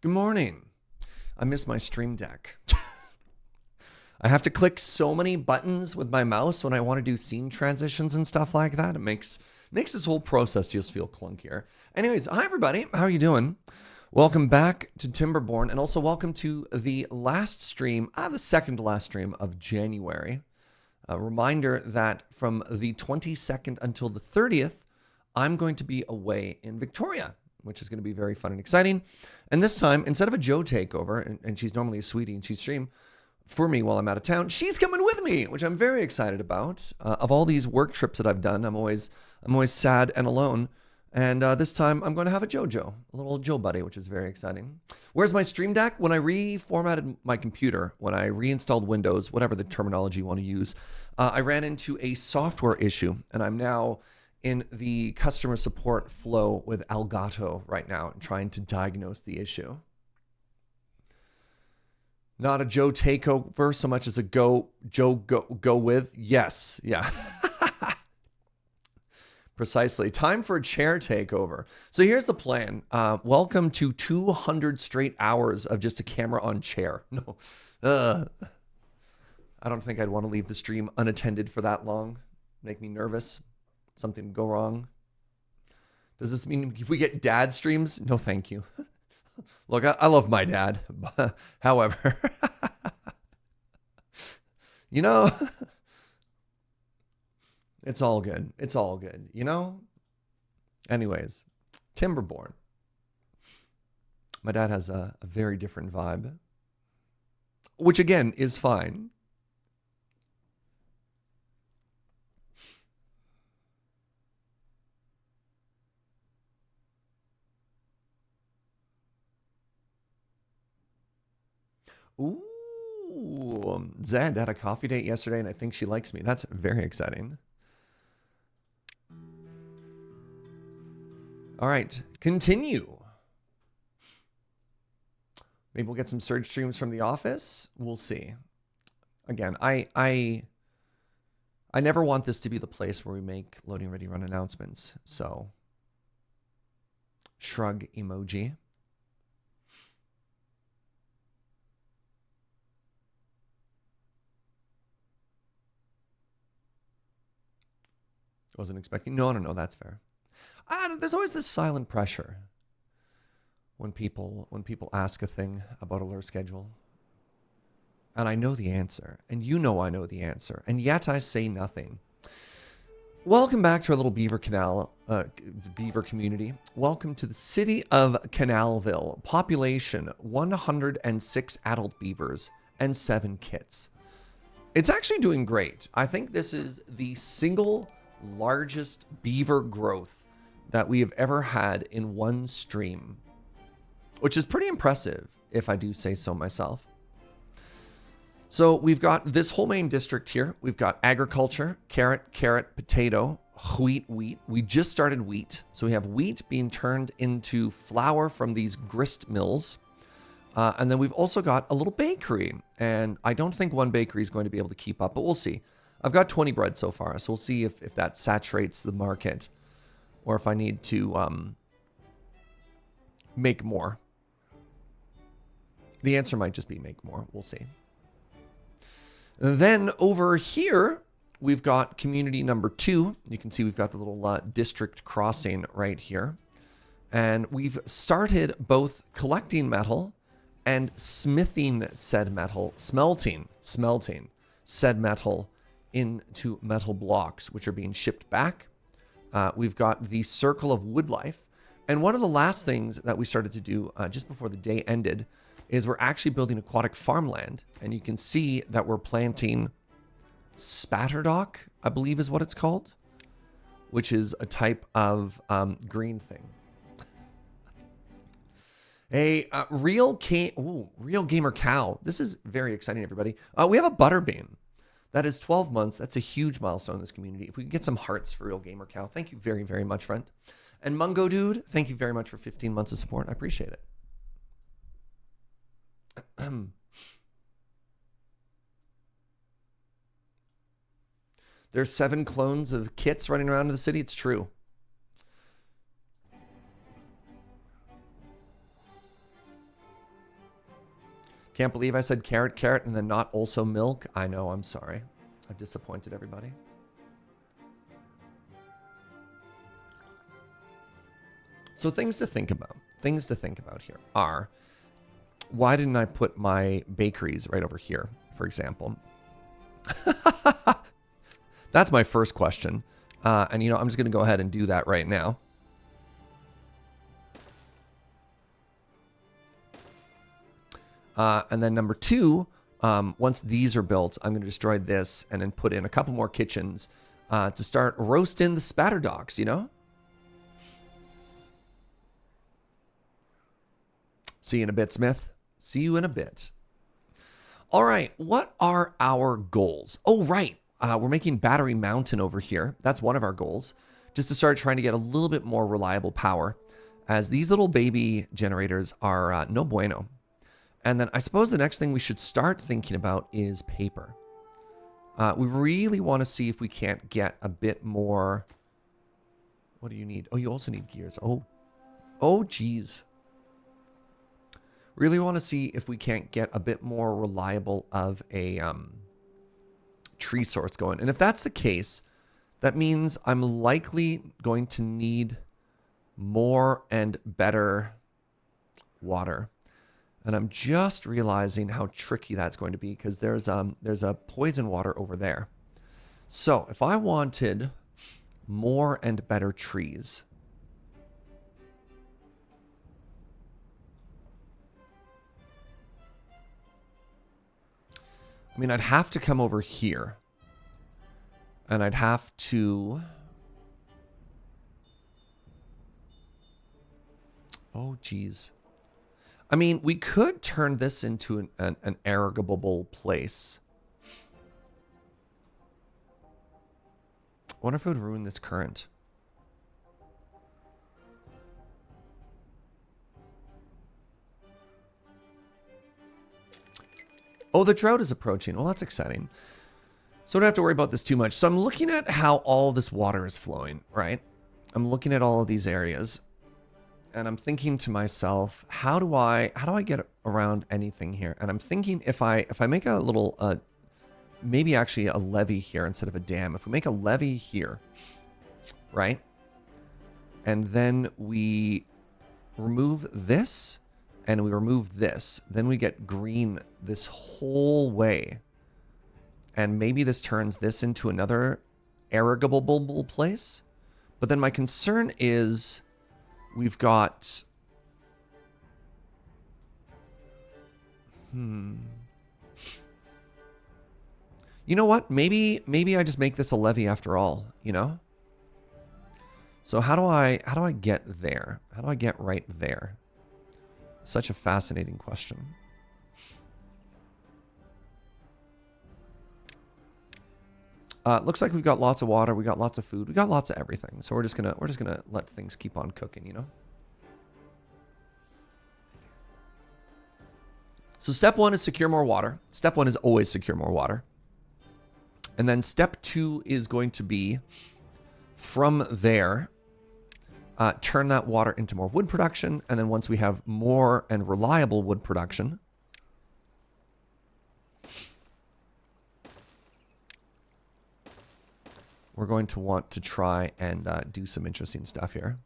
Good morning. I miss my Stream Deck. I have to click so many buttons with my mouse when I want to do scene transitions and stuff like that. It makes this whole process just feel clunkier. Anyways, hi everybody. How are you doing? Welcome back to Timberborn, and also welcome to the last stream, the second to last stream of January. A reminder that from the 22nd until the 30th, I'm going to be away in Victoria, which is going to be very fun and exciting. And this time, instead of a Joe takeover, and she's normally a sweetie and she'd stream for me while I'm out of town, she's coming with me, which I'm very excited about. Of all these work trips that I've done, I'm always sad and alone. And this time I'm going to have a JoJo, a little Joe buddy, which is very exciting. Where's my Stream Deck? When I reformatted my computer, when I reinstalled Windows, whatever the terminology you want to use, I ran into a software issue, and I'm now in the customer support flow with Elgato right now, trying to diagnose the issue. Not a Joe takeover so much as a go with. Yes, yeah. Precisely. Time for a chair takeover. So here's the plan. Welcome to 200 straight hours of just a camera on chair. No, I don't think I'd want to leave the stream unattended for that long. Make me nervous. Something go wrong. Does this mean we get dad streams? No, thank you. Look, I love my dad. However, you know, it's all good. It's all good, you know? Anyways, Timberborn. My dad has a very different vibe, which again is fine. Ooh, Zed had a coffee date yesterday, and I think she likes me. That's very exciting. All right, continue. Maybe we'll get some surge streams from the office. We'll see. Again, I never want this to be the place where we make loading ready run announcements. So, shrug emoji. Wasn't expecting. No, that's fair. There's always this silent pressure when people ask a thing about a lure schedule. And I know the answer, and you know I know the answer, and yet I say nothing. Welcome back to our little beaver canal, beaver community. Welcome to the city of Canalville. Population 106 adult beavers and 7 kits. It's actually doing great. I think this is the single largest beaver growth that we have ever had in one stream, which is pretty impressive if I do say so myself. So we've got this whole main district here. We've got agriculture, carrot, potato, wheat. We just started wheat. So we have wheat being turned into flour from these grist mills. And then we've also got a little bakery, and I don't think one bakery is going to be able to keep up, but we'll see. I've got 20 bread so far, so we'll see if that saturates the market or if I need to make more. The answer might just be make more. We'll see. Then over here, we've got community number 2. You can see we've got the little district crossing right here. And we've started both collecting metal and smithing said metal, smelting said metal into metal blocks, which are being shipped back. We've got the circle of wood life. And one of the last things that we started to do just before the day ended is we're actually building aquatic farmland. And you can see that we're planting spatterdock, I believe is what it's called, which is a type of green thing. A real gamer cow. This is very exciting, everybody. We have a butter bean. That is 12 months. That's a huge milestone in this community. If we can get some hearts for Real Gamer Cow, thank you very, very much, friend. And Mungo Dude, thank you very much for 15 months of support. I appreciate it. There's 7 clones of kits running around in the city. It's true. Can't believe I said carrot, carrot, and then not also milk. I know, I'm sorry. I've disappointed everybody. So things to think about. Things to think about here are, why didn't I put my bakeries right over here, for example? That's my first question. And, you know, I'm just going to go ahead and do that right now. And then number two, once these are built, I'm going to destroy this and then put in a couple more kitchens to start roasting the spatter dogs, you know? See you in a bit, Smith. See you in a bit. All right, what are our goals? Oh, right. We're making Battery Mountain over here. That's one of our goals, just to start trying to get a little bit more reliable power, as these little baby generators are no bueno. And then I suppose the next thing we should start thinking about is paper. We really want to see if we can't get a bit more. What do you need? Oh, you also need gears. Oh, geez. Really want to see if we can't get a bit more reliable of a tree source going. And if that's the case, that means I'm likely going to need more and better water. And I'm just realizing how tricky that's going to be, because there's a poison water over there. So if I wanted more and better trees, I mean, I'd have to come over here. And I'd have to... Oh, geez. I mean, we could turn this into an irrigable place. I wonder if it would ruin this current. Oh, the drought is approaching. Well, that's exciting. So I don't have to worry about this too much. So I'm looking at how all this water is flowing, right? I'm looking at all of these areas. And I'm thinking to myself, how do I get around anything here? And I'm thinking if I make a little, maybe actually a levee here instead of a dam. If we make a levee here, right? And then we remove this and we remove this, then we get green this whole way. And maybe this turns this into another irrigable place. But then my concern is we've got... You know what? Maybe I just make this a levee after all, you know? So how do I get there? How do I get right there? Such a fascinating question. Looks like we've got lots of water, we got lots of food, we got lots of everything. So we're just gonna let things keep on cooking, you know? So step one is secure more water. Step one is always secure more water. And then step two is going to be from there, turn that water into more wood production. And then once we have more and reliable wood production, we're going to want to try and do some interesting stuff here.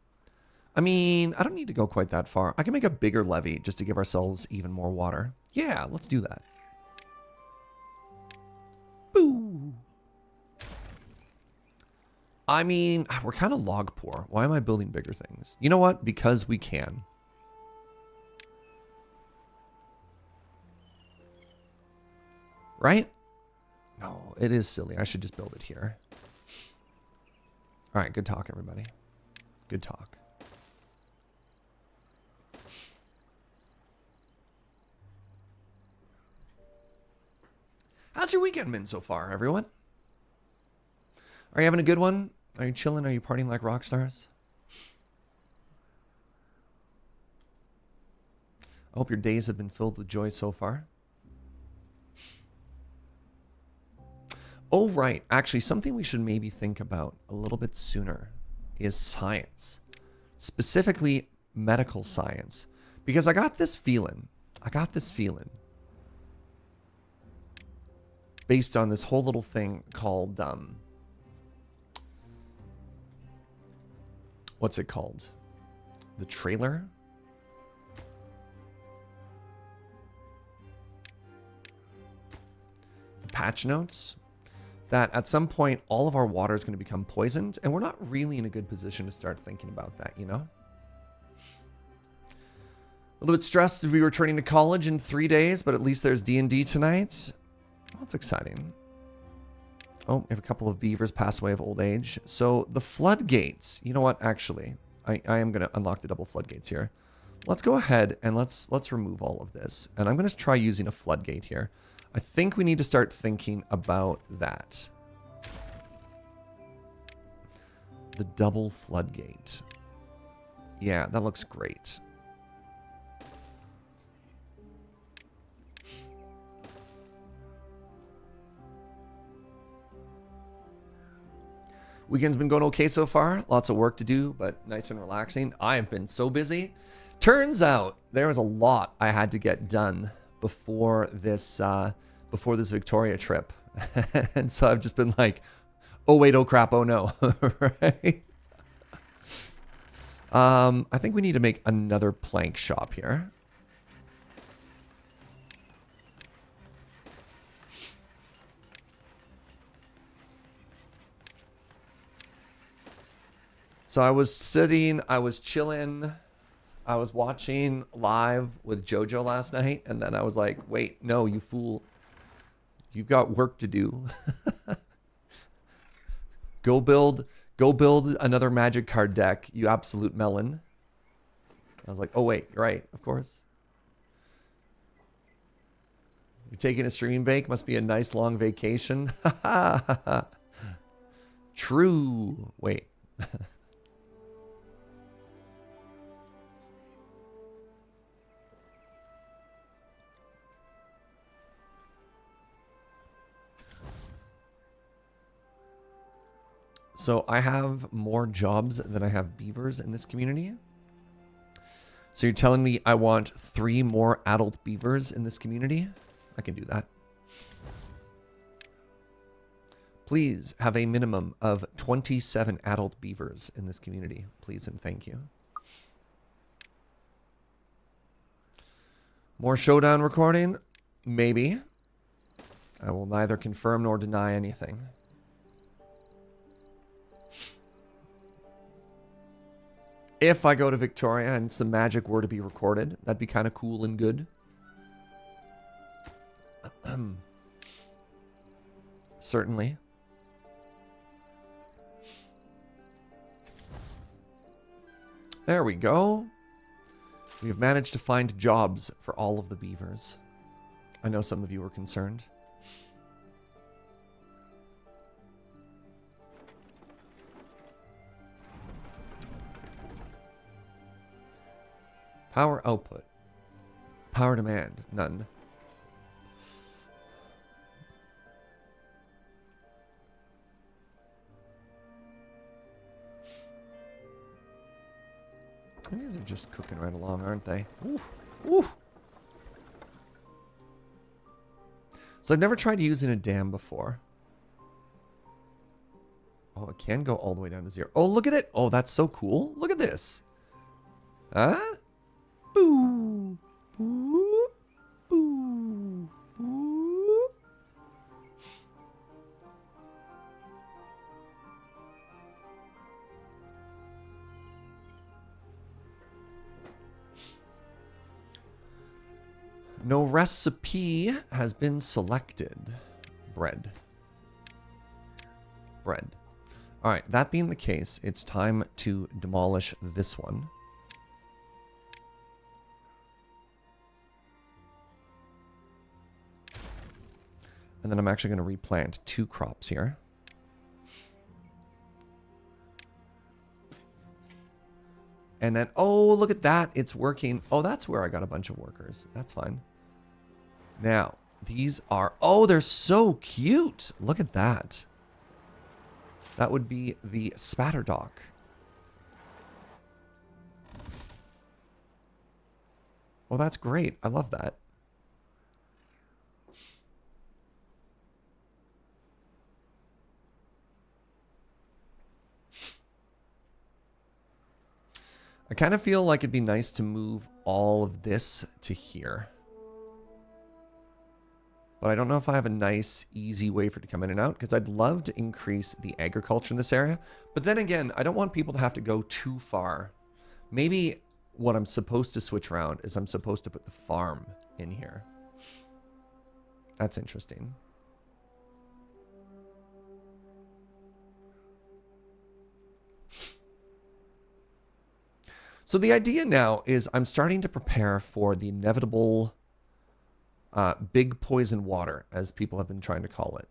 I mean, I don't need to go quite that far. I can make a bigger levee just to give ourselves even more water. Yeah, let's do that. Boo! I mean, we're kind of log poor. Why am I building bigger things? You know what? Because we can. Right? No, it is silly. I should just build it here. All right, good talk, everybody. Good talk. How's your weekend been so far, everyone? Are you having a good one? Are you chilling? Are you partying like rock stars? I hope your days have been filled with joy so far. Oh, right. Actually, something we should maybe think about a little bit sooner is science. Specifically, medical science. Because I got this feeling based on this whole little thing called, what's it called? The trailer? The patch notes? That at some point, all of our water is going to become poisoned, and we're not really in a good position to start thinking about that, you know? A little bit stressed to be returning to college in 3 days, but at least there's D&D tonight. Oh, that's exciting. Oh, we have a couple of beavers pass away of old age. So the floodgates, you know what, actually, I am going to unlock the double floodgates here. Let's go ahead and let's remove all of this. And I'm going to try using a floodgate here. I think we need to start thinking about that. The double floodgate. Yeah, that looks great. Weekend's been going okay so far. Lots of work to do, but nice and relaxing. I have been so busy. Turns out there was a lot I had to get done before this Victoria trip. And so I've just been like, oh wait, oh crap, oh no. Right? I think we need to make another plank shop here. So I was sitting, I was chilling, I was watching live with JoJo last night, and then I was like, wait, no, you fool. You've got work to do. Go build another magic card deck, you absolute melon. I was like, oh wait, you're right, of course. You're taking a streaming break, must be a nice long vacation. True. Wait. So I have more jobs than I have beavers in this community. So you're telling me I want 3 more adult beavers in this community? I can do that. Please have a minimum of 27 adult beavers in this community. Please and thank you. More showdown recording? Maybe. I will neither confirm nor deny anything. If I go to Victoria and some magic were to be recorded, that'd be kind of cool and good. Certainly. There we go. We have managed to find jobs for all of the beavers. I know some of you were concerned. Power output. Power demand. None. These are just cooking right along, aren't they? Ooh. Ooh. So I've never tried using a dam before. Oh, it can go all the way down to 0. Oh, look at it. Oh, that's so cool. Look at this. Huh? Boo. Boo. Boo. Boo. No recipe has been selected. Bread. Bread. All right, that being the case, it's time to demolish this one. And then I'm actually going to replant 2 crops here. And then, oh, look at that. It's working. Oh, that's where I got a bunch of workers. That's fine. Now, these are, oh, they're so cute. Look at that. That would be the spatter dock. Oh, that's great. I love that. I kind of feel like it'd be nice to move all of this to here. But I don't know if I have a nice, easy way for it to come in and out, because I'd love to increase the agriculture in this area. But then again, I don't want people to have to go too far. Maybe what I'm supposed to switch around is I'm supposed to put the farm in here. That's interesting. So the idea now is I'm starting to prepare for the inevitable big poison water, as people have been trying to call it.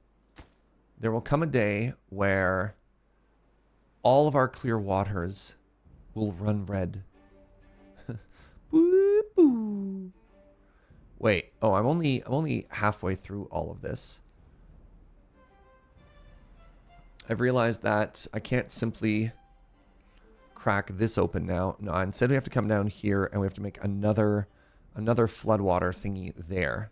There will come a day where all of our clear waters will run red. Boo, boo. Wait, oh, I'm only halfway through all of this. I've realized that I can't simply crack this open now. No, instead we have to come down here and we have to make another floodwater thingy there.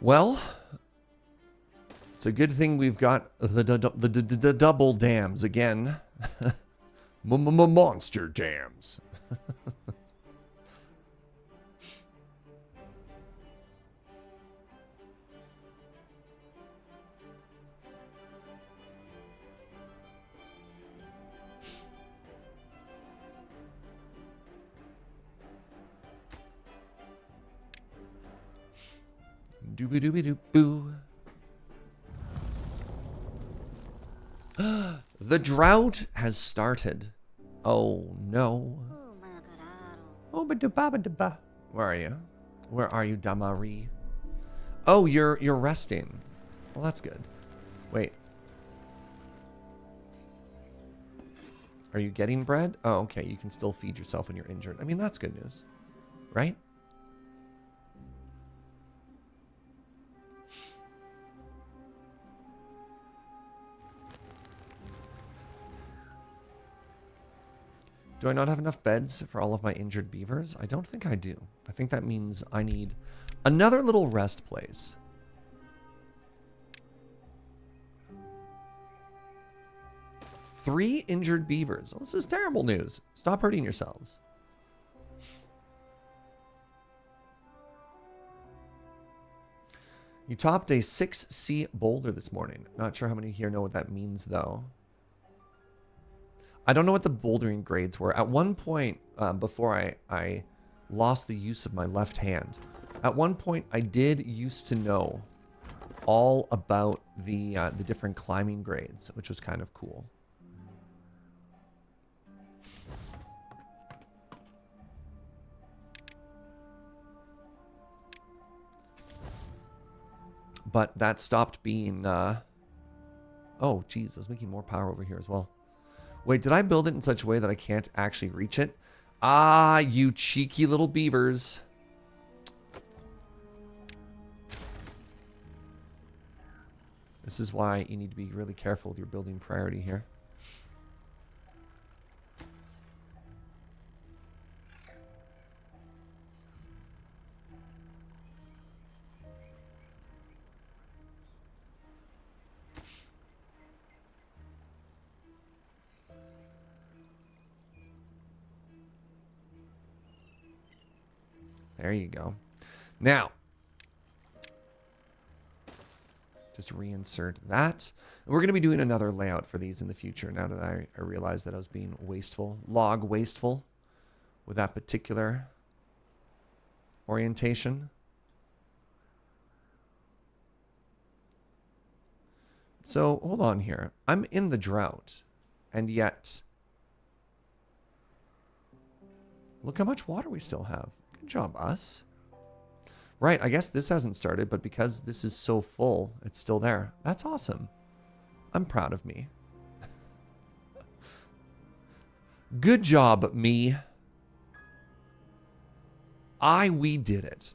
Well, it's a good thing we've got the double dams again. Monster dams. Doobie doobie doop boo. The drought has started. Oh no. Oh, ba. Where are you? Where are you, Damari? Oh, you're resting. Well, that's good. Wait. Are you getting bread? Oh, okay. You can still feed yourself when you're injured. I mean, that's good news, right? Do I not have enough beds for all of my injured beavers? I don't think I do. I think that means I need another little rest place. Three injured beavers. Well, this is terrible news. Stop hurting yourselves. You topped a 6C boulder this morning. Not sure how many here know what that means, though. I don't know what the bouldering grades were. At one point, before I lost the use of my left hand, at one point I did used to know all about the different climbing grades, which was kind of cool. But that stopped being... Oh, geez, I was making more power over here as well. Wait, did I build it in such a way that I can't actually reach it? Ah, you cheeky little beavers. This is why you need to be really careful with your building priority here. There you go. Now, just reinsert that. We're going to be doing another layout for these in the future now that I realized that I was being wasteful, log wasteful with that particular orientation. So, hold on here. I'm in the drought, and yet, look how much water we still have. Good job, us. Right, I guess this hasn't started, but because this is so full, it's still there. That's awesome. I'm proud of me. Good job, me. We did it.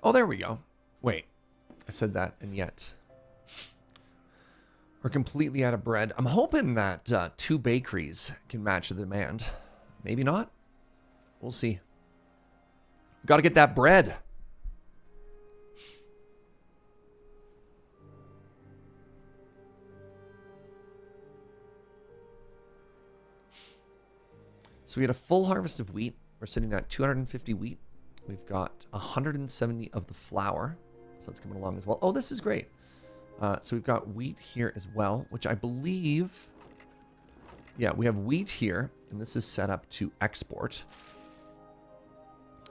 Oh, there we go. Wait, I said that, and yet we're completely out of bread. I'm hoping that 2 bakeries can match the demand. Maybe not. We'll see. Got to get that bread. So we had a full harvest of wheat. We're sitting at 250 wheat. We've got 170 of the flour. So that's coming along as well. Oh, this is great. So we've got wheat here as well, which I believe... Yeah, we have wheat here, and this is set up to export.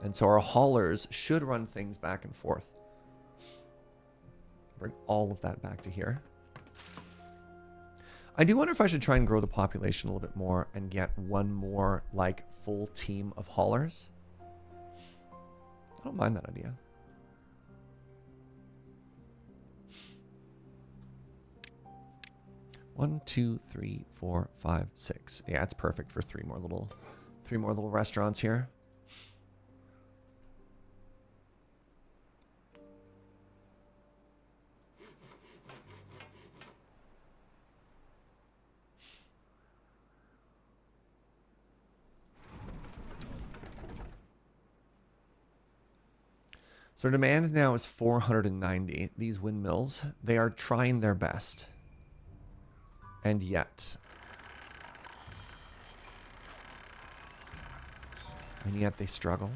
And so our haulers should run things back and forth. Bring all of that back to here. I do wonder if I should try and grow the population a little bit more and get one more, like, full team of haulers. I don't mind that idea. One, two, three, four, five, six. Yeah, it's perfect for three more little restaurants here. So demand now is 490. These windmills, they are trying their best. And yet they struggle.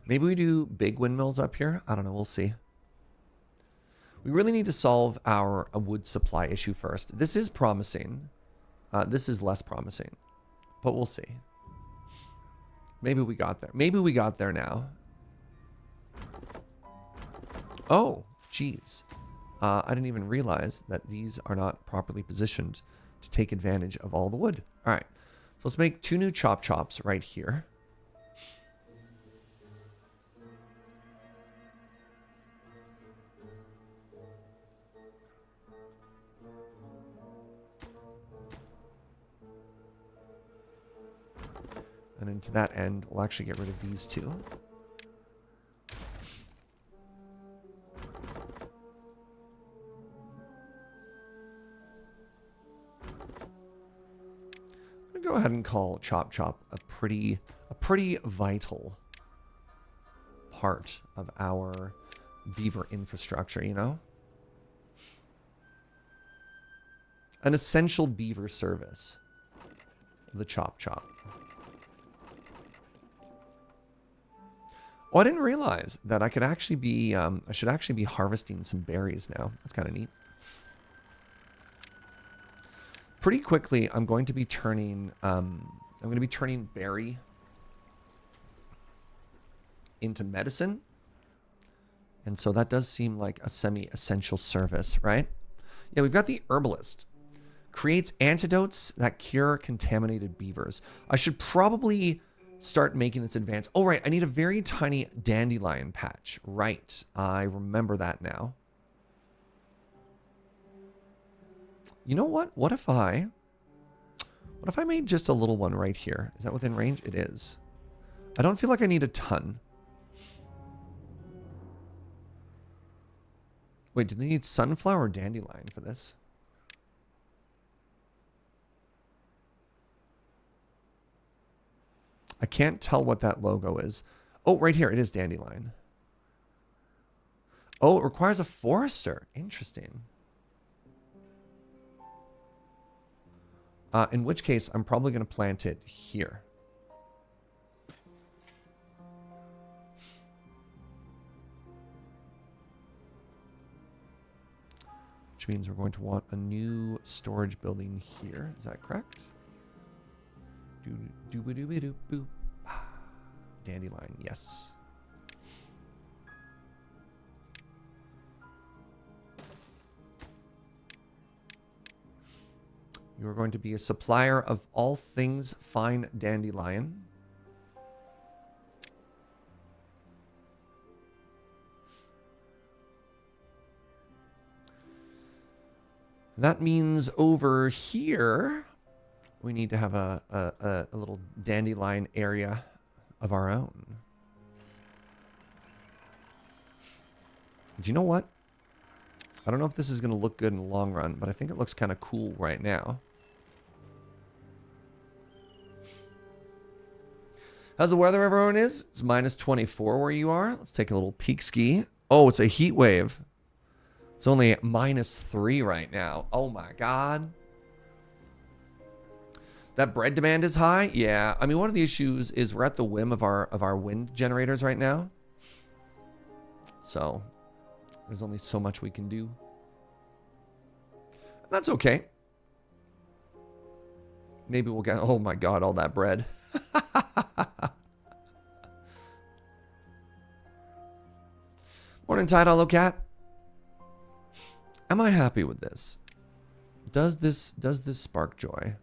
Maybe we do big windmills up here. I don't know. We'll see. We really need to solve our wood supply issue first. This is promising. This is less promising. But we'll see. Maybe we got there. Maybe we got there now. Oh, geez. I didn't even realize that these are not properly positioned to take advantage of all the wood. All right. So let's make 2 new chop chops right here. And into that end, we'll actually get rid of these 2. I'm gonna go ahead and call Chop Chop a pretty vital part of our beaver infrastructure, you know? An essential beaver service. The Chop Chop. Oh, I didn't realize that I could actually be, I should actually be harvesting some berries now. That's kind of neat. Pretty quickly, I'm going to be turning, berry into medicine. And so that does seem like a semi-essential service, right? Yeah, we've got the herbalist. Creates antidotes that cure contaminated beavers. I should probably start making this advance. Oh, right. I need a very tiny dandelion patch. Right. I remember that now. You know what? What if I made just a little one right here? Is that within range? It is. I don't feel like I need a ton. Wait, do they need sunflower or dandelion for this? I can't tell what that logo is. Oh, right here. It is dandelion. Oh, it requires a forester. Interesting. In which case, I'm probably going to plant it here. Which means we're going to want a new storage building here. Is that correct? Doo-ba-doo-ba-doo-boo. Dandelion, yes. You are going to be a supplier of all things fine dandelion. That means over here, we need to have a little dandelion area of our own. Do you know what? I don't know if this is going to look good in the long run, but I think it looks kind of cool right now. How's the weather, everyone is? It's minus 24 where you are. Let's take a little peek ski. Oh, it's a heat wave. It's only minus 3 right now. Oh my God. That bread demand is high? Yeah. I mean, one of the issues is we're at the whim of our wind generators right now. So there's only so much we can do. That's okay. Maybe we'll get... Oh my God, all that bread. Morning, Tide Hollow Cat. Am I happy with this? Does this spark joy?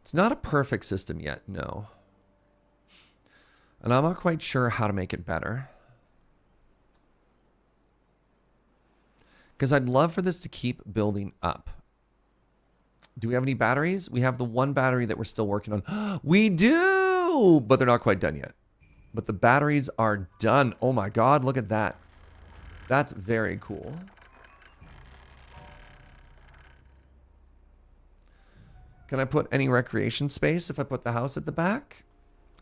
It's not a perfect system yet, no. And I'm not quite sure how to make it better. Because I'd love for this to keep building up. Do we have any batteries? We have the one battery that we're still working on. We do! But they're not quite done yet. But the batteries are done. Oh my God, look at that. That's very cool. Can I put any recreation space if I put the house at the back?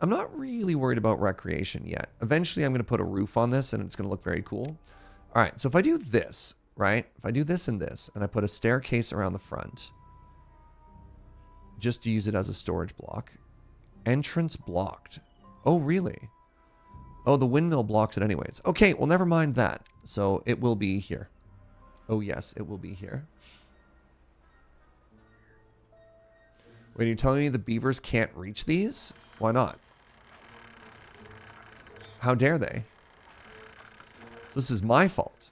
I'm not really worried about recreation yet. Eventually, I'm going to put a roof on this, and it's going to look very cool. All right, so if I do this, right? If I do this and this, and I put a staircase around the front, just to use it as a storage block. Entrance blocked. Oh, really? Oh, the windmill blocks it anyways. Okay, well, never mind that. So it will be here. Oh, yes, it will be here. Wait, are you telling me the beavers can't reach these? Why not? How dare they? So this is my fault.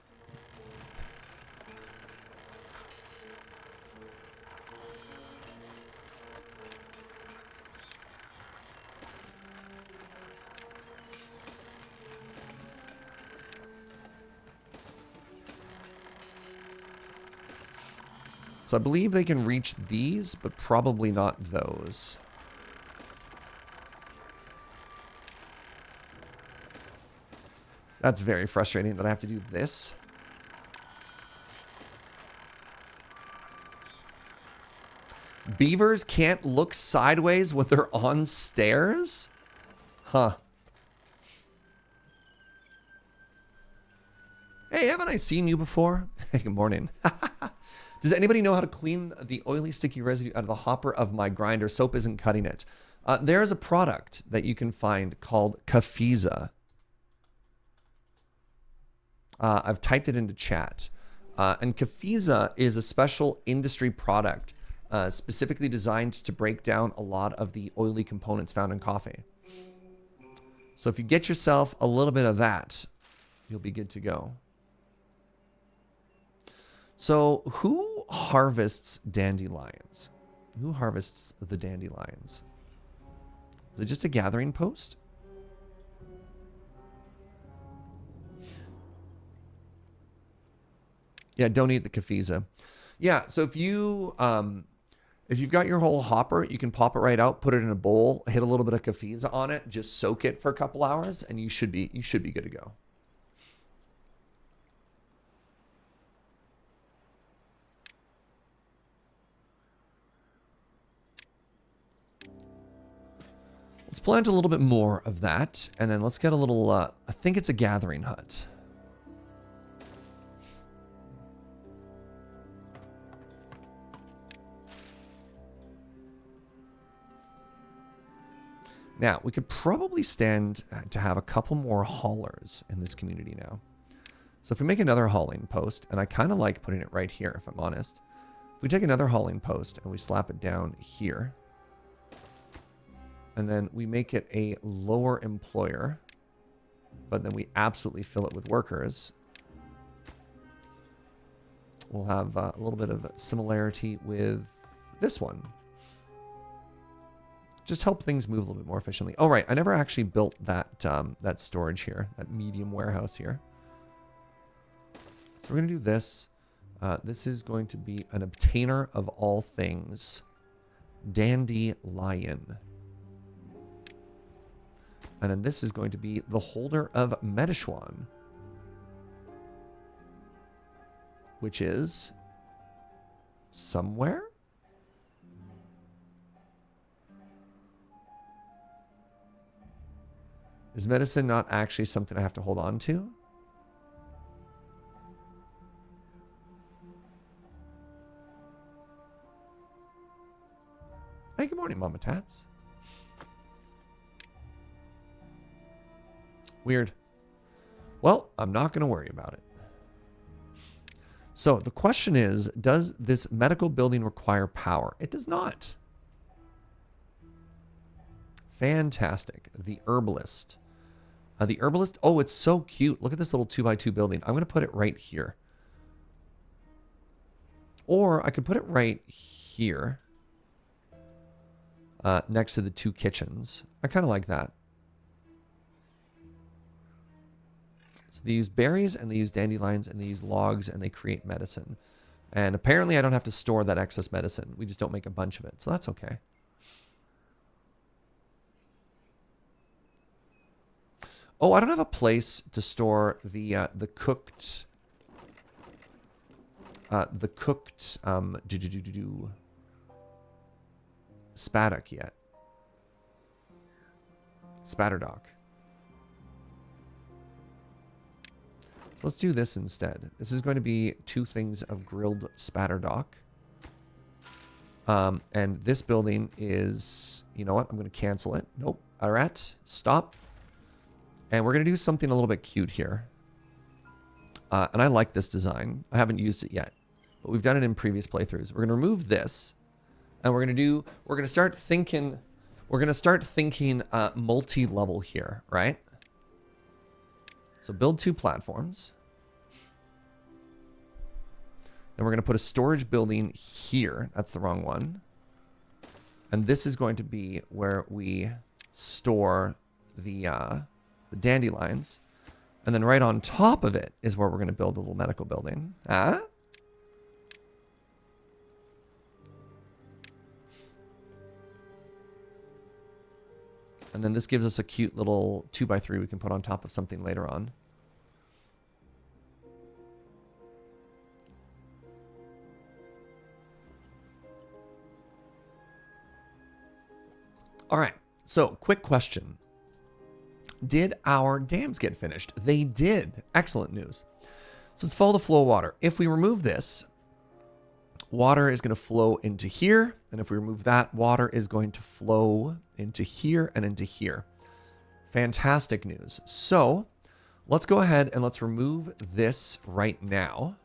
So I believe they can reach these, but probably not those. That's very frustrating that I have to do this. Beavers can't look sideways when they're on stairs? Huh. Hey, haven't I seen you before? Hey, good morning. Does anybody know how to clean the oily, sticky residue out of the hopper of my grinder? Soap isn't cutting it. There is a product that you can find called Kafiza. I've typed it into chat. And Kafiza is a special industry product specifically designed to break down a lot of the oily components found in coffee. So if you get yourself a little bit of that, you'll be good to go. So who harvests dandelions? Who harvests the dandelions? Is it just a gathering post? Yeah, don't eat the Kafiza. Yeah, so if you've got your whole hopper, you can pop it right out, put it in a bowl, hit a little bit of Kafiza on it, just soak it for a couple hours, and you should be good to go. Let's plant a little bit more of that, and then let's get a little, I think it's a gathering hut. Now, we could probably stand to have a couple more haulers in this community now. So if we make another hauling post, and I kind of like putting it right here, if I'm honest. If we take another hauling post and we slap it down here, and then we make it a lower employer, but then we absolutely fill it with workers, we'll have a little bit of similarity with this one. Just help things move a little bit more efficiently. Oh, right. I never actually built that that storage here, that medium warehouse here. So we're going to do this. This is going to be an obtainer of all things. Dandelion. And then this is going to be the holder of Metashwan. Which is somewhere? Is medicine not actually something I have to hold on to? Hey, good morning, Mama Tats. Weird. Well, I'm not going to worry about it. So the question is, does this medical building require power? It does not. Fantastic. The herbalist. The herbalist. Oh, it's so cute. Look at this little 2x2 building. I'm going to put it right here. Or I could put it right here. Next to the 2 kitchens. I kind of like that. So they use berries and they use dandelions and they use logs and they create medicine. And apparently I don't have to store that excess medicine. We just don't make a bunch of it. So that's okay. Oh, I don't have a place to store the cooked spaddock yet. Spatterdock. So let's do this instead. This is going to be 2 things of grilled spatterdock. And this building is, you know what? I'm going to cancel it. Nope. Alright. Stop. And we're going to do something a little bit cute here. And I like this design. I haven't used it yet, but we've done it in previous playthroughs. We're going to remove this and we're going to start thinking multi-level here, right? So build 2 platforms. Then we're going to put a storage building here. That's the wrong one. And this is going to be where we store the dandelions. And then right on top of it is where we're going to build a little medical building. Ah? And then this gives us a cute little 2x3 we can put on top of something later on. All right. So, quick question. Did our dams get finished? They did. Excellent news. So let's follow the flow of water. If we remove this, water is going to flow into here. And if we remove that, water is going to flow into here and into here. Fantastic news. So let's go ahead and let's remove this right now.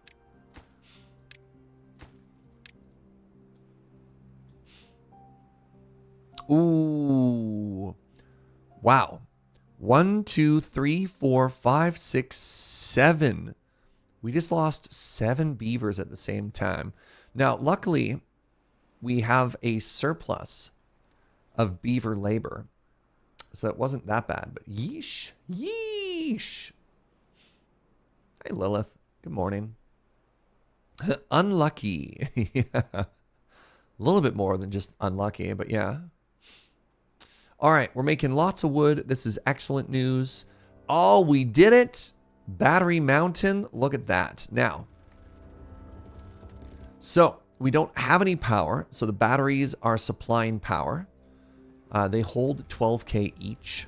Ooh. Wow. 1, 2, 3, 4, 5, 6, 7. We just lost 7 beavers at the same time. Now, luckily, we have a surplus of beaver labor. So it wasn't that bad, but yeesh. Yeesh. Hey, Lilith. Good morning. Unlucky. Yeah. A little bit more than just unlucky, but yeah. All right, we're making lots of wood. This is excellent news. Oh, we did it. Battery Mountain. Look at that. Now, so we don't have any power. So the batteries are supplying power. They hold 12K each.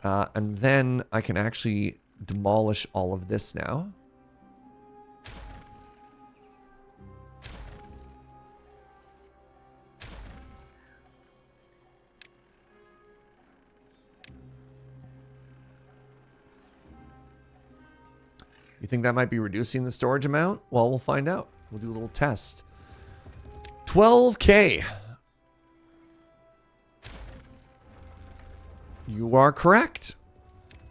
And then I can actually demolish all of this now. You think that might be reducing the storage amount? Well, we'll find out. We'll do a little test. 12K. You are correct.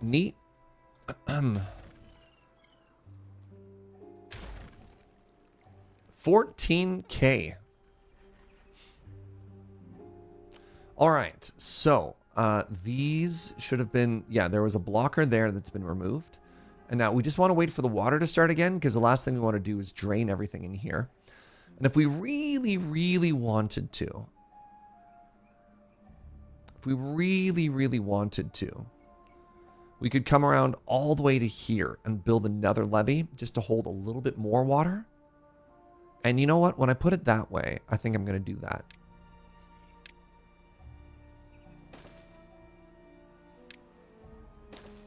Neat. 14K. All right. So these should have been... Yeah, there was a blocker there that's been removed. And now we just want to wait for the water to start again, because the last thing we want to do is drain everything in here. And if we really, really wanted to, we could come around all the way to here and build another levee just to hold a little bit more water. And you know what? When I put it that way, I think I'm going to do that.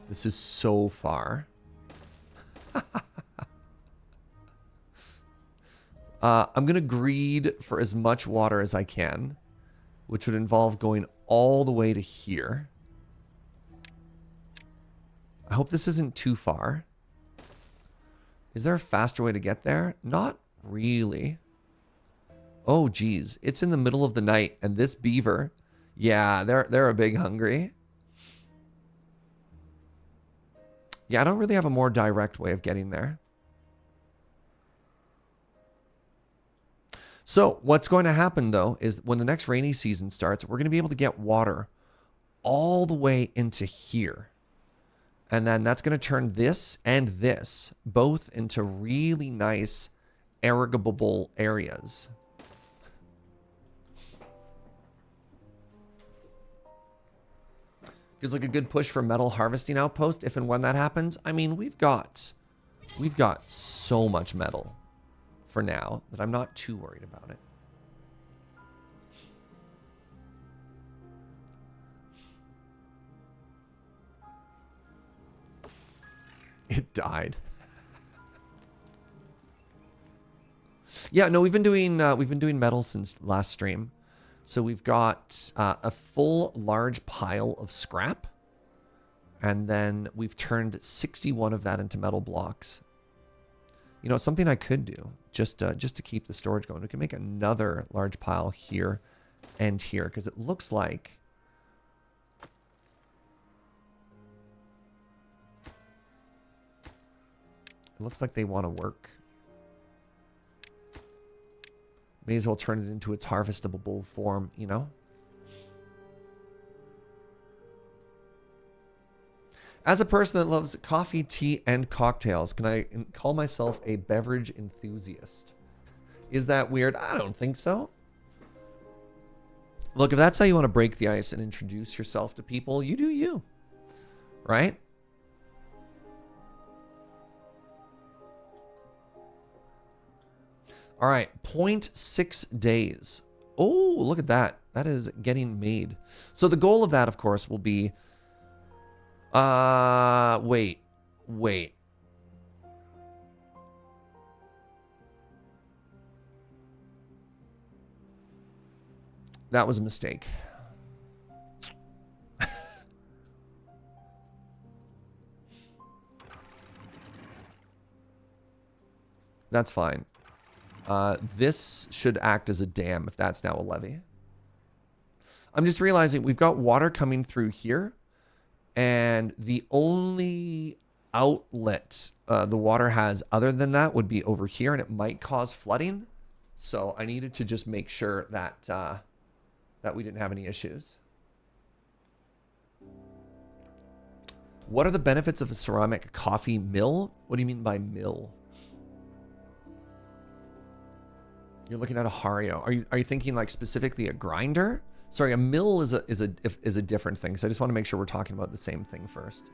This is so far. I'm going to greed for as much water as I can, which would involve going all the way to here. I hope this isn't too far. Is there a faster way to get there? Not really. Oh, geez. It's in the middle of the night, and this beaver, yeah, they're a big hungry. Yeah, I don't really have a more direct way of getting there. So what's going to happen, though, is when the next rainy season starts, we're going to be able to get water all the way into here. And then that's going to turn this and this both into really nice irrigable areas. Feels like a good push for metal harvesting outpost if and when that happens. I mean, we've got so much metal for now that I'm not too worried about it. It died. Yeah, no, we've been doing metal since last stream. So we've got a full large pile of scrap, and then we've turned 61 of that into metal blocks. You know, something I could do just to keep the storage going. We can make another large pile here and here, because it looks like they want to work. May as well turn it into its harvestable form, you know? As a person that loves coffee, tea, and cocktails, can I call myself a beverage enthusiast? Is that weird? I don't think so. Look, if that's how you want to break the ice and introduce yourself to people, you do you. Right? All right, 0.6 days. Oh, look at that. That is getting made. So the goal of that, of course, will be... wait. That was a mistake. That's fine. This should act as a dam if that's now a levee. I'm just realizing we've got water coming through here, and the only outlet the water has other than that would be over here, and it might cause flooding. So I needed to just make sure that that we didn't have any issues. What are the benefits of a ceramic coffee mill? What do you mean by mill? You're looking at a Hario. Are you thinking like specifically a grinder? Sorry, a mill is a different thing. So I just want to make sure we're talking about the same thing first.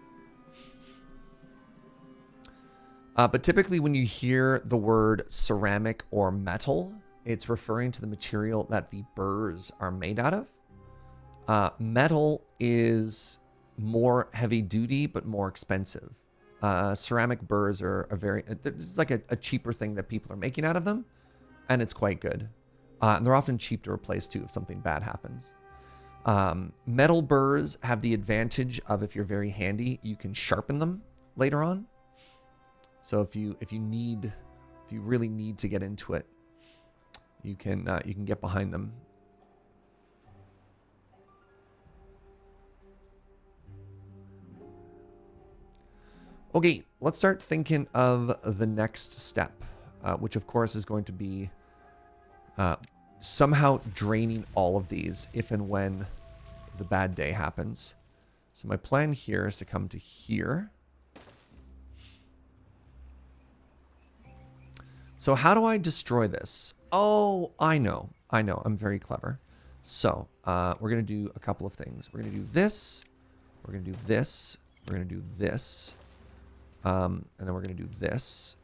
But typically when you hear the word ceramic or metal, it's referring to the material that the burrs are made out of. Metal is more heavy duty, but more expensive. Ceramic burrs are it's like a cheaper thing that people are making out of them. And it's quite good. And they're often cheap to replace too if something bad happens. Metal burrs have the advantage of, if you're very handy, you can sharpen them later on. So if you really need to get into it, you can get behind them. Okay, let's start thinking of the next step, which of course is going to be somehow draining all of these if and when the bad day happens. So my plan here is to come to here. So how do I destroy this? Oh, I know. I'm very clever. So we're going to do a couple of things. We're going to do this. We're going to do this. We're going to do this. And then we're going to do this.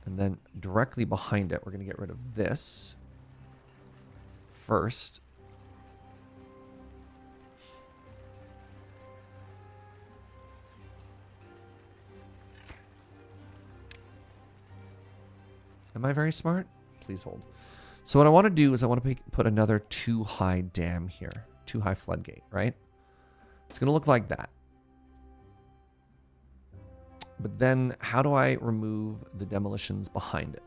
And then directly behind it, we're going to get rid of this first. Am I very smart? Please hold. So what I want to do is I want to put another too high dam here. Too high floodgate, right? It's going to look like that. But then how do I remove the demolitions behind it?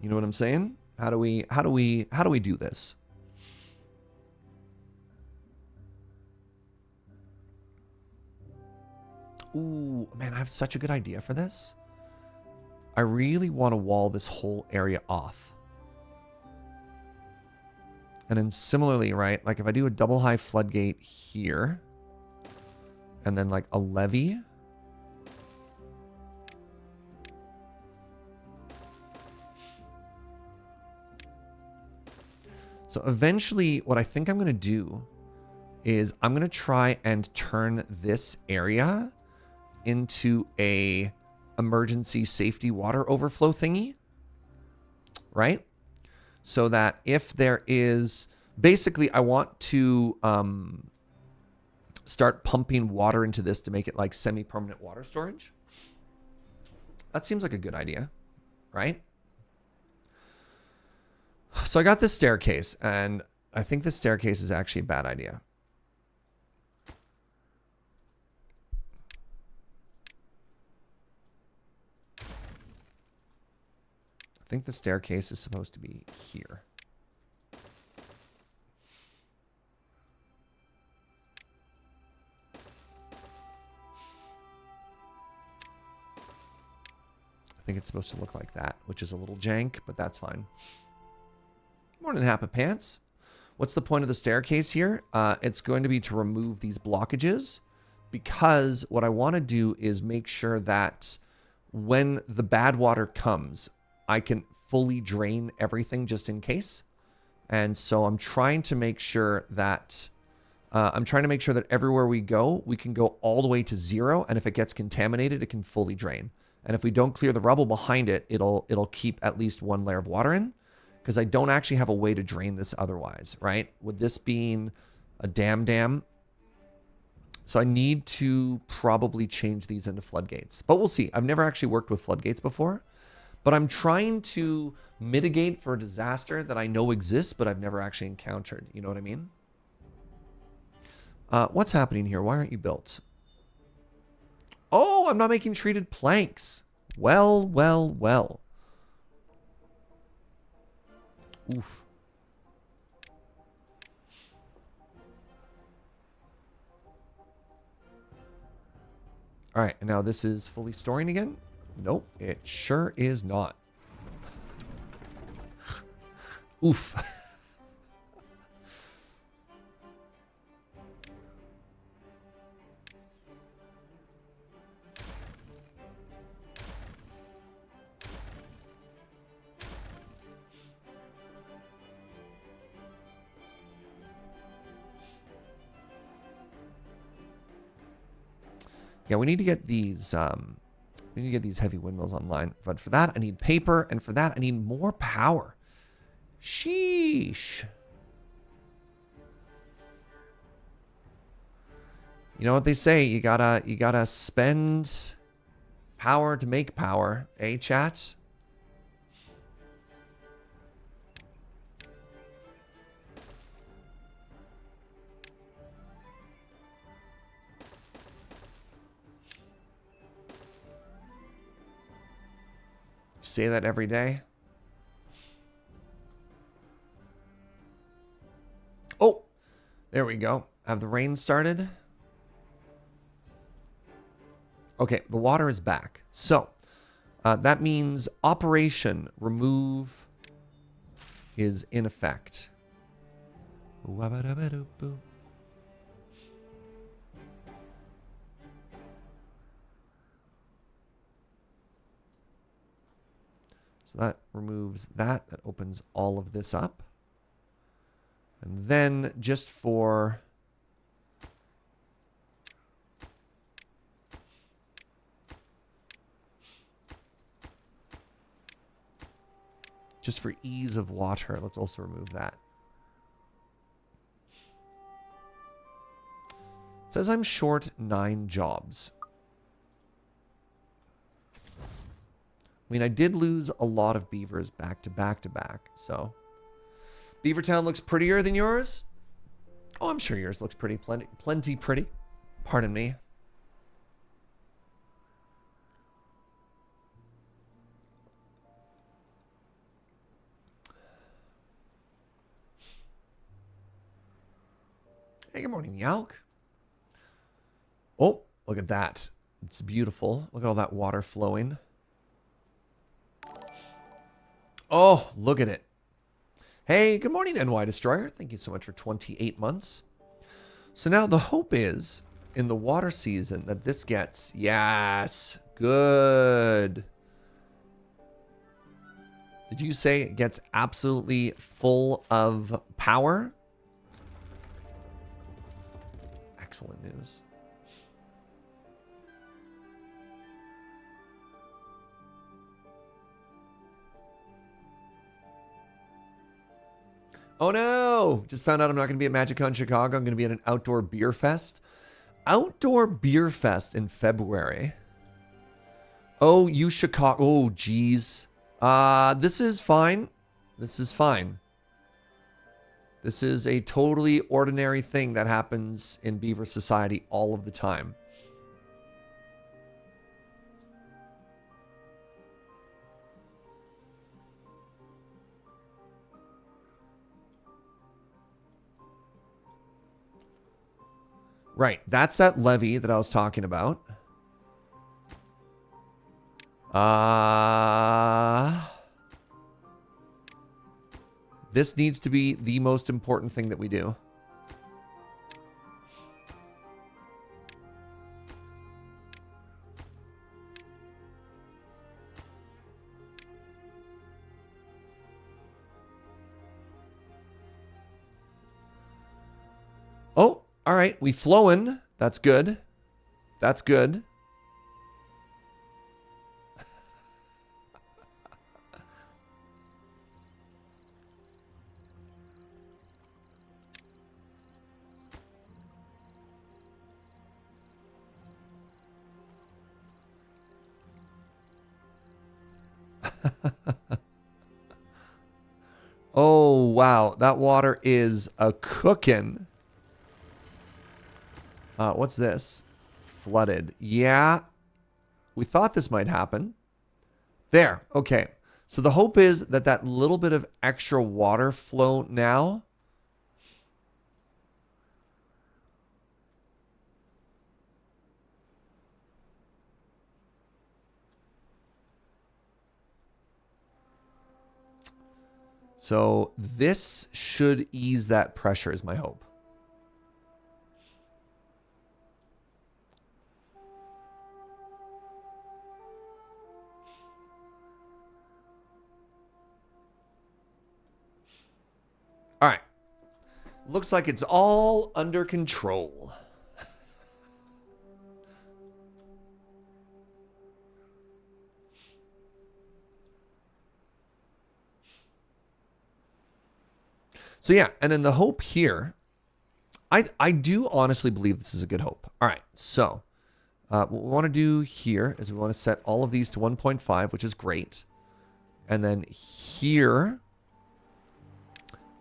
You know what I'm saying? How do we do this? Ooh, man, I have such a good idea for this. I really want to wall this whole area off. And then similarly, right, like if I do a double high floodgate here, and then like a levee. So eventually what I think I'm going to do is I'm going to try and turn this area into a emergency safety water overflow thingy, right? So that if there is, basically I want to start pumping water into this to make it like semi-permanent water storage. That seems like a good idea, right? So I got this staircase, and I think this staircase is actually a bad idea. I think the staircase is supposed to be here. I think it's supposed to look like that, which is a little jank, but that's fine. More than half a pants. What's the point of the staircase here? It's going to be to remove these blockages, because what I want to do is make sure that when the bad water comes, I can fully drain everything just in case. And so I'm trying to make sure that everywhere we go, we can go all the way to 0. And if it gets contaminated, it can fully drain. And if we don't clear the rubble behind it, it'll keep at least one layer of water in, because I don't actually have a way to drain this otherwise, right? With this being a dam. So I need to probably change these into floodgates, but we'll see. I've never actually worked with floodgates before, but I'm trying to mitigate for a disaster that I know exists, but I've never actually encountered. You know what I mean? What's happening here? Why aren't you built? Oh, I'm not making treated planks. Well. Oof. All right, and now this is fully storing again? Nope, it sure is not. Oof. Yeah, we need to get these heavy windmills online. But for that, I need paper, and for that, I need more power. Sheesh. You know what they say? You gotta spend power to make power, eh, chat? Say that every day. Oh, there we go. Have the rain started? Okay, the water is back. So that means operation remove is in effect. So that removes that. That opens all of this up. And then just for... just for ease of water, let's also remove that. It says I'm short 9 jobs. I mean, I did lose a lot of beavers back to back to back, so... Beavertown looks prettier than yours? Oh, I'm sure yours looks pretty. Plenty pretty. Pardon me. Hey, good morning, Yalk. Oh, look at that. It's beautiful. Look at all that water flowing. Oh, look at it. Hey, good morning, NY Destroyer. Thank you so much for 28 months. So now the hope is, in the water season, that this gets... Yes, good. Did you say it gets absolutely full of power? Excellent news. Oh no! Just found out I'm not going to be at MagicCon Chicago. I'm going to be at an outdoor beer fest. Outdoor beer fest in February. Oh, you Chicago. Oh, geez. This is fine. This is fine. This is a totally ordinary thing that happens in Beaver Society all of the time. Right, that's that levee that I was talking about. This needs to be the most important thing that we do. Oh, all right. We flowin'. That's good. That's good. Oh, wow. That water is a cookin'. What's this? Flooded. Yeah. We thought this might happen. There. Okay. So the hope is that that little bit of extra water flow now. So this should ease that pressure is my hope. All right. Looks like it's all under control. So yeah, and then the hope here, I do honestly believe this is a good hope. All right, so what we want to do here is we want to set all of these to 1.5, which is great. And then here,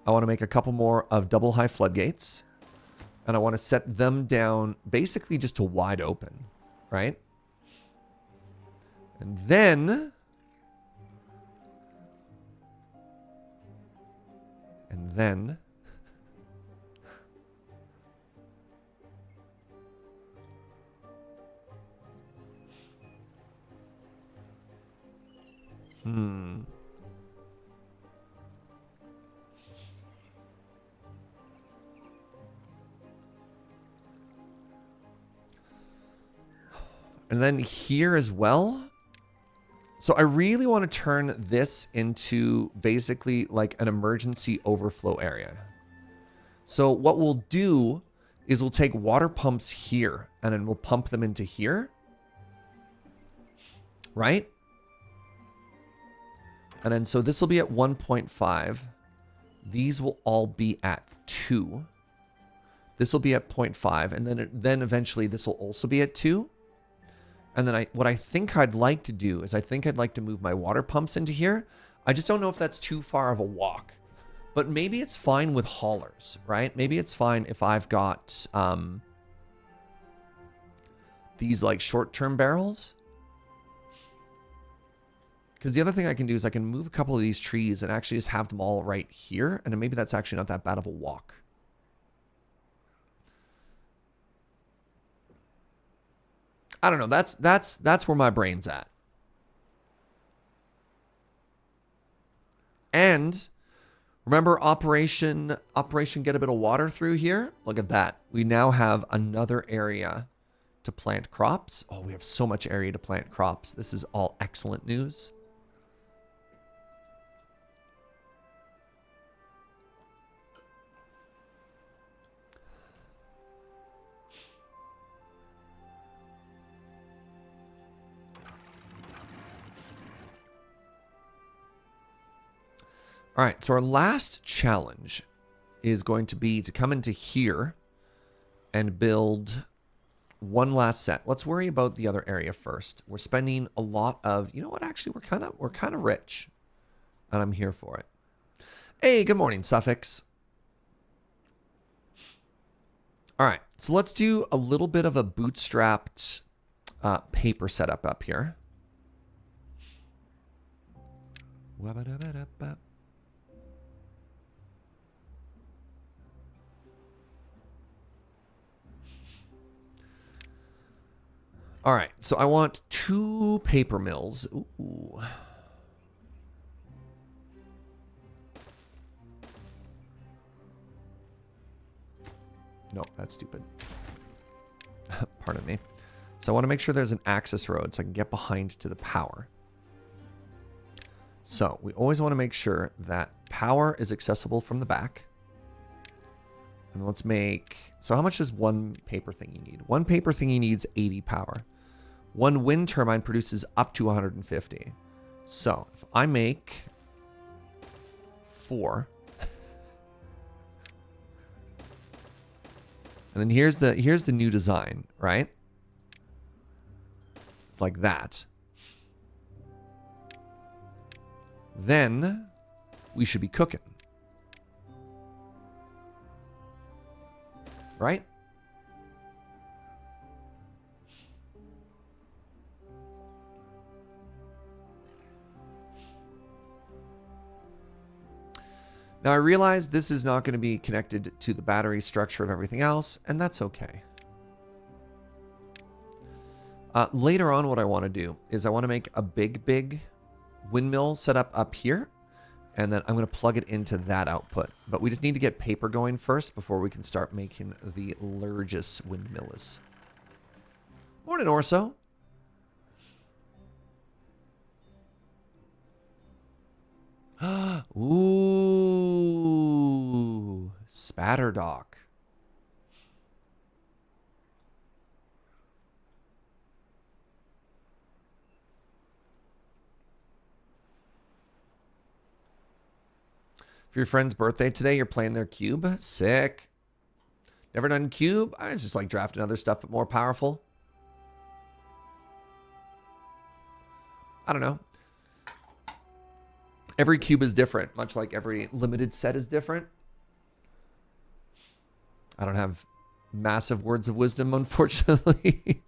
I want to make a couple more of double high floodgates. And I want to set them down basically just to wide open, right? And then... And then here as well. So I really want to turn this into basically like an emergency overflow area. So what we'll do is we'll take water pumps here and then we'll pump them into here. Right? And then so this will be at 1.5. These will all be at 2. This will be at 0.5. And then eventually this will also be at 2. And then what I think I'd like to do is I think I'd like to move my water pumps into here. I just don't know if that's too far of a walk. But maybe it's fine with haulers, right? Maybe it's fine if I've got these like short-term barrels. Because the other thing I can do is I can move a couple of these trees and actually just have them all right here. And then maybe that's actually not that bad of a walk. I don't know. That's where my brain's at. And remember Operation Get a Bit of Water Through here? Look at that. We now have another area to plant crops. Oh, we have so much area to plant crops. This is all excellent news. All right, so our last challenge is going to be to come into here and build one last set. Let's worry about the other area first. We're spending a lot of, you know what, actually we're kind of rich. And I'm here for it. Hey, good morning, Suffix. All right, so let's do a little bit of a bootstrapped paper setup up here. All right, so I want 2 paper mills. Ooh. No, that's stupid. Pardon me. So I want to make sure there's an access road so I can get behind to the power. So we always want to make sure that power is accessible from the back. And let's make... So how much does one paper thingy need? One paper thingy needs 80 power. One wind turbine produces up to 150. So if I make 4... And then here's the new design, right? It's like that. Then we should be cooking. Right? Now I realize this is not going to be connected to the battery structure of everything else, and that's okay. Later on, what I want to do is I want to make a big windmill set up here, and then I'm going to plug it into that output. But we just need to get paper going first before we can start making the largest windmills. Morning, Orso. Ooh, Spatterdock. For your friend's birthday today, you're playing their cube? Sick. Never done cube? I just like drafting other stuff, but more powerful. I don't know. Every cube is different, much like every limited set is different. I don't have massive words of wisdom, unfortunately.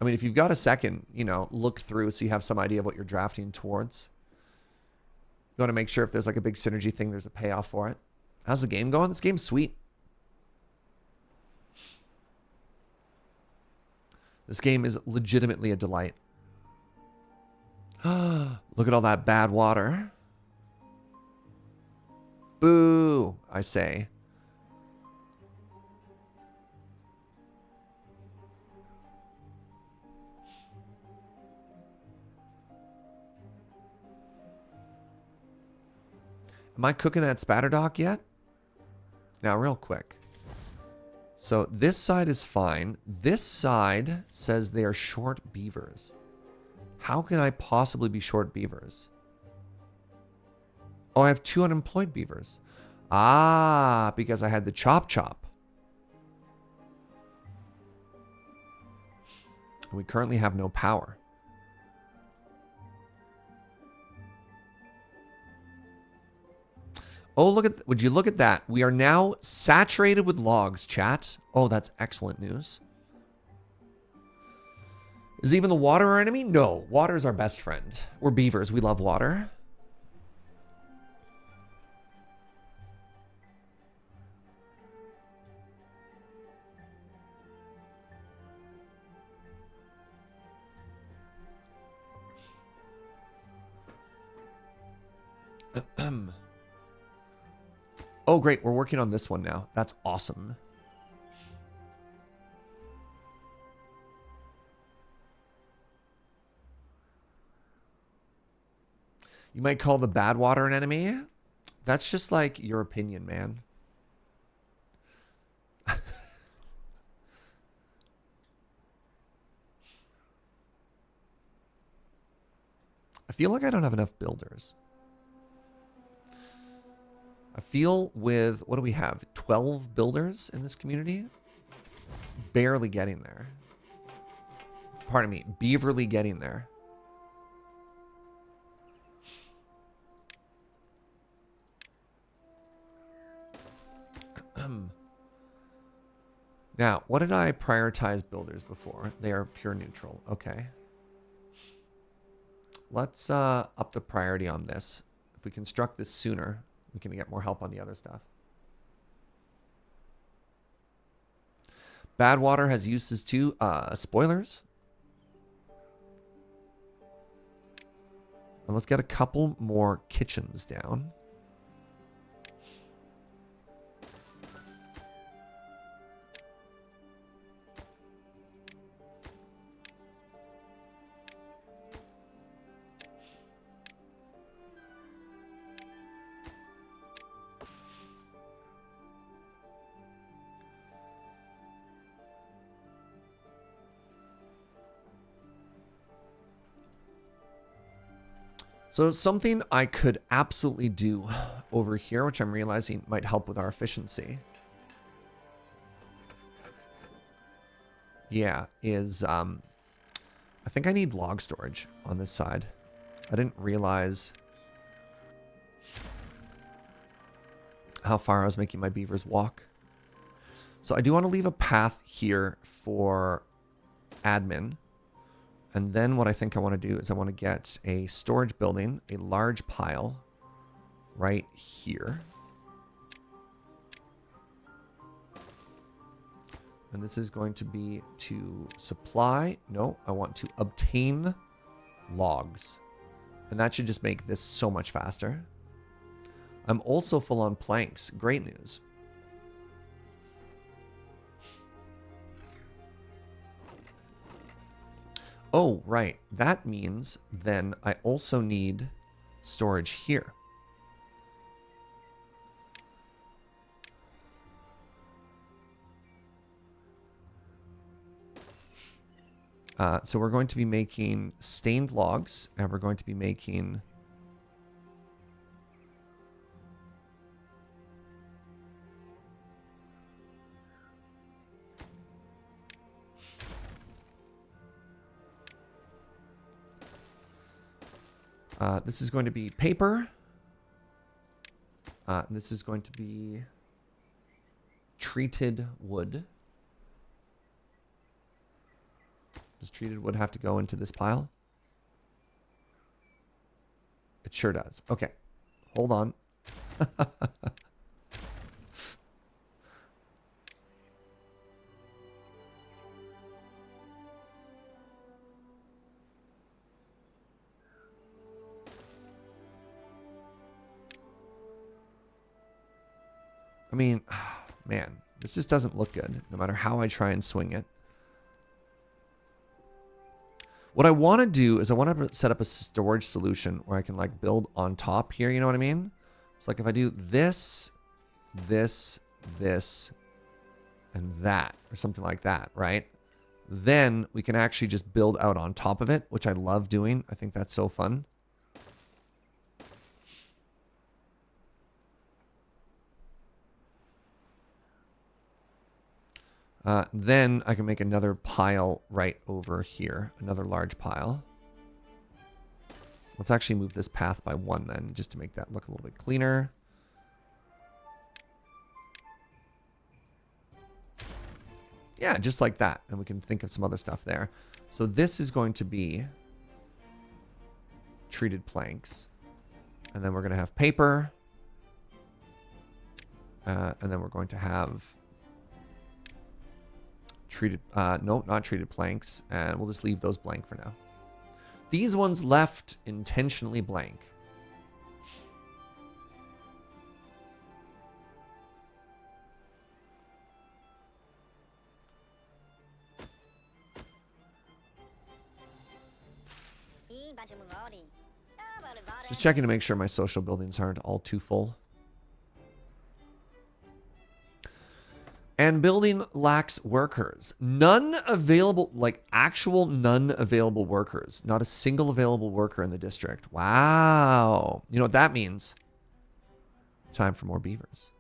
I mean, if you've got a second, you know, look through so you have some idea of what you're drafting towards. You want to make sure if there's like a big synergy thing, there's a payoff for it. How's the game going? This game's sweet. This game is legitimately a delight. Look at all that bad water. Boo, I say. Am I cooking that spatter dock yet? Now, real quick. So this side is fine. This side says they are short beavers. How can I possibly be short beavers? Oh, I have 2 unemployed beavers. Ah, because I had the chop chop. We currently have no power. Oh, look at, would you look at that? We are now saturated with logs, chat. Oh, that's excellent news. Is even the water our enemy? No, water is our best friend. We're beavers. We love water. Oh, great. We're working on this one now. That's awesome. You might call the Badwater an enemy. That's just like your opinion, man. I feel like I don't have enough builders. I feel with, what do we have? 12 builders in this community? Barely getting there. Pardon me, beaverly getting there. Now, what did I prioritize builders before? They are pure neutral. Okay. Let's up the priority on this. If we construct this sooner, we can get more help on the other stuff. Badwater has uses too. Spoilers. And let's get a couple more kitchens down. So something I could absolutely do over here, which I'm realizing might help with our efficiency. Yeah, is I think I need log storage on this side. I didn't realize how far I was making my beavers walk. So I do want to leave a path here for admin. And then what I think I want to do is I want to get a storage building, a large pile right here. And this is going to be to supply. No, I want to obtain logs. And that should just make this so much faster. I'm also full on planks. Great news. Oh, right. That means then I also need storage here. So we're going to be making stained logs, and we're going to be making this is going to be paper. This is going to be treated wood. Does treated wood have to go into this pile? It sure does. Okay. Hold on. I mean, man, this just doesn't look good, no matter how I try and swing it. What I want to do is I want to set up a storage solution where I can like build on top here, you know what I mean? So like if I do this, this, this, and that, or something like that, right? Then we can actually just build out on top of it, which I love doing. I think that's so fun. Then I can make another pile right over here. Another large pile. Let's actually move this path by 1 then, just to make that look a little bit cleaner. Yeah, just like that. And we can think of some other stuff there. So this is going to be treated planks. And then we're going to have paper. And then we're going to have treated, no, not treated planks. And we'll just leave those blank for now. These ones left intentionally blank. Just checking to make sure my social buildings aren't all too full. And building lacks workers. None available, like actual none available workers. Not a single available worker in the district. Wow. You know what that means? Time for more beavers.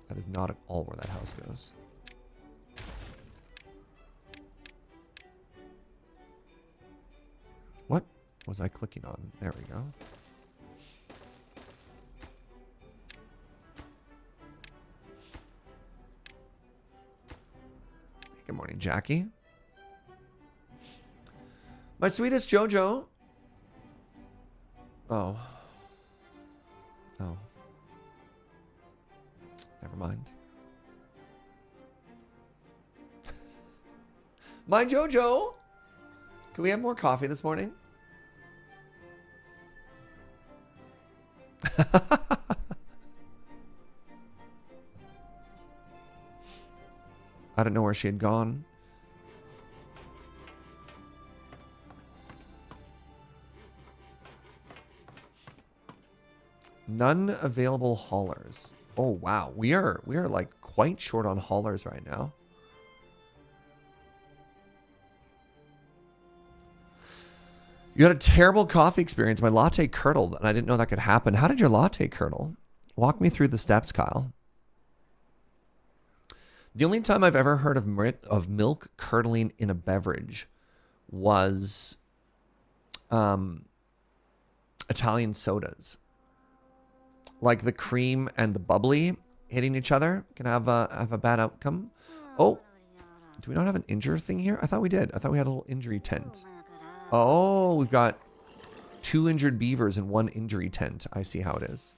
That is not at all where that house goes. What was I clicking on? There we go. Good morning, Jackie. My sweetest Jojo. Oh. Oh. Never mind. My Jojo. Can we have more coffee this morning? I don't know where she had gone. None available haulers. Oh wow, we are like quite short on haulers right now. You had a terrible coffee experience. My latte curdled, and I didn't know that could happen. How did your latte curdle? Walk me through the steps, Kyle. The only time I've ever heard of milk curdling in a beverage was Italian sodas. Like the cream and the bubbly hitting each other can have a bad outcome. Oh, do we not have an injure thing here? I thought we did. I thought we had a little injury tent. Oh, we've got 2 injured beavers and 1 injury tent. I see how it is.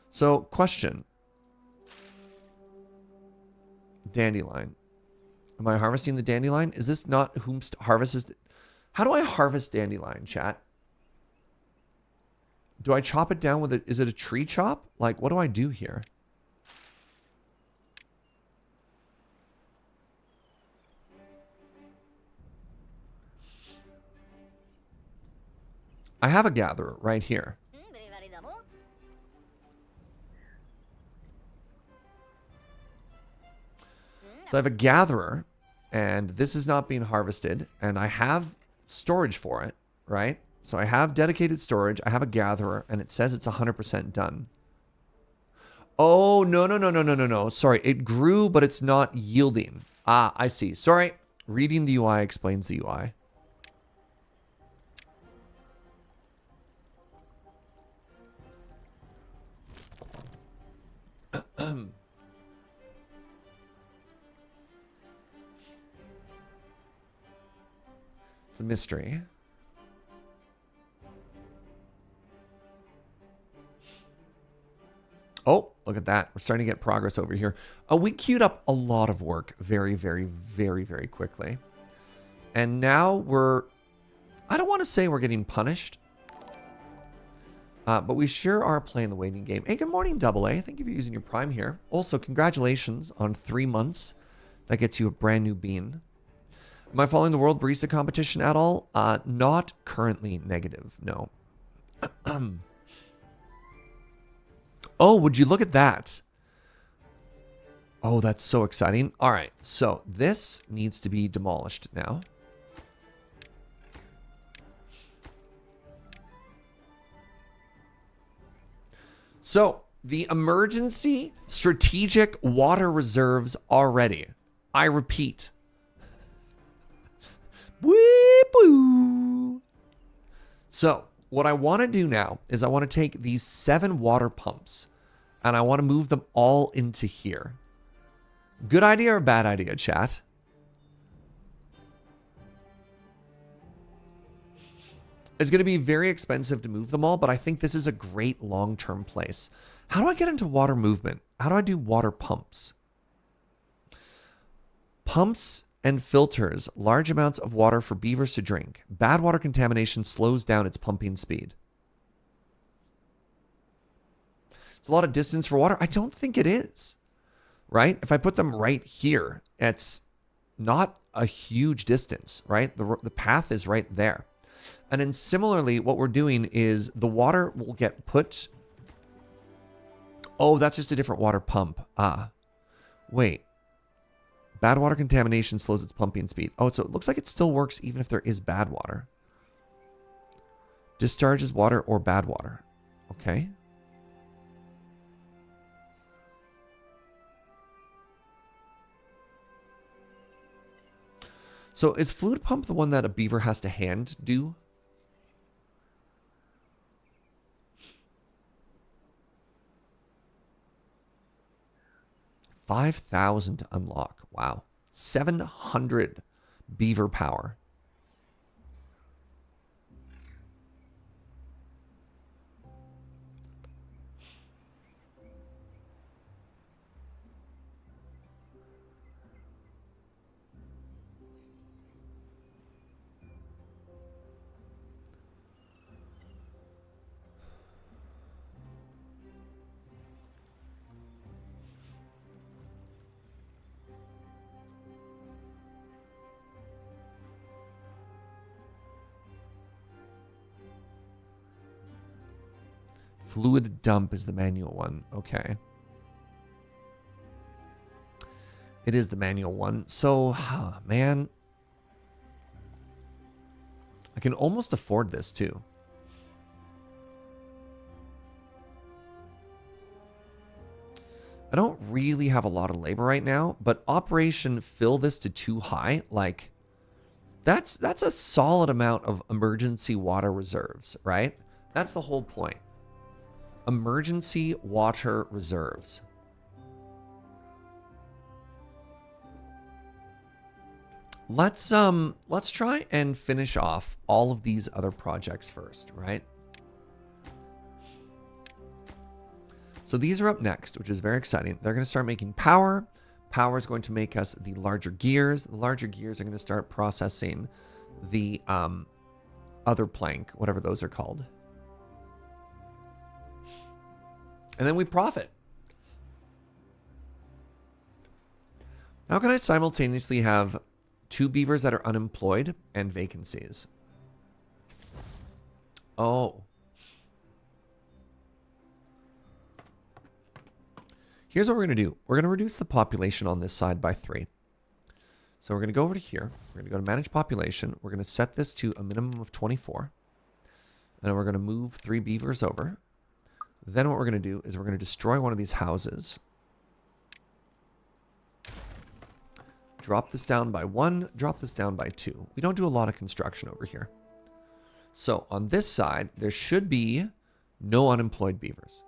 So, question. Dandelion. Am I harvesting the dandelion? Is this not whomst harvests? How do I harvest dandelion, chat? Do I chop it down with it? Is it a tree chop? Like, what do I do here? I have a gatherer right here. So I have a gatherer, and this is not being harvested, and I have storage for it, right? So I have dedicated storage, I have a gatherer, and it says it's 100% done. Oh, no. Sorry, it grew, but it's not yielding. Ah, I see. Sorry, reading the UI explains the UI. It's a mystery. Oh, look at that. We're starting to get progress over here. We queued up a lot of work very quickly. And now we're... I don't want to say we're getting punished. But we sure are playing the waiting game. Hey, good morning, Double A. Thank you for using your Prime here. Also, congratulations on 3 months That gets you a brand new bean. Am I following the World Barista Competition at all? Not currently negative, no. Oh, would you look at that? Oh, that's so exciting. All right, so this needs to be demolished now. So the emergency strategic water reserves are ready. I repeat. So what I want to do now is I want to take these 7 water pumps and I want to move them all into here. Good idea or bad idea, chat? It's going to be very expensive to move them all, but I think this is a great long-term place. How do I get into water movement? How do I do water pumps? Pumps and filters large amounts of water for beavers to drink. Bad water contamination slows down its pumping speed. It's a lot of distance for water. I don't think it is, right? If I put them right here, it's not a huge distance, right? The path is right there. And then similarly, what we're doing is the water will get put... Oh, that's just a different water pump. Wait. Bad water contamination slows its pumping speed. Oh, so it looks like it still works even if there is bad water. Discharges water or bad water. Okay. So is fluid pump the one that a beaver has to hand do? $5,000 to unlock. Wow. 700 beaver power. Fluid dump is the manual one. Okay. It is the manual one. So, man. I can almost afford this too. I don't really have a lot of labor right now, but Operation fill this to too high, like that's a solid amount of emergency water reserves, right? That's the whole point. Emergency water reserves. Let's try and finish off all of these other projects first, right? So these are up next, which is very exciting. They're going to start making power. Power is going to make us the larger gears. The larger gears are going to start processing the other plank, whatever those are called. And then we profit. How can I simultaneously have 2 beavers that are unemployed and vacancies? Oh. Here's what we're going to do. We're going to reduce the population on this side by 3. So we're going to go over to here. We're going to go to manage population. We're going to set this to a minimum of 24. And we're going to move 3 beavers over. Then what we're going to do is we're going to destroy one of these houses. Drop this down by 1. Drop this down by 2. We don't do a lot of construction over here. So on this side, there should be no unemployed beavers.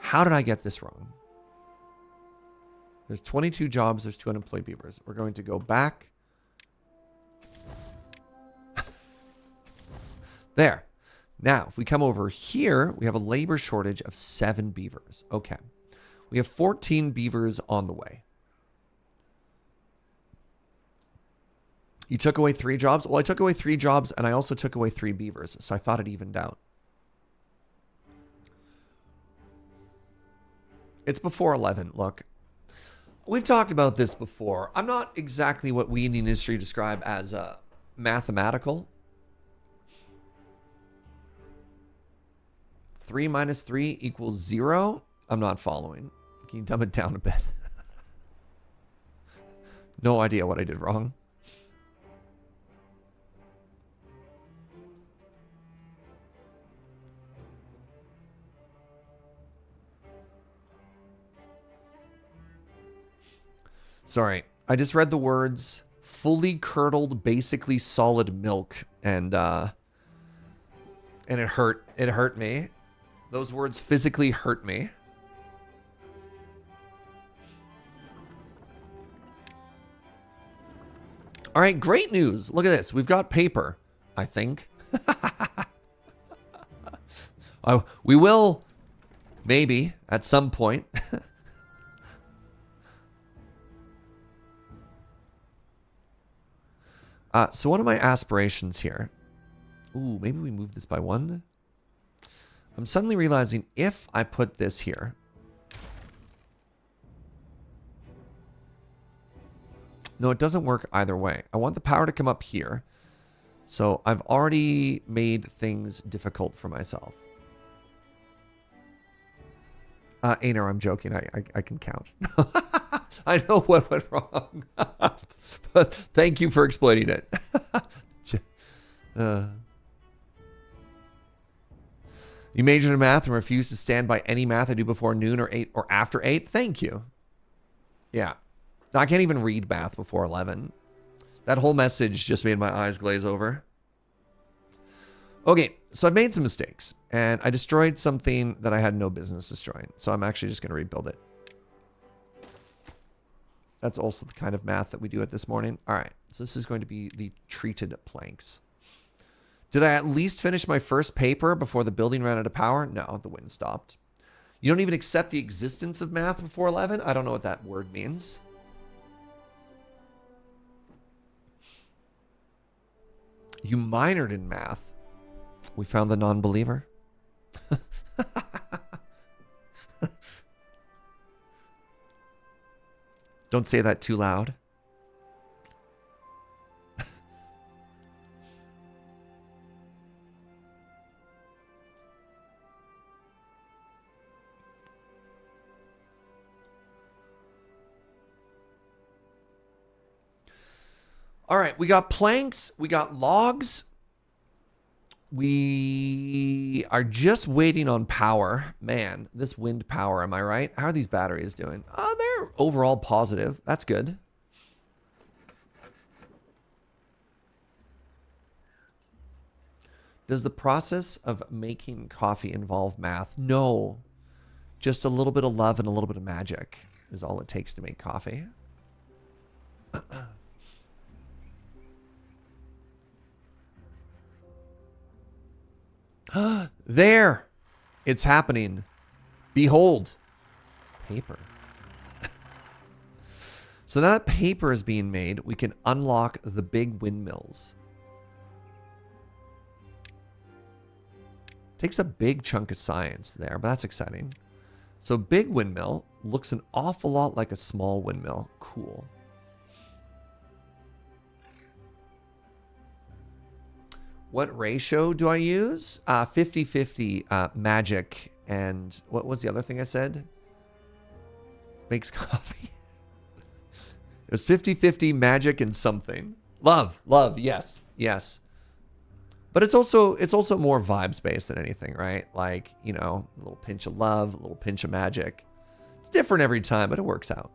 How did I get this wrong? There's 22 jobs. There's 2 unemployed beavers. We're going to go back. There. Now, if we come over here, we have a labor shortage of 7 beavers. Okay. We have 14 beavers on the way. You took away 3 jobs? Well, I took away 3 jobs, and I also took away 3 beavers, so I thought it evened out. It's before 11. Look, We've talked about this before. I'm not exactly what we in the industry describe as mathematical. 3 minus 3 equals 0. I'm not following. Can you dumb it down a bit? No idea what I did wrong. Sorry, I just read the words fully curdled, basically solid milk, and it hurt. It hurt me. Those words physically hurt me. All right, great news. Look at this. We've got paper, I think. We will, maybe, at some point. So one of my aspirations here. Ooh, maybe we move this by 1. I'm suddenly realizing if I put this here. No, it doesn't work either way. I want the power to come up here. So I've already made things difficult for myself. Aner, I'm joking. I can count. I know what went wrong. But thank you for explaining it. You majored in math and refused to stand by any math I do before noon or 8 or after 8. Thank you. Yeah. I can't even read math before 11. That whole message just made my eyes glaze over. Okay, so I've made some mistakes. And I destroyed something that I had no business destroying. So I'm actually just going to rebuild it. That's also the kind of math that we do at this morning. All right, so this is going to be the treated planks. Did I at least finish my first paper before the building ran out of power? No, the wind stopped. You don't even accept the existence of math before 11? I don't know what that word means. You minored in math. We found the non-believer. Don't say that too loud. All right, we got planks, we got logs. We are just waiting on power. Man, this wind power, am I right? How are these batteries doing? Oh, they're overall positive. That's good. Does the process of making coffee involve math? No. Just a little bit of love and a little bit of magic is all it takes to make coffee. There! It's happening. Behold. Paper. So now that paper is being made, we can unlock the big windmills. Takes a big chunk of science there, but that's exciting. So big windmill looks an awful lot like a small windmill. Cool. What ratio do I use? 50-50 magic and what was the other thing I said? Makes coffee. It was 50-50 magic and something. Love, yes, yes. But it's also more vibes based than anything, right? Like, you know, a little pinch of love, a little pinch of magic. It's different every time, but it works out.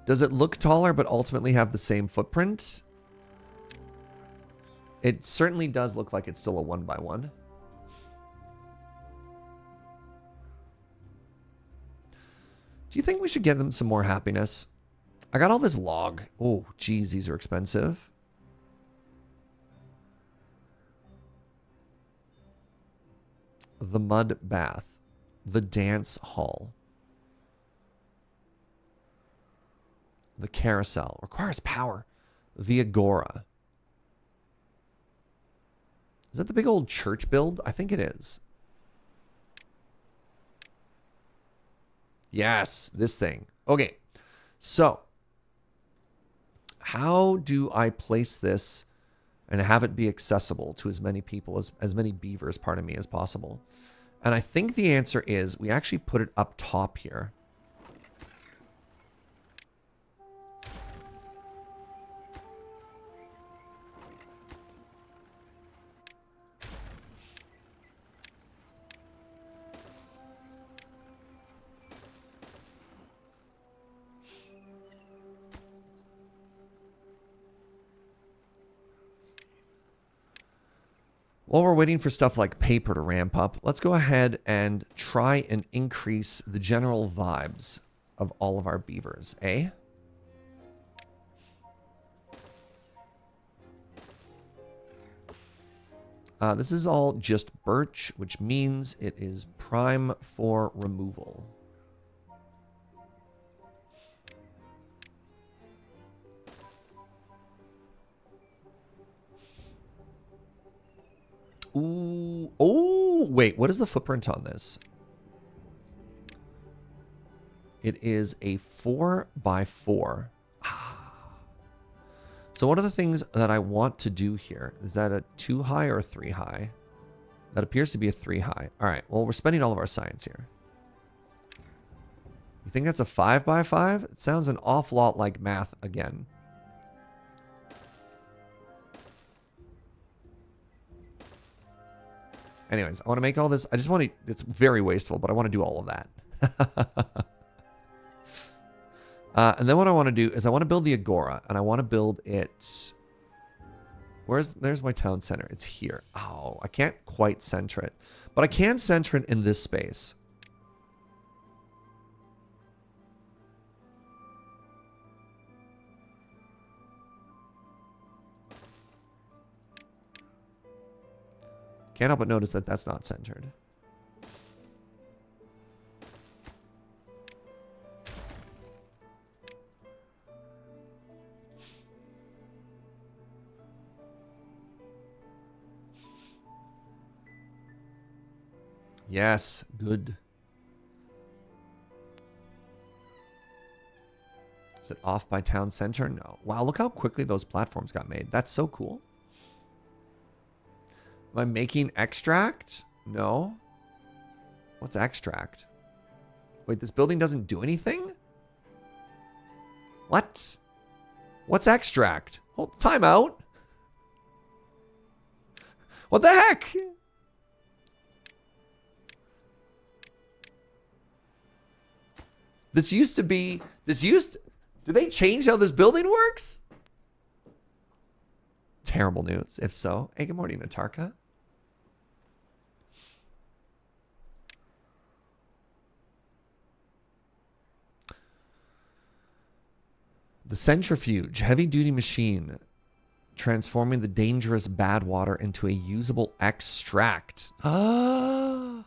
Does it look taller but ultimately have the same footprint? It certainly does look like it's still a 1x1. Do you think we should give them some more happiness? I got all this log. Oh, geez, these are expensive. The mud bath. The dance hall. The carousel. Requires power. The agora. Is that the big old church build? I think it is. Yes, this thing. Okay, so how do I place this and have it be accessible to as many people, as many beavers, pardon me, as possible? And I think the answer is we actually put it up top here. While we're waiting for stuff like paper to ramp up, let's go ahead and try and increase the general vibes of all of our beavers, eh? This is all just birch, which means it is prime for removal. Ooh. Oh, wait. What is the footprint on this? It is a 4x4. So one of the things that I want to do here, is that a 2 high or a 3 high? That appears to be a 3 high. All right. Well, we're spending all of our science here. You think that's a 5x5? It sounds an awful lot like math again. Anyways, I want to make all this. I just want to, it's very wasteful, but I want to do all of that. And then what I want to do is I want to build the agora, and I want to build it. There's my town center. It's here. Oh, I can't quite center it, but I can center it in this space. Can't help but notice that that's not centered. Yes, good. Is it off by town center? No. Wow, look how quickly those platforms got made. That's so cool. Am I making extract? No. What's extract? Wait, this building doesn't do anything? What? What's extract? Hold, timeout. What the heck? Did they change how this building works? Terrible news, if so. Hey, good morning, Natarka. The centrifuge, heavy-duty machine, transforming the dangerous Badwater into a usable extract. Ah.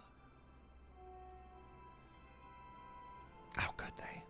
How could they?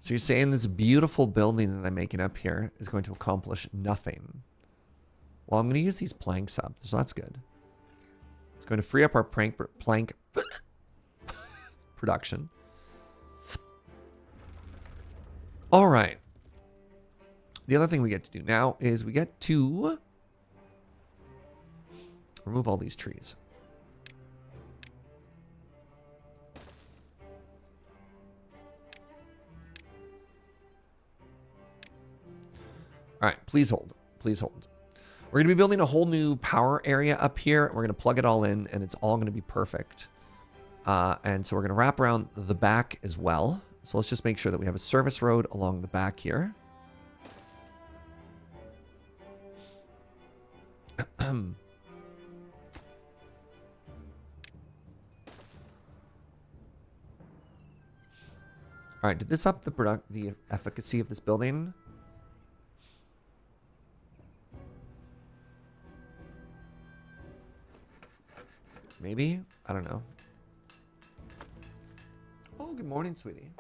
So you're saying this beautiful building that I'm making up here is going to accomplish nothing? Well, I'm going to use these planks up, so that's good. It's going to free up our plank production. All right. The other thing we get to do now is we get to remove all these trees. All right, please hold. Please hold. We're going to be building a whole new power area up here. We're going to plug it all in, and it's all going to be perfect. And so we're going to wrap around the back as well. So let's just make sure that we have a service road along the back here. All right, did this up the efficacy of this building? Maybe? I don't know. Oh, good morning, sweetie.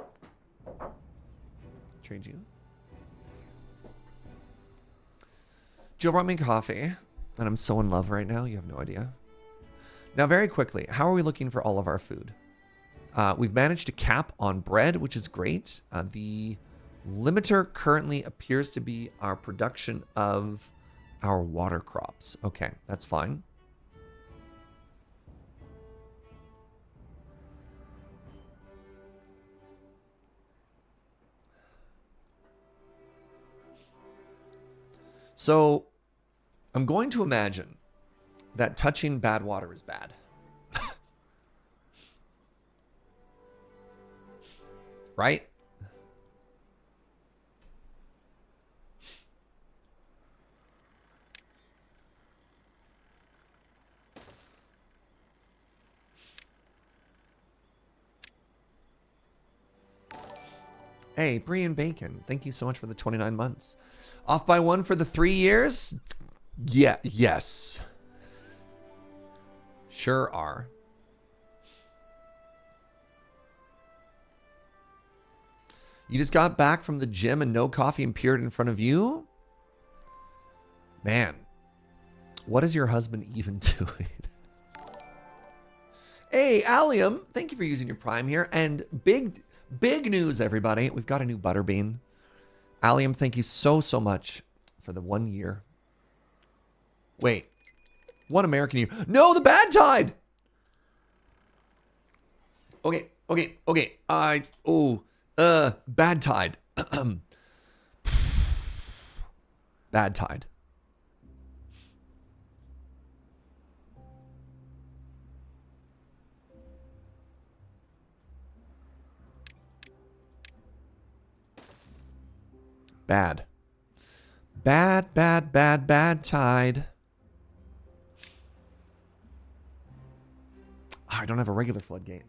Trade you. Jill brought me coffee, and I'm so in love right now. You have no idea. Now, very quickly, how are we looking for all of our food? We've managed to cap on bread, which is great. The limiter currently appears to be our production of our water crops. Okay, that's fine. So, I'm going to imagine that touching bad water is bad. Right? Hey, Brian Bacon, thank you so much for the 29 months. Off by 1 for the 3 years? Yeah, yes. Sure are. You just got back from the gym and no coffee appeared in front of you? Man, what is your husband even doing? Hey, Allium, thank you for using your Prime here. And big news, everybody. We've got a new Butterbean. Allium, thank you so much for the 1 year. Wait, one American year. No, the Badtide! Okay. Badtide. Badtide. Bad. Badtide. Oh, I don't have a regular floodgate.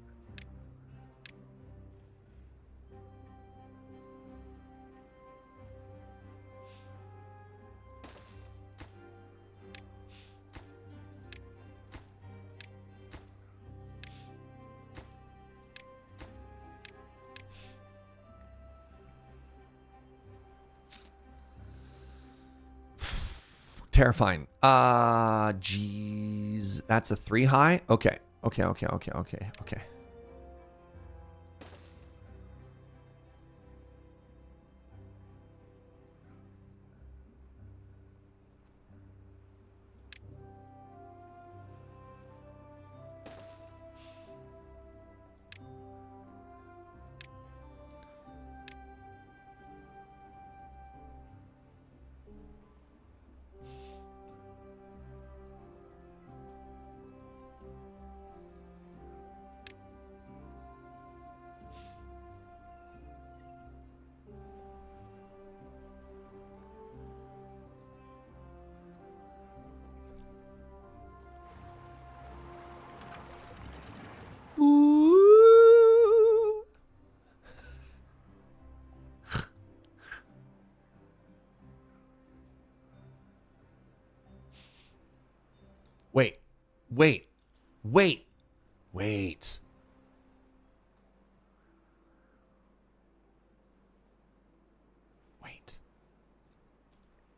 Terrifying. Jeez. That's a 3 high? Okay. Okay.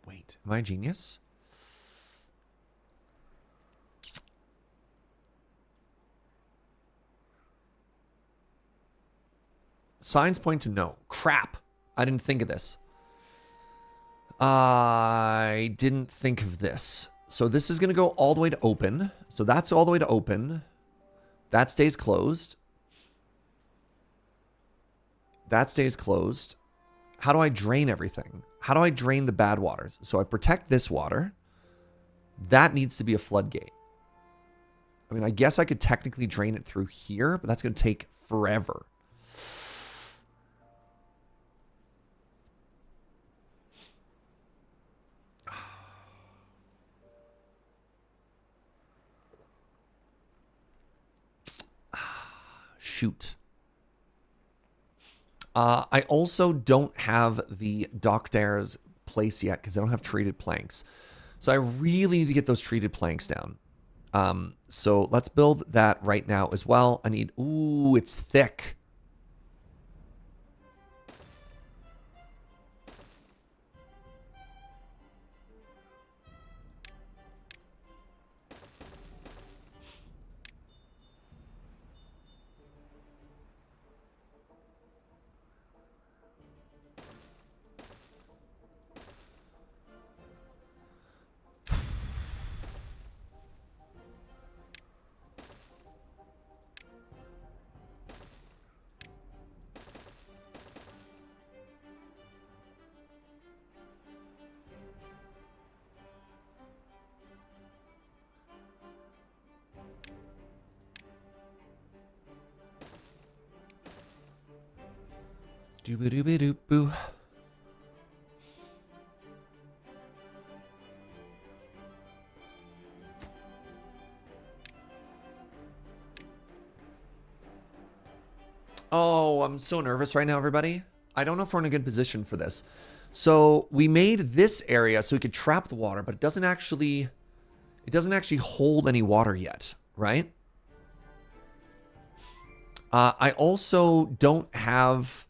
Wait. Am I a genius? Signs point to no. Crap. I didn't think of this. I didn't think of this. So this is going to go all the way to open. So that's all the way to open. That stays closed. That stays closed. How do I drain everything? How do I drain the bad waters? So I protect this water. That needs to be a floodgate. I mean, I guess I could technically drain it through here, but that's going to take forever. Shoot. I also don't have the dock stairs place yet because I don't have treated planks. So I really need to get those treated planks down. So let's build that right now as well. I need, ooh, it's thick. Dooba-dooba-doop-boo. Oh, I'm so nervous right now, everybody. I don't know if we're in a good position for this. So we made this area so we could trap the water, but it doesn't actually hold any water yet, right? I also don't have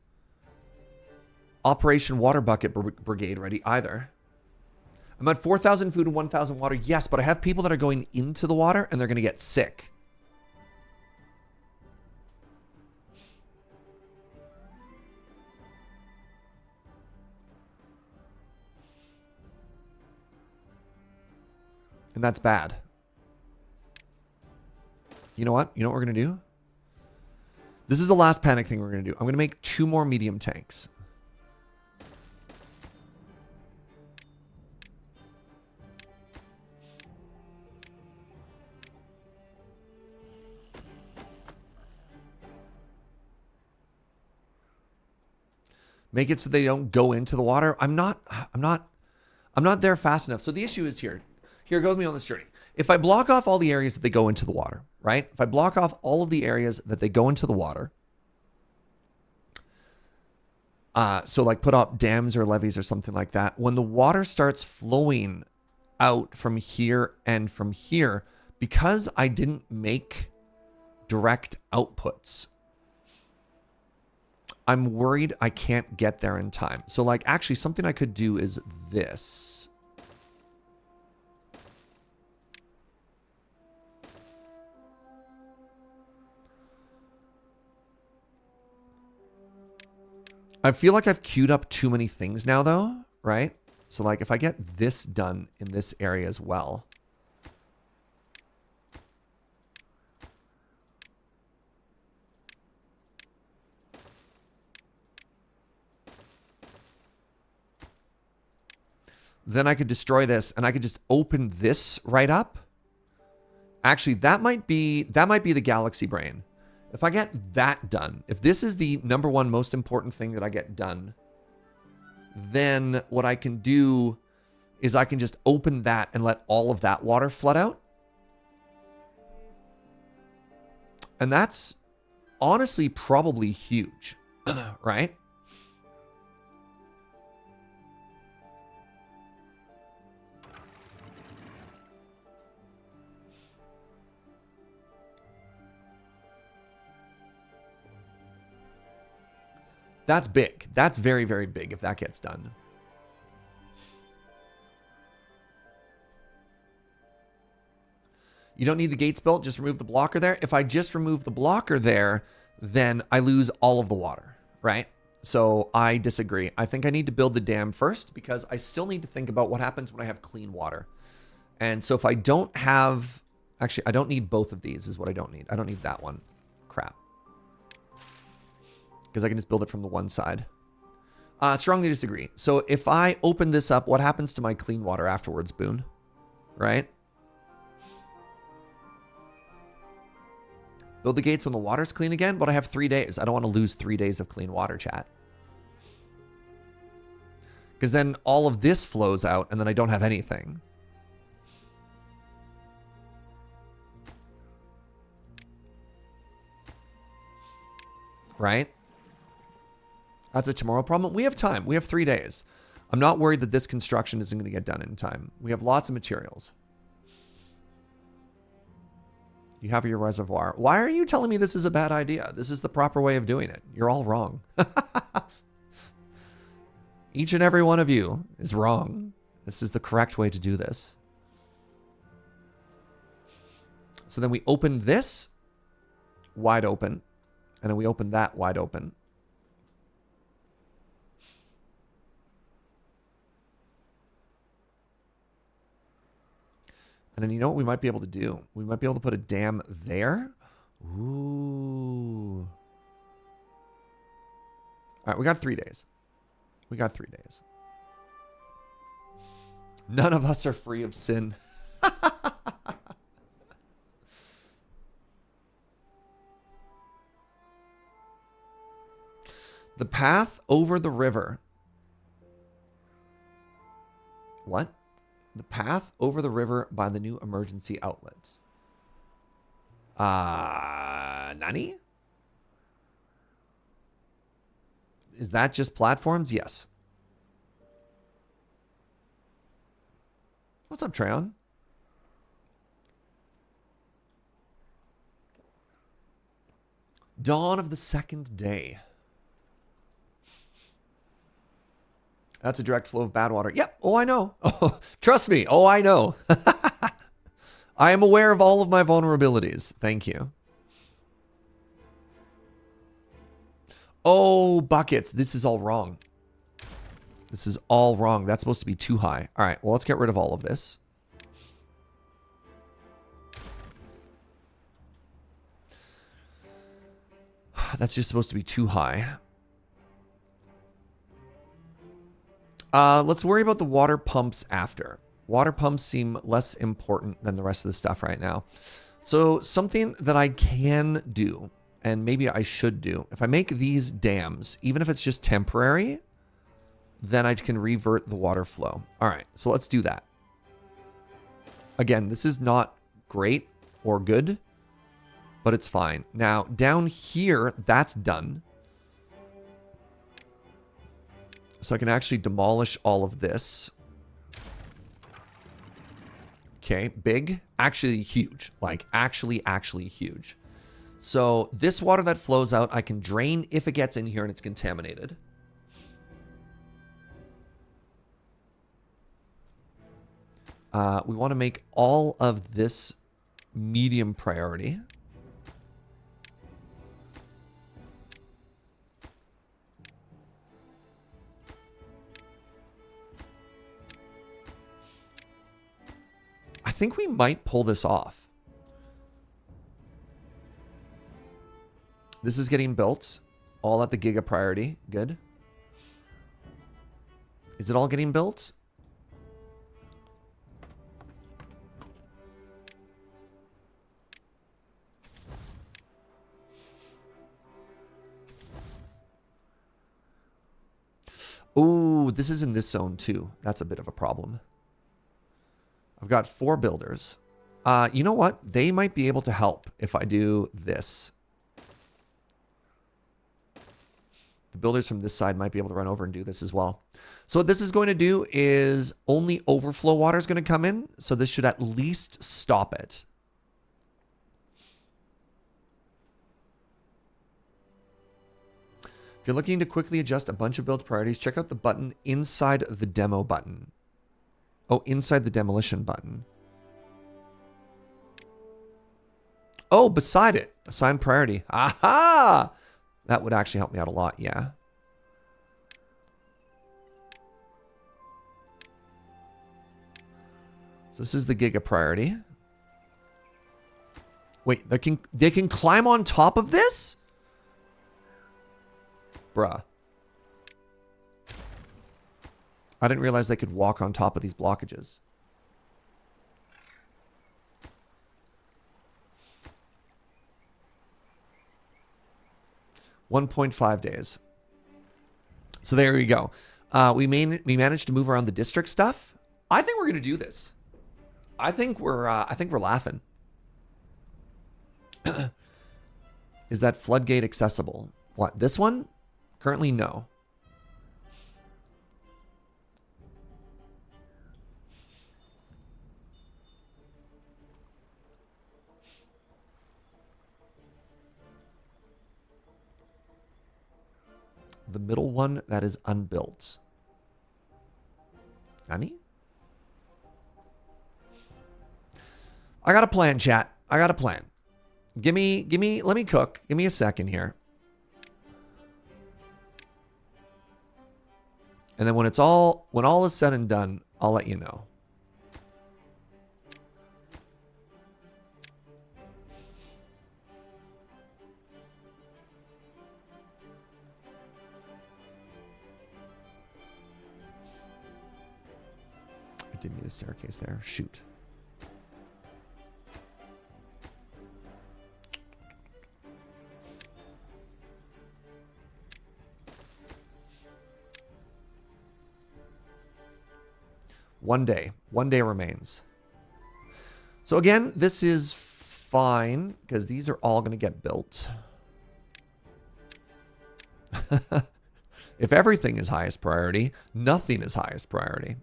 Operation Water Bucket Brigade ready either. I'm at 4,000 food and 1,000 water. Yes, but I have people that are going into the water and they're going to get sick. And that's bad. You know what? You know what we're going to do? This is the last panic thing we're going to do. I'm going to make 2 more medium tanks. Make it so they don't go into the water. I'm not there fast enough. So the issue is here. Here, go with me on this journey. If I block off all the areas that they go into the water, right? If I block off all of the areas that they go into the water, so like put up dams or levees or something like that, when the water starts flowing out from here and from here, because I didn't make direct outputs, I'm worried I can't get there in time. So like actually something I could do is this. I feel like I've queued up too many things now though, right? So like if I get this done in this area as well. Then I could destroy this and I could just open this right up. Actually, that might be the galaxy brain. If I get that done, if this is the #1 most important thing that I get done, then what I can do is I can just open that and let all of that water flood out. And that's honestly probably huge, right? That's big. That's very, very big if that gets done. You don't need the gates built, just remove the blocker there. If I just remove the blocker there, then I lose all of the water, right? So I disagree. I think I need to build the dam first because I still need to think about what happens when I have clean water. And so if I don't have, actually, I don't need both of these is what I don't need. I don't need that one. Crap. Because I can just build it from the one side. Strongly disagree. So if I open this up, what happens to my clean water afterwards, Boone? Right? Build the gates when the water's clean again, but I have 3 days. I don't want to lose 3 days of clean water, chat. Because then all of this flows out, and then I don't have anything. Right? That's a tomorrow problem. We have time. We have 3 days. I'm not worried that this construction isn't going to get done in time. We have lots of materials. You have your reservoir. Why are you telling me this is a bad idea? This is the proper way of doing it. You're all wrong. Each and every one of you is wrong. This is the correct way to do this. So then we open this wide open, and then we open that wide open. And then you know what we might be able to do? We might be able to put a dam there. Ooh. All right, we got 3 days. We got 3 days. None of us are free of sin. The path over the river. What? The path over the river by the new emergency outlet. Nani? Is that just platforms? Yes. What's up, Treon? Dawn of the second day. That's a direct flow of Badwater. Yep. Oh, I know. Oh, trust me. Oh, I know. I am aware of all of my vulnerabilities. Thank you. Oh, buckets. This is all wrong. This is all wrong. That's supposed to be too high. All right. Well, let's get rid of all of this. That's just supposed to be too high. Let's worry about the water pumps after. Water pumps seem less important than the rest of the stuff right now. So something that I can do, and maybe I should do, if I make these dams, even if it's just temporary, then I can revert the water flow. All right, so let's do that. Again, this is not great or good, but it's fine. Now, down here, that's done. So I can actually demolish all of this. Okay, big. Actually huge. Like, actually huge. So this water that flows out, I can drain if it gets in here and it's contaminated. We want to make all of this medium priority. I think we might pull this off. This is getting built. All at the giga priority. Good. Is it all getting built? Ooh, this is in this zone too. That's a bit of a problem. I've got 4 builders. You know what? They might be able to help if I do this. The builders from this side might be able to run over and do this as well. So what this is going to do is only overflow water is going to come in. So this should at least stop it. If you're looking to quickly adjust a bunch of build priorities, check out the button inside the demo button. Oh, inside the demolition button. Oh, beside it. Assign priority. Aha! That would actually help me out a lot, yeah. So this is the giga priority. Wait, they can climb on top of this? Bruh. I didn't realize they could walk on top of these blockages. 1.5 days. So there you go. We managed to move around the district stuff. I think we're gonna do this. I think we're laughing. Is that floodgate accessible? What, this one? Currently, no. The middle one, that is unbuilt. Nani? I got a plan, chat. I got a plan. Let me cook. Give me a second here. And then when all is said and done, I'll let you know. I did need a staircase there. Shoot. One day remains. So again, this is fine because these are all going to get built. If everything is highest priority, nothing is highest priority.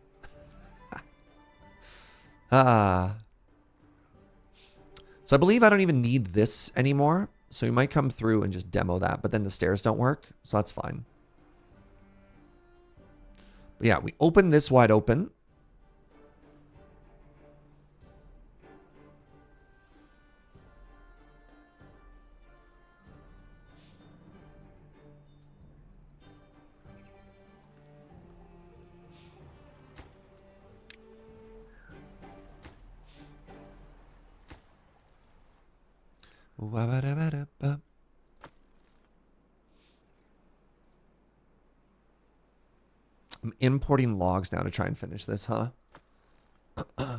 So I believe I don't even need this anymore. So we might come through and just demo that, but then the stairs don't work. So that's fine. But yeah, we open this wide open. I'm importing logs now to try and finish this, huh? Is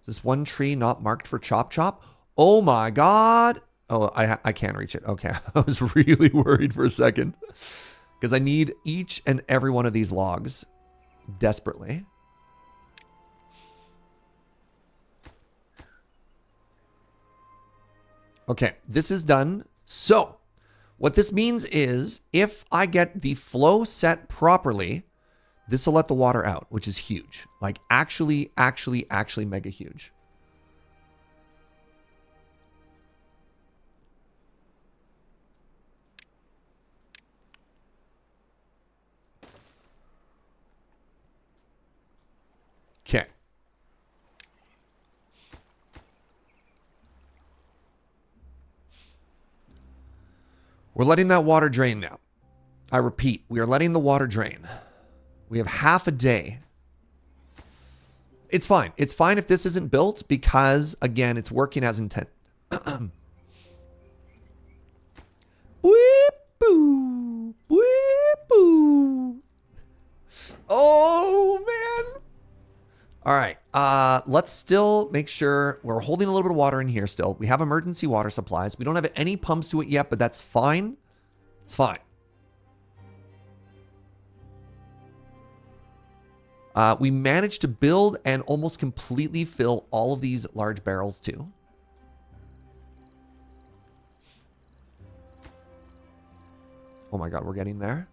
this one tree not marked for chop chop? Oh my god! Oh, I can't reach it. Okay, I was really worried for a second. Because I need each and every one of these logs desperately. Okay, this is done. So, what this means is if I get the flow set properly, this will let the water out, which is huge. Like actually mega huge. Okay. We're letting that water drain now. I repeat, we are letting the water drain. We have half a day. It's fine. It's fine if this isn't built because, again, it's working as intended. Whip-boo. Whip-boo. Oh, man. All right. Let's still make sure we're holding a little bit of water in here still. We have emergency water supplies. We don't have any pumps to it yet, but that's fine. It's fine. We managed to build and almost completely fill all of these large barrels too. Oh my god, we're getting there.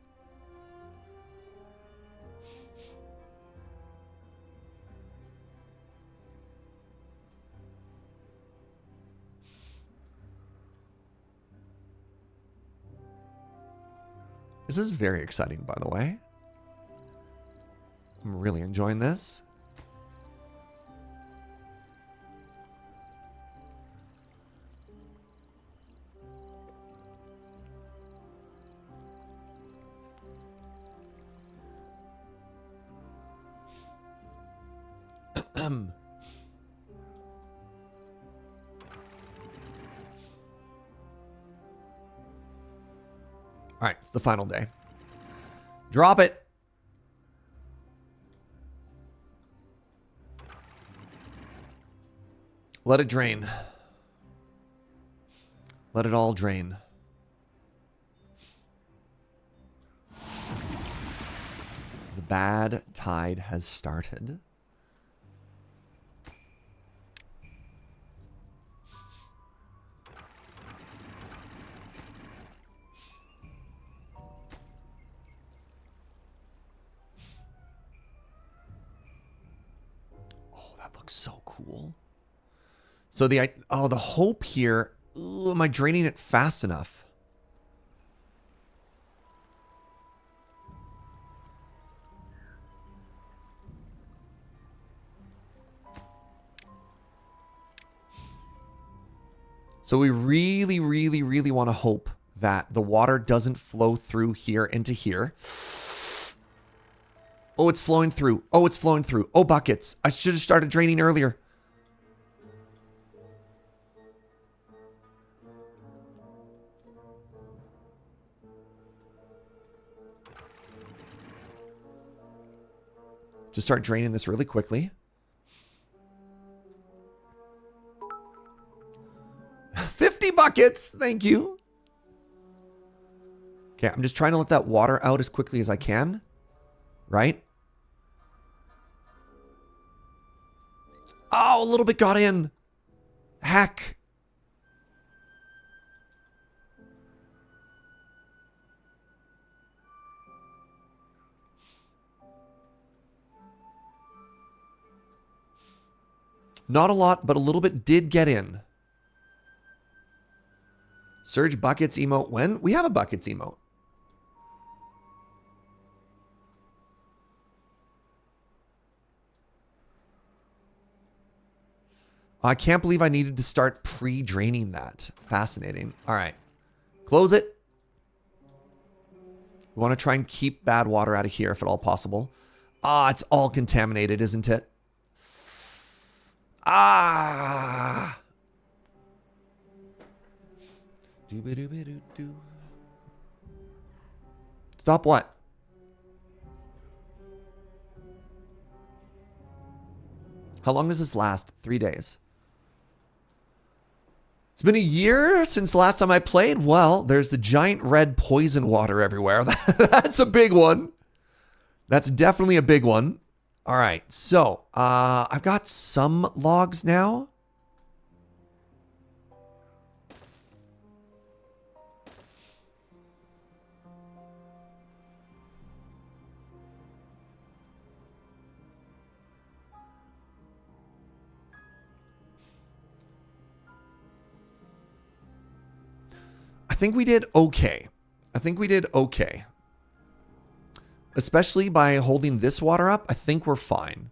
This is very exciting, by the way. I'm really enjoying this. All right, it's the final day. Drop it. Let it drain. Let it all drain. The bad tide has started. Oh, that looks so cool. So the hope here, ooh, am I draining it fast enough? So we really, really, really want to hope that the water doesn't flow through here into here. Oh, it's flowing through. Oh, it's flowing through. Oh, buckets. I should have started draining earlier. Just start draining this really quickly. 50 buckets. Thank you. Okay, I'm just trying to let that water out as quickly as I can. Right? Oh, a little bit got in. Heck. Not a lot, but a little bit did get in. Surge buckets emote when? We have a buckets emote. I can't believe I needed to start pre-draining that. Fascinating. All right. Close it. We want to try and keep bad water out of here if at all possible. Ah, it's all contaminated, isn't it? Ah. Doo-ba-doo-ba-doo-doo. Stop what? How long does this last? 3 days. It's been a year since the last time I played. Well, there's the giant red poison water everywhere. That's a big one. That's definitely a big one. All right, so I've got some logs now. I think we did okay. I think we did okay. Especially by holding this water up, I think we're fine.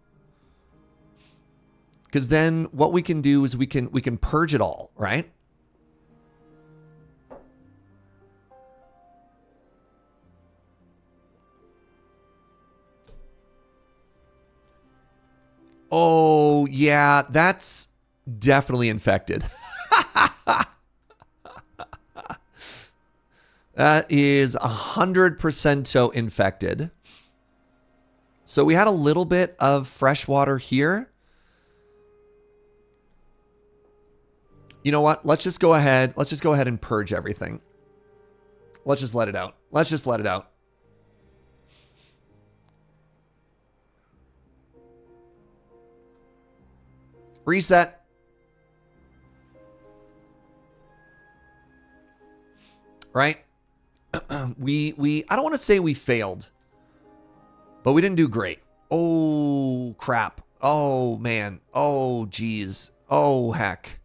Because then what we can do is we can purge it all, right? Oh, yeah, that's definitely infected. That is 100% so infected. So we had a little bit of fresh water here. You know what? Let's just go ahead. Let's just go ahead and purge everything. Let's just let it out. Let's just let it out. Reset. Right? I don't want to say we failed, but we didn't do great. Oh, crap. Oh, man. Oh, geez. Oh, heck.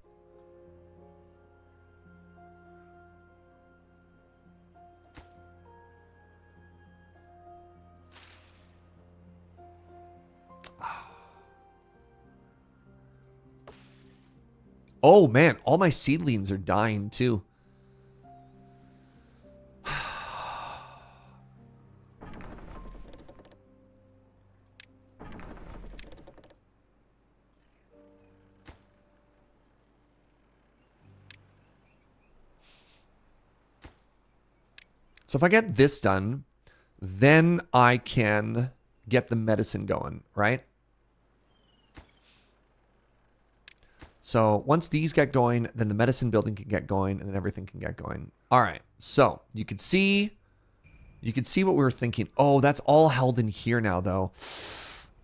Oh, man. All my seedlings are dying, too. So if I get this done, then I can get the medicine going, right? So once these get going, then the medicine building can get going, and then everything can get going. All right. So you could see what we were thinking. Oh, that's all held in here now, though.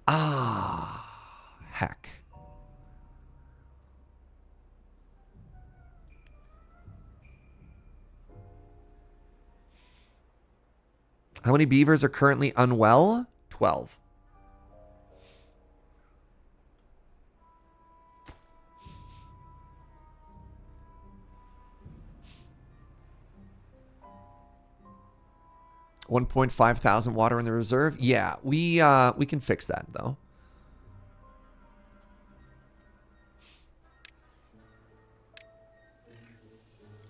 Ah, heck. How many beavers are currently unwell? 12. $1,500 water in the reserve. Yeah, we can fix that though.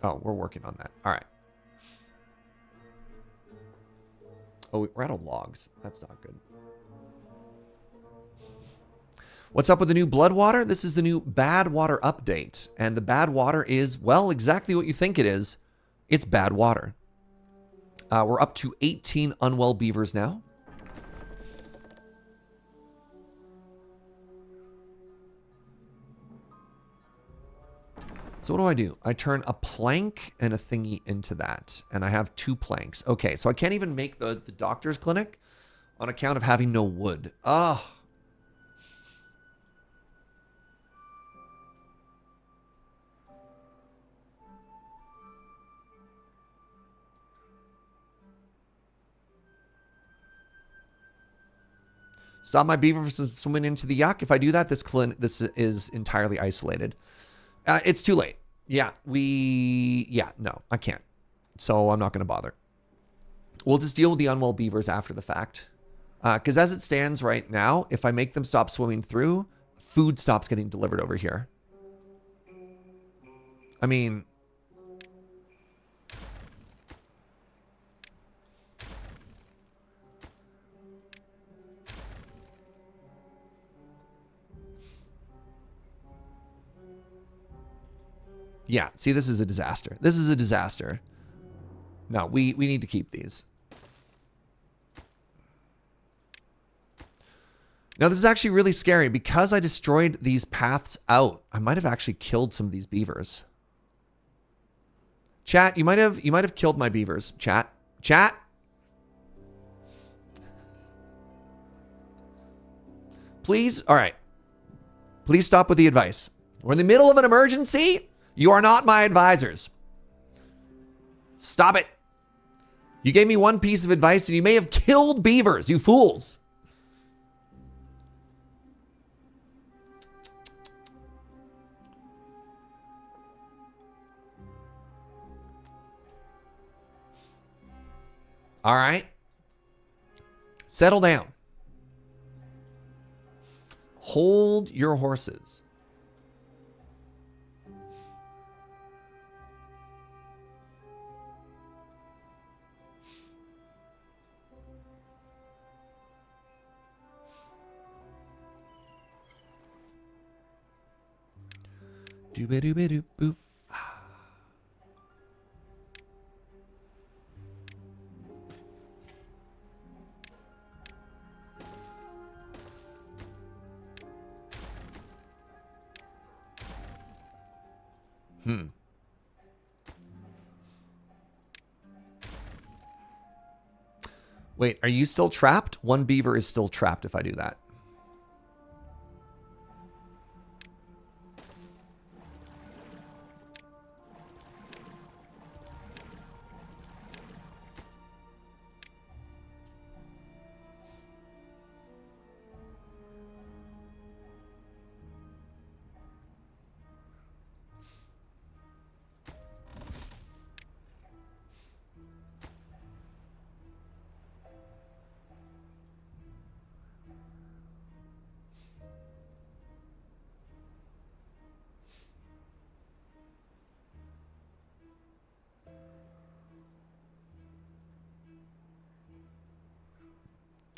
Oh, we're working on that. All right. Oh, we're out of logs. That's not good. What's up with the new Bloodwater? This is the new Badwater update. And the Badwater is, well, exactly what you think it is. It's bad water. We're up to 18 unwell beavers now. So what do? I turn a plank and a thingy into that. And I have 2 planks. Okay, so I can't even make the doctor's clinic on account of having no wood. Ugh. Stop my beaver from swimming into the yuck. If I do that, this is entirely isolated. It's too late. Yeah, no, I can't. So I'm not going to bother. We'll just deal with the unwell beavers after the fact. Because as it stands right now, if I make them stop swimming through, food stops getting delivered over here. I mean... Yeah, see, this is a disaster. This is a disaster. No, we need to keep these. Now, this is actually really scary. Because I destroyed these paths out, I might have actually killed some of these beavers. Chat, you might have killed my beavers. Chat. Chat. Please, all right. Please stop with the advice. We're in the middle of an emergency. You are not my advisors. Stop it. You gave me one piece of advice and you may have killed beavers, you fools. All right. Settle down. Hold your horses. Dooba-dooba-doop-boop. Wait, are you still trapped? One beaver is still trapped if I do that.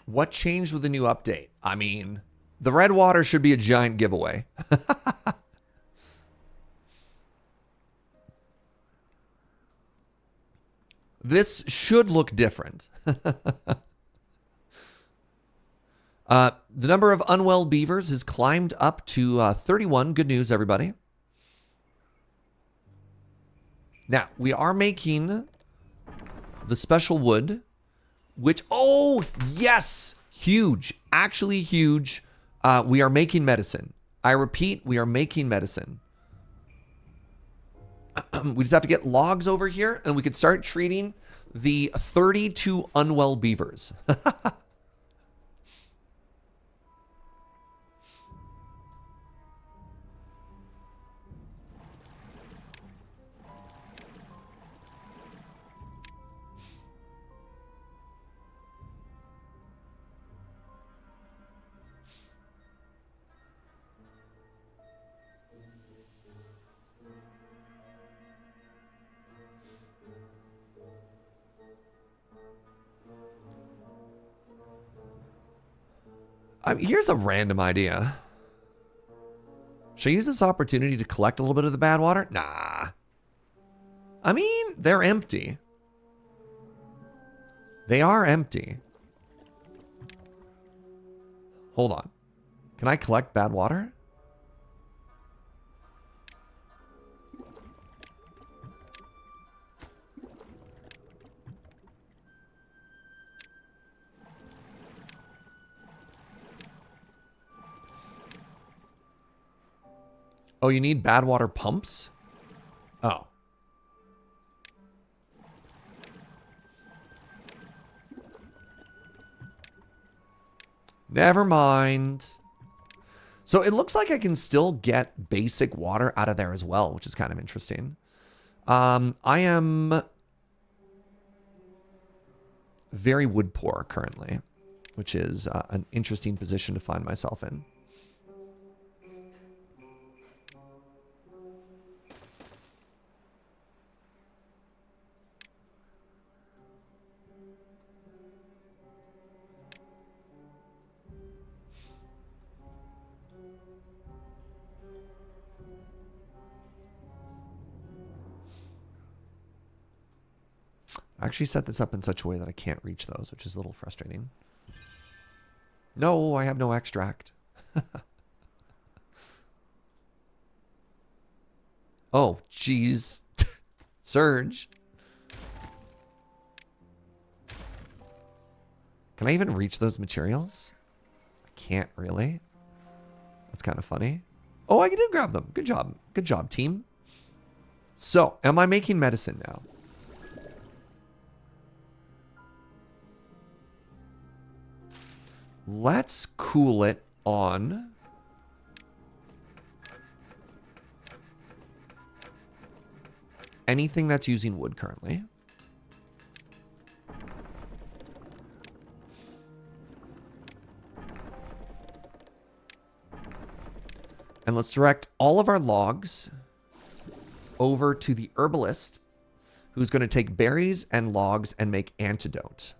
What changed with the new update? I mean, the red water should be a giant giveaway. This should look different. The number of unwell beavers has climbed up to 31. Good news, everybody. Now, we are making the special wood, which, oh, yes, huge, actually huge. We are making medicine. I repeat, we are making medicine. We just have to get logs over here, and we can start treating the 32 unwell beavers. Here's a random idea. Should I use this opportunity to collect a little bit of the bad water? Nah. I mean, they're empty. They are empty. Hold on. Can I collect bad water? Oh, you need bad water pumps? Oh. Never mind. So it looks like I can still get basic water out of there as well, which is kind of interesting. I am very wood poor currently, which is an interesting position to find myself in. I actually set this up in such a way that I can't reach those, which is a little frustrating. No, I have no extract. Oh, jeez. Surge. Can I even reach those materials? I can't really. That's kind of funny. Oh, I did grab them. Good job. Good job, team. So, am I making medicine now? Let's cool it on anything that's using wood currently. And let's direct all of our logs over to the herbalist, who's going to take berries and logs and make antidote.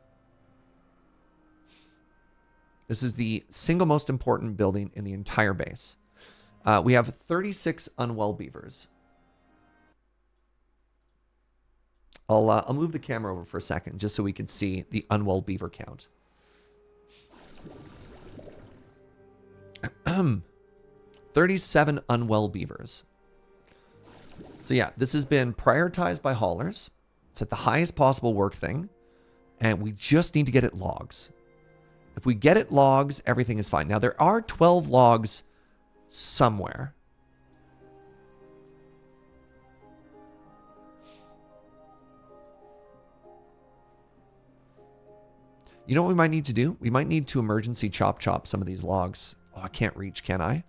This is the single most important building in the entire base. We have 36 unwell beavers. I'll move the camera over for a second just so we can see the unwell beaver count. 37 unwell beavers. So yeah, this has been prioritized by haulers. It's at the highest possible work thing. And we just need to get it logs. If we get it logs, everything is fine. Now, there are 12 logs somewhere. You know what we might need to do? We might need to emergency chop some of these logs. Oh, I can't reach, can I?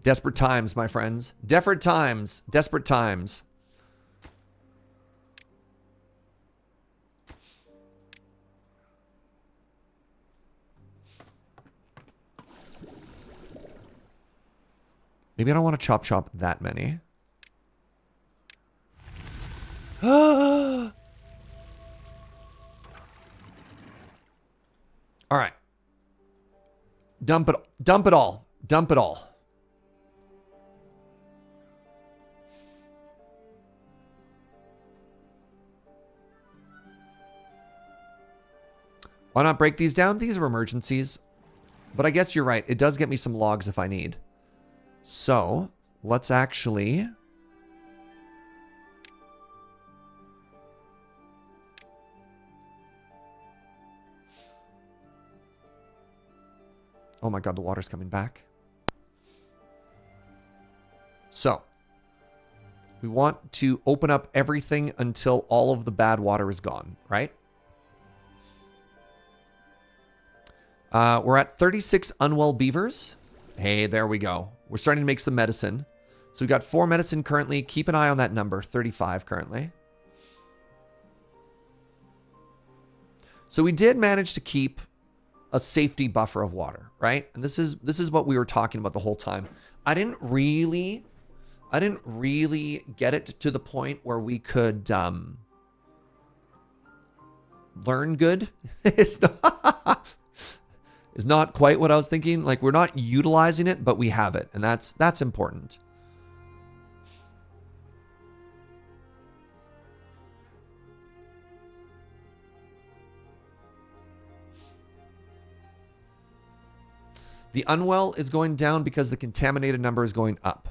Desperate times, my friends. Desperate times. Desperate times. Maybe I don't want to chop that many. All right. Dump it all. Dump it all. Dump it all. Why not break these down? These are emergencies. But I guess you're right. It does get me some logs if I need. So, let's actually... Oh my god, the water's coming back. So, we want to open up everything until all of the bad water is gone, right? We're at 36 unwell beavers. Hey, there we go. We're starting to make some medicine. So we've got 4 medicine currently. Keep an eye on that number, 35 currently. So we did manage to keep a safety buffer of water, right? And this is what we were talking about the whole time. I didn't really get it to the point where we could learn good. It's not quite what I was thinking. Like, we're not utilizing it, but we have it, and that's important. The unwell is going down because the contaminated number is going up.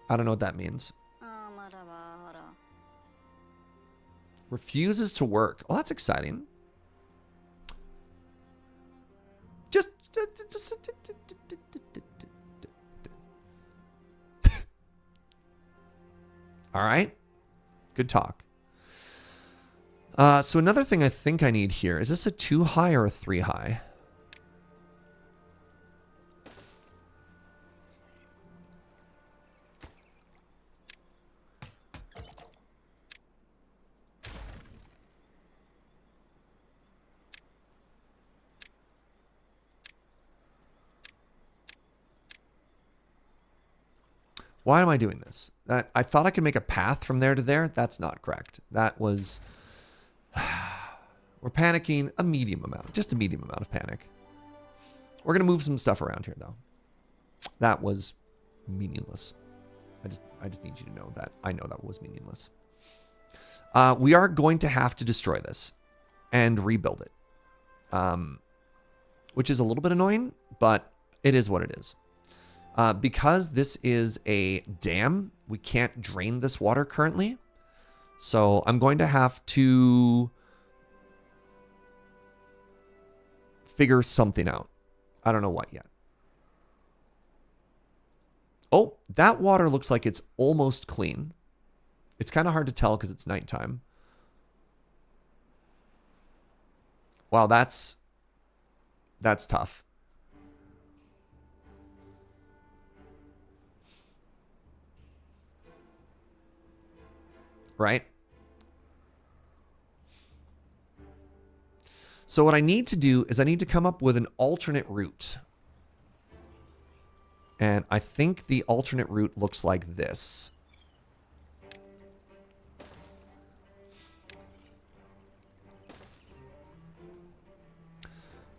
I don't know what that means. Refuses to work. Oh, that's exciting. All right. Good talk. So another thing I think I need here, is this a 2 high or a 3 high? Why am I doing this? I thought I could make a path from there to there. That's not correct. That was... We're panicking a medium amount. Just a medium amount of panic. We're going to move some stuff around here, though. That was meaningless. I just need you to know that. I know that was meaningless. We are going to have to destroy this and rebuild it. Which is a little bit annoying, but it is what it is. Because this is a dam, we can't drain this water currently. So I'm going to have to figure something out. I don't know what yet. Oh, that water looks like it's almost clean. It's kind of hard to tell because it's nighttime. Wow, that's tough. Right? So what I need to do is I need to come up with an alternate route. And I think the alternate route looks like this.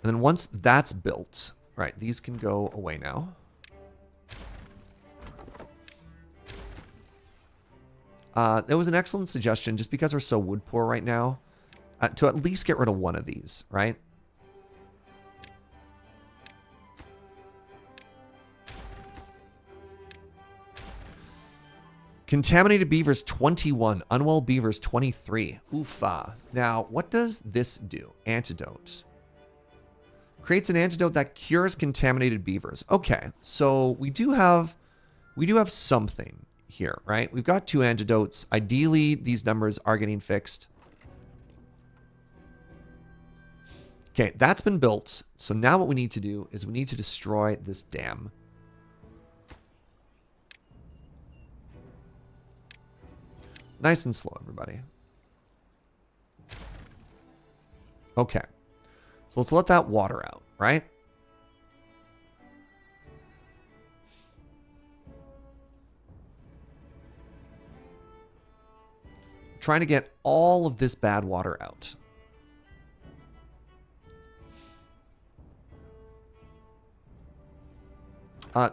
And then once that's built, right, these can go away now. That was an excellent suggestion, just because we're so wood poor right now, to at least get rid of one of these, right? Contaminated beavers 21, unwell beavers 23. Oofa. Now, what does this do? Antidote. Creates an antidote that cures contaminated beavers. Okay, so we do have something here, right? We've got 2 antidotes. Ideally, these numbers are getting fixed. Okay, that's been built. So now what we need to do is we need to destroy this dam. Nice and slow, everybody. Okay. So let's let that water out, right? Trying to get all of this bad water out.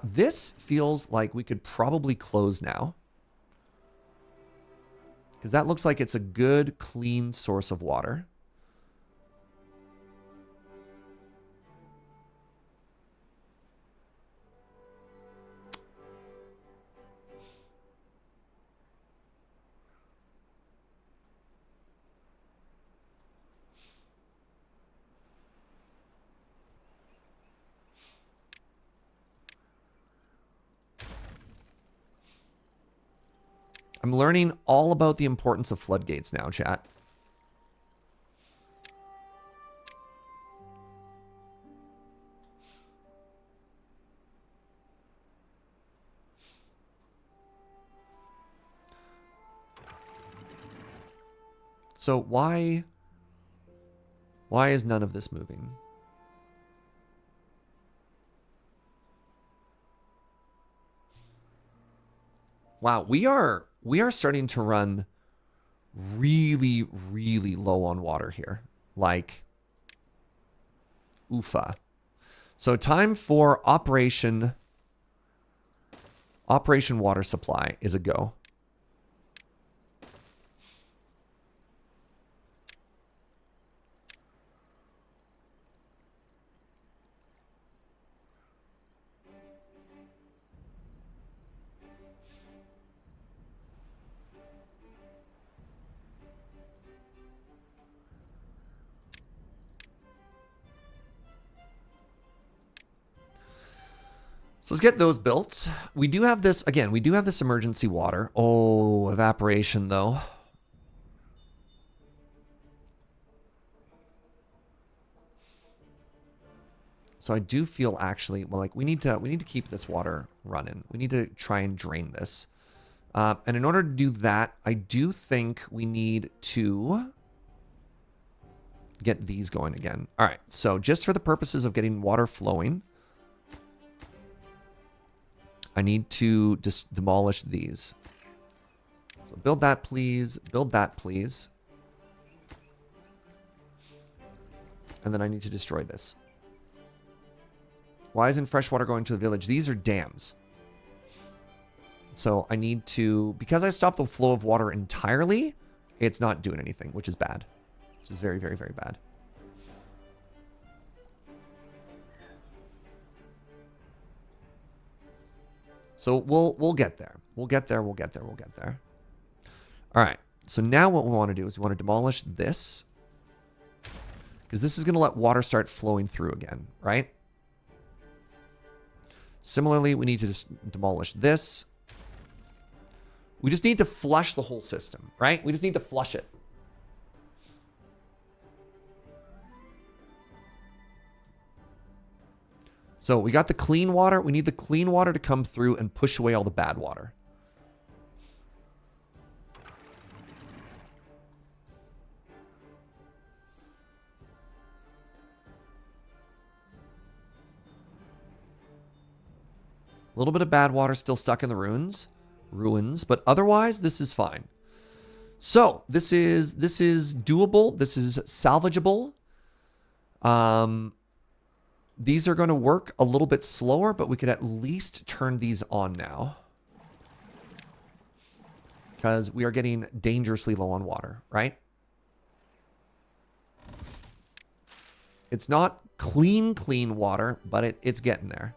This feels like we could probably close now. Because that looks like it's a good, clean source of water. I'm learning all about the importance of floodgates now, chat. So why is none of this moving? Wow, we are starting to run really, really low on water here. Like, oofa. So time for Operation Water Supply is a go. So let's get those built. We do have this, again, we do have this emergency water. Oh, evaporation though. So I do feel actually, well, like we need to keep this water running. We need to try and drain this. And in order to do that, I do think we need to get these going again. All right, so just for the purposes of getting water flowing, I need to just demolish these. So build that, please. Build that, please. And then I need to destroy this. Why isn't fresh water going to the village? These are dams. So I need to, because I stopped the flow of water entirely, it's not doing anything, which is bad. Which is very, very, very bad. So we'll get there. We'll get there. We'll get there. We'll get there. All right. So now what we want to do is we want to demolish this. Because this is going to let water start flowing through again, right? Similarly, we need to just demolish this. We just need to flush the whole system, right? We just need to flush it. So we got the clean water. We need the clean water to come through and push away all the bad water. A little bit of bad water still stuck in the ruins, but otherwise this is fine. So this is doable. This is salvageable. These are going to work a little bit slower, but we could at least turn these on now. Because we are getting dangerously low on water, right? It's not clean water, but it's getting there.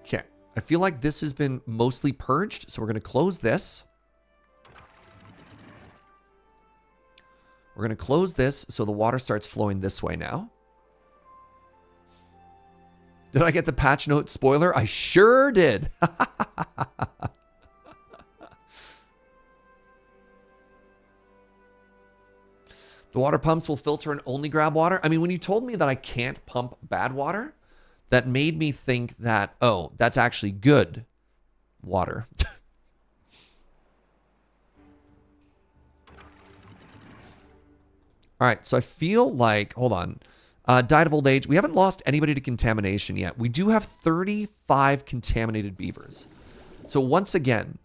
Okay, I feel like this has been mostly purged, so we're going to close this. We're going to close this so the water starts flowing this way now. Did I get the patch note spoiler? I sure did. The water pumps will filter and only grab water. I mean, when you told me that I can't pump bad water, that made me think that, oh, that's actually good water. All right, so I feel like, hold on. Died of old age. We haven't lost anybody to contamination yet. We do have 35 contaminated beavers. So once again,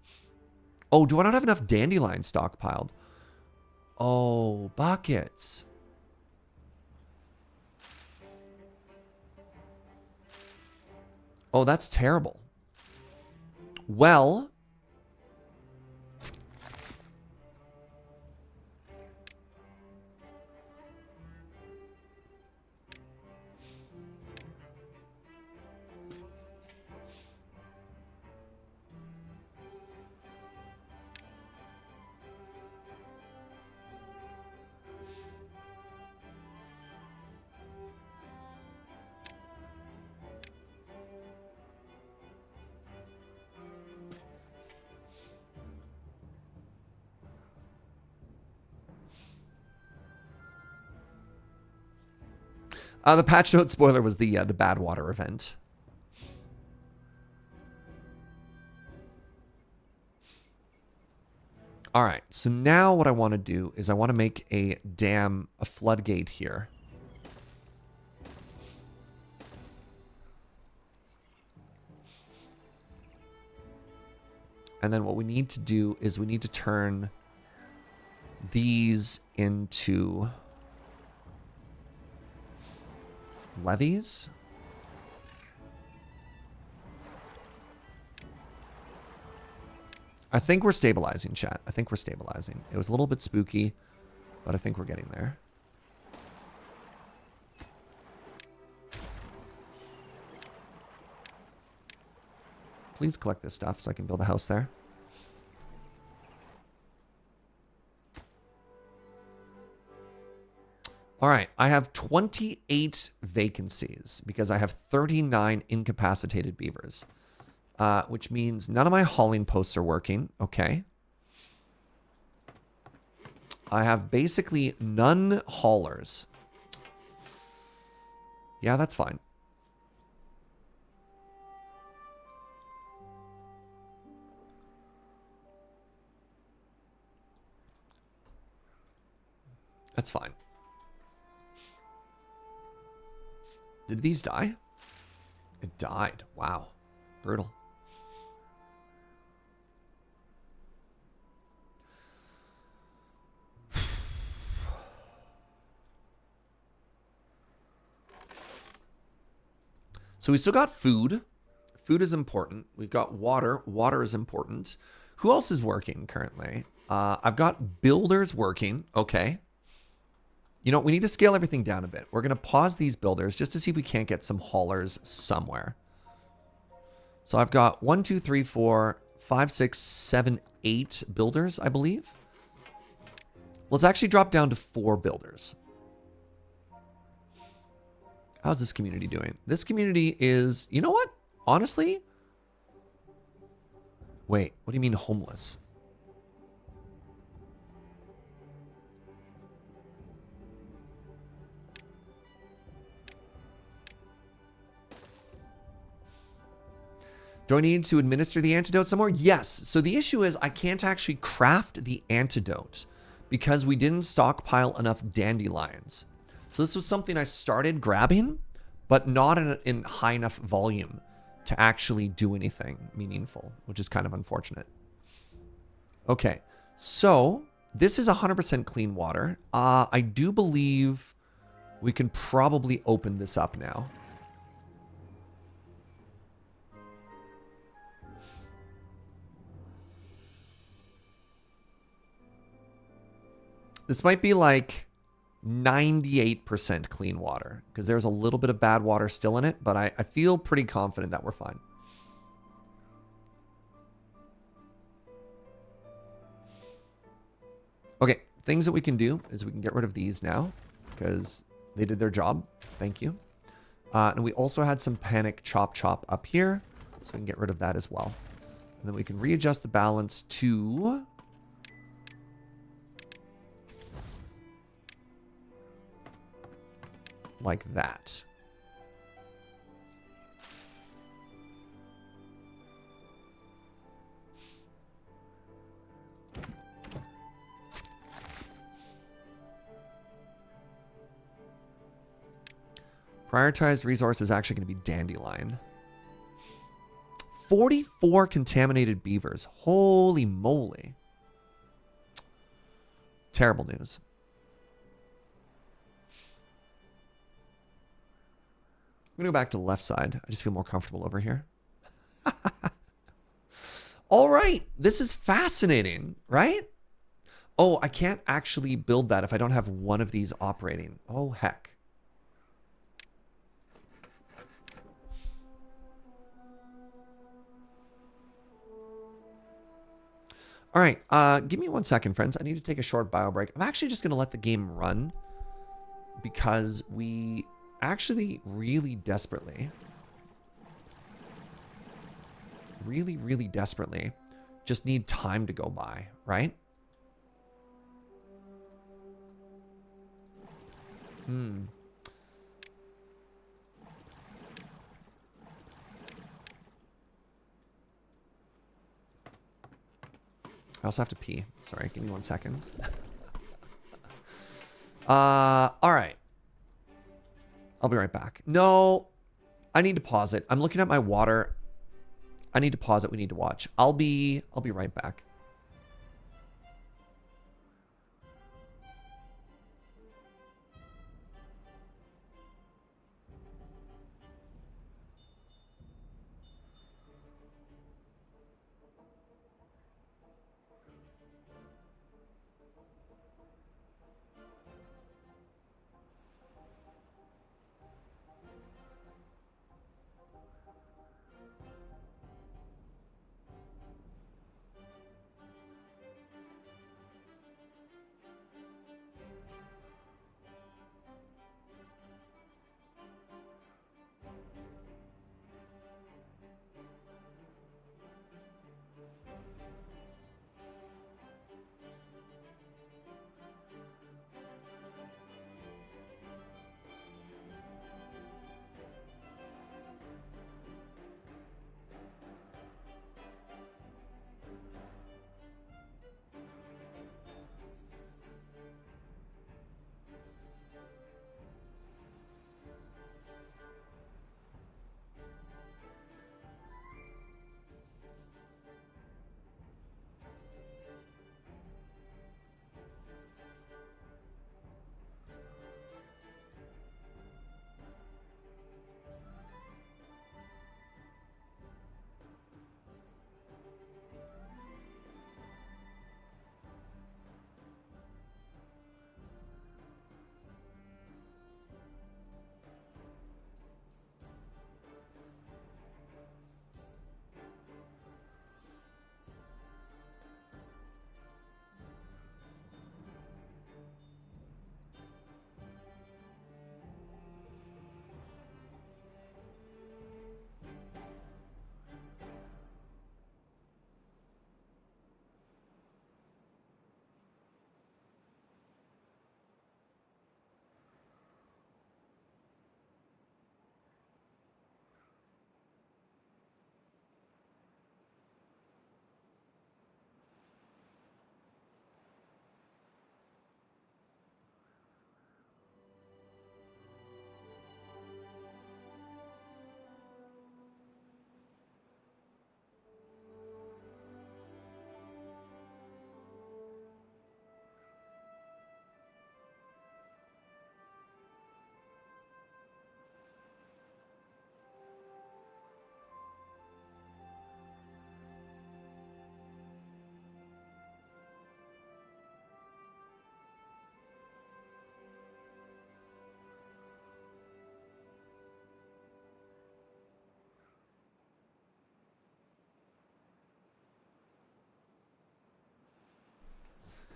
oh, do I not have enough dandelion stockpiled? Oh, buckets. Oh, that's terrible. Well, the patch note spoiler was the Badwater event. All right, so now what I want to do is I want to make a floodgate here. And then what we need to do is we need to turn these into levees. I think we're stabilizing, chat. I think we're stabilizing. It was a little bit spooky, but I think we're getting there. Please collect this stuff so I can build a house there. All right, I have 28 vacancies because I have 39 incapacitated beavers. Which means none of my hauling posts are working. Okay. I have basically none haulers. Yeah, that's fine. That's fine. Did these die? It died. Wow. Brutal. So we still got food. Food is important. We've got water. Water is important. Who else is working currently? I've got builders working. Okay. You know, we need to scale everything down a bit. We're going to pause these builders just to see if we can't get some haulers somewhere. So I've got 1, 2, 3, 4, 5, 6, 7, 8 builders, I believe. Let's actually drop down to 4 builders. How's this community doing? This community is, you know what? Honestly, wait, what do you mean homeless? Do I need to administer the antidote somewhere? Yes. So the issue is I can't actually craft the antidote because we didn't stockpile enough dandelions. So this was something I started grabbing, but not in high enough volume to actually do anything meaningful, which is kind of unfortunate. Okay, so this is 100% clean water. I do believe we can probably open this up now. This might be like 98% clean water because there's a little bit of bad water still in it, but I feel pretty confident that we're fine. Okay, things that we can do is we can get rid of these now because they did their job. Thank you. And we also had some panic chop up here, so we can get rid of that as well. And then we can readjust the balance to... like that. Prioritized resource is actually going to be dandelion. 44 contaminated beavers. Holy moly. Terrible news. I'm going to go back to the left side. I just feel more comfortable over here. All right. This is fascinating, right? Oh, I can't actually build that if I don't have one of these operating. Oh, heck. All right. Give me 1 second, friends. I need to take a short bio break. I'm actually just going to let the game run because we actually really desperately, really desperately just need time to go by, right? I also have to pee. Sorry, give me 1 second. All right. I'll be right back. No, I need to pause it. I'm looking at my water. I need to pause it. We need to watch. I'll be right back.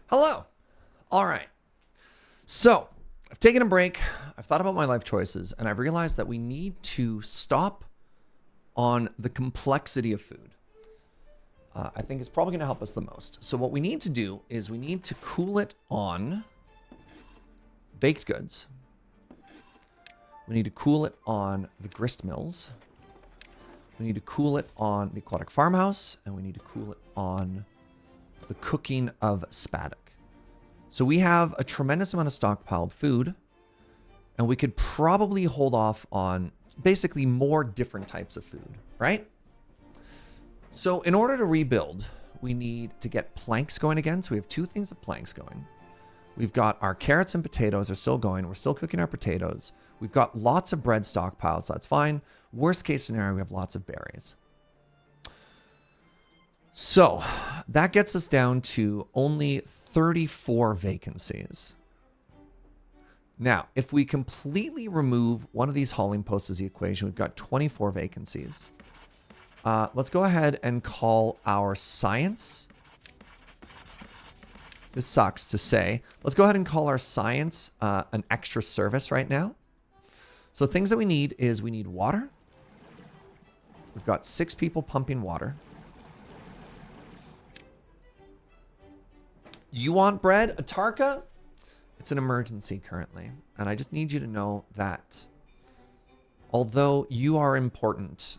Hello. All right. So I've taken a break. I've thought about my life choices, and I've realized that we need to stop on the complexity of food. I think it's probably going to help us the most. So what we need to do is we need to cool it on baked goods. We need to cool it on the grist mills. We need to cool it on the aquatic farmhouse, and we need to cool it on the cooking of spaddock. So we have a tremendous amount of stockpiled food, and we could probably hold off on basically more different types of food, right? So in order to rebuild, we need to get planks going again. So we have two things of planks going. We've got our carrots and potatoes are still going. We're still cooking our potatoes. We've got lots of bread stockpiled, so that's fine. Worst case scenario, we have lots of berries. So that gets us down to only 34 vacancies. Now, if we completely remove one of these hauling posts as the equation, we've got 24 vacancies. Let's go ahead and call our science. This sucks to say. Let's go ahead and call our science an extra service right now. So things that we need is we need water. We've got 6 people pumping water. You want bread? Atarka? It's an emergency currently. And I just need you to know that although you are important,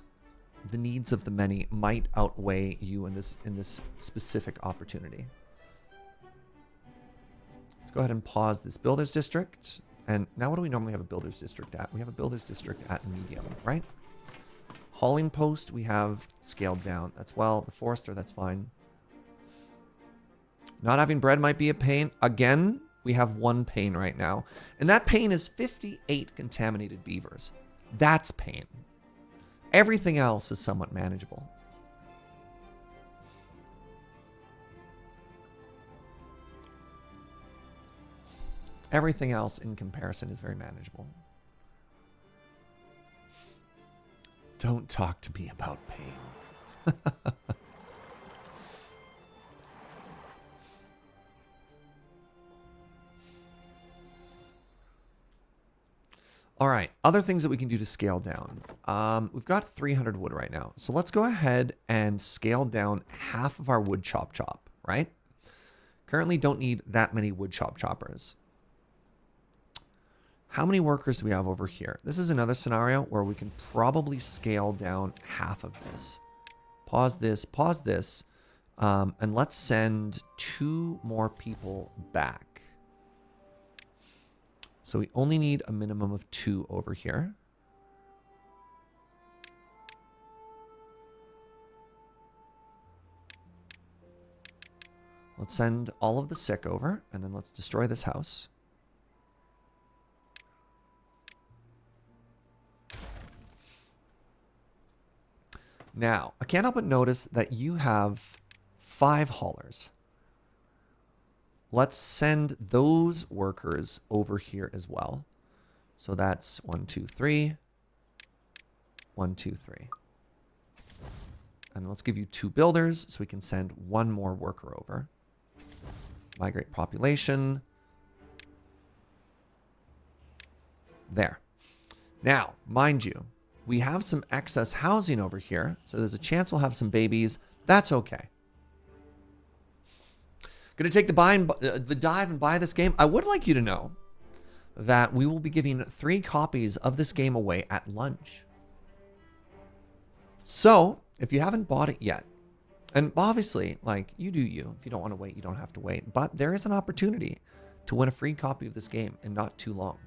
the needs of the many might outweigh you in this specific opportunity. Let's go ahead and pause this builders district. And now what do we normally have a builders district at? We have a builders district at medium, right? Hauling post we have scaled down. That's well. The forester, that's fine. Not having bread might be a pain. Again, we have 1 pain right now. And that pain is 58 contaminated beavers. That's pain. Everything else is somewhat manageable. Everything else in comparison is very manageable. Don't talk to me about pain. All right, other things that we can do to scale down. We've got 300 wood right now. So let's go ahead and scale down half of our wood chop, right? Currently don't need that many wood choppers. How many workers do we have over here? This is another scenario where we can probably scale down half of this. Pause this, and let's send 2 more people back. So we only need a minimum of 2 over here. Let's send all of the sick over, and then let's destroy this house. Now, I can't help but notice that you have 5 haulers. Let's send those workers over here as well. So that's 1, 2, 3. 1, 2, 3. And let's give you 2 builders so we can send 1 more worker over. Migrate population. There. Now, mind you, we have some excess housing over here. So there's a chance we'll have some babies. That's okay. Going to take the dive and buy this game. I would like you to know that we will be giving 3 copies of this game away at lunch. So if you haven't bought it yet, and obviously, like, you do you. If you don't want to wait, you don't have to wait. But there is an opportunity to win a free copy of this game in not too long.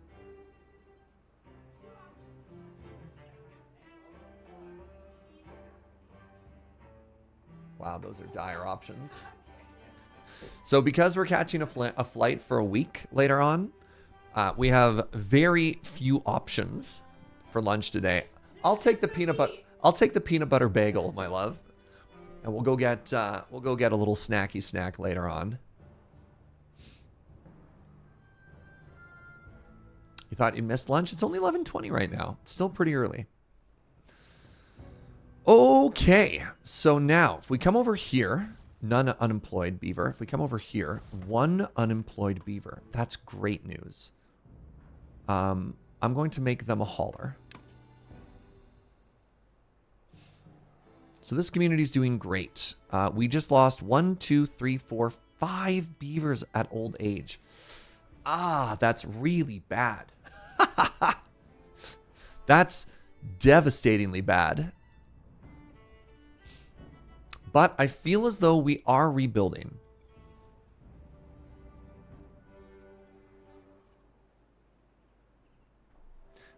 Wow, those are dire options. So because we're catching a flight for a week later on, we have very few options for lunch today. I'll take the peanut butter bagel, my love, and we'll go get a little snacky snack later on. You thought you missed lunch? It's only 11:20 right now. It's still pretty early. Okay, so now if we come over here. None unemployed beaver. If we come over here, 1 unemployed beaver. That's great news. I'm going to make them a hauler. So this community is doing great. We just lost 1, 2, 3, 4, 5 beavers at old age. Ah, that's really bad. That's devastatingly bad. But I feel as though we are rebuilding.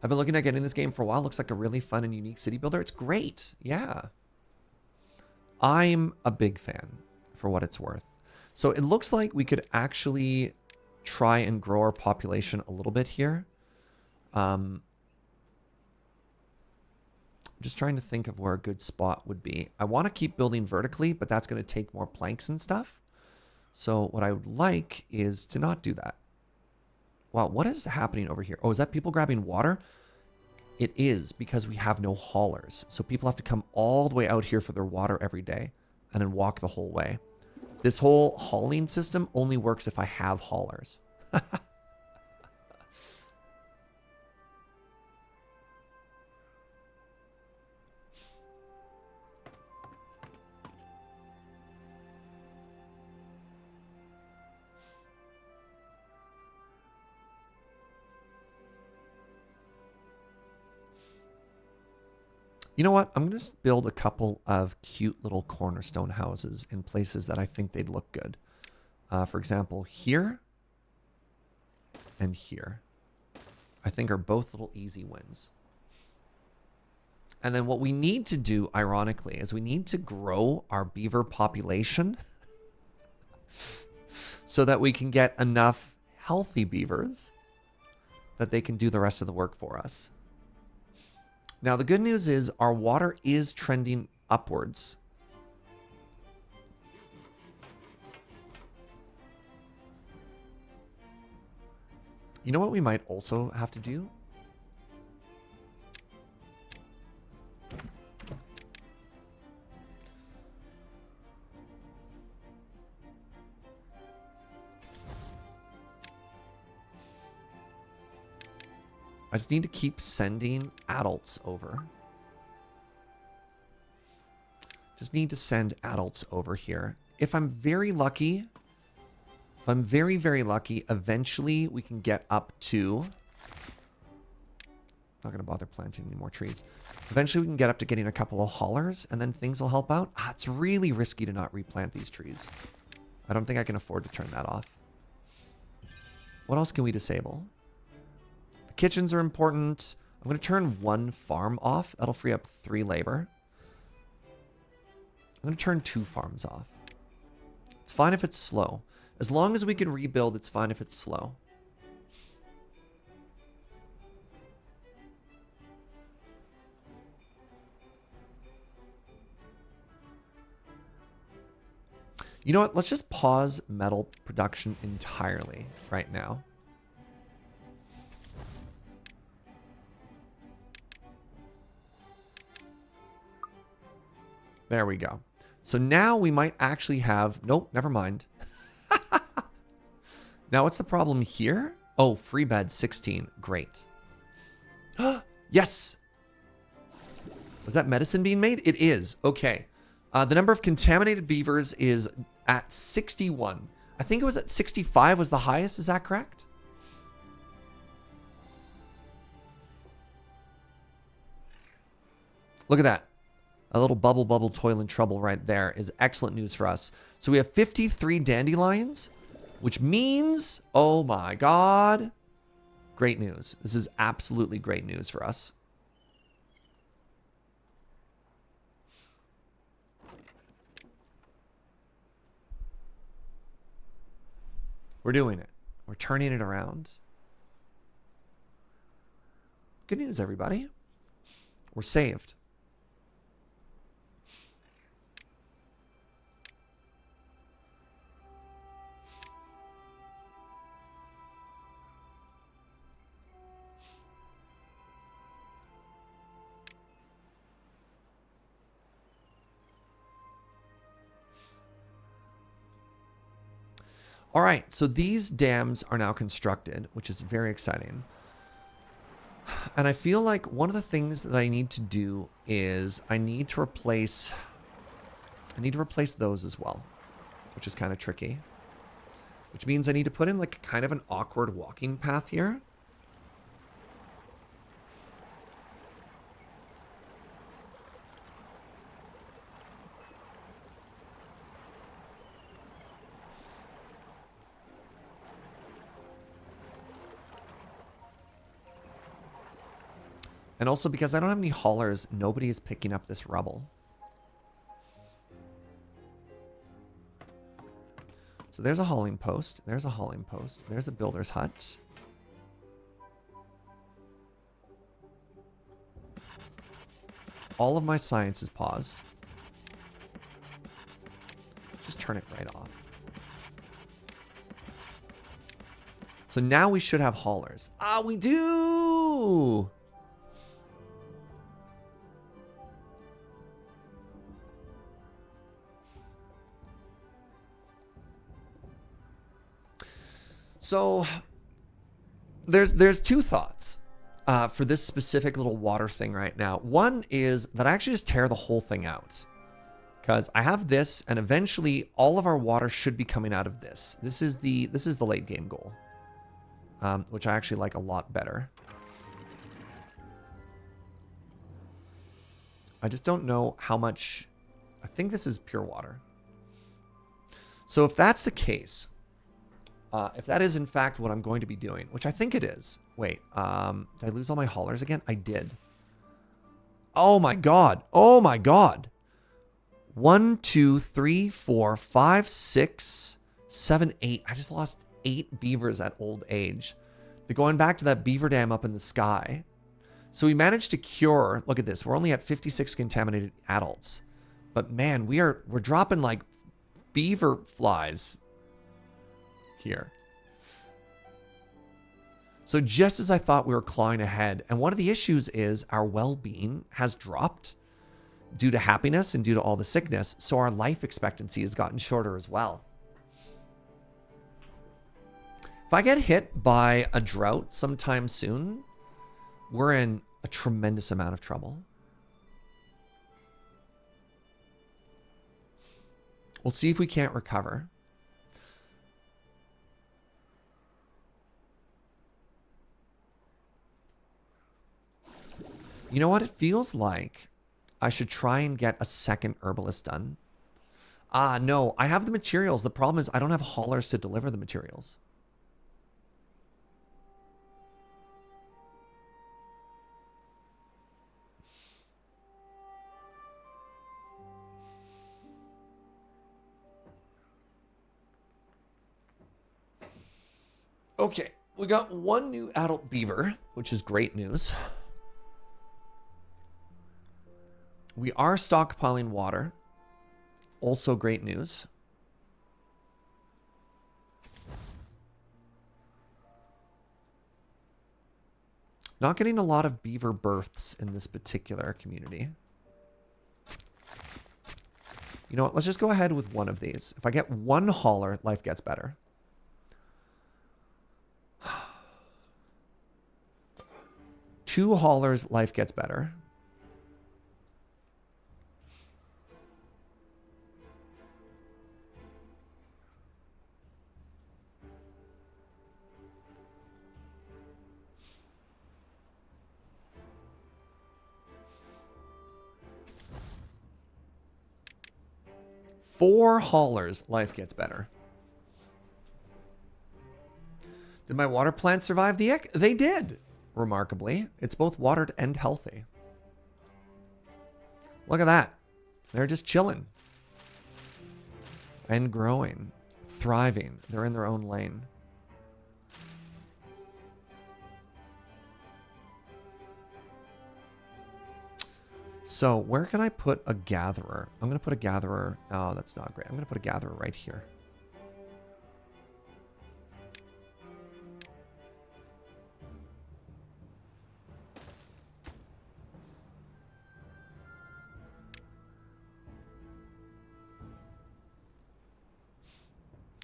I've been looking at getting this game for a while. Looks like a really fun and unique city builder. It's great. Yeah. I'm a big fan for what it's worth. So it looks like we could actually try and grow our population a little bit here. I'm just trying to think of where a good spot would be. I want to keep building vertically, but that's going to take more planks and stuff. So what I would like is to not do that. Wow, what is happening over here? Oh, is that people grabbing water? It is, because we have no haulers. So people have to come all the way out here for their water every day and then walk the whole way. This whole hauling system only works if I have haulers. You know what? I'm going to build a couple of cute little cornerstone houses in places that I think they'd look good. For example, here and here. I think are both little easy wins. And then what we need to do, ironically, is we need to grow our beaver population so that we can get enough healthy beavers that they can do the rest of the work for us. Now, the good news is our water is trending upwards. You know what we might also have to do? I just need to keep sending adults over. Just need to send adults over here. If I'm very lucky, if I'm very, very lucky, eventually we can get up to... Not going to bother planting any more trees. Eventually we can get up to getting a couple of haulers, and then things will help out. Ah, it's really risky to not replant these trees. I don't think I can afford to turn that off. What else can we disable? Kitchens are important. I'm going to turn one farm off. That'll free up 3 labor. I'm going to turn 2 farms off. It's fine if it's slow. As long as we can rebuild, it's fine if it's slow. You know what? Let's just pause metal production entirely right now. There we go. So now we might actually have... Nope, never mind. Now, what's the problem here? Oh, free bed 16. Great. Yes! Was that medicine being made? It is. Okay. The number of contaminated beavers is at 61. I think it was at 65 was the highest. Is that correct? Look at that. A little bubble toil in trouble right there is excellent news for us. So we have 53 dandelions, which means, oh my God, great news. This is absolutely great news for us. We're doing it. We're turning it around. Good news, everybody. We're saved. All right, so these dams are now constructed, which is very exciting. And I feel like one of the things that I need to do is I need to replace those as well, which is kind of tricky. Which means I need to put in like kind of an awkward walking path here. And also because I don't have any haulers, nobody is picking up this rubble. So there's a hauling post. There's a hauling post. There's a builder's hut. all of my science is paused. Just turn it right off. So now we should have haulers. Ah, we do! So there's two thoughts for this specific little water thing right now. One is that I actually just tear the whole thing out, because I have this, and eventually all of our water should be coming out of this. This is the late game goal, which I actually like a lot better. I just don't know how much. I think this is pure water. So if that's the case, if that is in fact what I'm going to be doing, which I think it is. Wait, did I lose all my haulers again? I did. Oh my god. Oh my god. 1, 2, 3, 4, 5, 6, 7, 8. I just lost 8 beavers at old age. They're going back to that beaver dam up in the sky. So we managed to cure, look at this, we're only at 56 contaminated adults. But man, we're dropping like beaver flies here. So just as I thought we were clawing ahead, and one of the issues is our well-being has dropped due to happiness and due to all the sickness, so our life expectancy has gotten shorter as well. If I get hit by a drought sometime soon, we're in a tremendous amount of trouble. We'll see if we can't recover. You know what? It feels like I should try and get a second herbalist done. No, I have the materials. The problem is I don't have haulers to deliver the materials. Okay, we got one new adult beaver, which is great news. We are stockpiling water. Also great news. Not getting a lot of beaver births in this particular community. You know what? Let's just go ahead with one of these. If I get one hauler, life gets better. Two haulers, life gets better. Four haulers, life gets better. Did my water plants survive the ick? They did, remarkably. It's both watered and healthy. Look at that. They're just chilling. And growing. Thriving. They're in their own lane. So where can I put a gatherer? I'm going to put a gatherer. Oh, that's not great. I'm going to put a gatherer right here.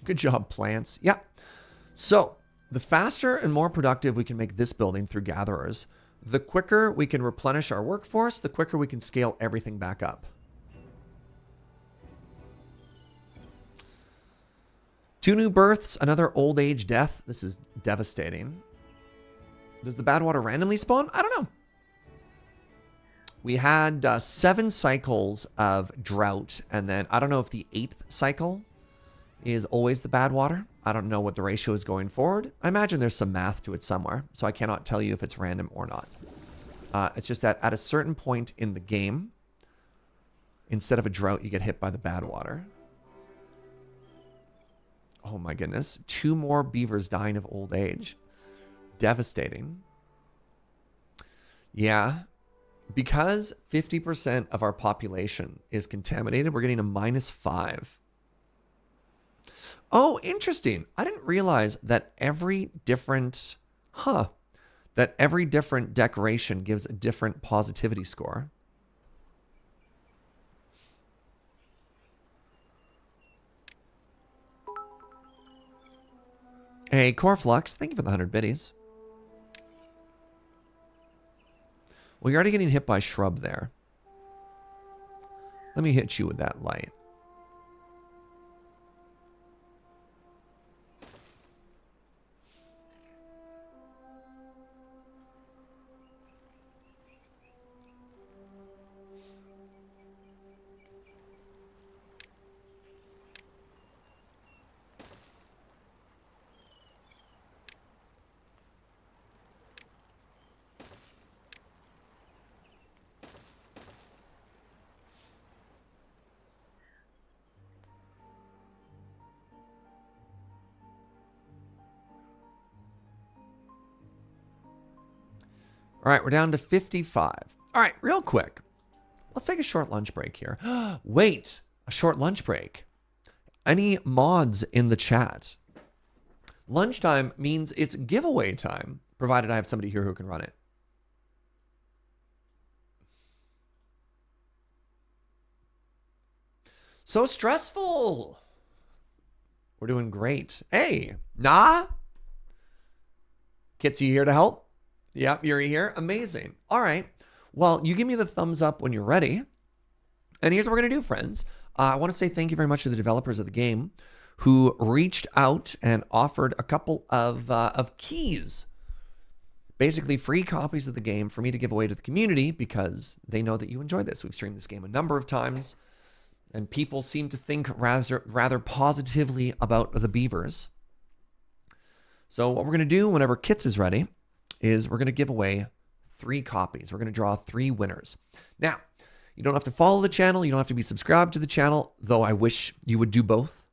Good job, plants. Yeah. So the faster and more productive we can make this building through gatherers, the quicker we can replenish our workforce, the quicker we can scale everything back up. Two new births, another old age death. This is devastating. Does the Badwater randomly spawn? I don't know. We had 7 cycles of drought, and then I don't know if the 8th cycle is always the Badwater. I don't know what the ratio is going forward. I imagine there's some math to it somewhere, so I cannot tell you if it's random or not. It's just that at a certain point in the game, instead of a drought, you get hit by the Badwater. Oh my goodness. 2 more beavers dying of old age. Devastating. Yeah. Because 50% of our population is contaminated, we're getting a -5. Oh, interesting. I didn't realize that every different, that every different decoration gives a different positivity score. Hey, Coreflux, thank you for the 100 biddies. Well, you're already getting hit by shrub there. Let me hit you with that light. All right, we're down to 55. All right, real quick. Let's take a short lunch break here. Wait, a short lunch break. Any mods in the chat? Lunchtime means it's giveaway time, provided I have somebody here who can run it. So stressful. We're doing great. Hey, nah. Kits, you here to help? Yep, you're here. Amazing. All right. Well, you give me the thumbs up when you're ready. And here's what we're going to do, friends. I want to say thank you very much to the developers of the game who reached out and offered a couple of keys. Basically, free copies of the game for me to give away to the community because they know that you enjoy this. We've streamed this game a number of times, and people seem to think rather positively about the beavers. So what we're going to do whenever Kits is ready is we're going to give away 3 copies. We're going to draw 3 winners. Now, you don't have to follow the channel. You don't have to be subscribed to the channel, though I wish you would do both.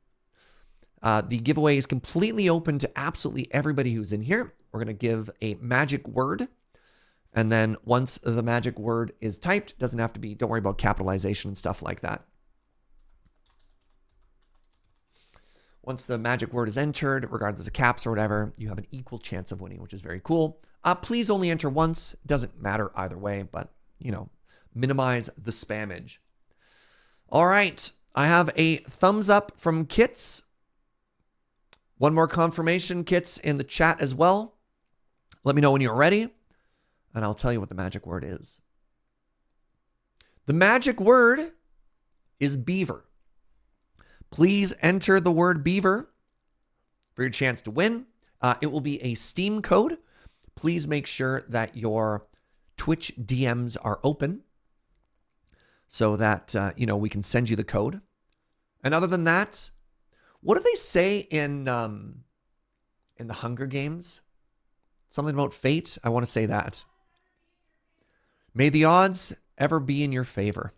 The giveaway is completely open to absolutely everybody who's in here. We're going to give a magic word. And then once the magic word is typed, doesn't have to be, don't worry about capitalization and stuff like that. Once the magic word is entered, regardless of caps or whatever, you have an equal chance of winning, which is very cool. Please only enter once. Doesn't matter either way, but, you know, minimize the spammage. All right. I have a thumbs up from Kits. One more confirmation, Kits, in the chat as well. Let me know when you're ready, and I'll tell you what the magic word is. The magic word is beaver. Please enter the word beaver for your chance to win. It will be a Steam code. Please make sure that your Twitch DMs are open so that, we can send you the code. And other than that, what do they say in the Hunger Games? Something about fate? I want to say that. May the odds ever be in your favor.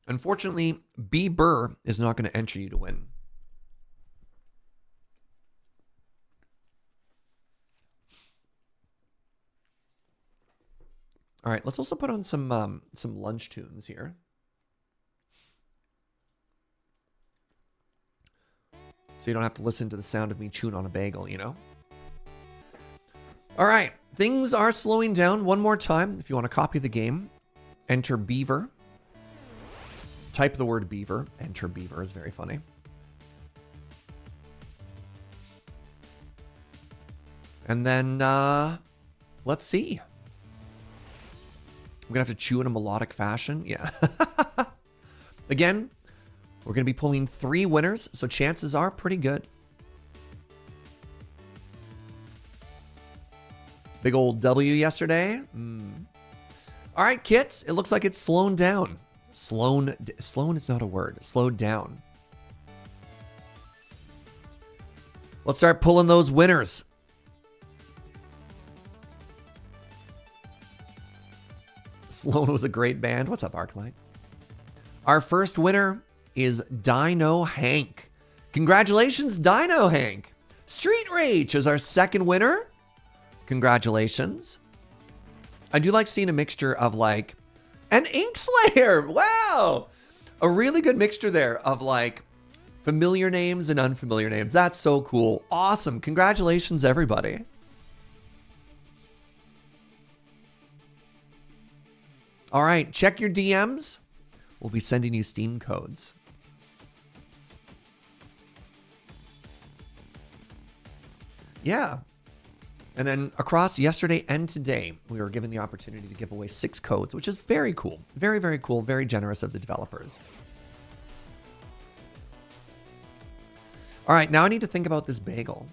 Unfortunately, B. Burr is not going to enter you to win. All right, let's also put on some lunch tunes here. So you don't have to listen to the sound of me chewing on a bagel, you know? All right, things are slowing down one more time. If you want to copy the game, enter beaver. Type the word beaver. Enter beaver is very funny. And then, let's see. I'm going to have to chew in a melodic fashion. Yeah. Again, we're going to be pulling 3 winners, so chances are pretty good. Big old W yesterday. All right, Kits, it looks like it's slowing down. Slown is not a word. Slowed down. Let's start pulling those winners. Sloan was a great band. What's up, Arclight? Our first winner is Dino Hank. Congratulations, Dino Hank. Street Rage is our second winner. Congratulations. I do like seeing a mixture of like an Ink Slayer. Wow. A really good mixture there of like familiar names and unfamiliar names. That's so cool. Awesome. Congratulations, everybody. All right, check your DMs. We'll be sending you Steam codes. Yeah. And then across yesterday and today, we were given the opportunity to give away 6 codes, which is very cool. Very, very cool. Very generous of the developers. All right, now I need to think about this bagel.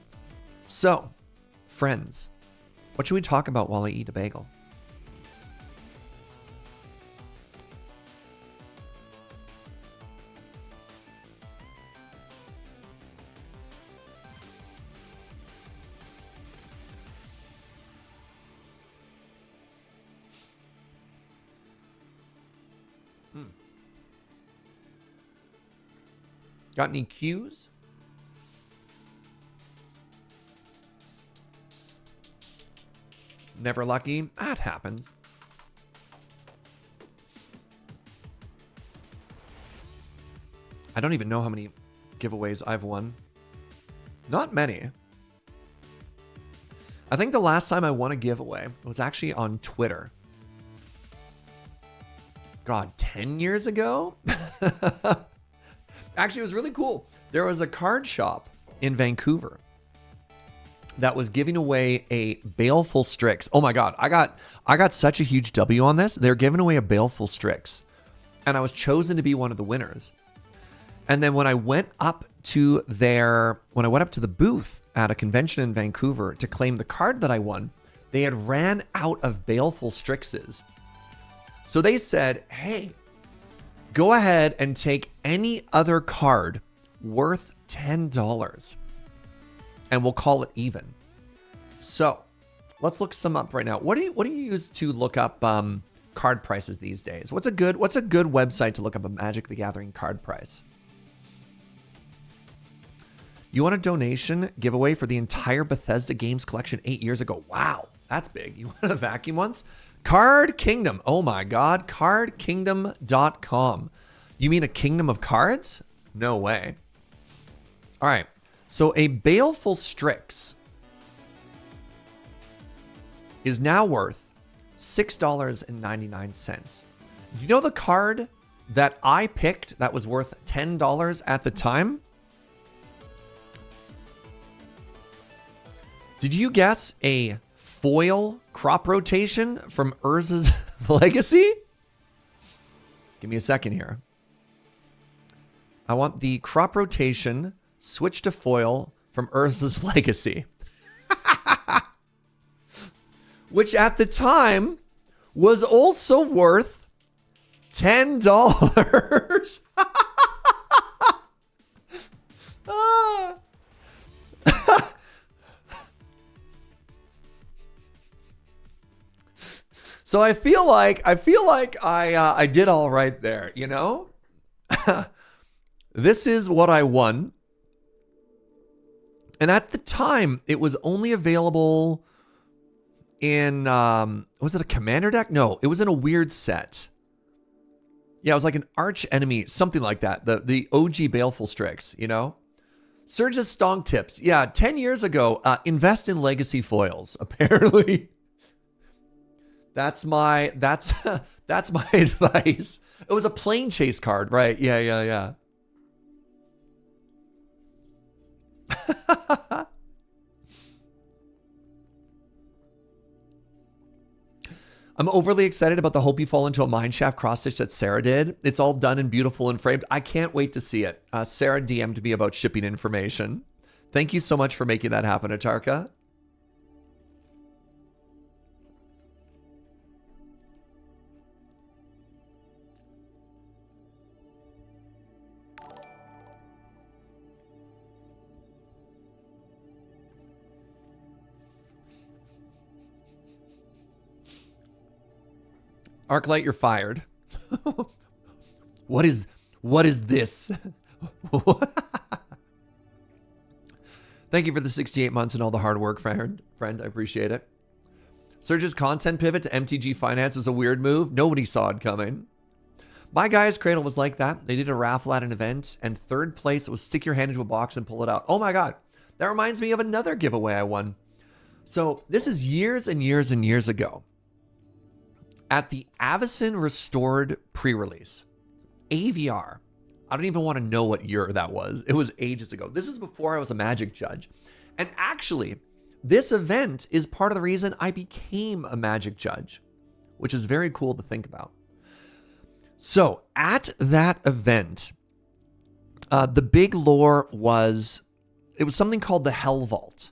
So, friends, what should we talk about while I eat a bagel? Got any cues? Never lucky? That happens. I don't even know how many giveaways I've won. Not many. I think the last time I won a giveaway was actually on Twitter. God, 10 years ago? Actually, it was really cool. There was a card shop in Vancouver that was giving away a Baleful Strix. Oh my God, I got such a huge W on this. They're giving away a Baleful Strix, and I was chosen to be one of the winners. And then when I went up to the booth at a convention in Vancouver to claim the card that I won, they had ran out of Baleful Strixes. So they said, hey, go ahead and take any other card worth $10 and we'll call it even. So let's look some up right now. What do you use to look up card prices these days? What's a good website to look up a Magic the Gathering card price? You want a donation giveaway for the entire Bethesda Games collection 8 years ago? Wow, that's big. You want a vacuum once? Card Kingdom. Oh my God. Cardkingdom.com. You mean a kingdom of cards? No way. All right. So a Baleful Strix is now worth $6.99. You know the card that I picked that was worth $10 at the time? Did you guess a foil crop rotation from Urza's Legacy? Give me a second here. I want the crop rotation switch to foil from Urza's Legacy. Which at the time was also worth $10. So I feel like I did all right there, you know? This is what I won. And at the time, it was only available in, was it a commander deck? No, it was in a weird set. Yeah, it was like an arch enemy, something like that. The OG Baleful Strix, you know? Surge's Stonk Tips. Yeah, 10 years ago, invest in legacy foils, apparently. That's my advice. It was a plane chase card, right? Yeah. I'm overly excited about the Hope You Fall into a Mineshaft cross stitch that Sarah did. It's all done and beautiful and framed. I can't wait to see it. Sarah DM'd me about shipping information. Thank you so much for making that happen, Atarka. Arclight, you're fired. What is this? Thank you for the 68 months and all the hard work, friend. I appreciate it. Surge's content pivot to MTG Finance was a weird move. Nobody saw it coming. My guy's cradle was like that. They did a raffle at an event, and third place was stick your hand into a box and pull it out. Oh my God. That reminds me of another giveaway I won. So this is years and years and years ago. At the Avacyn Restored pre-release, AVR. I don't even want to know what year that was. It was ages ago. This is before I was a Magic judge. And actually, this event is part of the reason I became a Magic judge, which is very cool to think about. So at that event, the big lore was, it was something called the Hell Vault.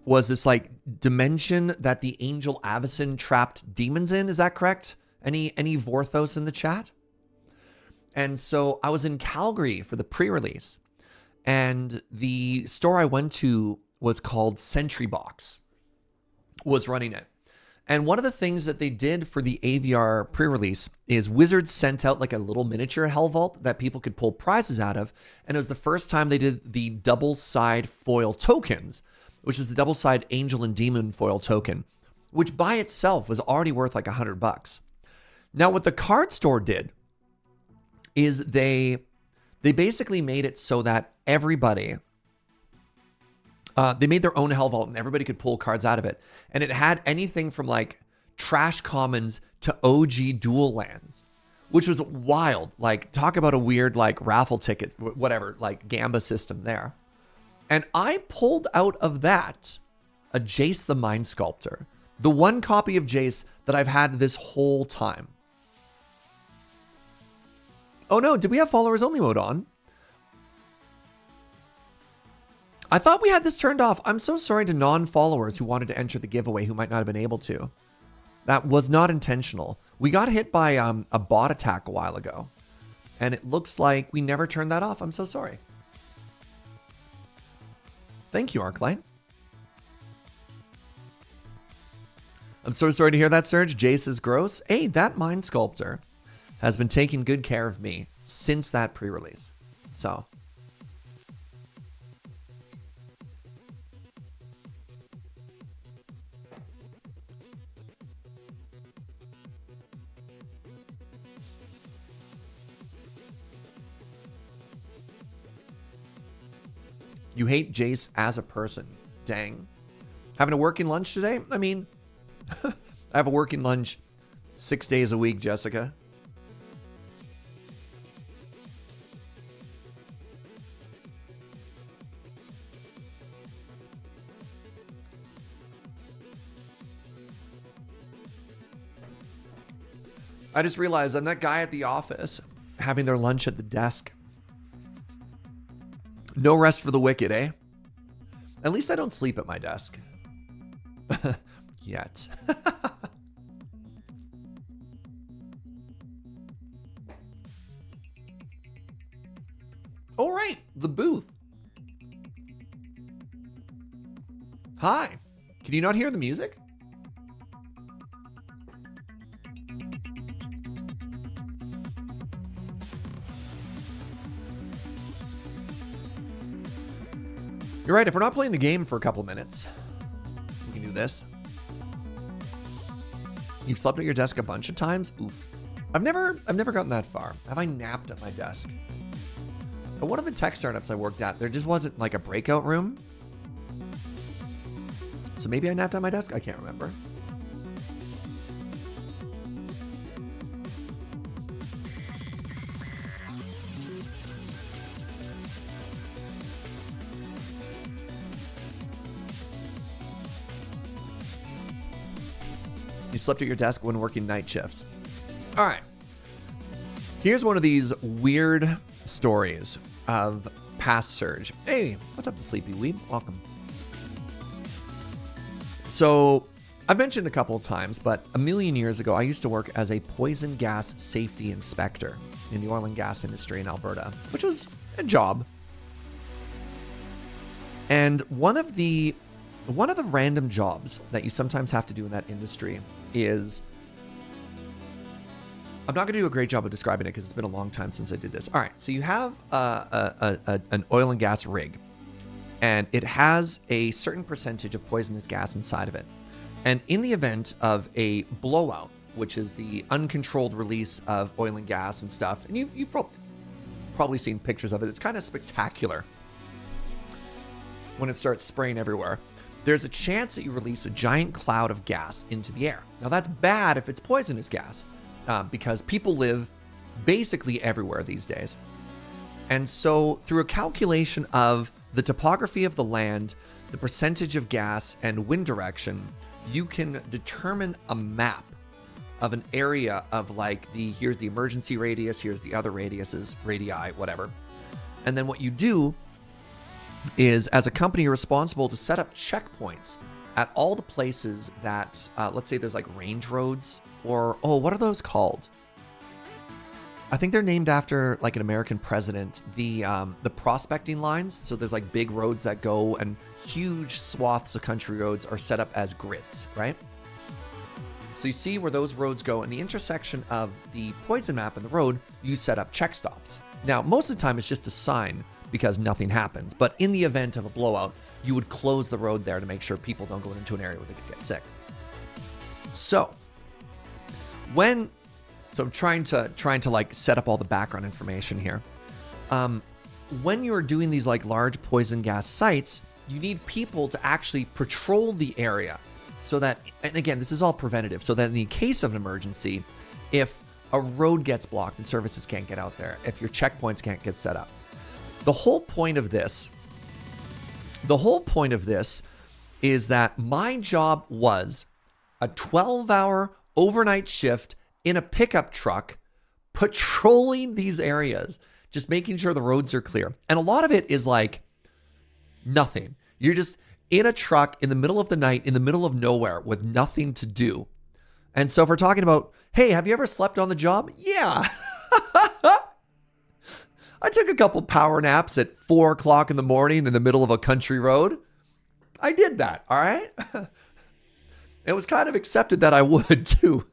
Was this like dimension that the Angel Avacyn trapped demons in? Is that correct? Any Vorthos in the chat? And so I was in Calgary for the pre-release, and the store I went to was called Sentry Box, was running it. And one of the things that they did for the AVR pre-release is Wizards sent out like a little miniature Hell Vault that people could pull prizes out of. And it was the first time they did the double side foil tokens, which is the double side Angel and Demon foil token, which by itself was already worth like $100. Now what the card store did is they basically made it so that everybody, they made their own Hell Vault and everybody could pull cards out of it. And it had anything from like trash commons to OG dual lands, which was wild. Like talk about a weird like raffle ticket, whatever, like Gamba system there. And I pulled out of that a Jace the Mind Sculptor, the one copy of Jace that I've had this whole time. Oh no, did we have followers only mode on? I thought we had this turned off. I'm so sorry to non-followers who wanted to enter the giveaway who might not have been able to. That was not intentional. We got hit by a bot attack a while ago, and it looks like we never turned that off. I'm so sorry. Thank you, Arclight. I'm so sorry to hear that, Serge. Jace is gross. Hey, that Mind Sculptor has been taking good care of me since that pre-release. So. You hate Jace as a person. Dang. Having a working lunch today? I mean, I have a working lunch 6 days a week, Jessica. I just realized I'm that guy at the office having their lunch at the desk. No rest for the wicked, eh? At least I don't sleep at my desk. Yet. All right, the booth. Hi. Can you not hear the music? You're right, if we're not playing the game for a couple minutes, we can do this. You've slept at your desk a bunch of times? Oof. I've never gotten that far. Have I napped at my desk? At one of the tech startups I worked at, there just wasn't like a breakout room. So maybe I napped at my desk? I can't remember. You slept at your desk when working night shifts. All right. Here's one of these weird stories of past Surge. Hey, what's up, the Sleepy Weeb? Welcome. So, I've mentioned a couple of times, but a million years ago, I used to work as a poison gas safety inspector in the oil and gas industry in Alberta, which was a job. And one of the random jobs that you sometimes have to do in that industry is I'm not going to do a great job of describing it because it's been a long time since I did this. All right, so you have an oil and gas rig, and it has a certain percentage of poisonous gas inside of it. And in the event of a blowout, which is the uncontrolled release of oil and gas and stuff, and you've probably seen pictures of it. It's kind of spectacular when it starts spraying everywhere. There's a chance that you release a giant cloud of gas into the air. Now that's bad if it's poisonous gas, because people live basically everywhere these days. And so through a calculation of the topography of the land, the percentage of gas, and wind direction, you can determine a map of an area of like here's the emergency radius, here's the other radiuses, radii, whatever. And then what you do is, as a company, you're responsible to set up checkpoints at all the places that, let's say there's like range roads, or, what are those called? I think they're named after like an American president, the prospecting lines. So there's like big roads that go, and huge swaths of country roads are set up as grids, right? So you see where those roads go, and the intersection of the poison map and the road, you set up check stops. Now, most of the time it's just a sign because nothing happens. But in the event of a blowout, you would close the road there to make sure people don't go into an area where they could get sick. So I'm trying to like set up all the background information here. When you're doing these like large poison gas sites, you need people to actually patrol the area so that, and again, this is all preventative, so that in the case of an emergency, if a road gets blocked and services can't get out there, if your checkpoints can't get set up. The whole point of this is that my job was a 12-hour overnight shift in a pickup truck patrolling these areas, just making sure the roads are clear. And a lot of it is like nothing. You're just in a truck in the middle of the night, in the middle of nowhere with nothing to do. And so if we're talking about, hey, have you ever slept on the job? Yeah. I took a couple power naps at 4 o'clock in the morning in the middle of a country road. I did that, all right? It was kind of accepted that I would too.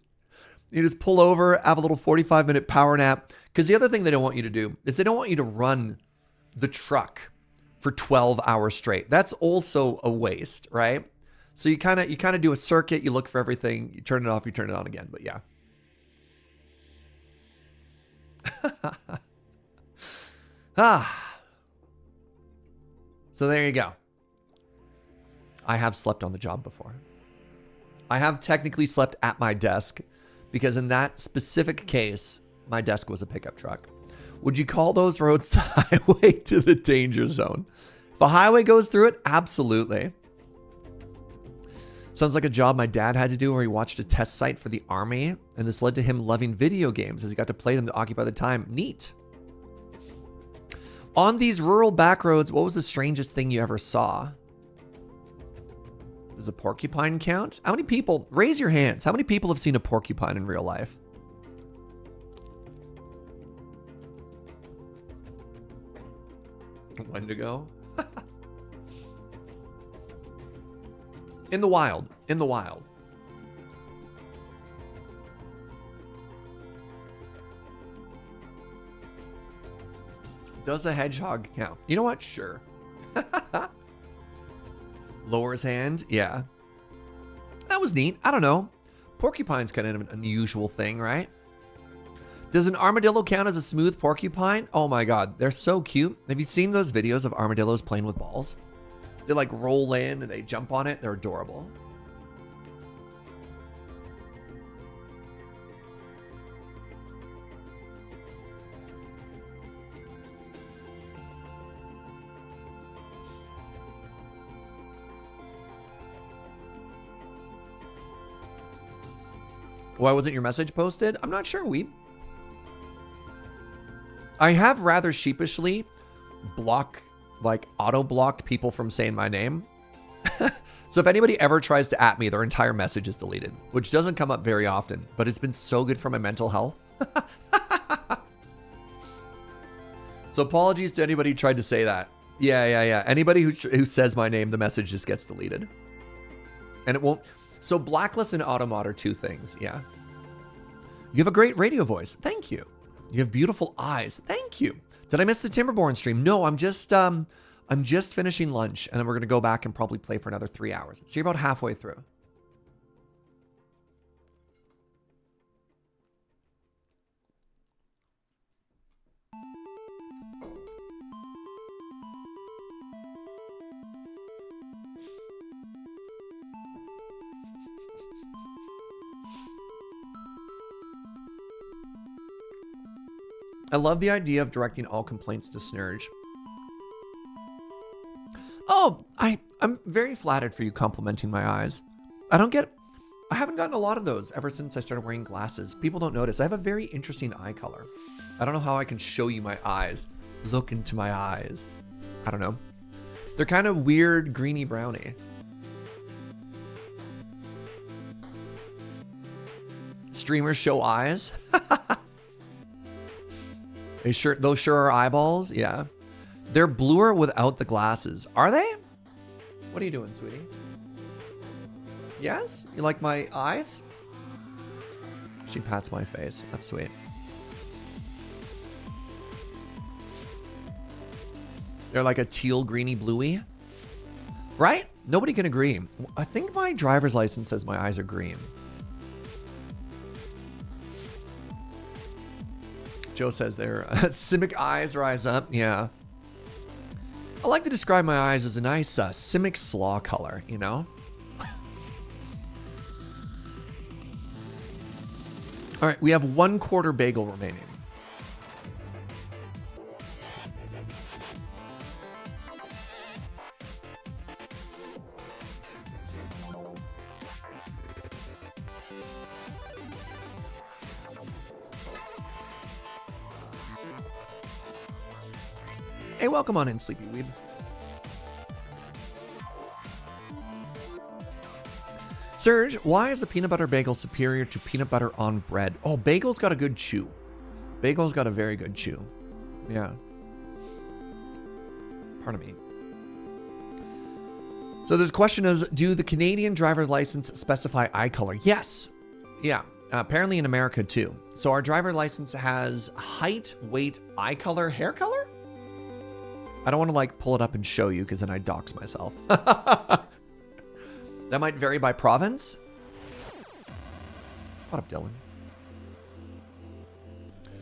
You just pull over, have a little 45-minute power nap. Because the other thing they don't want you to do is they don't want you to run the truck for 12 hours straight. That's also a waste, right? So you kind of do a circuit, you look for everything, you turn it off, you turn it on again, but yeah. So there you go. I have slept on the job before. I have technically slept at my desk because in that specific case, my desk was a pickup truck. Would you call those roads the highway to the danger zone? If a highway goes through it, absolutely. Sounds like a job my dad had to do where he watched a test site for the army, and this led to him loving video games as he got to play them to occupy the time. Neat. On these rural back roads, what was the strangest thing you ever saw? Does a porcupine count? How many people, raise your hands, how many people have seen a porcupine in real life? Wendigo? In the wild. In the wild. Does a hedgehog count? You know what? Sure. Lower his hand? Yeah. That was neat. I don't know. Porcupine's kind of an unusual thing, right? Does an armadillo count as a smooth porcupine? Oh my god, they're so cute. Have you seen those videos of armadillos playing with balls? They like roll in and they jump on it. They're adorable. Why wasn't your message posted? I'm not sure, Weeb. I have rather sheepishly auto-blocked people from saying my name. So if anybody ever tries to at me, their entire message is deleted, which doesn't come up very often, but it's been so good for my mental health. So apologies to anybody who tried to say that. Yeah. Anybody who says my name, the message just gets deleted. And it won't. So blacklist and automod are two things, yeah. You have a great radio voice. Thank you. You have beautiful eyes. Thank you. Did I miss the Timberborn stream? No, I'm just finishing lunch, and then we're going to go back and probably play for another 3 hours. So you're about halfway through. I love the idea of directing all complaints to Snurge. Oh, I'm very flattered for you complimenting my eyes. I haven't gotten a lot of those ever since I started wearing glasses. People don't notice. I have a very interesting eye color. I don't know how I can show you my eyes. Look into my eyes. I don't know. They're kind of weird, greeny browny. Streamers show eyes. Those sure are eyeballs? Yeah. They're bluer without the glasses. Are they? What are you doing, sweetie? Yes? You like my eyes? She pats my face. That's sweet. They're like a teal, greeny, bluey. Right? Nobody can agree. I think my driver's license says my eyes are green. Joe says they're Simic eyes rise up. Yeah. I like to describe my eyes as a nice Simic slaw color, you know? All right, we have 1/4 bagel remaining. Hey, welcome on in, Sleepy Weeb. Serge, why is a peanut butter bagel superior to peanut butter on bread? Oh, bagel's got a good chew. Bagel's got a very good chew. Yeah. Pardon me. So this question is, do the Canadian driver's license specify eye color? Yes. Yeah. Apparently in America too. So our driver's license has height, weight, eye color, hair color? I don't want to like pull it up and show you because then I dox myself. That might vary by province. What up, Dylan?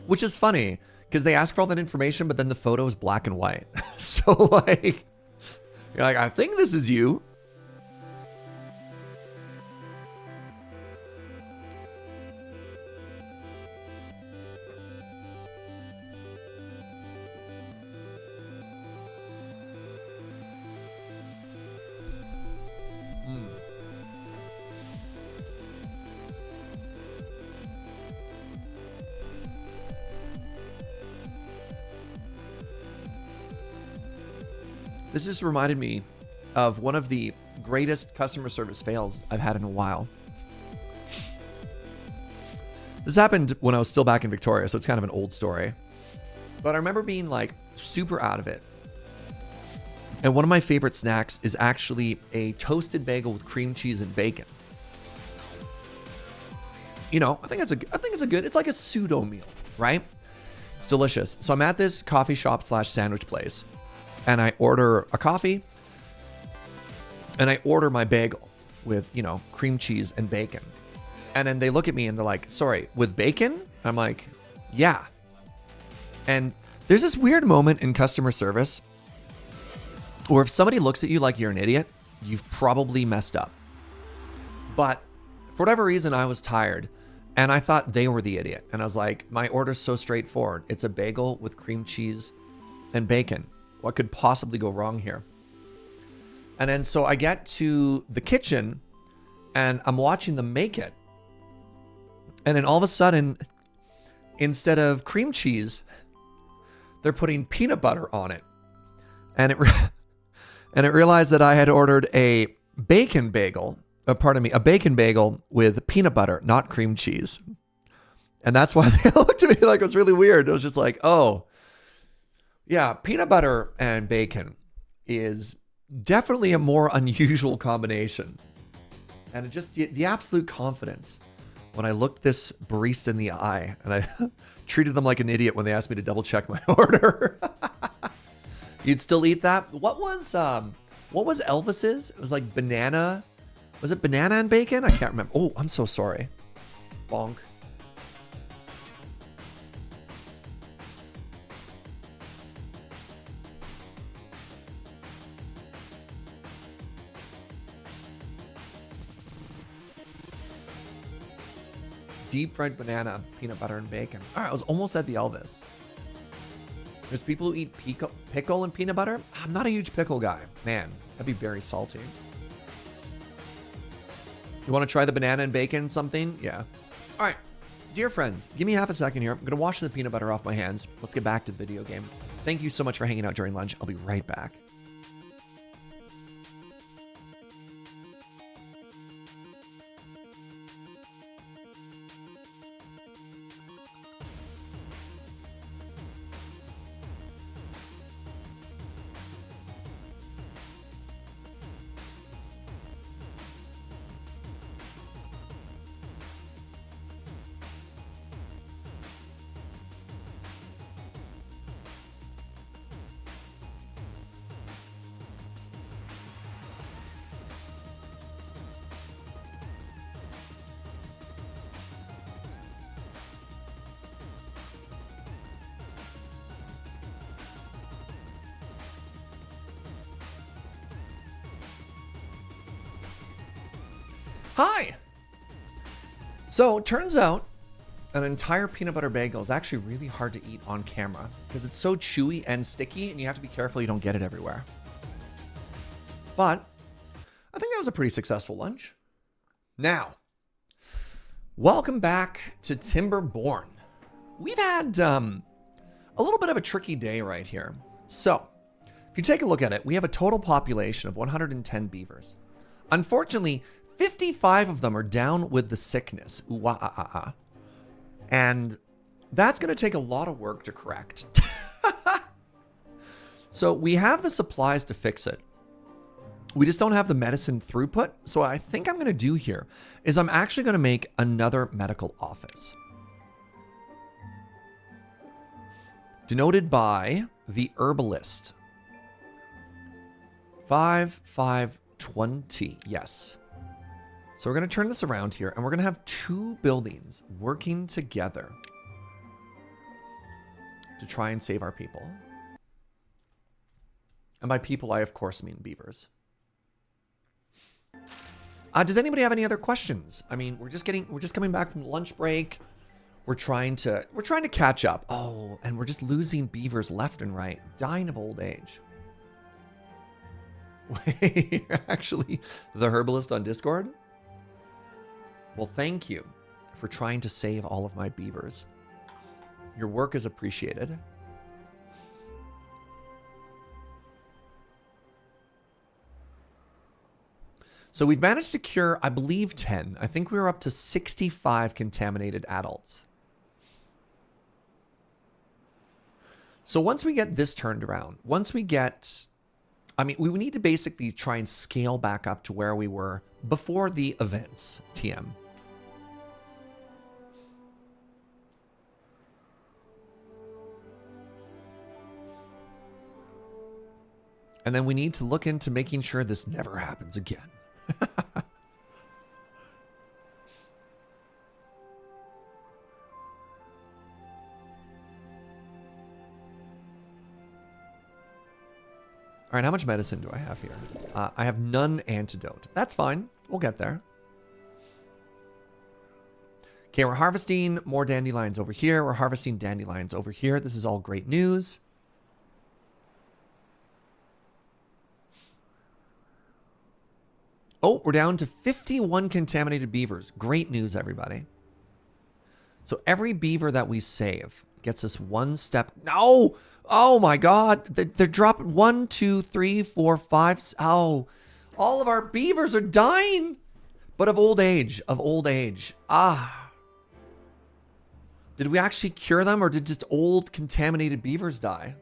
Which is funny because they ask for all that information, but then the photo is black and white. So like, you're like, I think this is you. This just reminded me of one of the greatest customer service fails I've had in a while. This happened when I was still back in Victoria, so it's kind of an old story. But I remember being like super out of it. And one of my favorite snacks is actually a toasted bagel with cream cheese and bacon. You know, I think it's a good, it's like a pseudo meal, right? It's delicious. So I'm at this coffee shop / sandwich place. And I order a coffee, and I order my bagel with, you know, cream cheese and bacon. And then they look at me and they're like, sorry, with bacon? I'm like, yeah. And there's this weird moment in customer service where if somebody looks at you like you're an idiot, you've probably messed up. But for whatever reason, I was tired and I thought they were the idiot. And I was like, my order's so straightforward. It's a bagel with cream cheese and bacon. What could possibly go wrong here? And then so I get to the kitchen and I'm watching them make it. And then all of a sudden, instead of cream cheese, they're putting peanut butter on it. And it realized that I had ordered a bacon bagel, a bacon bagel with peanut butter, not cream cheese. And that's why they looked at me like it was really weird. It was just like, oh, yeah, peanut butter and bacon is definitely a more unusual combination. And it just, the absolute confidence when I looked this barista in the eye and I treated them like an idiot when they asked me to double check my order. You'd still eat that? What was Elvis's? It was like banana. Was it banana and bacon? I can't remember. Oh, I'm so sorry. Bonk. Deep fried banana, peanut butter, and bacon. All right, I was almost at the Elvis. There's people who eat pickle and peanut butter. I'm not a huge pickle guy. Man, that'd be very salty. You want to try the banana and bacon something? Yeah. All right, dear friends, give me half a second here. I'm going to wash the peanut butter off my hands. Let's get back to the video game. Thank you so much for hanging out during lunch. I'll be right back. Hi! So it turns out an entire peanut butter bagel is actually really hard to eat on camera because it's so chewy and sticky and you have to be careful you don't get it everywhere. But I think that was a pretty successful lunch. Now, welcome back to Timberborn. We've had a little bit of a tricky day right here. So if you take a look at it, we have a total population of 110 beavers. Unfortunately, 55 of them are down with the sickness. And that's going to take a lot of work to correct. So we have the supplies to fix it. We just don't have the medicine throughput. So what I think I'm going to do here is I'm actually going to make another medical office. Denoted by the herbalist. 5520. Yes. So we're going to turn this around here and we're going to have two buildings working together to try and save our people. And by people, I of course mean beavers. Does anybody have any other questions? I mean, we're just coming back from lunch break. We're trying to catch up. Oh, and we're just losing beavers left and right, dying of old age. Wait, you're actually the herbalist on Discord? Well, thank you for trying to save all of my beavers. Your work is appreciated. So we've managed to cure, I believe, 10. I think we were up to 65 contaminated adults. So once we get this turned around, once we get... I mean, we need to basically try and scale back up to where we were before the events, TM. And then we need to look into making sure this never happens again. All right, how much medicine do I have here? I have none antidote. That's fine. We'll get there. Okay, we're harvesting more dandelions over here. We're harvesting dandelions over here. This is all great news. Oh, we're down to 51 contaminated beavers. Great news, everybody. So every beaver that we save gets us one step. No! Oh my God. They're dropping 1, 2, 3, 4, 5. Oh, all of our beavers are dying. But of old age, Ah. Did we actually cure them or did just old contaminated beavers die?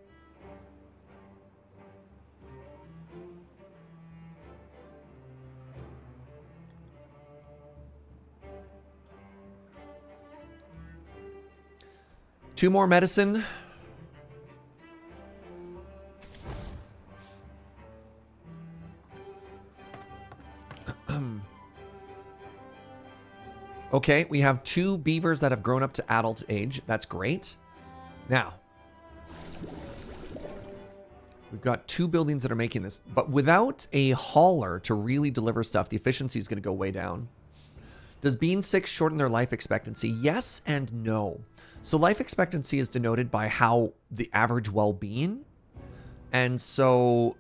2 more medicine. Okay, we have 2 beavers that have grown up to adult age. That's great. Now, we've got 2 buildings that are making this. But without a hauler to really deliver stuff, the efficiency is going to go way down. Does being 6 shorten their life expectancy? Yes and no. So life expectancy is denoted by how the average well-being. And so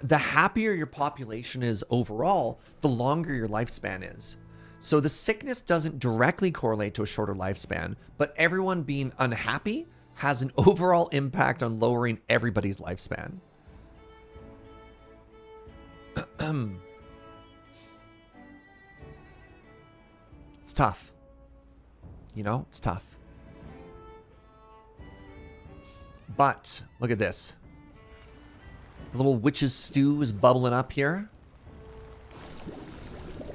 the happier your population is overall, the longer your lifespan is. So the sickness doesn't directly correlate to a shorter lifespan, but everyone being unhappy has an overall impact on lowering everybody's lifespan. It's tough. You know, it's tough. But look at this. A little witch's stew is bubbling up here.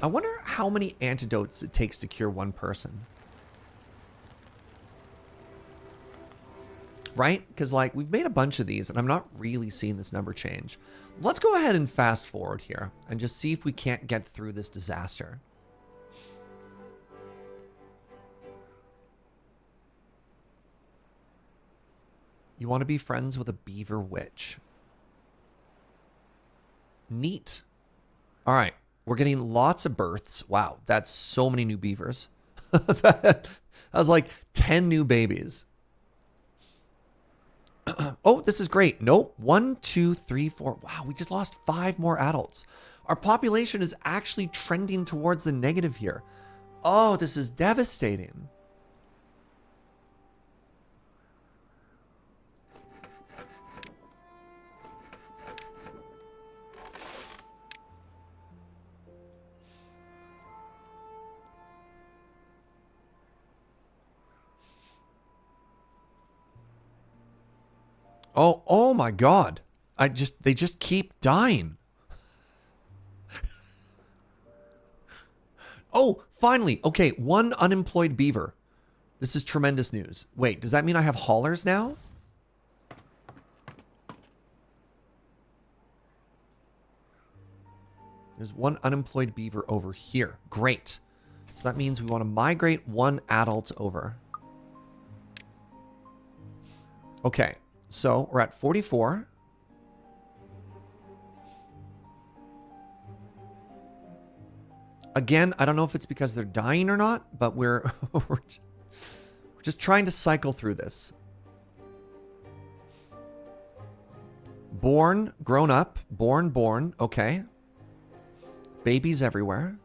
I wonder how many antidotes it takes to cure 1 person. Right? Because, like, we've made a bunch of these, and I'm not really seeing this number change. Let's go ahead and fast forward here and just see if we can't get through this disaster. You want to be friends with a beaver witch. Neat. All right. We're getting lots of births. Wow, that's so many new beavers. That was like 10 new babies. Oh, this is great. Nope. 1, 2, 3, 4. Wow, we just lost 5 more adults. Our population is actually trending towards the negative here. Oh, this is devastating. Oh my God. They just keep dying. Oh, finally. Okay, 1 unemployed beaver. This is tremendous news. Wait, does that mean I have haulers now? There's 1 unemployed beaver over here. Great. So that means we want to migrate 1 adult over. Okay. So we're at 44. Again, I don't know if it's because they're dying or not, but we're just trying to cycle through this. Born, grown up, born. Okay. Babies everywhere.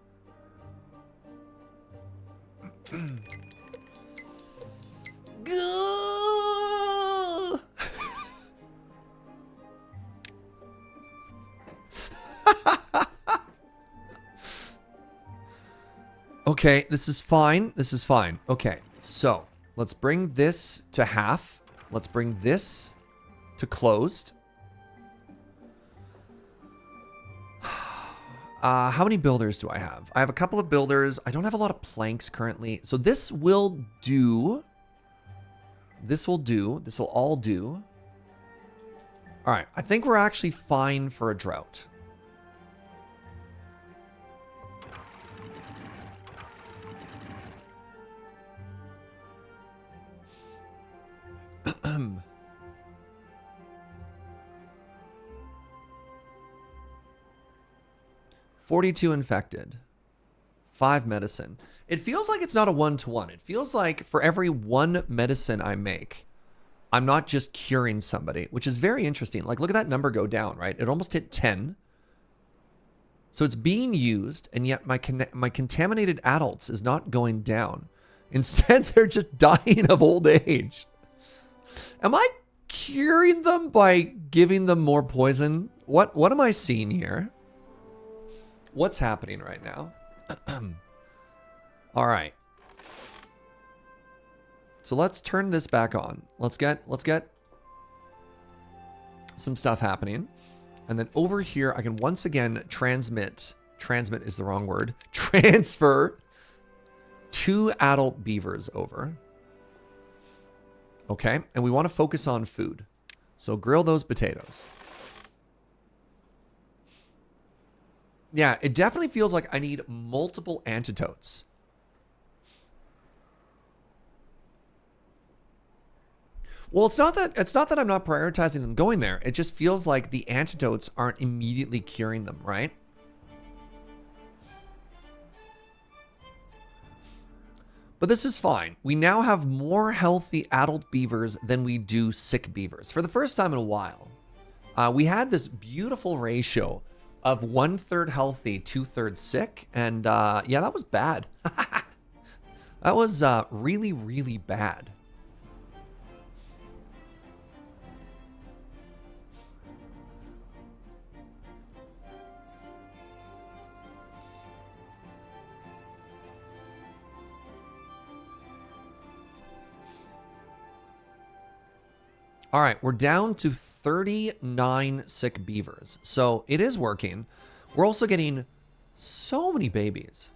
Okay, this is fine. This is fine. Okay, so let's bring this to half. Let's bring this to closed. How many builders do I have? I have a couple of builders. I don't have a lot of planks currently. So this will do. This will do. This will all do. All right, I think we're actually fine for a drought. $42 infected. 5 medicine. It feels like it's not a 1-to-1. It feels like for every 1 medicine I make, I'm not just curing somebody, which is very interesting. Like, look at that number go down, right? It almost hit 10. So it's being used, and yet my contaminated adults is not going down. Instead, they're just dying of old age. Am I curing them by giving them more poison? What am I seeing here? What's happening right now? All right. So let's turn this back on. Let's get some stuff happening. And then over here, I can once again transmit is the wrong word, transfer 2 adult beavers over. Okay? And we want to focus on food. So grill those potatoes. Yeah, it definitely feels like I need multiple antidotes. Well, it's not that I'm not prioritizing them going there. It just feels like the antidotes aren't immediately curing them, right? But this is fine. We now have more healthy adult beavers than we do sick beavers. For the first time in a while, we had this beautiful ratio of 1/3 healthy, 2/3 sick. And yeah, that was bad. That was really, really bad. All right, we're down to 39 sick beavers. So it is working. We're also getting so many babies.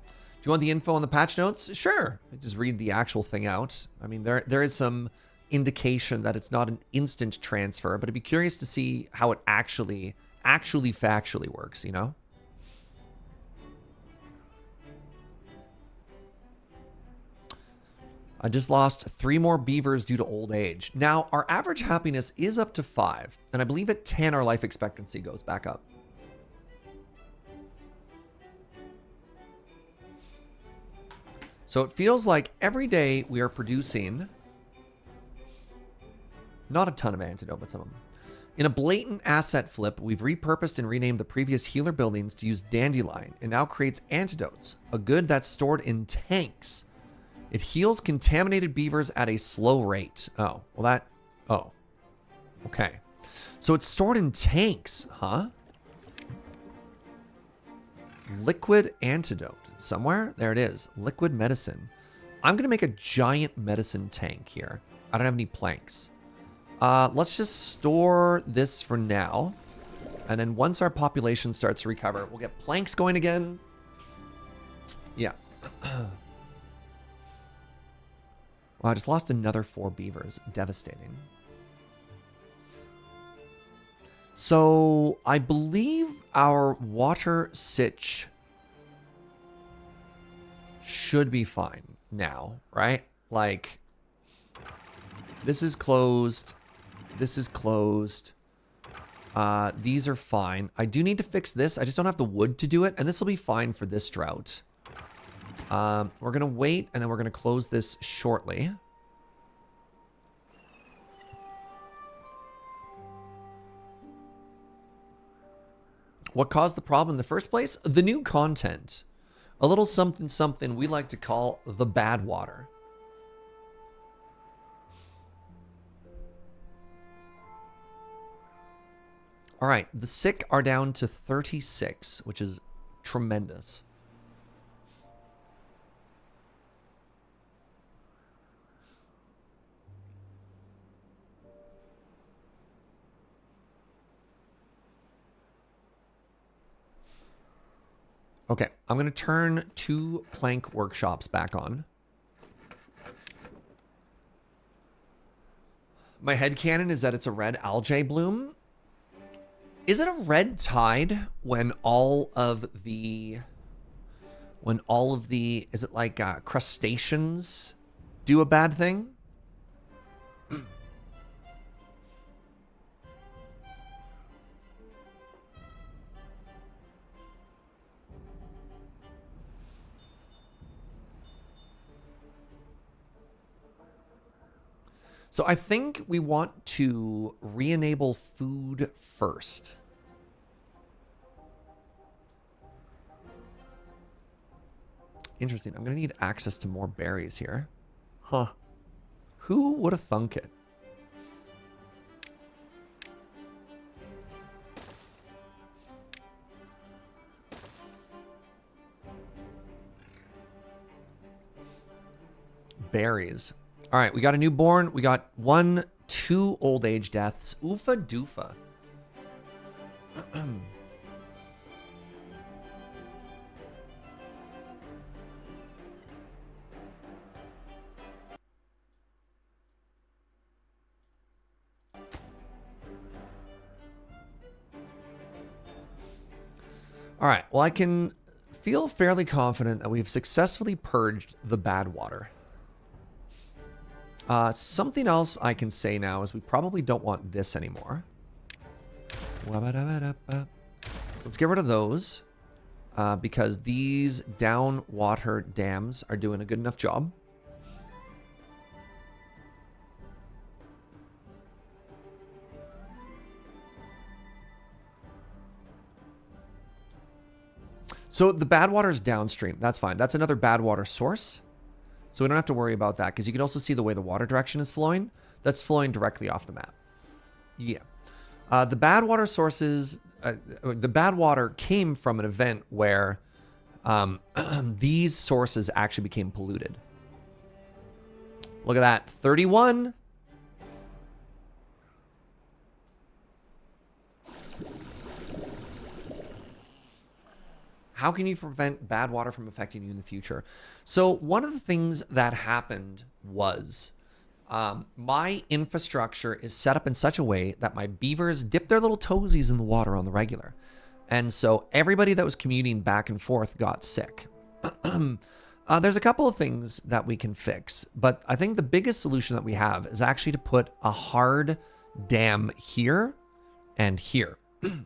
Do you want the info on the patch notes? Sure. Just read the actual thing out. I mean, there is some indication that it's not an instant transfer, but I'd be curious to see how it actually factually works, you know? I just lost 3 more beavers due to old age. Now, our average happiness is up to 5, and I believe at 10, our life expectancy goes back up. So it feels like every day we are producing not a ton of antidote, but some of them. In a blatant asset flip, we've repurposed and renamed the previous healer buildings to use dandelion. It now creates antidotes, a good that's stored in tanks. It heals contaminated beavers at a slow rate. Oh, well that... Oh. Okay. So it's stored in tanks, huh? Liquid antidote. Somewhere? There it is. Liquid medicine. I'm going to make a giant medicine tank here. I don't have any planks. Let's just store this for now. And then once our population starts to recover, we'll get planks going again. Yeah. Wow, I just lost another 4 beavers. Devastating. So I believe our water sitch should be fine now, right? Like, this is closed. This is closed. These are fine. I do need to fix this. I just don't have the wood to do it. And this will be fine for this drought. We're going to wait, and then we're going to close this shortly. What caused the problem in the first place? The new content. A little something something we like to call the Badwater. All right, the sick are down to 36, which is tremendous. Okay, I'm going to turn 2 plank workshops back on. My headcanon is that it's a red algae bloom. Is it a red tide when all of the... is it like crustaceans do a bad thing? So I think we want to re-enable food first. Interesting. I'm going to need access to more berries here. Huh. Who would have thunk it? Berries. All right, we got a newborn. We got 1, 2 old age deaths. Oofa doofa. All right. Well, I can feel fairly confident that we've successfully purged the bad water. Something else I can say now is we probably don't want this anymore. So let's get rid of those because these down water dams are doing a good enough job. So the bad water is downstream. That's fine. That's another bad water source. So we don't have to worry about that because you can also see the way the water direction is flowing. That's flowing directly off the map. Yeah. The bad water sources, the bad water came from an event where these sources actually became polluted. Look at that. 31. How can you prevent bad water from affecting you in the future? So one of the things that happened was my infrastructure is set up in such a way that my beavers dip their little toesies in the water on the regular. And so everybody that was commuting back and forth got sick. There's a couple of things that we can fix, but I think the biggest solution that we have is actually to put a hard dam here and here,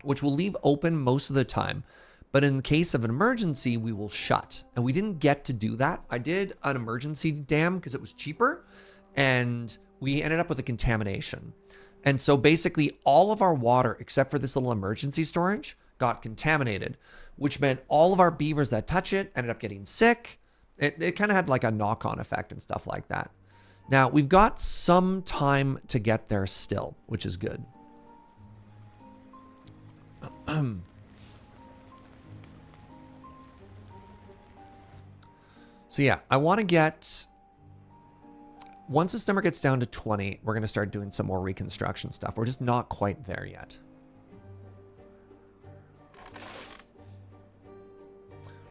which will leave open most of the time. But in the case of an emergency, we will shut. And we didn't get to do that. I did an emergency dam because it was cheaper. And we ended up with a contamination. And so basically all of our water, except for this little emergency storage, got contaminated, which meant all of our beavers that touch it ended up getting sick. It kind of had like a knock-on effect and stuff like that. Now, we've got some time to get there still, which is good. So yeah, I want to get, once this number gets down to 20, we're going to start doing some more reconstruction stuff. We're just not quite there yet.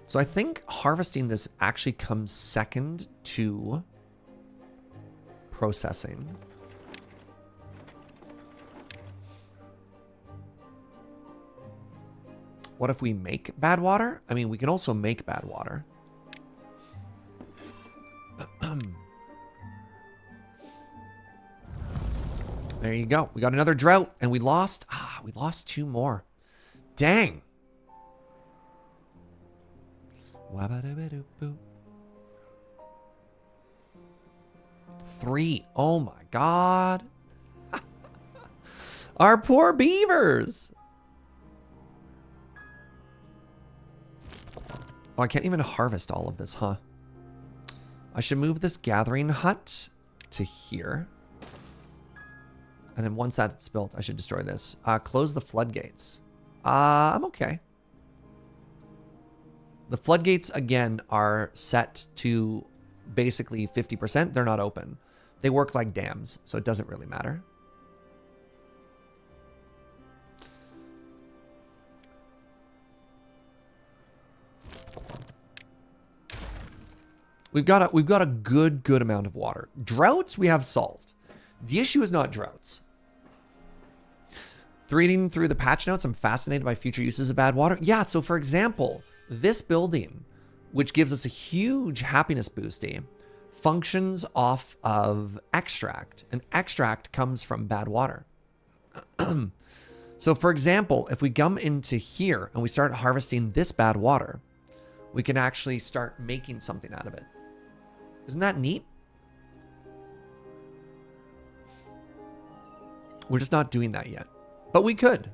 So I think harvesting this actually comes second to processing. What if we make bad water? I mean, we can also make bad water. There you go. We got another drought and we lost 2 more. Dang. 3. Oh my God. Our poor beavers. Oh, I can't even harvest all of this, huh? I should move this gathering hut to here. And then once that's built, I should destroy this. Close the floodgates. I'm okay. The floodgates, again, are set to basically 50%. They're not open. They work like dams, so it doesn't really matter. We've got a good amount of water. Droughts we have solved. The issue is not droughts. Reading through the patch notes, I'm fascinated by future uses of bad water. Yeah, so for example, this building, which gives us a huge happiness boosty, functions off of extract. And extract comes from bad water. So for example, if we come into here and we start harvesting this bad water, we can actually start making something out of it. Isn't that neat? We're just not doing that yet. But we could.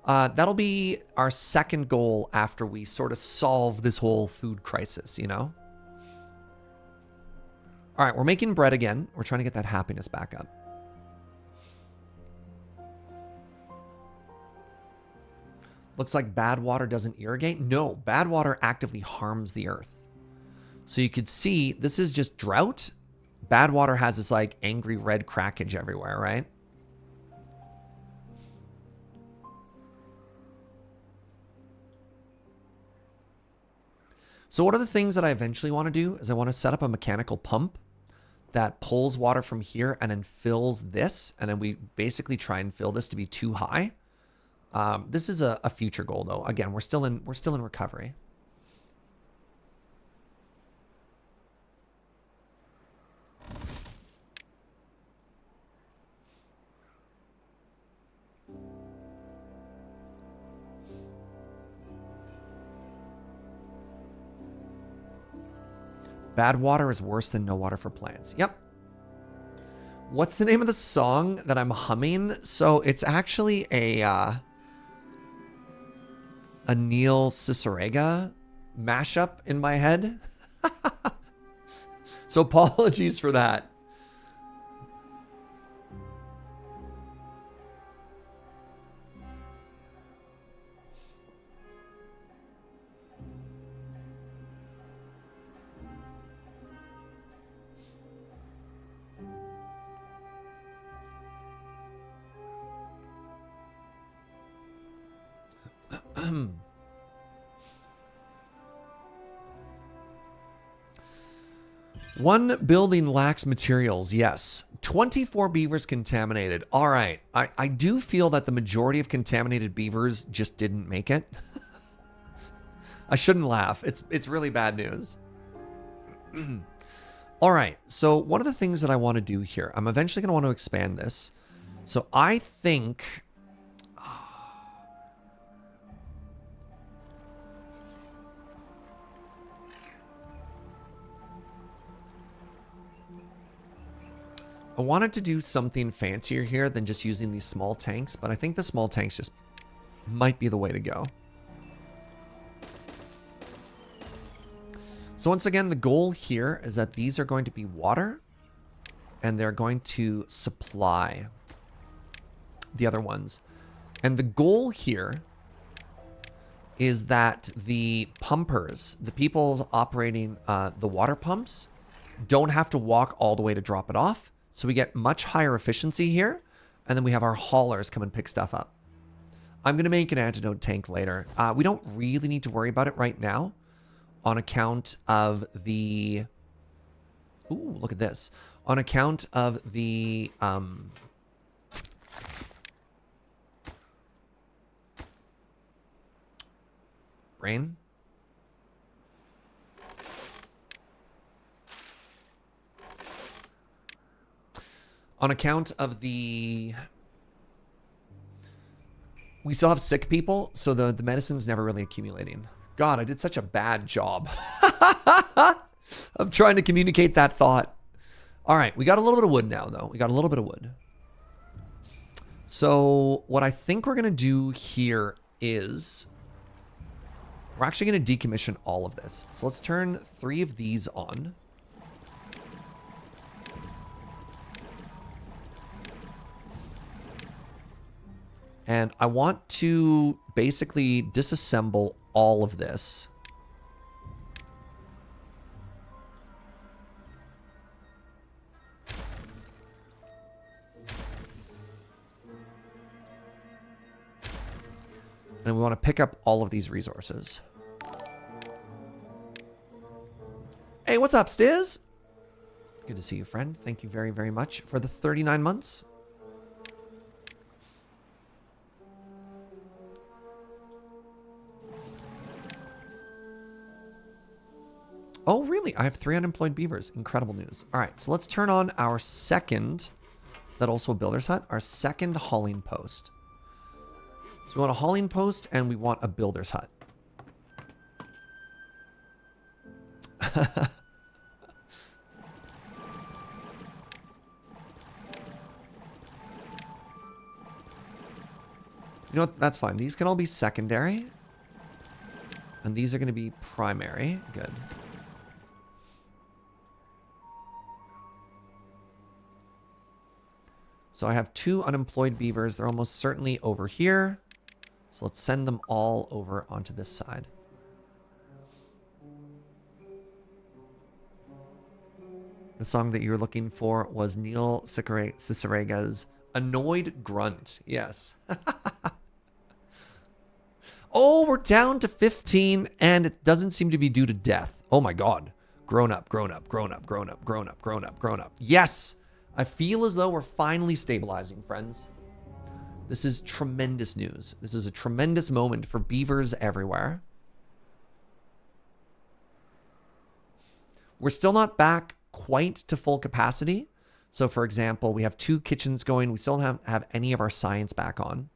That'll be our second goal after we sort of solve this whole food crisis, you know? All right, we're making bread again. We're trying to get that happiness back up. Looks like bad water doesn't irrigate. No, bad water actively harms the earth. So you could see this is just drought. Bad water has this like angry red crackage everywhere, right? So one of the things that I eventually want to do is I want to set up a mechanical pump that pulls water from here and then fills this. And then we basically try and fill this to be too high. This is a future goal, though. Again, we're still in recovery. Bad water is worse than no water for plants. Yep. What's the name of the song that I'm humming? So it's actually a Neil Cicerega mashup in my head. So apologies for that. One building lacks materials. Yes. 24 beavers contaminated. All right. I do feel that the majority of contaminated beavers just didn't make it. I shouldn't laugh. It's really bad news. All right. So one of the things that I want to do here, I'm eventually going to want to expand this. So I think... I wanted to do something fancier here than just using these small tanks, but I think the small tanks just might be the way to go. So once again, the goal here is that these are going to be water, and they're going to supply the other ones. And the goal here is that the pumpers, the people operating the water pumps, don't have to walk all the way to drop it off. So we get much higher efficiency here. And then we have our haulers come and pick stuff up. I'm going to make an antidote tank later. We don't really need to worry about it right now on account of the... Ooh, look at this. On account of the... Brain? On account of the... We still have sick people, so the medicine's never really accumulating. God, I did such a bad job of trying to communicate that thought. All right, we got a little bit of wood now, though. We got a little bit of wood. So what I think we're going to do here is... We're actually going to decommission all of this. So let's turn 3 of these on. And I want to basically disassemble all of this. And we want to pick up all of these resources. Hey, what's up, Stiz? Good to see you, friend. Thank you very, very much for the 39 months. Oh, really? I have 3 unemployed beavers. Incredible news. All right, so let's turn on our second... Is that also a builder's hut? Our second hauling post. So we want a hauling post and we want a builder's hut. You know what? That's fine. These can all be secondary. And these are going to be primary. Good. So I have 2 unemployed beavers. They're almost certainly over here. So let's send them all over onto this side. The song that you were looking for was Neil Cicerega's Annoyed Grunt. Yes. Oh, we're down to 15 and it doesn't seem to be due to death. Oh my God. Grown up, grown up, grown up, grown up, grown up, grown up, grown up. Yes. I feel as though we're finally stabilizing, friends. This is tremendous news. This is a tremendous moment for beavers everywhere. We're still not back quite to full capacity. So, for example, we have 2 kitchens going. We still don't have any of our science back on.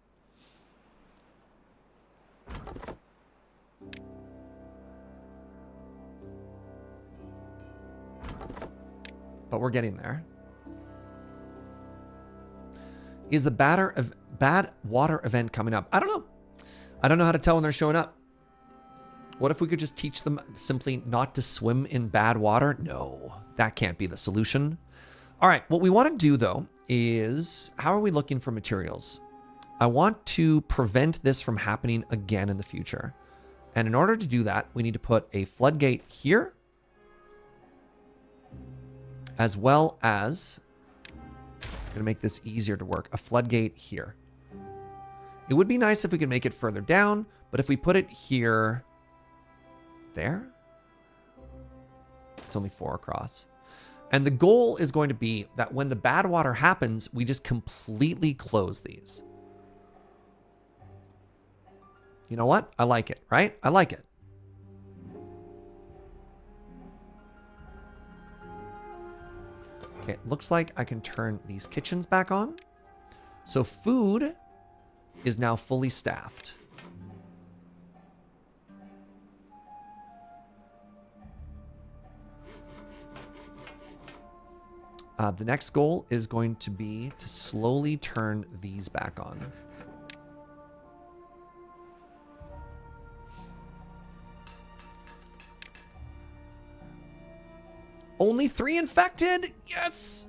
But we're getting there. Is the Badwater event coming up? I don't know. I don't know how to tell when they're showing up. What if we could just teach them simply not to swim in bad water? No, that can't be the solution. All right, what we want to do, though, is how are we looking for materials? I want to prevent this from happening again in the future. And in order to do that, we need to put a floodgate here, as well as, I'm going to make this easier to work, a floodgate here. It would be nice if we could make it further down, but if we put it here, there, it's only 4 across. And the goal is going to be that when the bad water happens, we just completely close these. You know what? I like it, right? I like it. Okay, looks like I can turn these kitchens back on. So food is now fully staffed. The next goal is going to be to slowly turn these back on. Only 3 infected? Yes!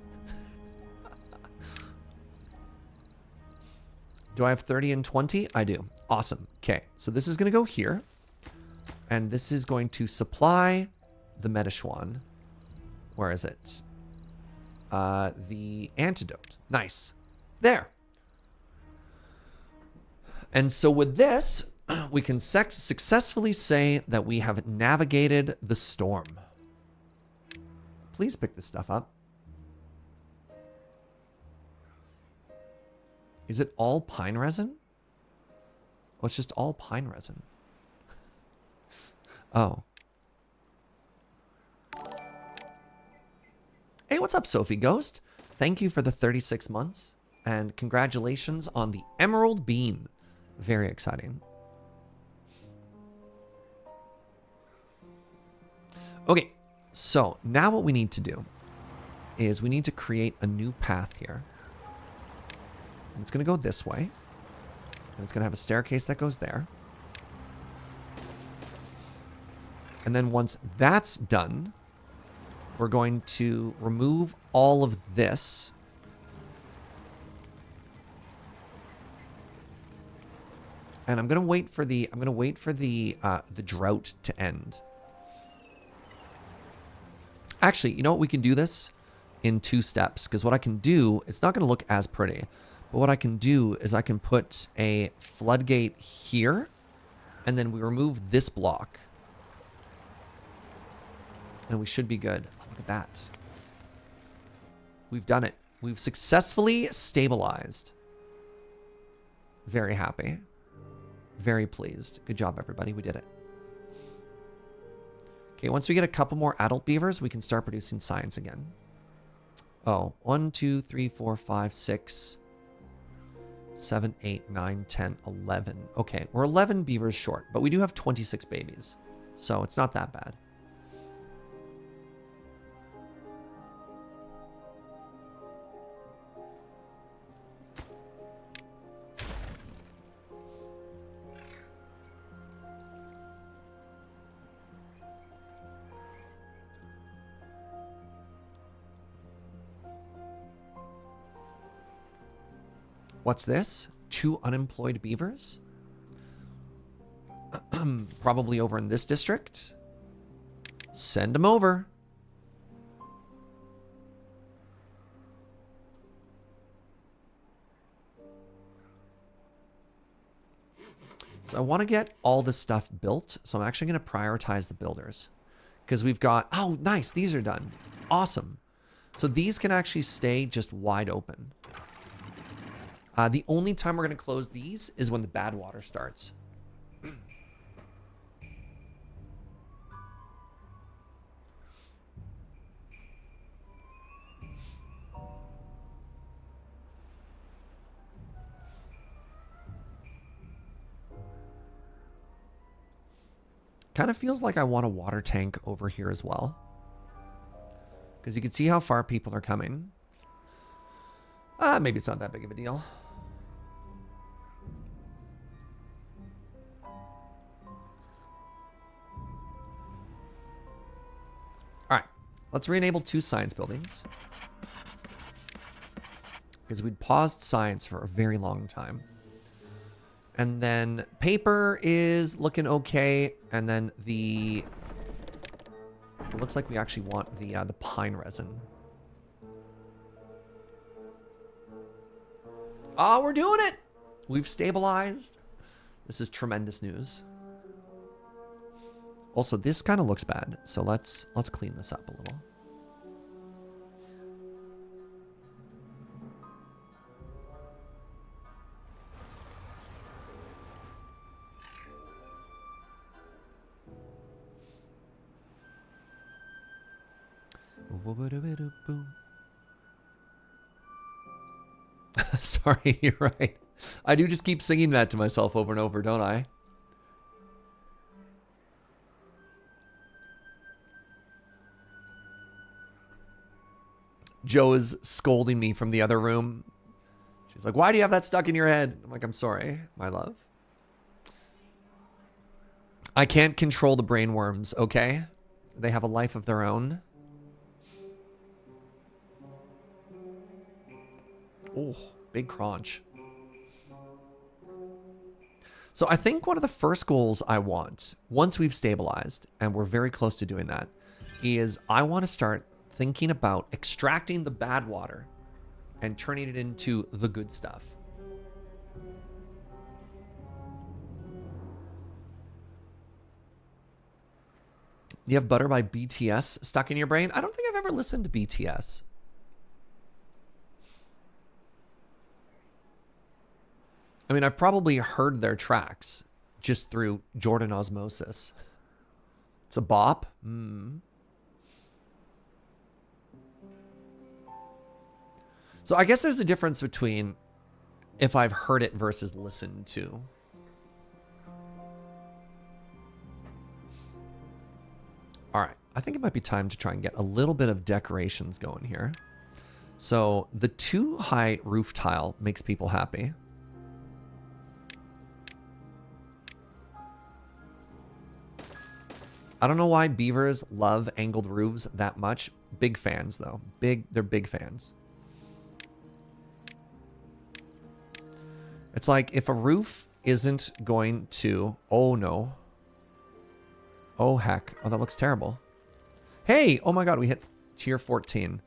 Do I have 30 and 20? I do. Awesome. Okay, so this is going to go here. And this is going to supply the Metashwan. Where is it? The antidote. Nice. There. And so with this, we can successfully say that we have navigated the storm. Please pick this stuff up. Is it all pine resin? Oh, it's just all pine resin. Oh. Hey, what's up, Sophie Ghost? Thank you for the 36 months, and congratulations on the Emerald Bean. Very exciting. Okay, so now what we need to do is we need to create a new path here. And it's going to go this way, and it's going to have a staircase that goes there. And then once that's done, we're going to remove all of this. And I'm going to wait for the drought to end. Actually, you know what? We can do this in 2 steps, because what I can do, it's not going to look as pretty, but what I can do is I can put a floodgate here, and then we remove this block. And we should be good. Look at that. We've done it. We've successfully stabilized. Very happy. Very pleased. Good job, everybody. We did it. Okay, once we get a couple more adult beavers, we can start producing science again. Oh, 1, 2, 3, 4, 5, 6, 7, 8, 9, 10, 11. Okay, we're 11 beavers short, but we do have 26 babies. So it's not that bad. What's this? 2 unemployed beavers? Probably over in this district. Send them over. So I want to get all this stuff built. So I'm actually going to prioritize the builders. Because we've got... Oh, nice. These are done. Awesome. So these can actually stay just wide open. The only time we're going to close these is when the Badwater starts. Kind of feels like I want a water tank over here as well. Because you can see how far people are coming. Maybe it's not that big of a deal. All right, let's re-enable 2 science buildings. Because we'd paused science for a very long time. And then paper is looking okay. And then it looks like we actually want the pine resin. Oh, we're doing it! We've stabilized. This is tremendous news. Also, this kind of looks bad, so let's clean this up a little. Sorry, you're right. I do just keep singing that to myself over and over, don't I? Joe is scolding me from the other room. She's like, why do you have that stuck in your head? I'm like, I'm sorry, my love. I can't control the brainworms, okay? They have a life of their own. Oh, big crunch. So I think one of the first goals I want, once we've stabilized, and we're very close to doing that, is I want to start thinking about extracting the bad water and turning it into the good stuff. You have Butter by BTS stuck in your brain? I don't think I've ever listened to BTS. I mean, I've probably heard their tracks just through Jordan osmosis. It's a bop. So I guess there's a difference between if I've heard it versus listened to. All right. I think it might be time to try and get a little bit of decorations going here. So the 2 high roof tile makes people happy. I don't know why beavers love angled roofs that much. Big fans, though. They're big fans. It's like if a roof isn't going to... Oh, no. Oh, heck. Oh, that looks terrible. Hey! Oh, my God. We hit tier 14.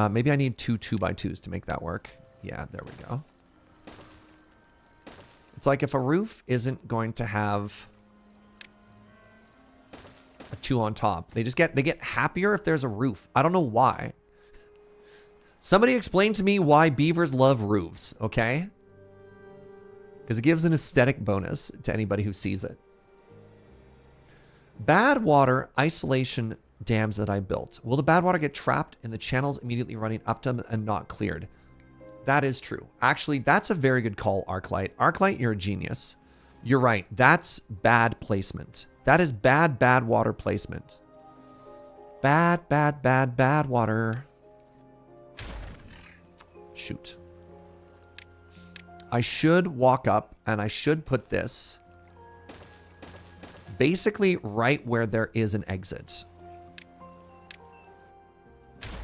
Maybe I need 2 2x2s to make that work. Yeah, there we go. It's like if a roof isn't going to have... a 2 on top. They get happier if there's a roof. I don't know why. Somebody explain to me why beavers love roofs, okay? Because it gives an aesthetic bonus to anybody who sees it. Bad water isolation dams that I built. Will the bad water get trapped in the channels immediately running up to them and not cleared? That is true. Actually, that's a very good call, Arclight. Arclight, you're a genius. You're right. That's bad placement. That is bad water placement. Bad water. Shoot. I should walk up and I should put this basically right where there is an exit.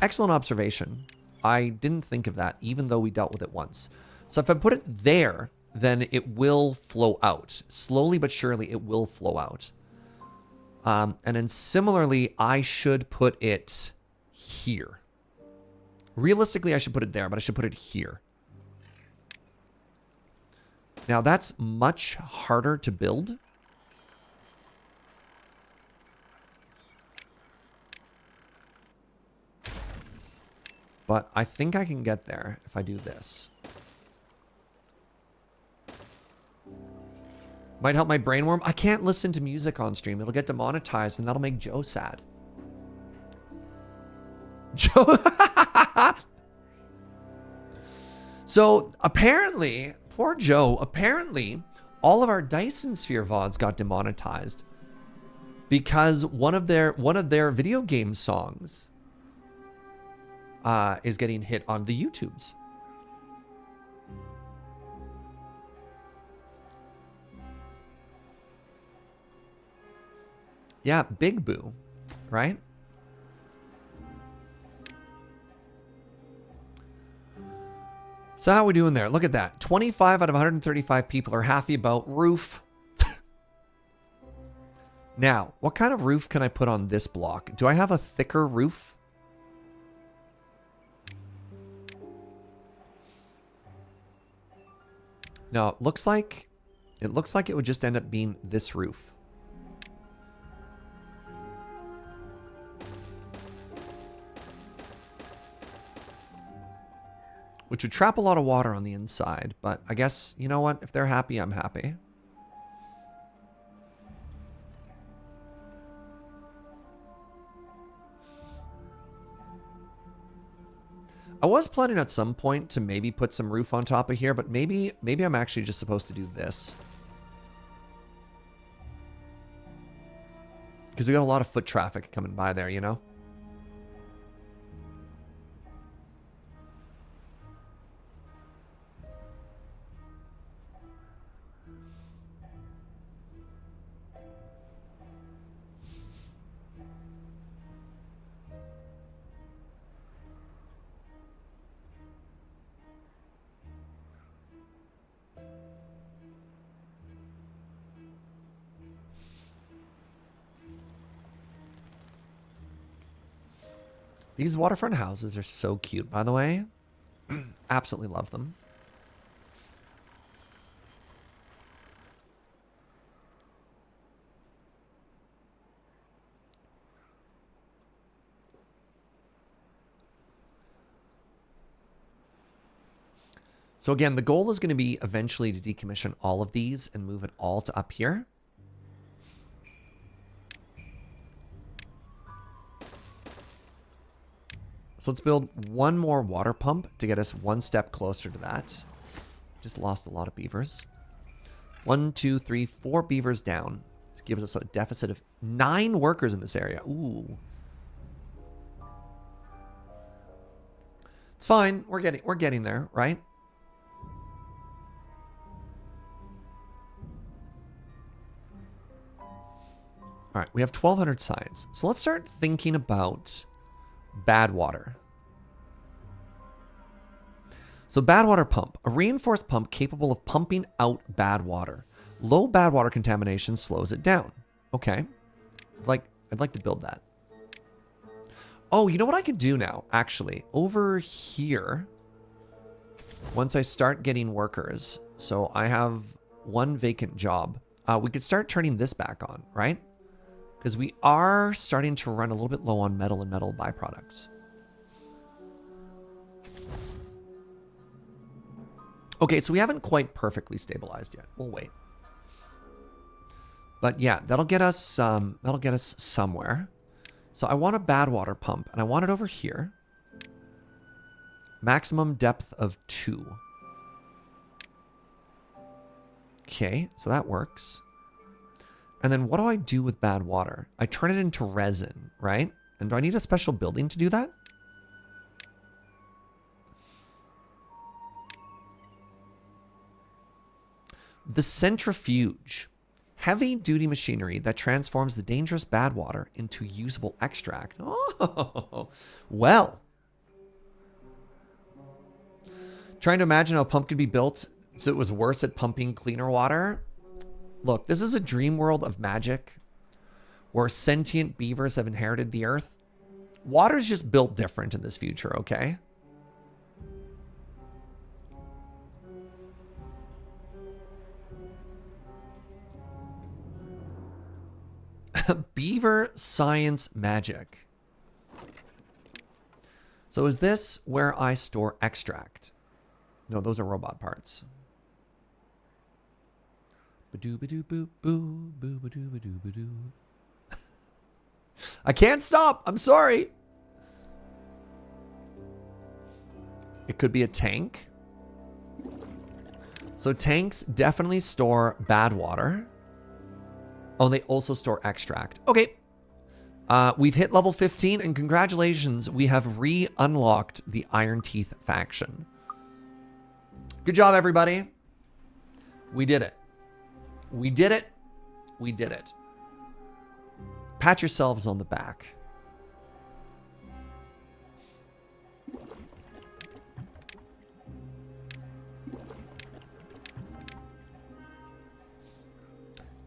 Excellent observation. I didn't think of that, even though we dealt with it once. So if I put it there, then it will flow out. Slowly but surely, it will flow out. And then similarly, I should put it here. Realistically, I should put it there, but I should put it here. Now, that's much harder to build. But I think I can get there if I do this. Might help my brainworm. I can't listen to music on stream. It'll get demonetized and that'll make Joe sad. Joe. So apparently, poor Joe, apparently all of our Dyson Sphere VODs got demonetized because one of their video game songs is getting hit on the YouTubes. Yeah, Big Boo, right? So how are we doing there? Look at that. 25 out of 135 people are happy about roof. Now, what kind of roof can I put on this block? Do I have a thicker roof? No, it looks like it would just end up being this roof. Which would trap a lot of water on the inside, but I guess, you know what? If they're happy, I'm happy. I was planning at some point to maybe put some roof on top of here, but maybe I'm actually just supposed to do this. Because we got a lot of foot traffic coming by there, you know? These waterfront houses are so cute, by the way. Absolutely love them. So again, the goal is going to be eventually to decommission all of these and move it all to up here. So let's build one more water pump to get us one step closer to that. Just lost a lot of beavers. 1, 2, 3, 4 beavers down. This gives us a deficit of 9 workers in this area. Ooh. It's fine. We're getting there, right? All right, we have 1,200 signs. So let's start thinking about Badwater. So Badwater pump, a reinforced pump capable of pumping out bad water. Low bad water contamination slows it down. Okay, I'd like to build that. Oh, you know what I could do now? Actually, over here, once I start getting workers, so I have one vacant job, we could start turning this back on, right? Because we are starting to run a little bit low on metal and metal byproducts. Okay, so we haven't quite perfectly stabilized yet. We'll wait. But yeah, that'll get us somewhere. So I want a Badwater pump, and I want it over here. Maximum depth of 2. Okay, so that works. And then what do I do with bad water? I turn it into resin, right? And do I need a special building to do that? The centrifuge. Heavy-duty machinery that transforms the dangerous bad water into usable extract. Oh, well. Trying to imagine how a pump could be built so it was worse at pumping cleaner water. Look, this is a dream world of magic where sentient beavers have inherited the earth. Water's just built different in this future, okay? Beaver science magic. So is this where I store extract? No, those are robot parts. Ba-doo-ba-doo-boo-boo, boo-ba-doo-ba-doo-ba-doo. I can't stop. I'm sorry. It could be a tank. So tanks definitely store bad water. Oh, and they also store extract. Okay. We've hit level 15, and congratulations, we have re-unlocked the Iron Teeth faction. Good job, everybody. We did it. We did it. We did it. Pat yourselves on the back.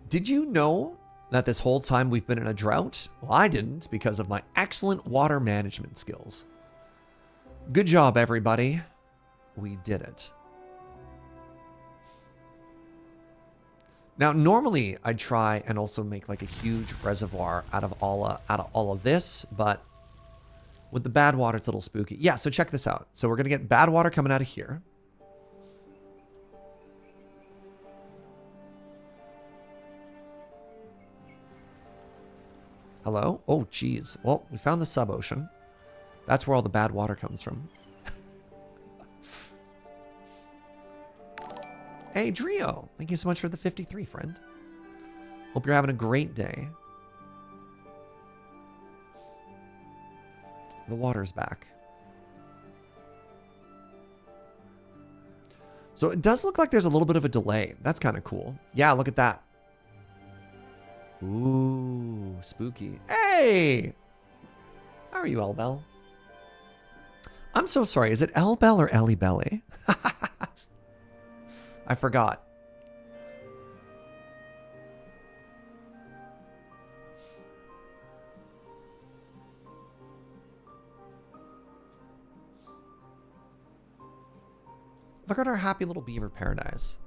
Did you know that this whole time we've been in a drought? Well, I didn't because of my excellent water management skills. Good job, everybody. We did it. Now, normally I'd try and also make like a huge reservoir out of all of this, but with the bad water, it's a little spooky. Yeah, so check this out. So we're gonna get bad water coming out of here. Hello? Oh, geez. Well, we found the sub-ocean. That's where all the bad water comes from. Hey, Drio. Thank you so much for the 53, friend. Hope you're having a great day. The water's back. So it does look like there's a little bit of a delay. That's kind of cool. Yeah, look at that. Ooh, spooky. Hey! How are you, Elbell? I'm so sorry. Is it Elbell or Ellie Belly? I forgot. Look at our happy little beaver paradise.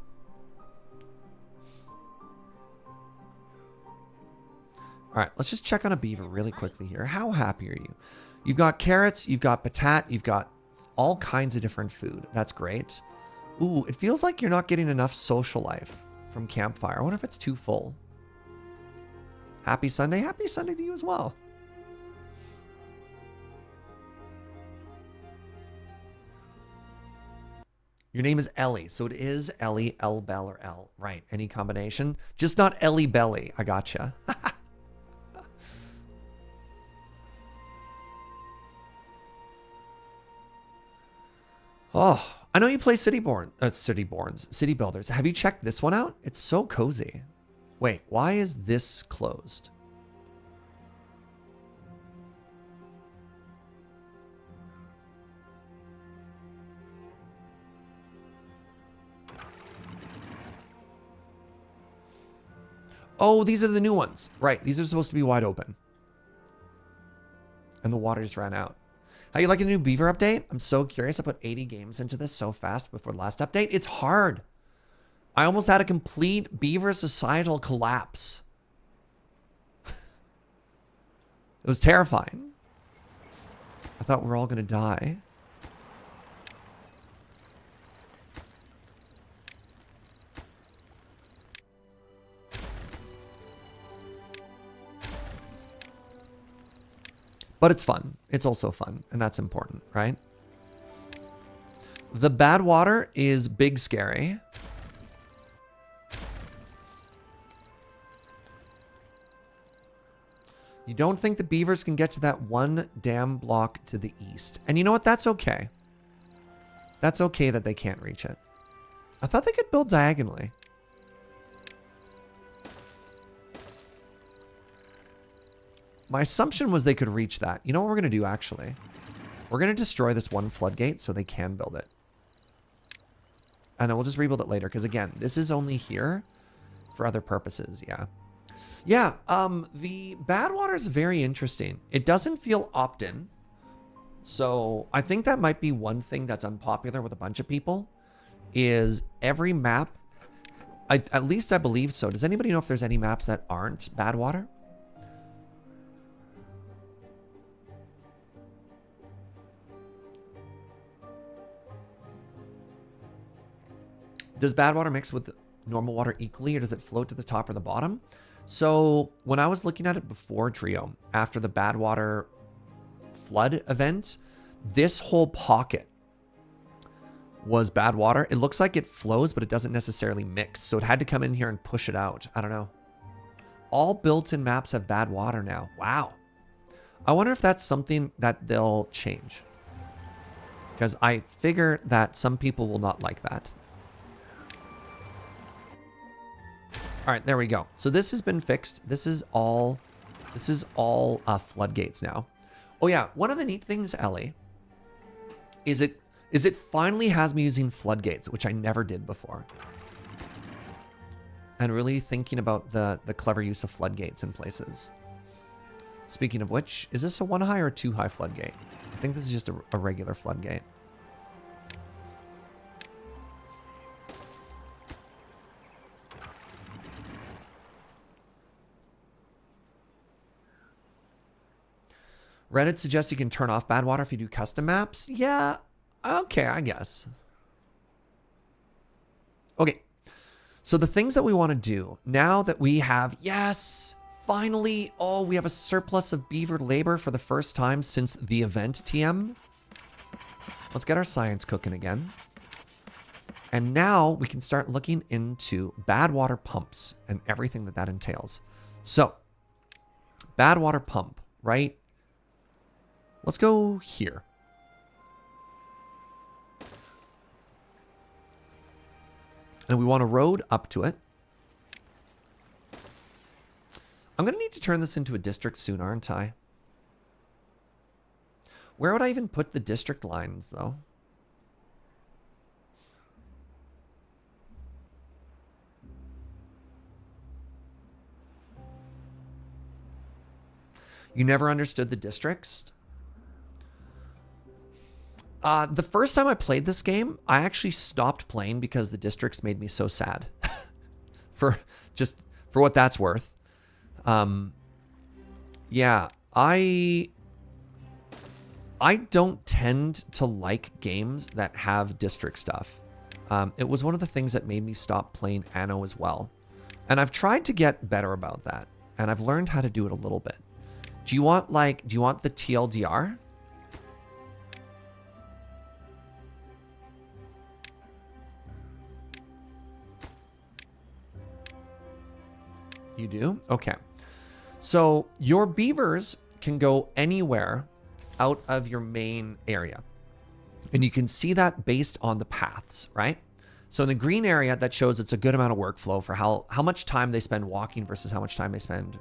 All right, let's just check on a beaver really quickly here. How happy are you? You've got carrots, you've got patat, you've got all kinds of different food. That's great. Ooh, it feels like you're not getting enough social life from Campfire. I wonder if it's too full. Happy Sunday. Happy Sunday to you as well. Your name is Ellie, so it is Ellie, L, Bell, or L. Right, any combination. Just not Ellie Belly. I gotcha. Oh, I know you play City Builders. Have you checked this one out? It's so cozy. Wait, why is this closed? Oh, these are the new ones. Right, these are supposed to be wide open. And the water just ran out. How you like a new Beaver update? I'm so curious. I put 80 games into this so fast before the last update. It's hard. I almost had a complete Beaver societal collapse. It was terrifying. I thought we were all going to die. But it's fun. It's also fun, and that's important, right? The bad water is big scary. You don't think the beavers can get to that one dam block to the east. And you know what? That's okay. That's okay that they can't reach it. I thought they could build diagonally. My assumption was they could reach that. You know what we're going to do, actually? We're going to destroy this one floodgate so they can build it. And then we'll just rebuild it later. Because, again, this is only here for other purposes. Yeah. Yeah, the Badwater is very interesting. It doesn't feel opt-in. So I think that might be one thing that's unpopular with a bunch of people. Is every map... at least I believe so. Does anybody know if there's any maps that aren't Badwater? Does Badwater mix with normal water equally, or does it float to the top or the bottom? So when I was looking at it before Trio, after the Badwater flood event, this whole pocket was bad water. It looks like it flows, but it doesn't necessarily mix. So it had to come in here and push it out. I don't know. All built-in maps have bad water now. Wow. I wonder if that's something that they'll change. Because I figure that some people will not like that. All right, there we go. So this has been fixed. This is all floodgates now. Oh yeah, one of the neat things, Ellie, is it finally has me using floodgates, which I never did before. And really thinking about the clever use of floodgates in places. Speaking of which, is this a 1 high or 2 high floodgate? I think this is just a regular floodgate. Reddit suggests you can turn off bad water if you do custom maps. Yeah, okay, I guess. Okay, so the things that we want to do now that we have, yes, finally, oh, we have a surplus of beaver labor for the first time since the event, TM. Let's get our science cooking again. And now we can start looking into bad water pumps and everything that entails. So, bad water pump, right? Let's go here. And we want a road up to it. I'm going to need to turn this into a district soon, aren't I? Where would I even put the district lines, though? You never understood the districts? The first time I played this game, I actually stopped playing because the districts made me so sad. for what that's worth. Yeah, I don't tend to like games that have district stuff. It was one of the things that made me stop playing Anno as well. And I've tried to get better about that. And I've learned how to do it a little bit. Do you want the TLDR? You do? Okay. So your beavers can go anywhere out of your main area. And you can see that based on the paths, right? So in the green area, that shows it's a good amount of workflow for how much time they spend walking versus how much time they spend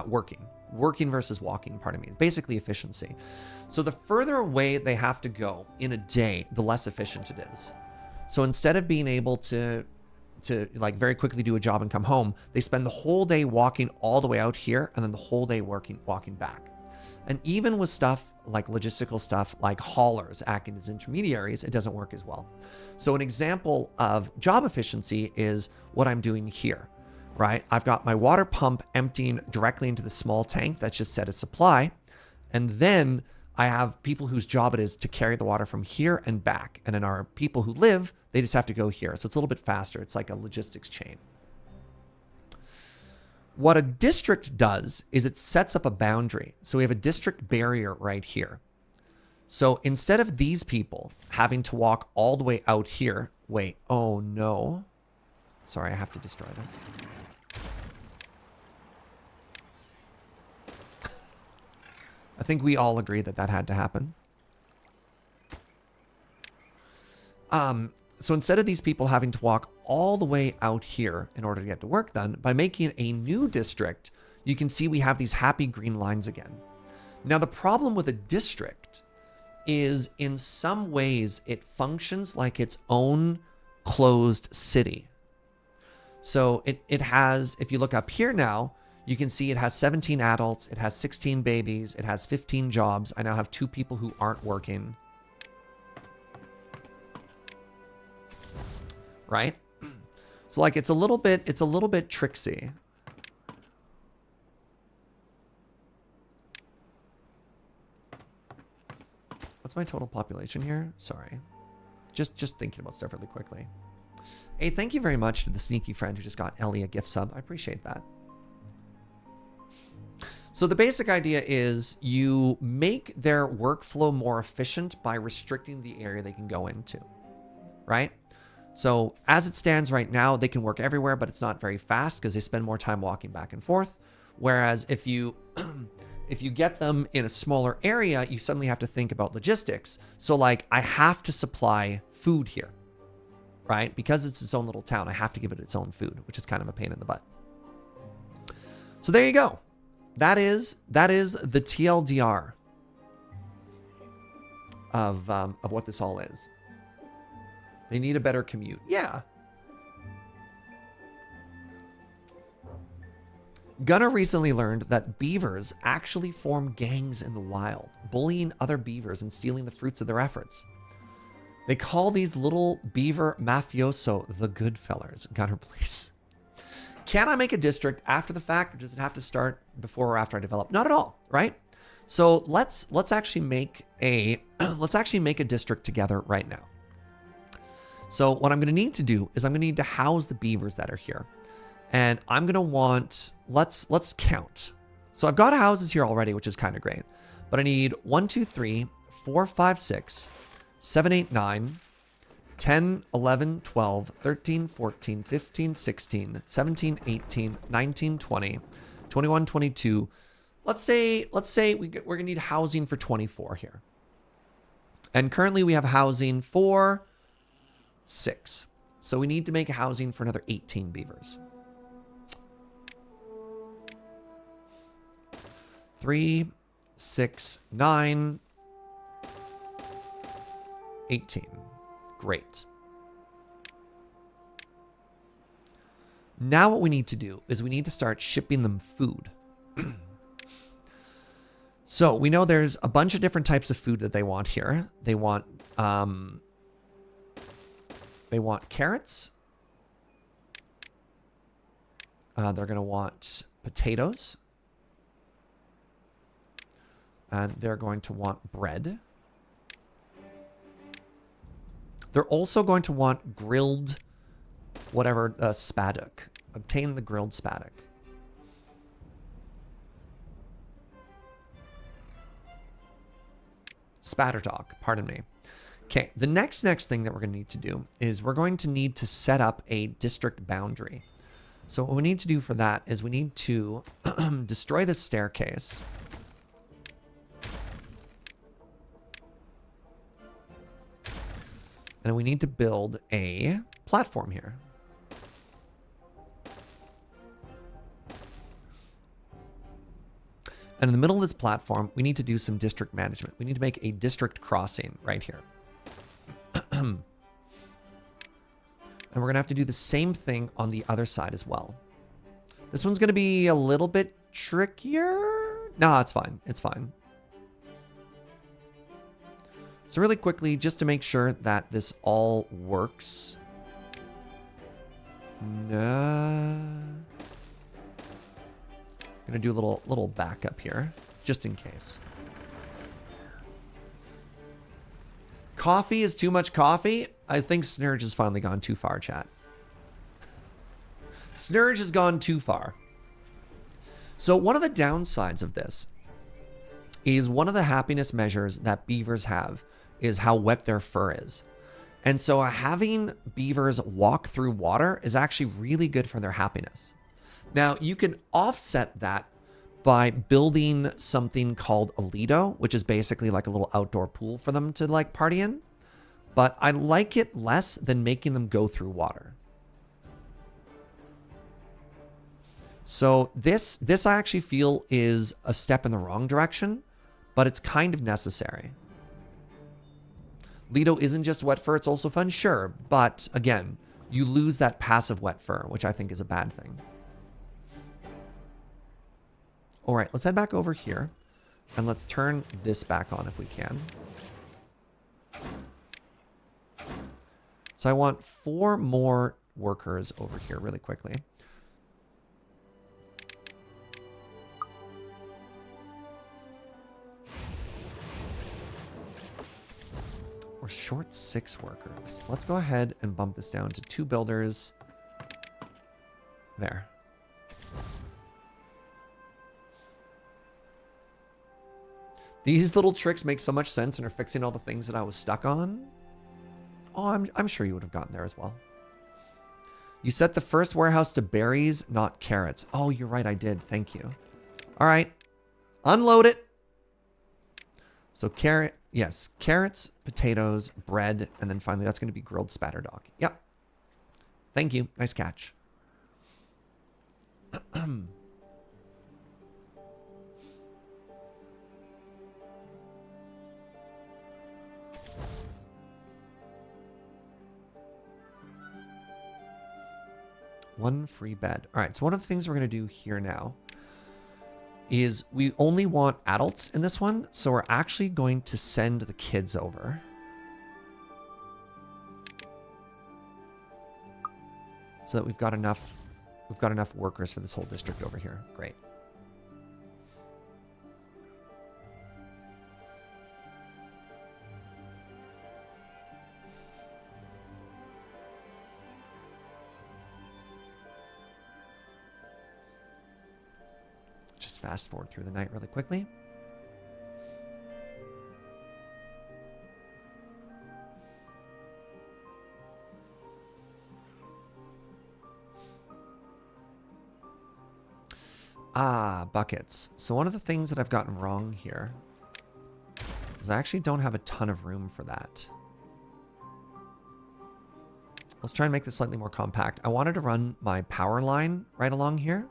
working. Working versus walking, pardon me. Basically efficiency. So the further away they have to go in a day, the less efficient it is. So instead of being able to like very quickly do a job and come home, they spend the whole day walking all the way out here and then the whole day walking back. And even with stuff like logistical stuff like haulers acting as intermediaries, it doesn't work as well. So an example of job efficiency is what I'm doing here, right? I've got my water pump emptying directly into the small tank that's just set as supply. And then I have people whose job it is to carry the water from here and back. And then our people who live, they just have to go here. So it's a little bit faster. It's like a logistics chain. What a district does is it sets up a boundary. So we have a district barrier right here. So instead of these people having to walk all the way out here, wait, oh no. Sorry, I have to destroy this. I think we all agree that that had to happen. So instead of these people having to walk all the way out here in order to get the work done, by making a new district, you can see we have these happy green lines again. Now, the problem with a district is in some ways it functions like its own closed city. So it has, if you look up here now, you can see it has 17 adults, it has 16 babies, it has 15 jobs. I now have 2 people who aren't working. Right? So like it's a little bit tricksy. What's my total population here? Sorry. Just thinking about stuff really quickly. Hey, thank you very much to the sneaky friend who just got Ellie a gift sub. I appreciate that. So the basic idea is you make their workflow more efficient by restricting the area they can go into, right? So as it stands right now, they can work everywhere, but it's not very fast because they spend more time walking back and forth. Whereas if you if you get them in a smaller area, you suddenly have to think about logistics. So like I have to supply food here, right? Because it's its own little town, I have to give it its own food, which is kind of a pain in the butt. So there you go. That is the TLDR of what this all is. They need a better commute. Yeah. Gunnar recently learned that beavers actually form gangs in the wild, bullying other beavers and stealing the fruits of their efforts. They call these little beaver mafioso the Goodfellas. Gunnar, please. Can I make a district after the fact, or does it have to start before or after I develop? Not at all, right? So let's actually make a district together right now. So what I'm going to need to do is I'm going to need to house the beavers that are here, and I'm going to want let's count. So I've got houses here already, which is kind of great, but I need 1, 2, 3, 4, 5, 6, 7, 8, 9. 10, 11, 12, 13, 14, 15, 16, 17, 18, 19, 20, 21, 22. Let's say we're going to need housing for 24 here. And currently we have housing for 6. So we need to make housing for another 18 beavers. 3, 6, 9, 18. Great. Now what we need to do is we need to start shipping them food. So we know there's a bunch of different types of food that they want here. They want carrots. They're going to want potatoes. And they're going to want bread. They're also going to want grilled, whatever, spaddock. Obtain the grilled spaddock. Spattertalk, pardon me. Okay, the next thing that we're going to need to do is we're going to need to set up a district boundary. So what we need to do for that is we need to destroy this staircase. And we need to build a platform here. And in the middle of this platform, we need to do some district management. We need to make a district crossing right here. And we're going to have to do the same thing on the other side as well. This one's going to be a little bit trickier. No, it's fine. It's fine. So really quickly, just to make sure that this all works. No. I'm gonna do a little backup here, just in case. Coffee is too much coffee. I think Snurge has finally gone too far, chat. Snurge has gone too far. So one of the downsides of this is one of the happiness measures that beavers have is how wet their fur is. And so having beavers walk through water is actually really good for their happiness. Now, you can offset that by building something called a Lido, which is basically like a little outdoor pool for them to like party in. But I like it less than making them go through water. So this I actually feel is a step in the wrong direction, but it's kind of necessary. Lido isn't just wet fur, it's also fun, sure. But again, you lose that passive wet fur, which I think is a bad thing. All right, let's head back over here and let's turn this back on if we can. So I want 4 more workers over here really quickly. We're We're short 6 workers. Let's go ahead and bump this down to 2 builders. There. These little tricks make so much sense and are fixing all the things that I was stuck on. Oh, I'm sure you would have gotten there as well. You set the first warehouse to berries, not carrots. Oh, you're right, I did. Thank you. All right. Unload it. So yes, carrots, potatoes, bread, and then finally that's going to be grilled spatter dog. Yep. Thank you. Nice catch. One free bed. All right, so one of the things we're going to do here now is we only want adults in this one, so we're actually going to send the kids over. So that we've got enough workers for this whole district over here. Great. Just fast forward through the night really quickly. Buckets. So one of the things that I've gotten wrong here is I actually don't have a ton of room for that. Let's try and make this slightly more compact. I wanted to run my power line right along here.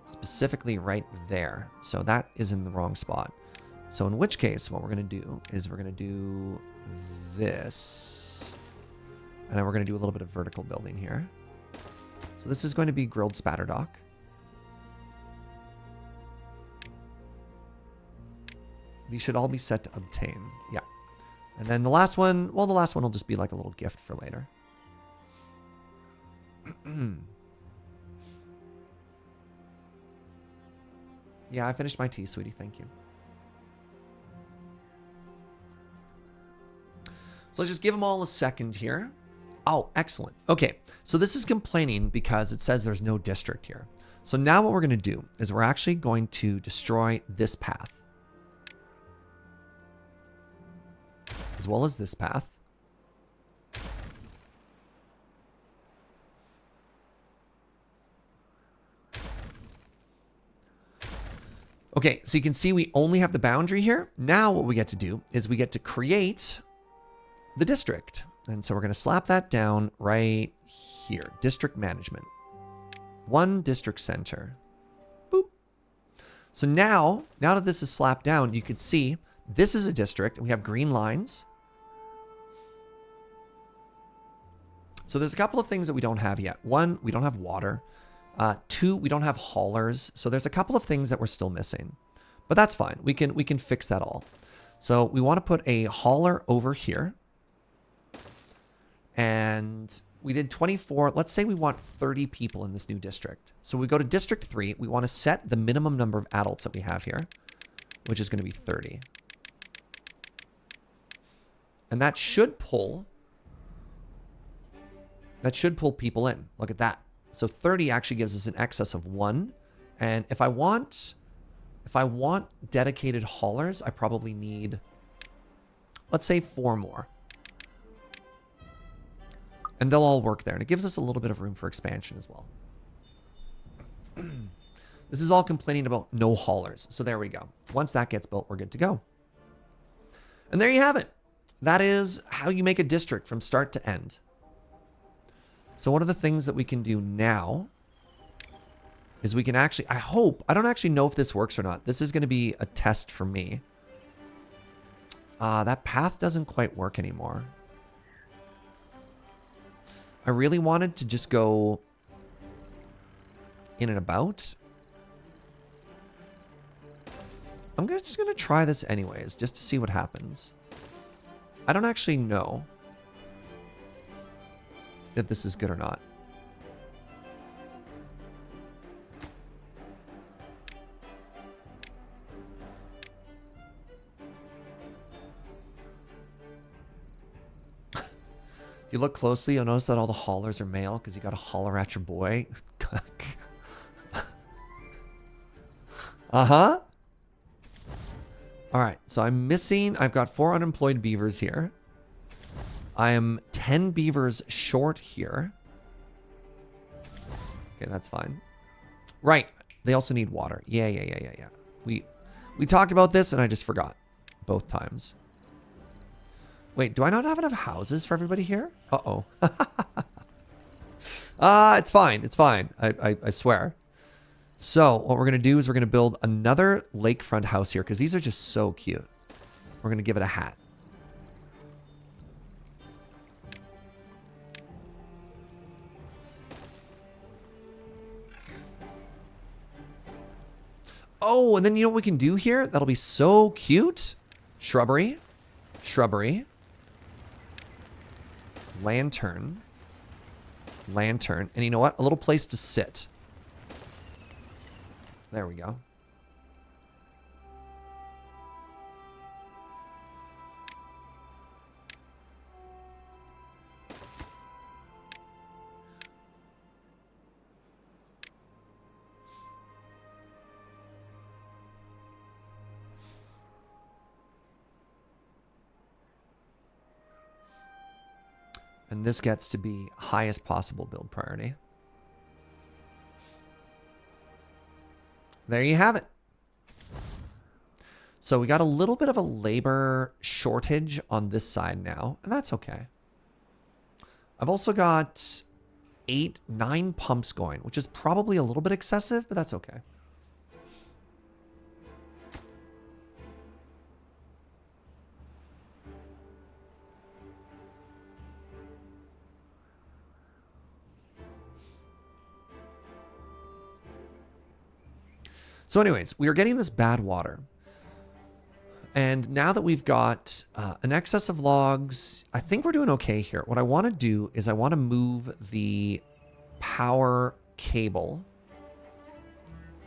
Specifically right there. So that is in the wrong spot. So in which case, what we're going to do is we're going to do this. And then we're going to do a little bit of vertical building here. So this is going to be grilled spatter dock. These should all be set to obtain. Yeah. And then the last one, well, the last one will just be like a little gift for later. Yeah, I finished my tea, sweetie. Thank you. So let's just give them all a second here. Oh, excellent. Okay, so this is complaining because it says there's no district here. So now what we're going to do is we're actually going to destroy this path. As well as this path. Okay, so you can see we only have the boundary here. Now what we get to do is we get to create the district. And so we're going to slap that down right here. District management. One district center. Boop. So now that this is slapped down, you can see this is a district and we have green lines. So there's a couple of things that we don't have yet. One, we don't have water. 2, we don't have haulers. So there's a couple of things that we're still missing. But that's fine. We can fix that all. So we want to put a hauler over here. And we did 24. Let's say we want 30 people in this new district. So we go to District 3. We want to set the minimum number of adults that we have here, which is going to be 30. And that should pull people in. Look at that. So 30 actually gives us an excess of 1. And if I want dedicated haulers, I probably need, let's say 4 more. And they'll all work there. And it gives us a little bit of room for expansion as well. This is all complaining about no haulers. So there we go. Once that gets built, we're good to go. And there you have it. That is how you make a district from start to end. So one of the things that we can do now is we can actually, I don't actually know if this works or not. This is going to be a test for me. That path doesn't quite work anymore. I really wanted to just go in and about. I'm just going to try this anyways, just to see what happens. I don't actually know if this is good or not. If you look closely, you'll notice that all the haulers are male because you got to holler at your boy. Uh-huh. All right, so I've got 4 unemployed beavers here. I am 10 beavers short here. Okay, that's fine. Right, they also need water. Yeah. We talked about this and I just forgot both times. Wait, do I not have enough houses for everybody here? Uh-oh. It's fine. It's fine. I swear. So what we're going to do is we're going to build another lakefront house here because these are just so cute. We're going to give it a hat. Oh, and then you know what we can do here? That'll be so cute. Shrubbery. Shrubbery. Lantern. Lantern. And you know what? A little place to sit. There we go. And this gets to be highest possible build priority. There you have it. So we got a little bit of a labor shortage on this side now, and that's okay. I've also got 9 pumps going, which is probably a little bit excessive, but that's okay. So anyways, we are getting this bad water. And now that we've got an excess of logs, I think we're doing okay here. What I want to do is I want to move the power cable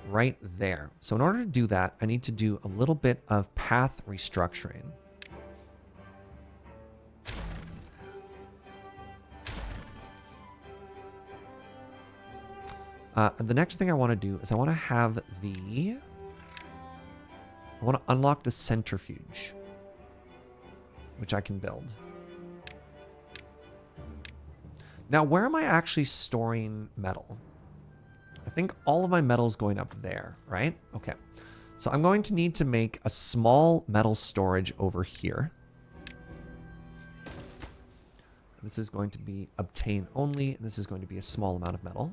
right there. So in order to do that, I need to do a little bit of path restructuring. The next thing I want to do is I want to have I want to unlock the centrifuge, which I can build. Now, where am I actually storing metal? I think all of my metal is going up there, right? Okay. So I'm going to need to make a small metal storage over here. This is going to be obtain only, and this is going to be a small amount of metal.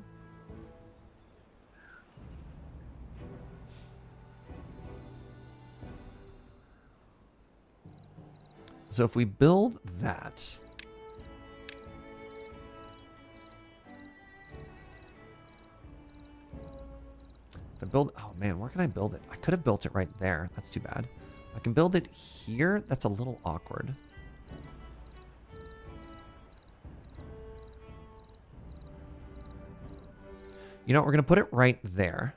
So if we build that, if I build, oh man, where can I build it? I could have built it right there. That's too bad. I can build it here. That's a little awkward. You know, we're going to put it right there.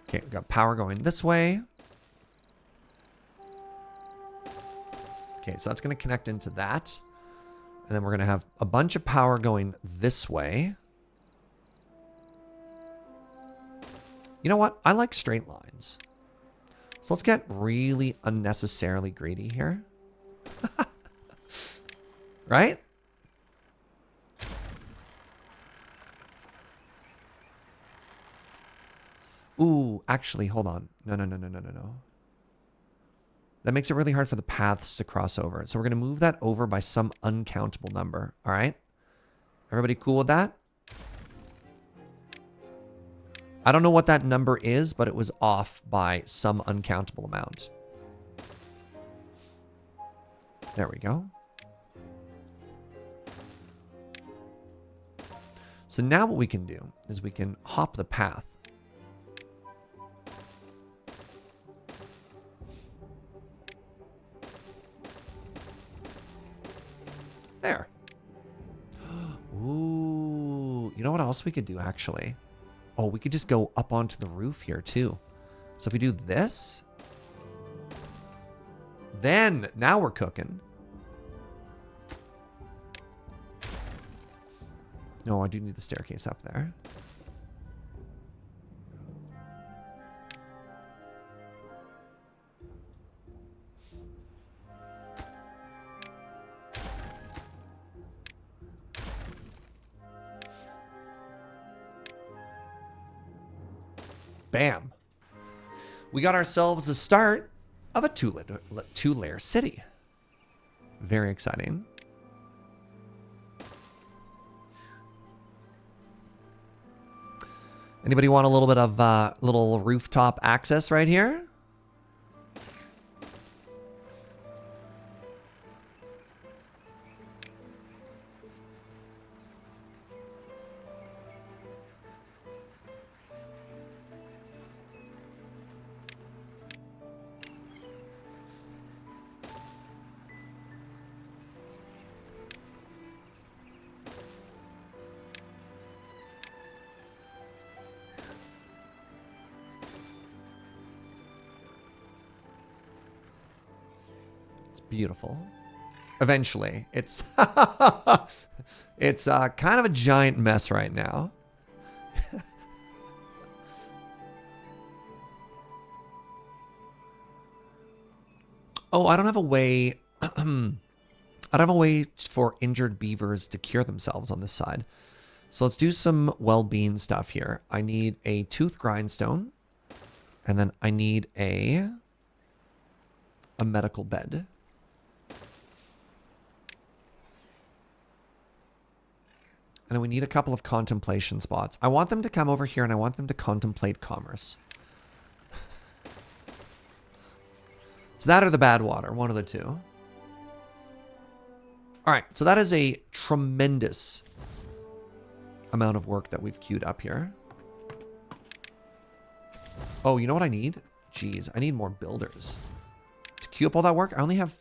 Okay, we've got power going this way. Okay, so that's going to connect into that. And then we're going to have a bunch of power going this way. You know what? I like straight lines. So let's get really unnecessarily greedy here. Right? Ooh, actually, hold on. No. That makes it really hard for the paths to cross over. So we're going to move that over by some uncountable number. All right? Everybody cool with that? I don't know what that number is, but it was off by some uncountable amount. There we go. So now what we can do is we can hop the path. There. Ooh, you know what else we could do actually? Oh, we could just go up onto the roof here too. So if we do this, then now we're cooking. No, I do need the staircase up there. Bam. We got ourselves the start of a two-layer city. Very exciting. Anybody want a little bit of little rooftop access right here? Beautiful. Eventually, it's it's kind of a giant mess right now. Oh, I don't have a way. I don't have a way for injured beavers to cure themselves on this side. So let's do some well-being stuff here. I need a tooth grindstone, and then I need a medical bed. And then we need a couple of contemplation spots. I want them to come over here and I want them to contemplate commerce. It's that or the Badwater, one of the two. All right, so that is a tremendous amount of work that we've queued up here. Oh, you know what I need? Jeez, I need more builders. To queue up all that work, I only have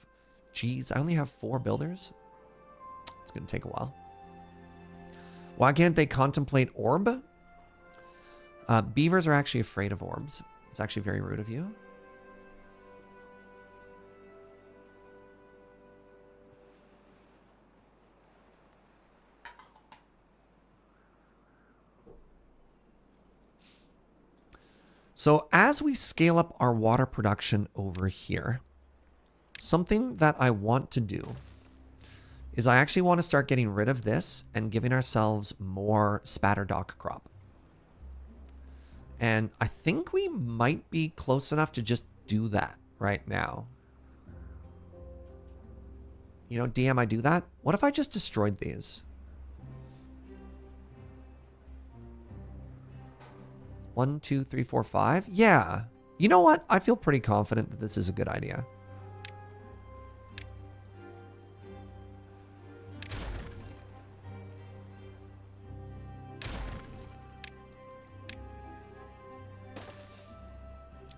4 builders. It's going to take a while. Why can't they contemplate orb? Beavers are actually afraid of orbs. It's actually very rude of you. So as we scale up our water production over here, something that I want to do is I actually want to start getting rid of this and giving ourselves more spatterdock crop. And I think we might be close enough to just do that right now. You know, DM, I do that. What if I just destroyed these? 1, 2, 3, 4, 5. Yeah. You know what? I feel pretty confident that this is a good idea.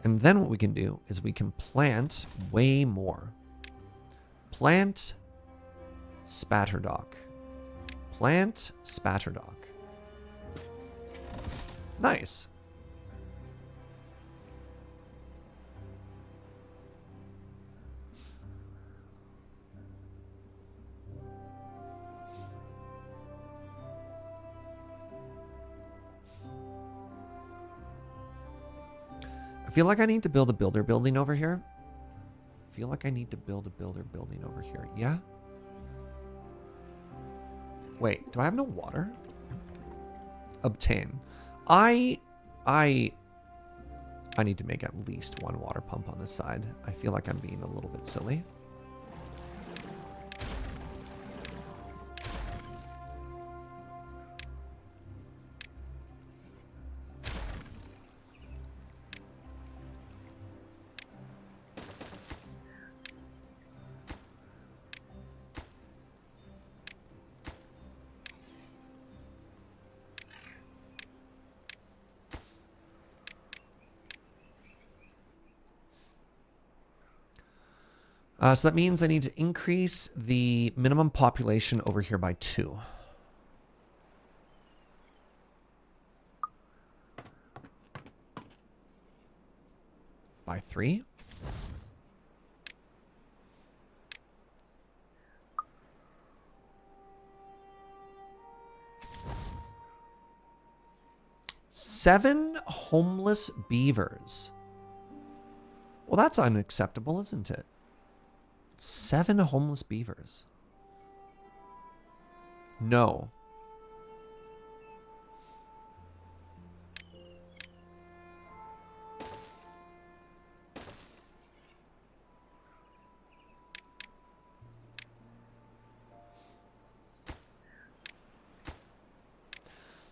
And then what we can do is we can plant way more. Plant spatterdock. Plant spatterdock. Nice. I feel like I need to build a builder building over here. I feel like I need to build a builder building over here. Yeah? Wait, do I have no water? Obtain. I need to make at least 1 water pump on this side. I feel like I'm being a little bit silly. So that means I need to increase the minimum population over here by 2. By 3. Seven homeless beavers. Well, that's unacceptable, isn't it? 7 homeless beavers. No.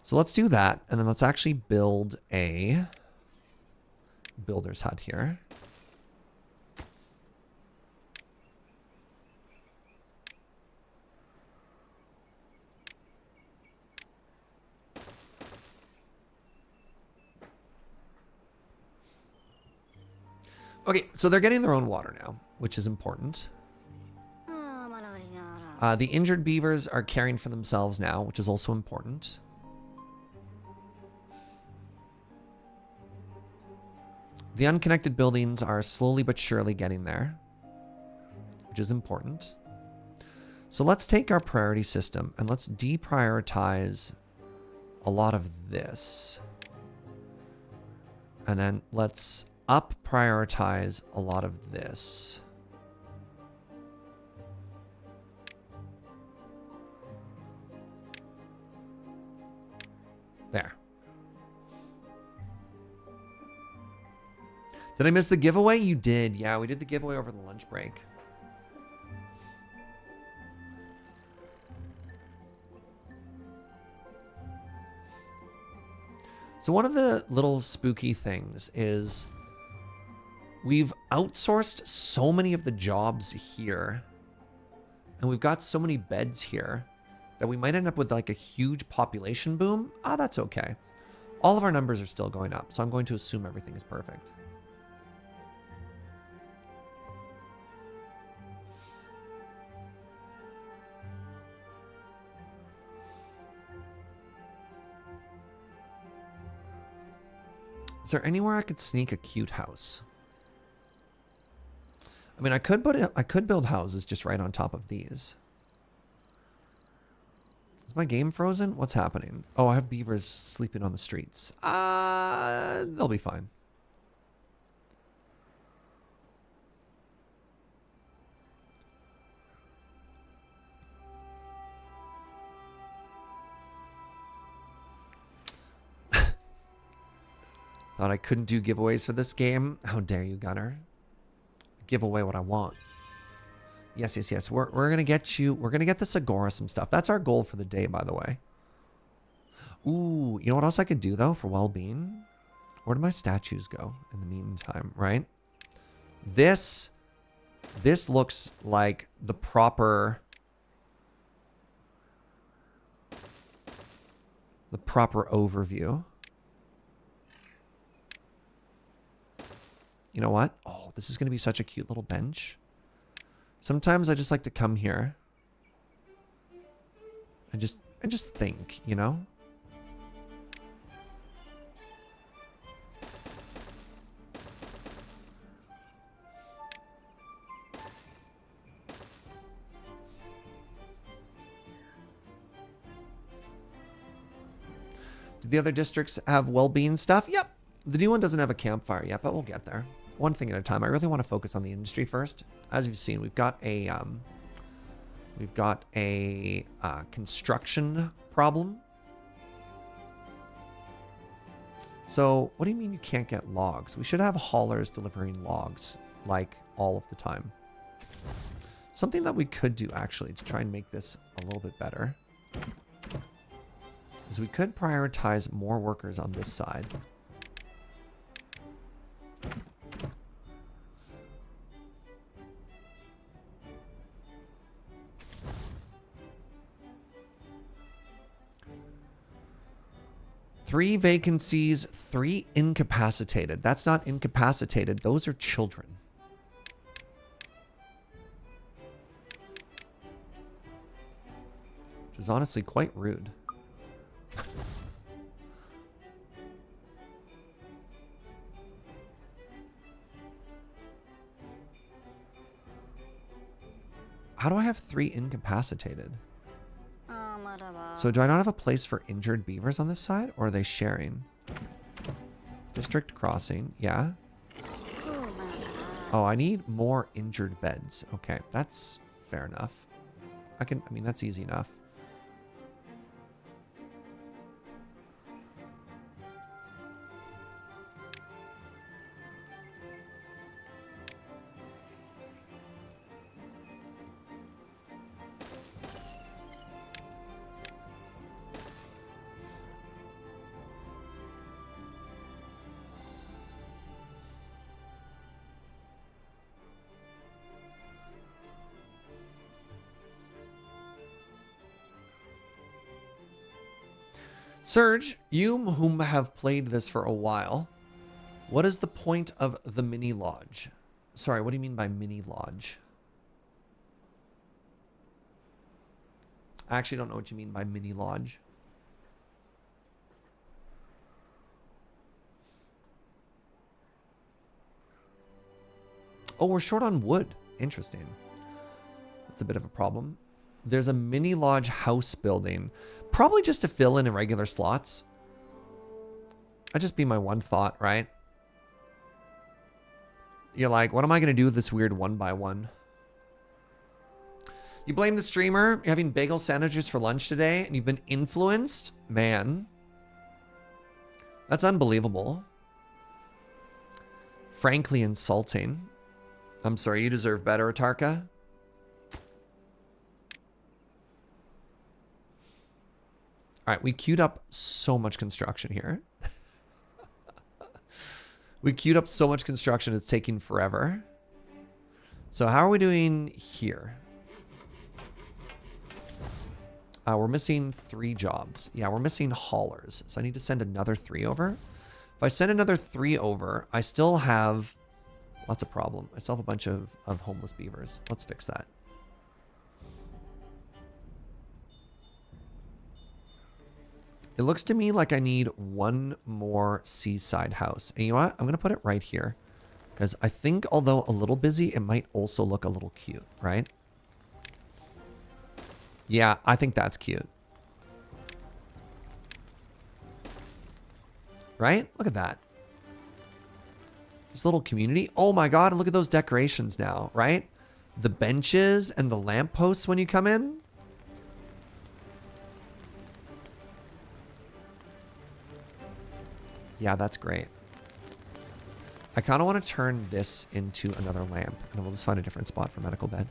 So let's do that, and then let's actually build a builder's hut here. Okay, so they're getting their own water now, which is important. The injured beavers are caring for themselves now, which is also important. The unconnected buildings are slowly but surely getting there, which is important. So let's take our priority system and let's deprioritize a lot of this. And then let's up prioritize a lot of this. There. Did I miss the giveaway? You did. Yeah, we did the giveaway over the lunch break. So one of the little spooky things is we've outsourced so many of the jobs here, and we've got so many beds here that we might end up with like a huge population boom. Ah, that's okay. All of our numbers are still going up, so I'm going to assume everything is perfect. Is there anywhere I could sneak a cute house? I mean, I could build houses just right on top of these. Is my game frozen? What's happening? Oh, I have beavers sleeping on the streets. They'll be fine. Thought I couldn't do giveaways for this game. How dare you, Gunner? Give away what I want. Yes, yes, yes. We're gonna get you. We're gonna get this Agora some stuff. That's our goal for the day, by the way. Ooh, you know what else I could do though for well-being? Where do my statues go in the meantime? Right. This looks like the proper overview. You know what? Oh, this is going to be such a cute little bench. Sometimes I just like to come here and just think, you know? Did the other districts have well-being stuff? Yep. The new one doesn't have a campfire yet, but we'll get there. One thing at a time. I really want to focus on the industry first. As you've seen, we've got a construction problem. So what do you mean you can't get logs? We should have haulers delivering logs like all of the time. Something that we could do actually to try and make this a little bit better is we could prioritize more workers on this side. Three vacancies, 3 incapacitated. That's not incapacitated. Those are children. is honestly quite rude. How do I have 3 incapacitated? So do I not have a place for injured beavers on this side, or are they sharing? District crossing, yeah. Oh, I need more injured beds. Okay, that's fair enough. I mean, that's easy enough. Serge, you whom have played this for a while, what is the point of the mini lodge? Sorry, what do you mean by mini lodge? I actually don't know what you mean by mini lodge. Oh, we're short on wood. Interesting. That's a bit of a problem. There's a mini lodge house building. Probably just to fill in irregular slots. That'd just be my one thought, right? You're like, what am I going to do with this weird 1x1? You blame the streamer. You're having bagel sandwiches for lunch today, and you've been influenced? Man. That's unbelievable. Frankly insulting. I'm sorry, you deserve better, Atarka. All right, we queued up so much construction here. We queued up so much construction, it's taking forever. So how are we doing here? We're missing 3 jobs. Yeah, we're missing haulers. So I need to send another 3 over. If I send another 3 over, I still have lots of problem. I still have a bunch of homeless beavers. Let's fix that. It looks to me like I need 1 more seaside house. And you know what? I'm going to put it right here. Because I think, although a little busy, it might also look a little cute, right? Yeah, I think that's cute. Right? Look at that. This little community. Oh my god, and look at those decorations now, right? The benches and the lampposts when you come in. Yeah, that's great. I kind of want to turn this into another lamp, and we'll just find a different spot for medical bed.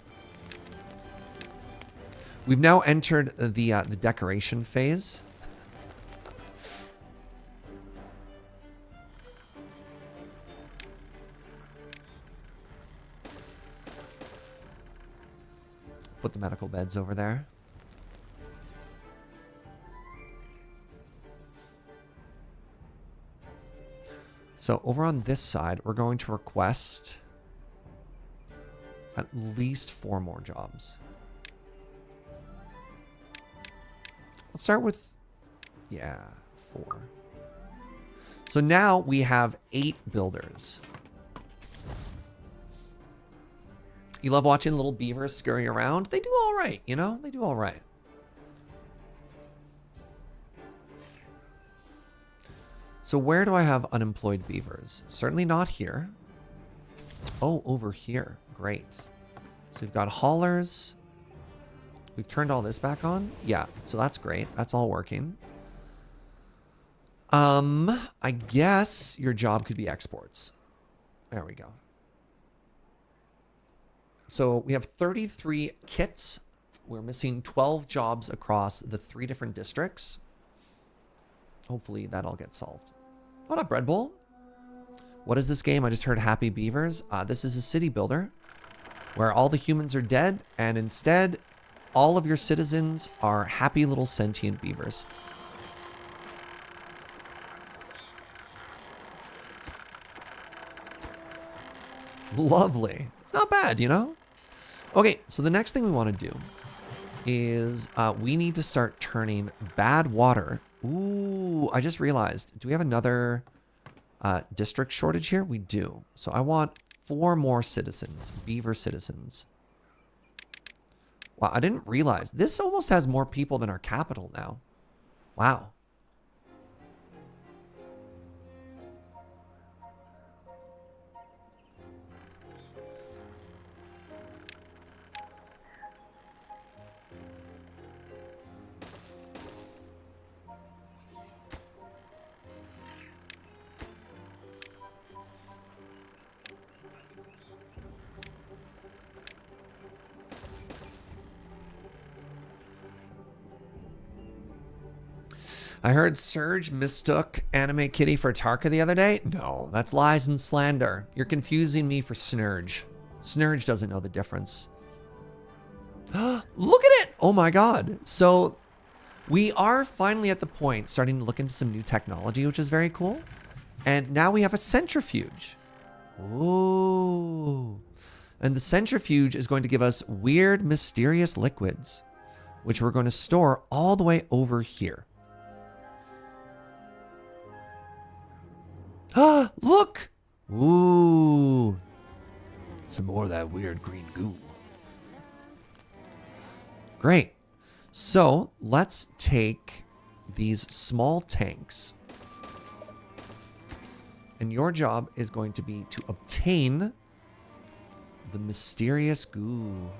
We've now entered the decoration phase. Put the medical beds over there. So over on this side, we're going to request at least 4 more jobs. Let's start with, yeah, 4. So now we have 8 builders. You love watching little beavers scurrying around? They do all right, you know? They do all right. So where do I have unemployed beavers? Certainly not here. Oh, over here. Great. So we've got haulers. We've turned all this back on. Yeah, so that's great. That's all working. I guess your job could be exports. There we go. So we have 33 kits. We're missing 12 jobs across the 3 different districts. Hopefully that all gets solved. What up, Bread Bowl? What is this game? I just heard Happy Beavers. This is a city builder where all the humans are dead, and instead all of your citizens are happy little sentient beavers. Lovely. It's not bad, you know? Okay, so the next thing we want to do is we need to start turning bad water. Ooh, I just realized. Do we have another district shortage here? We do. So I want 4 more citizens, beaver citizens. Wow, I didn't realize. This almost has more people than our capital now. Wow. I heard Surge mistook Anime Kitty for Tarka the other day. No, that's lies and slander. You're confusing me for Snurge. Snurge doesn't know the difference. Look at it! Oh my god. So we are finally at the point starting to look into some new technology, which is very cool. And now we have a centrifuge. Ooh. And the centrifuge is going to give us weird, mysterious liquids, which we're going to store all the way over here. Ah, look! Ooh. Some more of that weird green goo. Great. So let's take these small tanks. And your job is going to be to obtain the mysterious goo.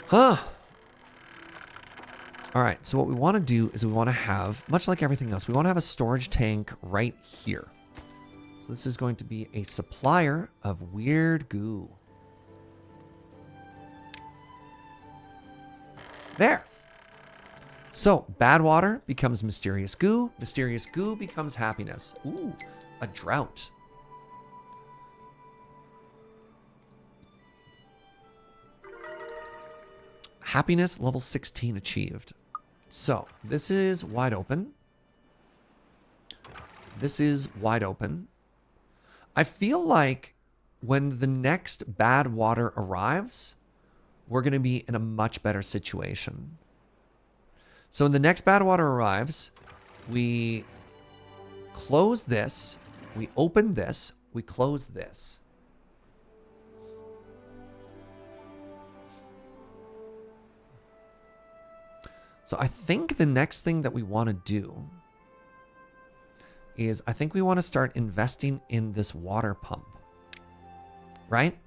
Huh. All right, so what we want to do is we want to have, much like everything else, we want to have a storage tank right here. So this is going to be a supplier of weird goo. There. So bad water becomes mysterious goo becomes happiness. Ooh, a drought. Happiness level 16 achieved. So this is wide open. This is wide open. I feel like when the next bad water arrives, we're going to be in a much better situation. So when the next bad water arrives, we close this, we open this, we close this. So I think the next thing that we want to do is I think we want to start investing in this water pump, right?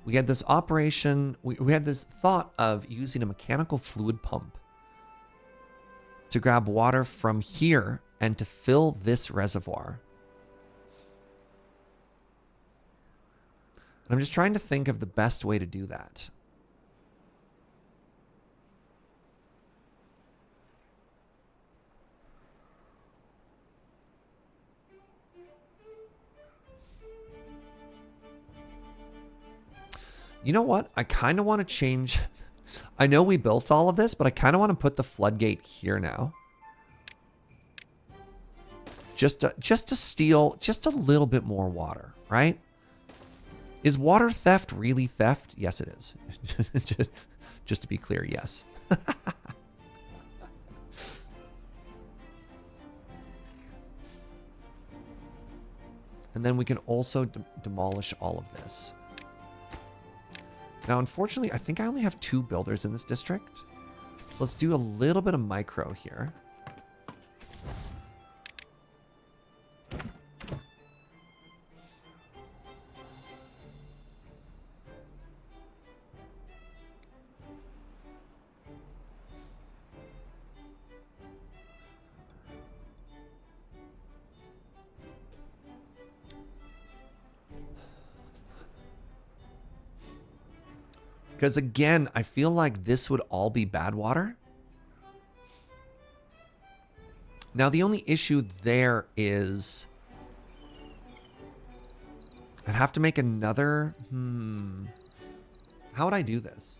We had this operation, we had this thought of using a mechanical fluid pump to grab water from here and to fill this reservoir. And I'm just trying to think of the best way to do that. You know what? I kind of want to change. I know we built all of this, but I kind of want to put the floodgate here now. Just to steal just a little bit more water, right? Is water theft really theft? Yes, it is. just to be clear, yes. And then we can also demolish all of this. Now, unfortunately, I think I only have 2 builders in this district. So let's do a little bit of micro here. Because again, I feel like this would all be bad water. Now, the only issue there is I'd have to make another... How would I do this?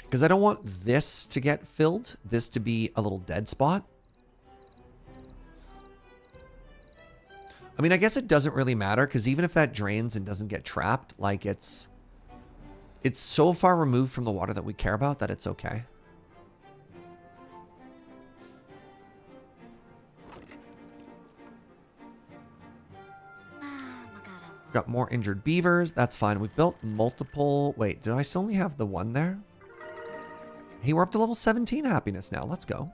Because I don't want this to get filled. This to be a little dead spot. I mean, I guess it doesn't really matter. Because even if that drains and doesn't get trapped, like it's so far removed from the water that we care about that it's okay. We've got more injured beavers. That's fine. We've built multiple... Wait, do I still only have the one there? Hey, we're up to level 17 happiness now. Let's go.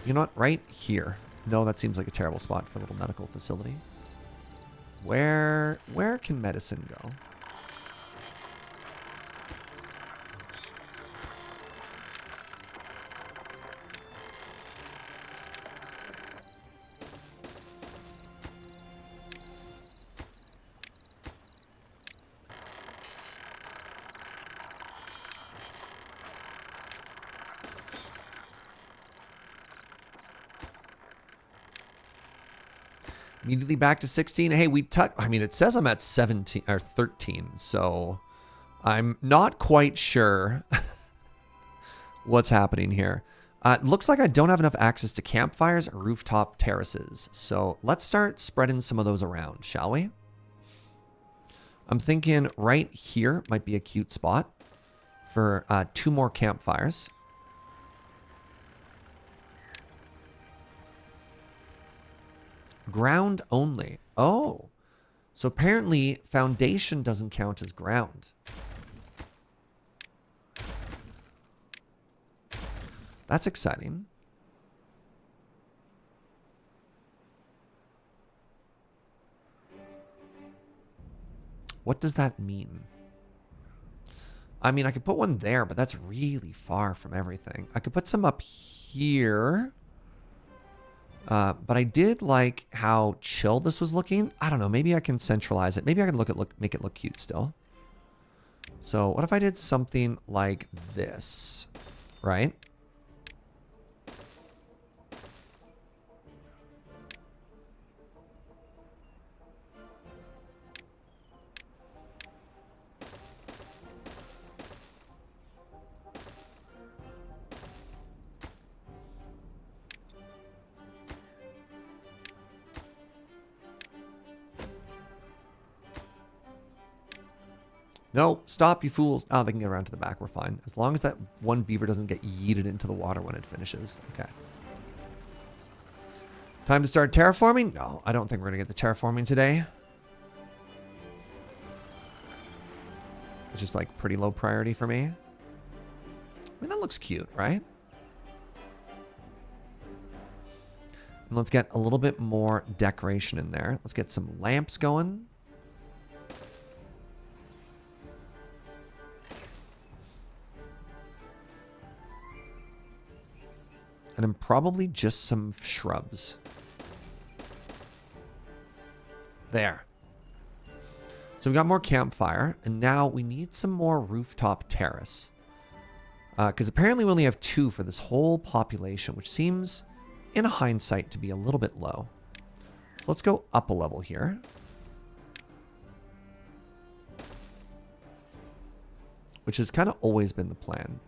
You know what? Right here. No, that seems like a terrible spot for a little medical facility. Where can medicine go? Immediately back to 16. Hey, I mean, it says I'm at 17 or 13, so I'm not quite sure what's happening here. It looks like I don't have enough access to campfires or rooftop terraces, so let's start spreading some of those around, shall we? I'm thinking right here might be a cute spot for 2 more campfires. Ground only. Oh. So apparently foundation doesn't count as ground. That's exciting. What does that mean? I mean, I could put one there, but that's really far from everything. I could put some up here. But I did like how chill this was looking. I don't know. Maybe I can centralize it. Maybe I can make it look cute still. So what if I did something like this, right? No, stop, you fools. Oh, they can get around to the back. We're fine. As long as that one beaver doesn't get yeeted into the water when it finishes. Okay. Time to start terraforming? No, I don't think we're going to get the terraforming today. It's just like pretty low priority for me. I mean, that looks cute, right? And let's get a little bit more decoration in there. Let's get some lamps going. And then probably just some shrubs. There. So we got more campfire. And now we need some more rooftop terrace. Because apparently we only have 2 for this whole population, which seems, in hindsight, to be a little bit low. So let's go up a level here. Which has kind of always been the plan.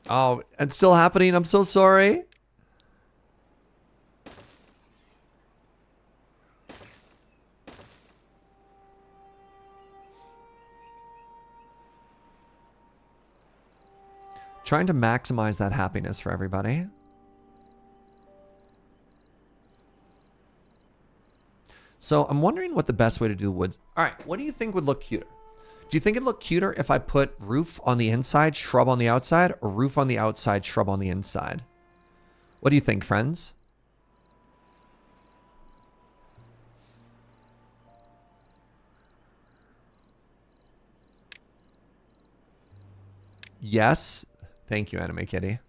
Oh, it's still happening. I'm so sorry. Trying to maximize that happiness for everybody. So I'm wondering what the best way to do the woods. All right, what do you think would look cuter? Do you think it'd look cuter if I put roof on the inside, shrub on the outside, or roof on the outside, shrub on the inside? What do you think, friends? Yes. Thank you, Anime Kitty.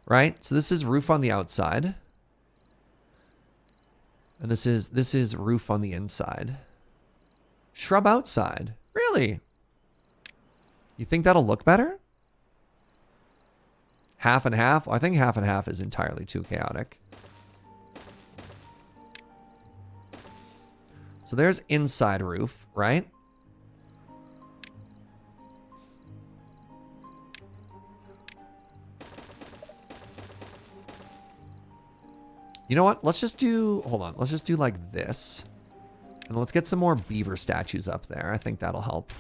Right? So this is roof on the outside. And this is roof on the inside. Shrub outside. Really? You think that'll look better? Half and half? I think half and half is entirely too chaotic. So there's inside roof, right? You know what? Let's just do, hold on. Let's just do like this. And let's get some more beaver statues up there. I think that'll help.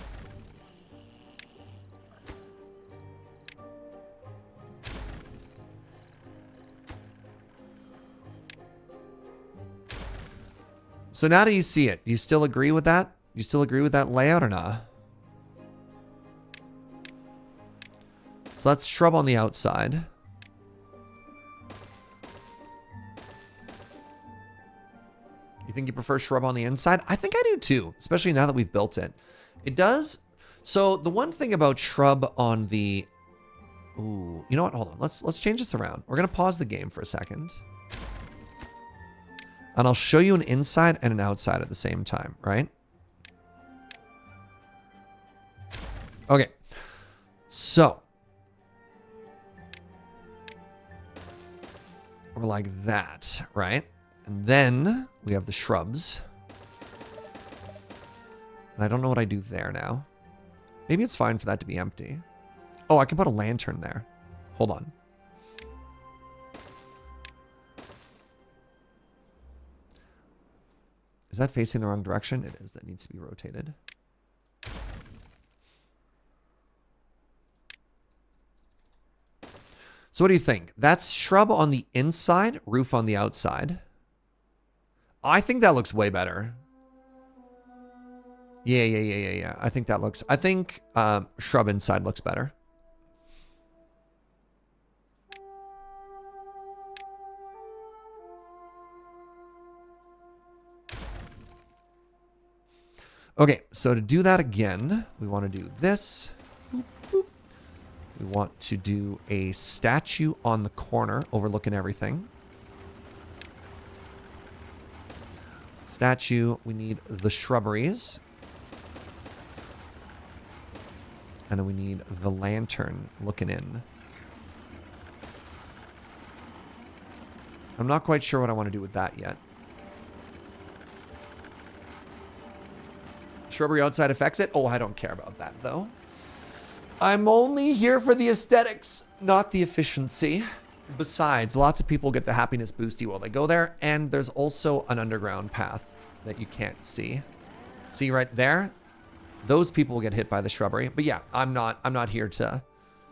So now do you see it? Do you still agree with that? You still agree with that layout or not? So that's shrub on the outside. You think you prefer shrub on the inside? I think I do too, especially now that we've built it. It does. So the one thing about shrub on the... Ooh, you know what? Hold on. Let's change this around. We're going to pause the game for a second. And I'll show you an inside and an outside at the same time, right? Okay. So. We're like that, right? And then we have the shrubs. And I don't know what I do there now. Maybe it's fine for that to be empty. Oh, I can put a lantern there. Hold on. Is that facing the wrong direction? It is. That needs to be rotated. So what do you think? That's shrub on the inside, roof on the outside. I think that looks way better. Yeah. I think that looks... I think shrub inside looks better. Okay, so to do that again, we want to do this. Boop, boop. We want to do a statue on the corner overlooking everything. Statue, we need the shrubberies. And then we need the lantern looking in. I'm not quite sure what I want to do with that yet. Shrubbery outside affects it? Oh, I don't care about that, though. I'm only here for the aesthetics, not the efficiency. Besides, lots of people get the happiness boosty while they go there, and there's also an underground path that you can't see. See right there? Those people will get hit by the shrubbery. But yeah, I'm not here to...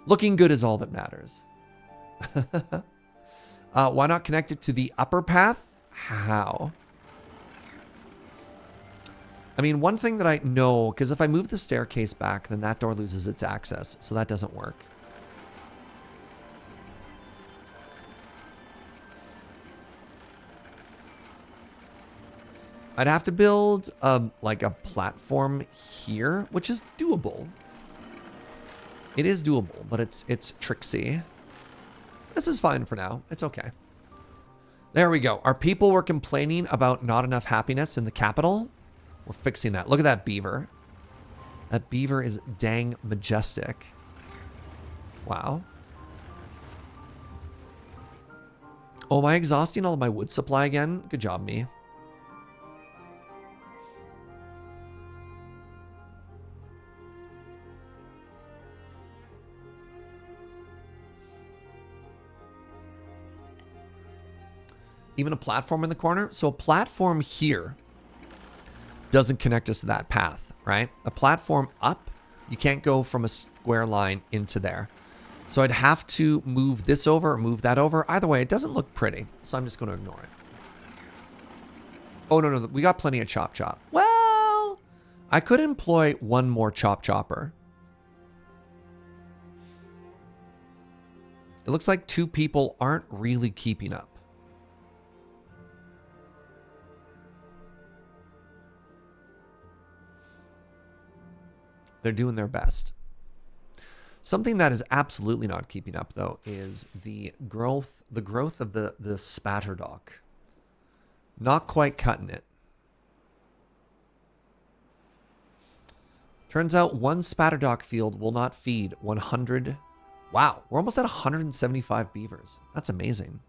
Looking good is all that matters. Why not connect it to the upper path? How? I mean, one thing that I know, because if I move the staircase back, then that door loses its access. So that doesn't work. I'd have to build like a platform here, which is doable. It is doable, but it's tricksy. This is fine for now. It's okay. There we go. Our people were complaining about not enough happiness in the capital. We're fixing that. Look at that beaver. That beaver is dang majestic. Wow. Oh, am I exhausting all of my wood supply again? Good job, me. Even a platform in the corner? So a platform here doesn't connect us to that path, right? A platform up, you can't go from a square line into there. So I'd have to move this over or move that over. Either way, it doesn't look pretty. So I'm just going to ignore it. Oh, no. We got plenty of chop chop. Well, I could employ one more chop chopper. It looks like two people aren't really keeping up. They're doing their best. Something that is absolutely not keeping up, though, is the growth of the spatterdock. Not quite cutting it. Turns out one spatterdock field will not feed 100. Wow, we're almost at 175 beavers. That's amazing.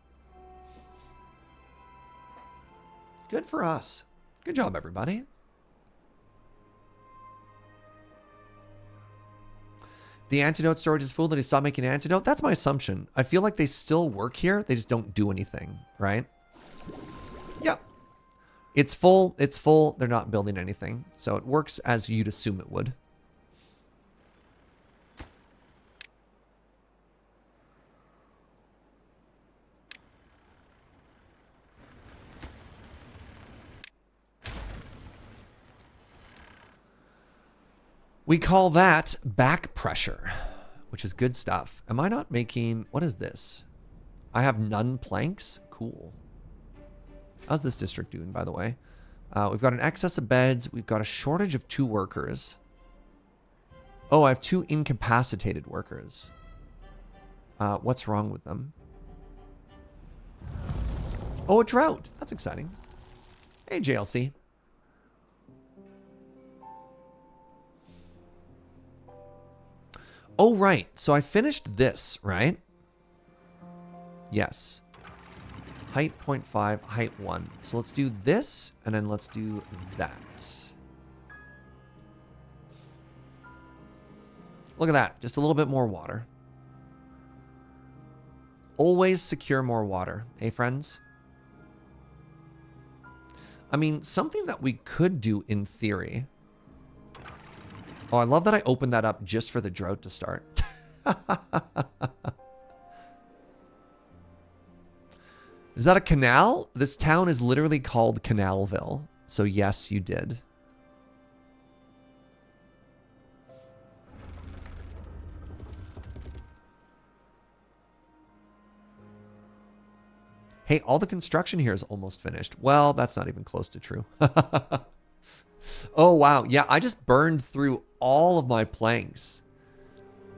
Good for us. Good job, everybody. The antidote storage is full. Did he stop making antidote? That's my assumption. I feel like they still work here. They just don't do anything, right? Yep. It's full. It's full. They're not building anything. So it works as you'd assume it would. We call that back pressure, which is good stuff. Am I not making... What is this? I have none planks? Cool. How's this district doing, by the way? We've got an excess of beds. We've got a shortage of 2 workers. Oh, I have 2 incapacitated workers. What's wrong with them? Oh, a drought. That's exciting. Hey, JLC. Oh, right. So I finished this, right? Yes. Height 0.5, height 1. So let's do this, and then let's do that. Look at that. Just a little bit more water. Always secure more water. Eh, friends? I mean, something that we could do in theory... Oh, I love that I opened that up just for the drought to start. Is that a canal? This town is literally called Canalville. So yes, you did. Hey, all the construction here is almost finished. Well, that's not even close to true. Oh, wow. Yeah, I just burned through all of my planks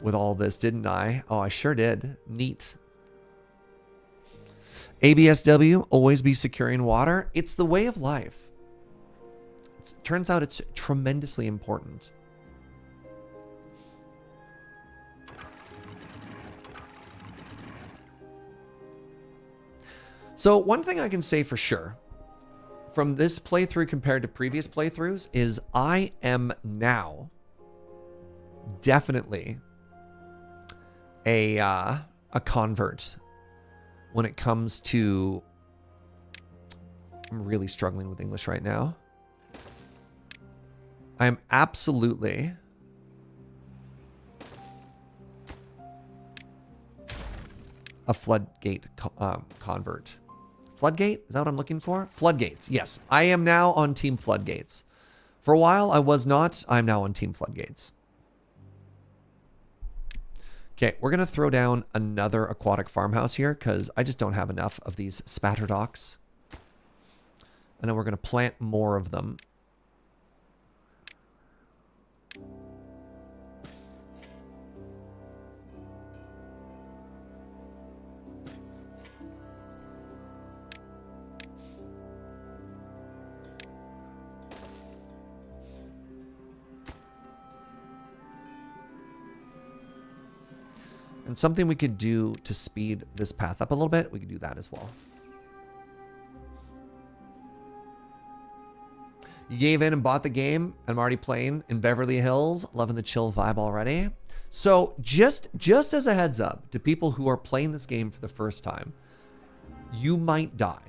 with all this, didn't I? Oh, I sure did. Neat. ABSW, always be securing water. It's the way of life. Turns out it's tremendously important. So one thing I can say for sure from this playthrough compared to previous playthroughs is I am now definitely a convert when it comes to... I'm really struggling with English right now. I am absolutely a floodgate convert. Floodgate? Is that what I'm looking for? Floodgates. Yes, I am now on Team Floodgates. For a while, I was not. I'm now on Team Floodgates. Okay, we're going to throw down another aquatic farmhouse here because I just don't have enough of these spatter docks. And then we're going to plant more of them. And something we could do to speed this path up a little bit, we could do that as well. You gave in and bought the game. I'm already playing in Beverly Hills. Loving the chill vibe already. So just as a heads up to people who are playing this game for the first time, you might die.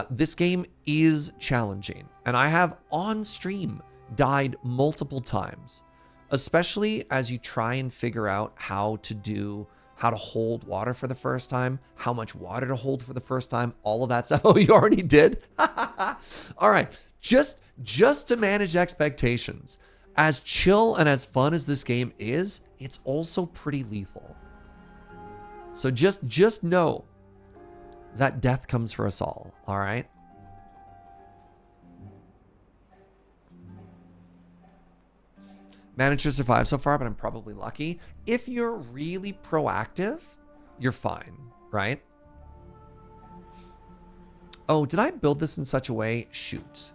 This game is challenging. And I have on stream died multiple times. Especially as you try and figure out how to hold water for the first time, how much water to hold for the first time, all of that stuff. Oh, you already did? All right. Just to manage expectations. As chill and as fun as this game is, it's also pretty lethal. So just know that death comes for us all right? Managed to survive so far, but I'm probably lucky. If you're really proactive, you're fine, right? Oh, did I build this in such a way? Shoot.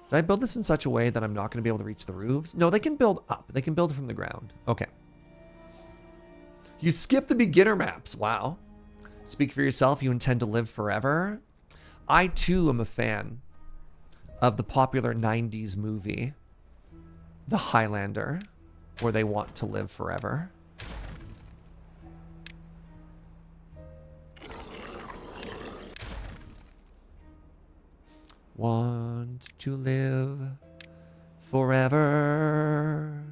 Did I build this in such a way that I'm not going to be able to reach the roofs? No, they can build up. They can build from the ground. Okay. You skip the beginner maps. Wow. Speak for yourself. You intend to live forever. I, too, am a fan of the popular 90s movie, The Highlander, where they want to live forever. Want to live forever.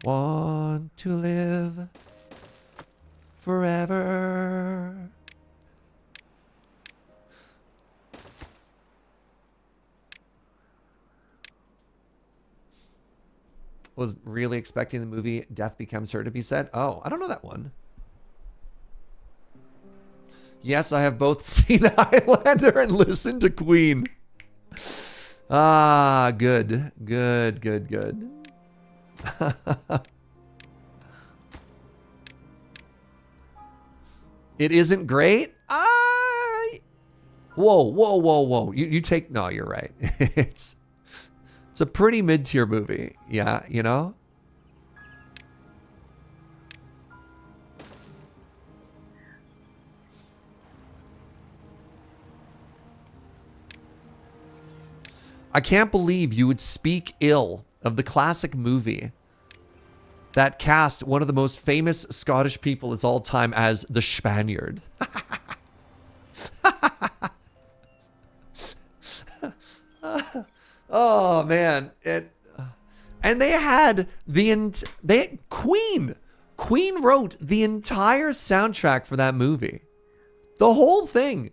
Want to live forever. Was really expecting the movie Death Becomes Her to be said. Oh, I don't know that one. Yes, I have both seen Highlander and listened to Queen. Ah, good. Good, good, good. It isn't great? Whoa, whoa, whoa, whoa. You take... No, you're right. It's a pretty mid-tier movie. Yeah, you know? I can't believe you would speak ill of the classic movie that cast one of the most famous Scottish people of all time as the Spaniard. Oh man, and they had Queen wrote the entire soundtrack for that movie, the whole thing.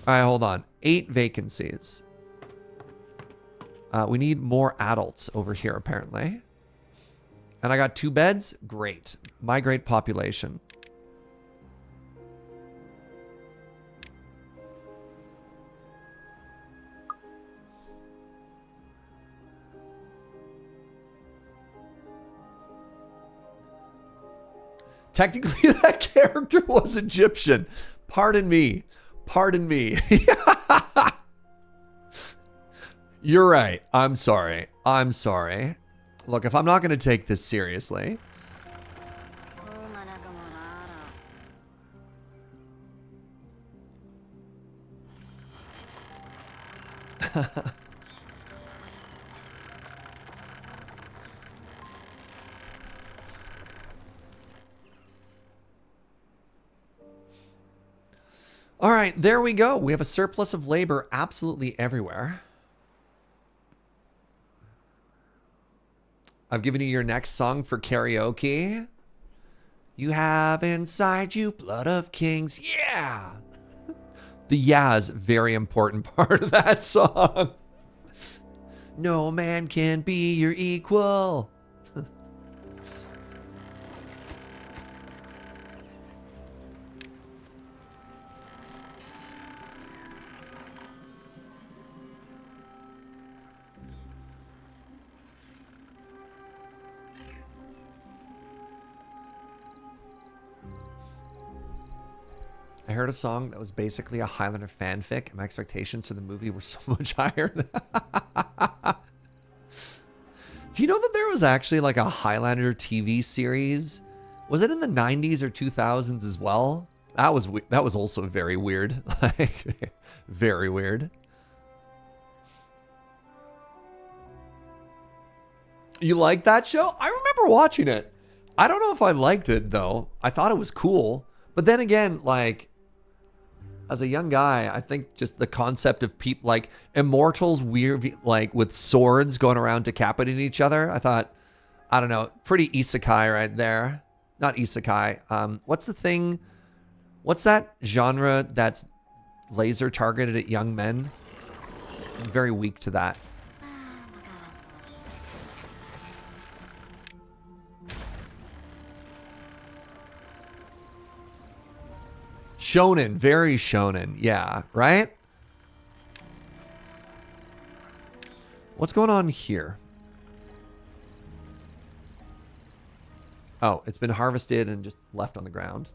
All right, hold on. 8 vacancies. We need more adults over here, apparently. And I got 2 beds. Great. Migrate population. Technically, that character was Egyptian. Pardon me. Pardon me. You're right. I'm sorry. I'm sorry. Look, if I'm not going to take this seriously. All right, there we go. We have a surplus of labor absolutely everywhere. I've given you your next song for karaoke. You have inside you blood of kings. Yeah. The yeah is a very important part of that song. No man can be your equal. I heard a song that was basically a Highlander fanfic, and my expectations for the movie were so much higher. Do you know that there was actually like a Highlander TV series? Was it in the 90s or 2000s as well? That was also very weird. Like, very weird. You like that show? I remember watching it. I don't know if I liked it though. I thought it was cool. But then again, like, as a young guy, I think just the concept of people like immortals, weird, like with swords going around decapitating each other. I thought, I don't know, pretty isekai right there. Not isekai. What's the thing? What's that genre that's laser targeted at young men? I'm very weak to that. Shonen, very shonen. Yeah, right? What's going on here? Oh, it's been harvested and just left on the ground.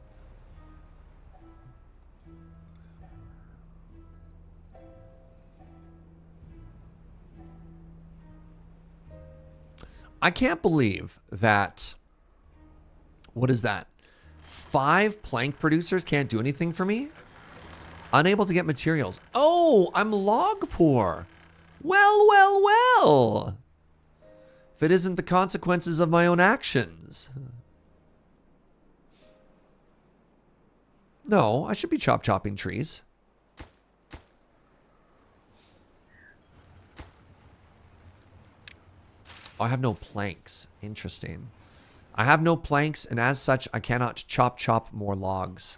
I can't believe that. What is that? 5 plank producers can't do anything for me? Unable to get materials. Oh, I'm log poor. Well, well, well. If it isn't the consequences of my own actions. No, I should be chopping trees. Oh, I have no planks. Interesting. I have no planks, and as such, I cannot chop more logs.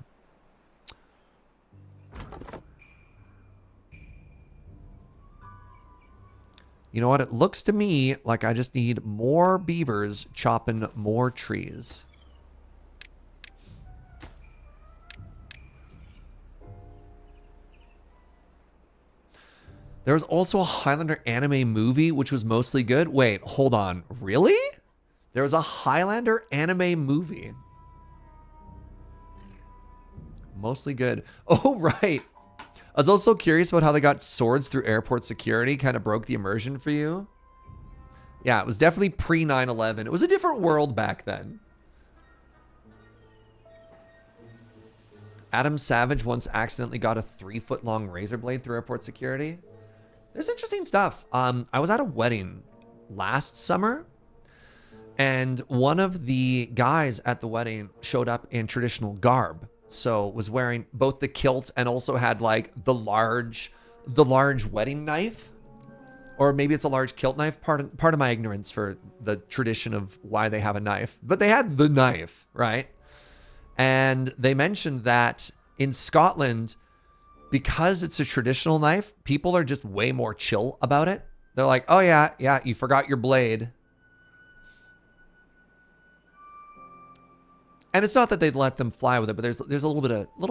You know what? It looks to me like I just need more beavers chopping more trees. There was also a Highlander anime movie, which was mostly good. Wait, hold on. Really? There was a Highlander anime movie. Mostly good. Oh, right. I was also curious about how they got swords through airport security. Kind of broke the immersion for you. Yeah, it was definitely pre 9/11. It was a different world back then. Adam Savage once accidentally got a 3-foot-long razor blade through airport security. There's interesting stuff. I was at a wedding last summer, and one of the guys at the wedding showed up in traditional garb. So was wearing both the kilt and also had like the large wedding knife, or maybe it's a large kilt knife. Part of my ignorance for the tradition of why they have a knife, but they had the knife, right? And they mentioned that in Scotland, because it's a traditional knife, people are just way more chill about it. They're like, oh yeah, you forgot your blade. And it's not that they'd let them fly with it, but there's a little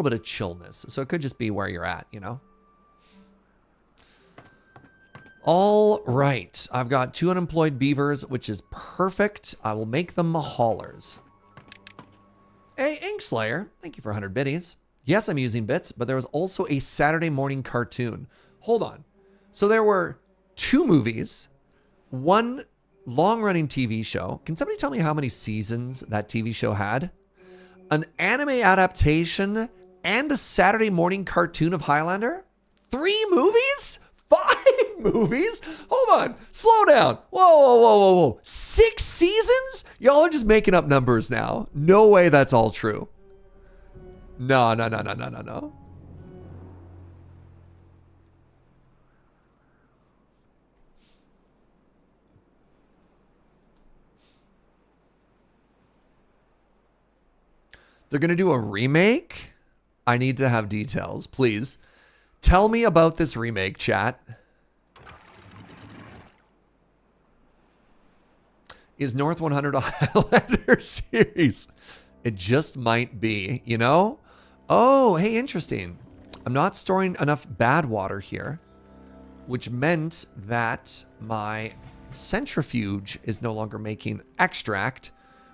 bit of chillness. So it could just be where you're at, you know? All right. I've got 2 unemployed beavers, which is perfect. I will make them haulers. Hey, Inkslayer, thank you for 100 biddies. Yes, I'm using bits, but there was also a Saturday morning cartoon. Hold on. So there were 2 movies, 1 long-running TV show. Can somebody tell me how many seasons that TV show had? An anime adaptation and a Saturday morning cartoon of Highlander? 3 movies? 5 movies? Hold on. Slow down. Whoa. 6 seasons? Y'all are just making up numbers now. No way that's all true. No. They're going to do a remake? I need to have details, please. Tell me about this remake, chat. Is North 100 a Highlander series? It just might be, you know? Oh, hey, interesting. I'm not storing enough Badwater here, which meant that my centrifuge is no longer making extract,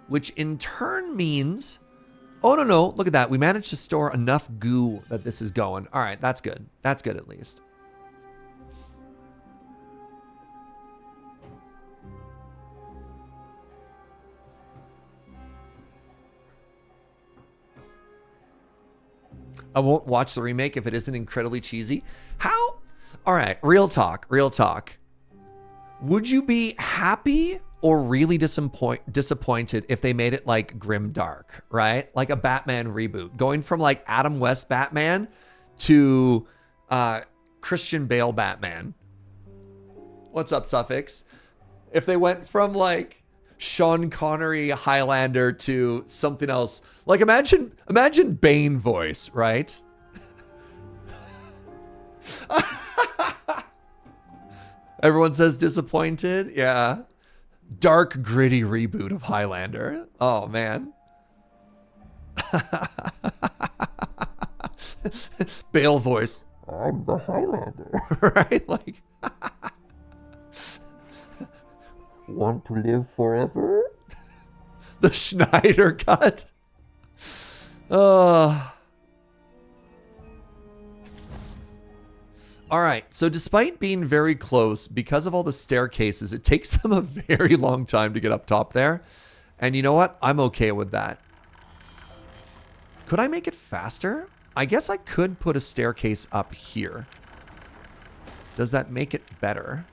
which in turn means... Oh, no. Look at that. We managed to store enough goo that this is going. All right, that's good. That's good at least. I won't watch the remake if it isn't incredibly cheesy. How? All right, real talk. Would you be happy or really disappointed if they made it like grim dark, right? Like a Batman reboot, going from like Adam West Batman to Christian Bale Batman. What's up, Suffix? If they went from like Sean Connery Highlander to something else, like imagine Bane voice, right? Everyone says disappointed. Yeah. Dark, gritty reboot of Highlander. Oh, man. Bale voice. I'm the Highlander. Right? Like, want to live forever? The Schneider cut. All right, so despite being very close, because of all the staircases, it takes them a very long time to get up top there. And you know what? I'm okay with that. Could I make it faster? I guess I could put a staircase up here. Does that make it better?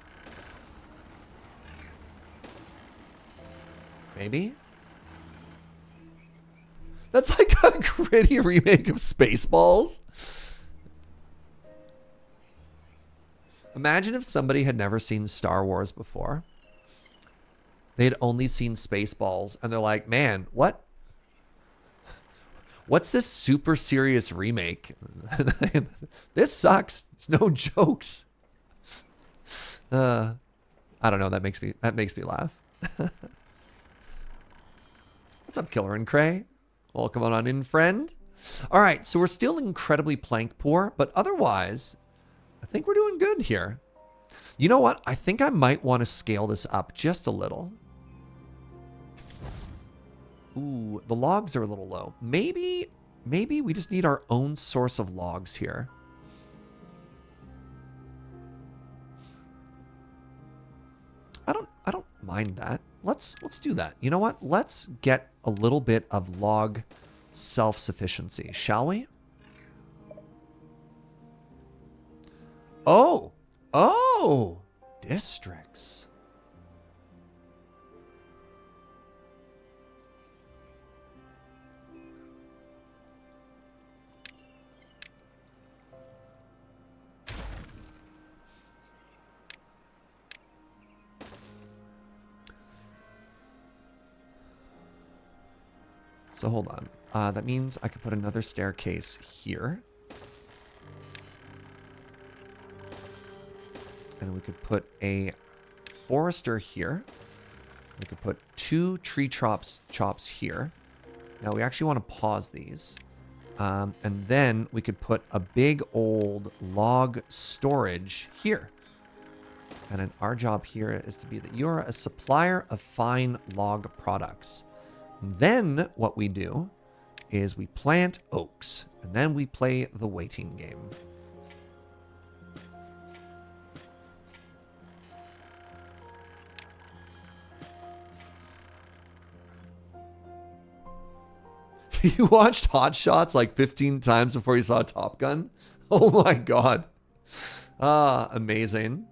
Maybe? That's like a gritty remake of Spaceballs. Imagine if somebody had never seen Star Wars before. They had only seen Spaceballs, and they're like, man, what's this super serious remake? This sucks. It's no jokes. I don't know. That makes me laugh. What's up, Killer and Cray? Welcome on in, friend. All right, so we're still incredibly plank poor, but otherwise, I think we're doing good here. You know what? I think I might want to scale this up just a little. Ooh, the logs are a little low. Maybe we just need our own source of logs here. I don't mind that. Let's do that. You know what? Let's get a little bit of log self-sufficiency, shall we? Oh, districts. So hold on. That means I could put another staircase here. And we could put a forester here. We could put 2 tree chops here. Now we actually want to pause these. And then we could put a big old log storage here. And then our job here is to be that you're a supplier of fine log products. Then what we do is we plant oaks, and then we play the waiting game. You watched Hot Shots like 15 times before you saw Top Gun? Oh my God. Amazing.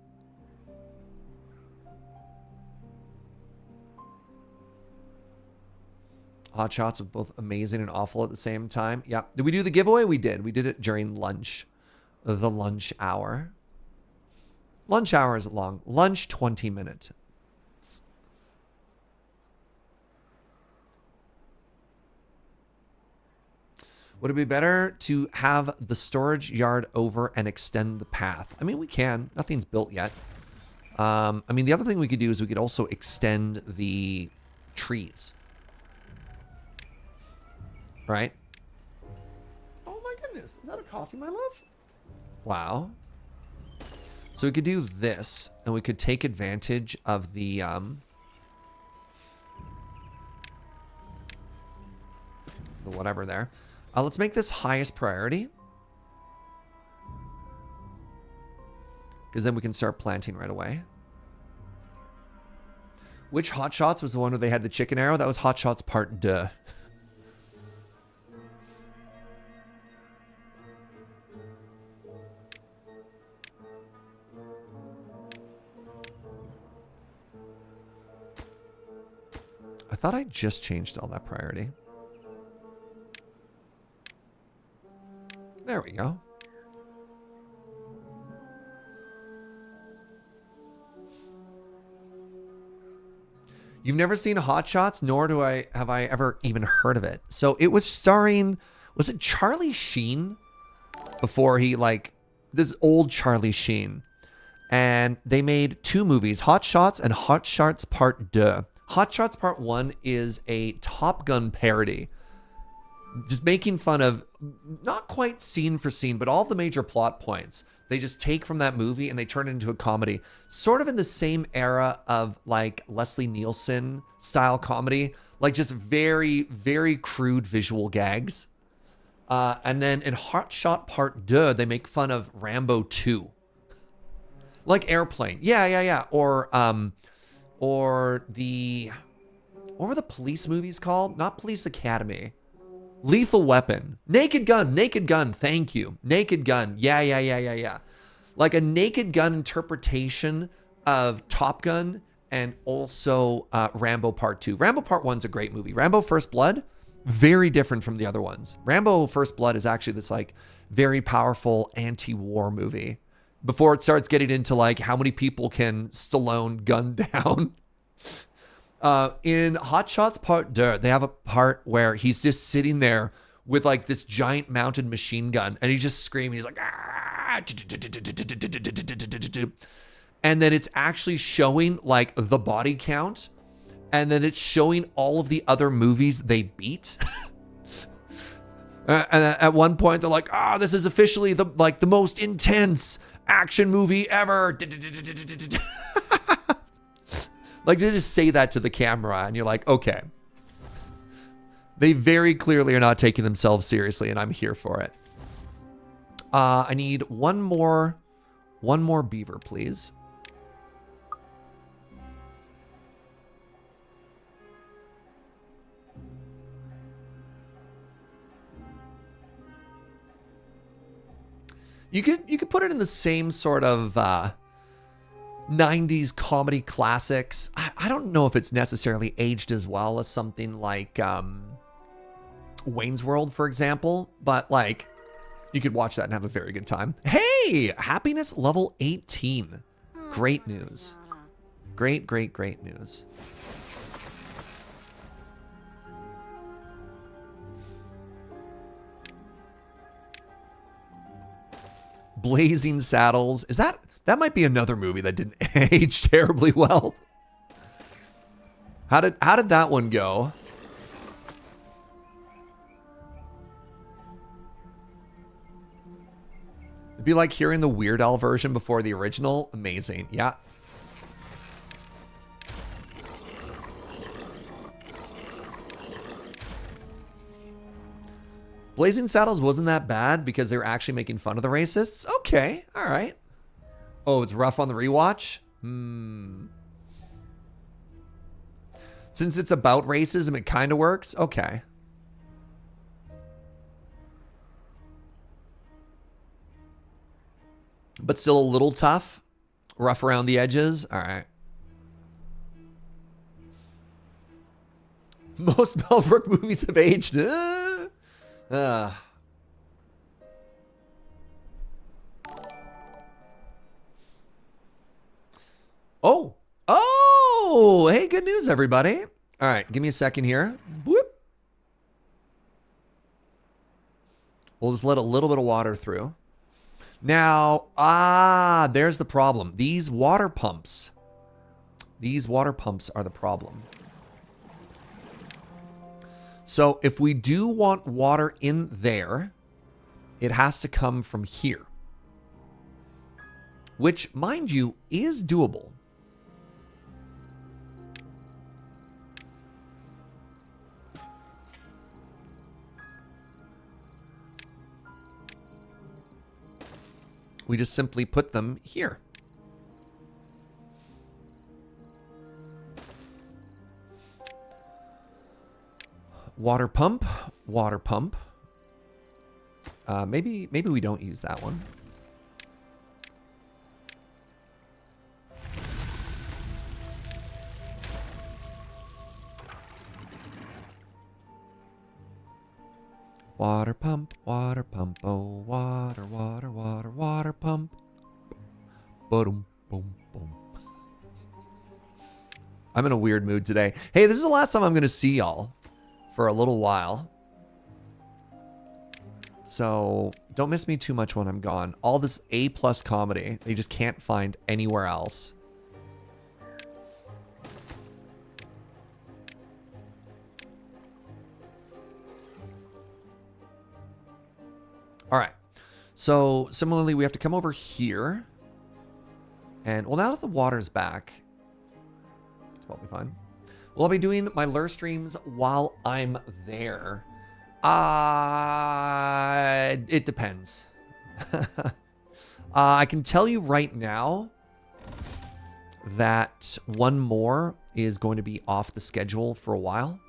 Hot Shots was both amazing and awful at the same time. Yeah. Did we do the giveaway? We did. We did it during lunch. The lunch hour. Lunch hour is long. Lunch 20 minutes. Would it be better to have the storage yard over and extend the path? I mean, we can. Nothing's built yet. I mean, the other thing we could do is we could also extend the trees. Right? Oh my goodness. Is that a coffee, my love? Wow. So we could do this, and we could take advantage of the whatever there. Let's make this highest priority. Because then we can start planting right away. Which Hot Shots was the one where they had the chicken arrow? That was Hot Shots Part 2. I thought I just changed all that priority. There we go. You've never seen Hot Shots, nor have I ever even heard of it. So it was starring, was it Charlie Sheen? Before he this old Charlie Sheen. And they made 2 movies, Hot Shots and Hot Shots Part 2. Hot Shots Part 1 is a Top Gun parody. Just making fun of, not quite scene for scene, but all the major plot points. They just take from that movie and they turn it into a comedy. Sort of in the same era of like Leslie Nielsen style comedy. Like just very, very crude visual gags. And then in Hot Shot Part 2, they make fun of Rambo 2. Like Airplane. Yeah. Or the, what were the police movies called? Not Police Academy. Lethal Weapon. Naked Gun. Thank you. Naked Gun. Yeah. Like a Naked Gun interpretation of Top Gun and also Rambo Part 2. Rambo Part 1's a great movie. Rambo First Blood, very different from the other ones. Rambo First Blood is actually this like very powerful anti-war movie before it starts getting into like how many people can Stallone gun down. In Hot Shots Part 2, they have a part where he's just sitting there with like this giant mounted machine gun and he's just screaming. He's like, ah! And then it's actually showing like the body count, and then it's showing all of the other movies they beat. And at one point they're like, this is officially the most intense action movie ever. Like, they just say that to the camera, and you're like, okay. They very clearly are not taking themselves seriously, and I'm here for it. I need one more beaver, please. You could put it in the same sort of 90s comedy classics. I don't know if it's necessarily aged as well as something like Wayne's World, for example, but like you could watch that and have a very good time. Hey, happiness level 18. Great news. Great news. Blazing Saddles. Is that might be another movie that didn't age terribly well. How did that one go? It'd be like hearing the Weird Al version before the original. Amazing. Yeah. Blazing Saddles wasn't that bad because they were actually making fun of the racists. Okay. All right. Oh, it's rough on the rewatch? Since it's about racism, it kind of works? Okay. But still a little tough? Rough around the edges? All right. Most Mel Brooks movies have aged. Oh, hey, good news, everybody. All right, give me a second here. Whoop. We'll just let a little bit of water through. Now, there's the problem. These water pumps are the problem. So if we do want water in there, it has to come from here, which, mind you, is doable. We just simply put them here. Water pump. Maybe we don't use that one. Water pump, oh, water pump. Boom, boom, boom. I'm in a weird mood today. Hey, this is the last time I'm going to see y'all for a little while. So don't miss me too much when I'm gone. All this A+ comedy, they just can't find anywhere else. All right. So similarly, we have to come over here. And well, now that the water's back, it's probably fine. Well, I'll be doing my lure streams while I'm there. It depends. I can tell you right now, that one more is going to be off the schedule for a while.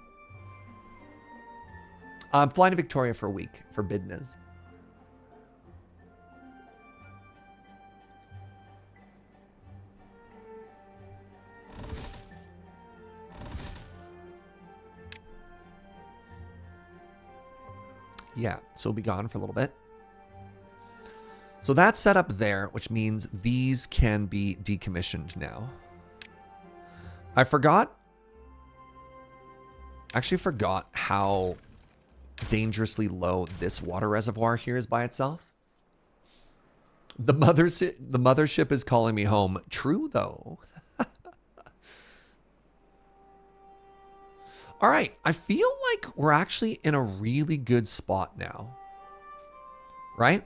I'm flying to Victoria for a week for business. Yeah, so we'll be gone for a little bit. So that's set up there, which means these can be decommissioned now. I actually forgot how dangerously low this water reservoir here is by itself. The mothership is calling me home. True, though. All right, I feel like we're actually in a really good spot now. Right?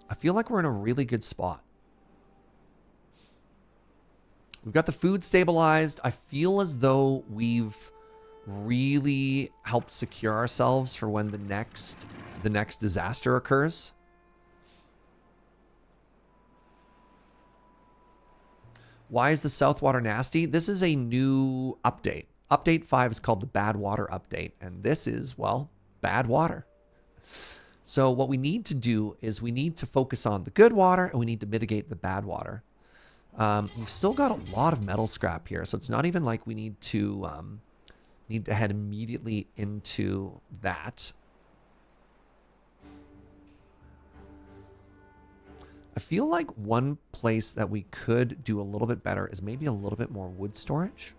I feel like we're in a really good spot. We've got the food stabilized. I feel as though we've really helped secure ourselves for when the next disaster occurs. Why is the South Water nasty? This is a new update. Update 5 is called the Badwater update, and this is, well, bad water. So what we need to do is we need to focus on the good water, and we need to mitigate the bad water. We've still got a lot of metal scrap here, so it's not even like we need to head immediately into that. I feel like one place that we could do a little bit better is maybe a little bit more wood storage.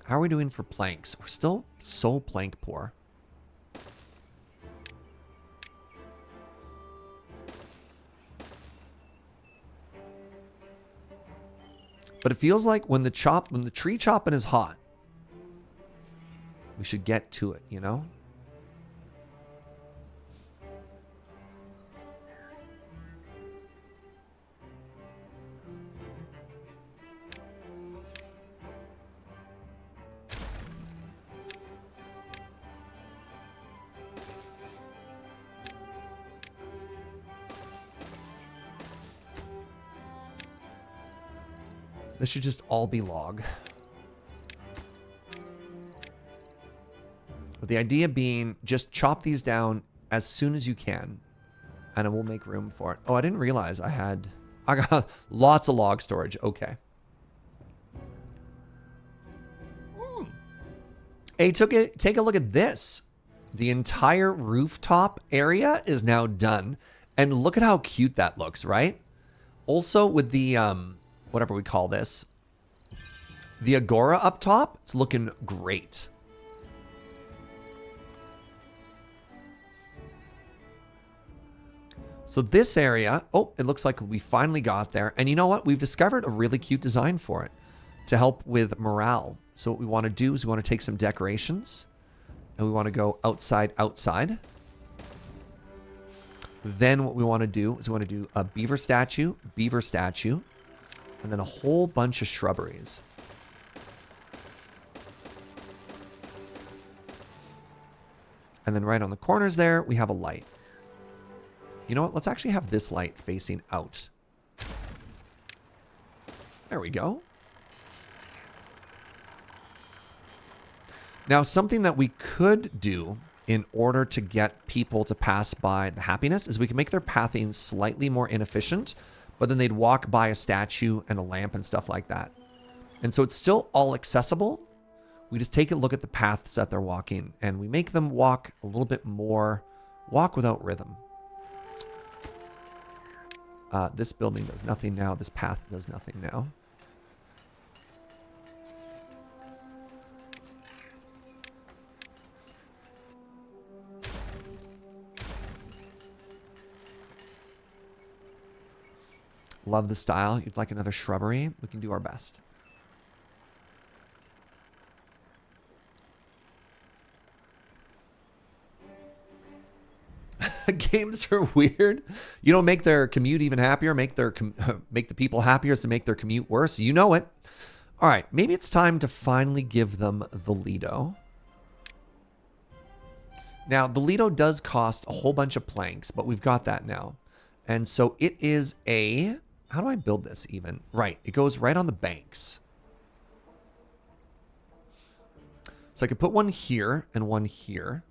How are we doing for planks? We're still so plank poor. But it feels like when the tree chopping is hot, we should get to it, you know? This should just all be log. But the idea being, just chop these down as soon as you can, and it will make room for it. Oh, I didn't realize I got lots of log storage. Okay. Hey, take a look at this. The entire rooftop area is now done. And look at how cute that looks, right? Also with the, whatever we call this, the agora up top, it's looking great. So this area, oh, it looks like we finally got there. And you know what? We've discovered a really cute design for it to help with morale. So what we want to do is we want to take some decorations and we want to go outside. Then what we want to do is we want to do a beaver statue, and then a whole bunch of shrubberies. And then right on the corners there, we have a light. You know what? Let's actually have this light facing out. There we go. Now, something that we could do in order to get people to pass by the happiness is we can make their pathing slightly more inefficient, but then they'd walk by a statue and a lamp and stuff like that. And so it's still all accessible. We just take a look at the paths that they're walking and we make them walk a little bit more, walk without rhythm. This building does nothing now. This path does nothing now. Love the style. You'd like another shrubbery? We can do our best. Games are weird. You don't make their commute even happier, make the people happier to make their commute worse. You know it. All right, maybe it's time to finally give them the Lido. Now, the Lido does cost a whole bunch of planks, but we've got that now. And so it is a... How do I build this even? Right. It goes right on the banks. So I could put one here and one here.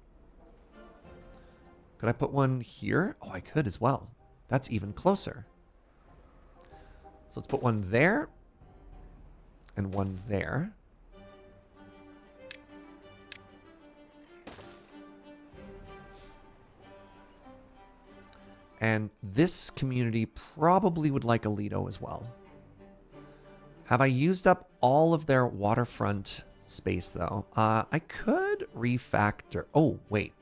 Could I put one here? Oh, I could as well. That's even closer. So let's put one there. And one there. And this community probably would like a Lido as well. Have I used up all of their waterfront space, though? I could refactor. Oh, wait.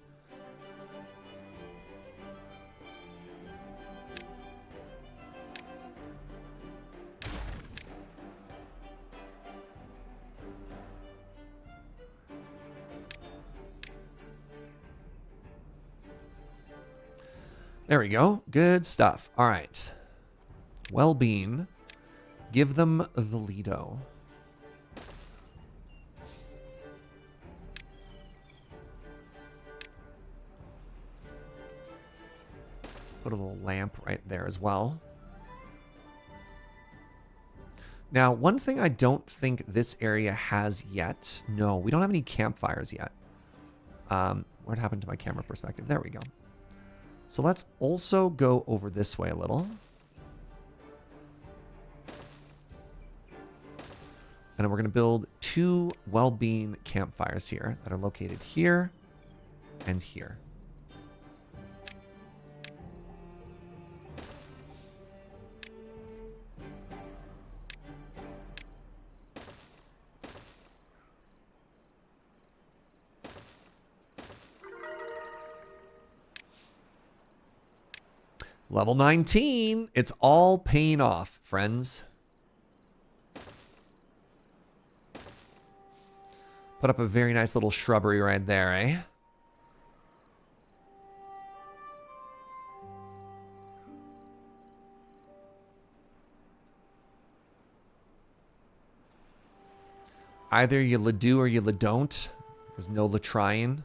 There we go. Good stuff. All right. Well-being. Give them the Lido. Put a little lamp right there as well. Now, one thing I don't think this area has yet. No, we don't have any campfires yet. What happened to my camera perspective? There we go. So let's also go over this way a little. And we're going to build 2 well-being campfires here that are located here and here. Level 19. It's all paying off, friends. Put up a very nice little shrubbery right there, eh? Either you la do or you la don't. There's no la trying.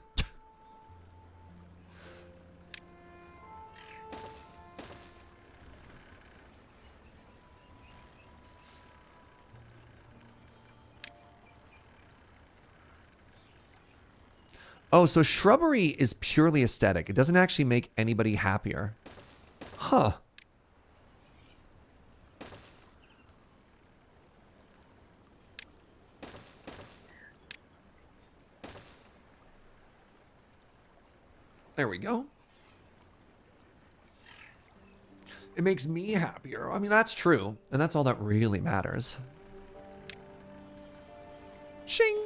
Oh, so shrubbery is purely aesthetic. It doesn't actually make anybody happier. Huh. There we go. It makes me happier. I mean, that's true. And that's all that really matters. Shing!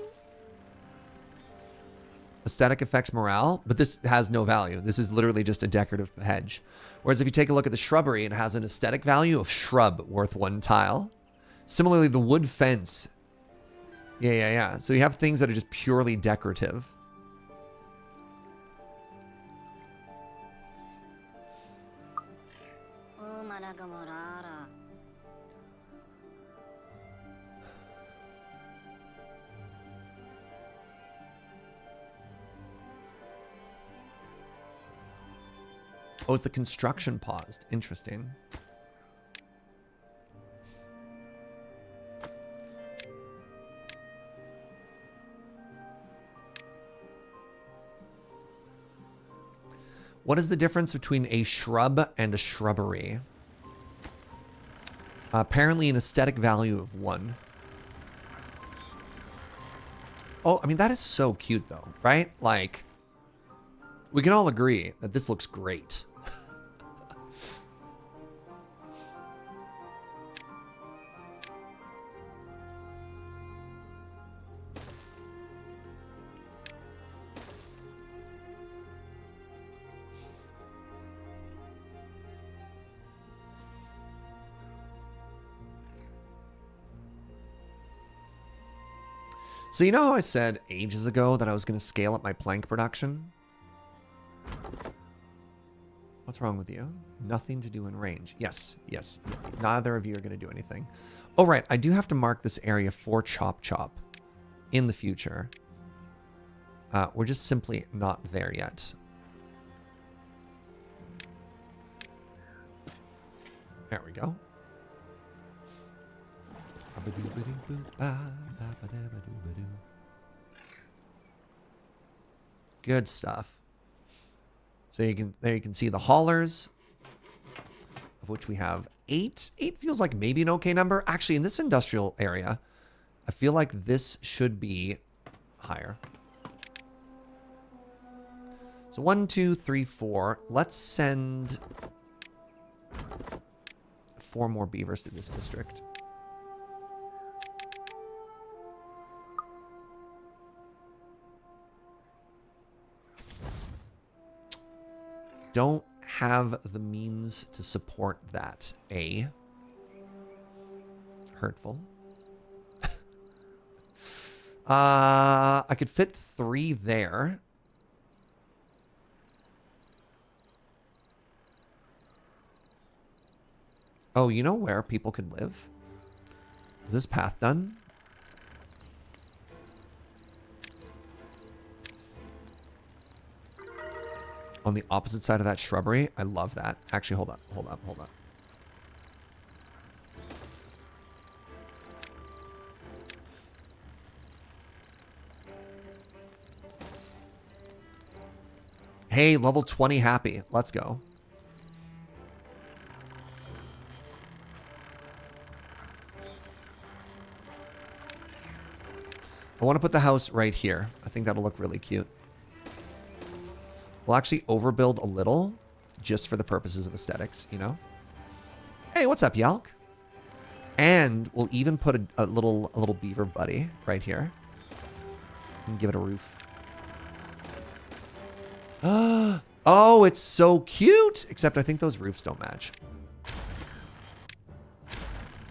Aesthetic affects morale, but this has no value. This is literally just a decorative hedge. Whereas if you take a look at the shrubbery, it has an aesthetic value of shrub worth 1 tile. Similarly, the wood fence. Yeah. So you have things that are just purely decorative. Oh, it's the construction paused. Interesting. What is the difference between a shrub and a shrubbery? Apparently an aesthetic value of 1. Oh, I mean, that is so cute though, right? Like, we can all agree that this looks great. So you know how I said ages ago that I was going to scale up my plank production? What's wrong with you? Nothing to do in range. Yes. Neither of you are going to do anything. Oh, right. I do have to mark this area for Chop Chop in the future. We're just simply not there yet. There we go. Good stuff. So there you can see the haulers, of which we have 8. 8 feels like maybe an okay number. Actually, in this industrial area, I feel like this should be higher. So 1, 2, 3, 4. Let's send 4 more beavers to this district. Don't have the means to support that. Hurtful. I could fit 3 there. Oh, you know where people could live? Is this path done? On the opposite side of that shrubbery. I love that. Actually, hold on. Hey, level 20 happy. Let's go. I want to put the house right here. I think that'll look really cute. We'll actually overbuild a little just for the purposes of aesthetics, you know? Hey, what's up, Yalk? And we'll even put a little beaver buddy right here. And give it a roof. Oh, it's so cute! Except I think those roofs don't match.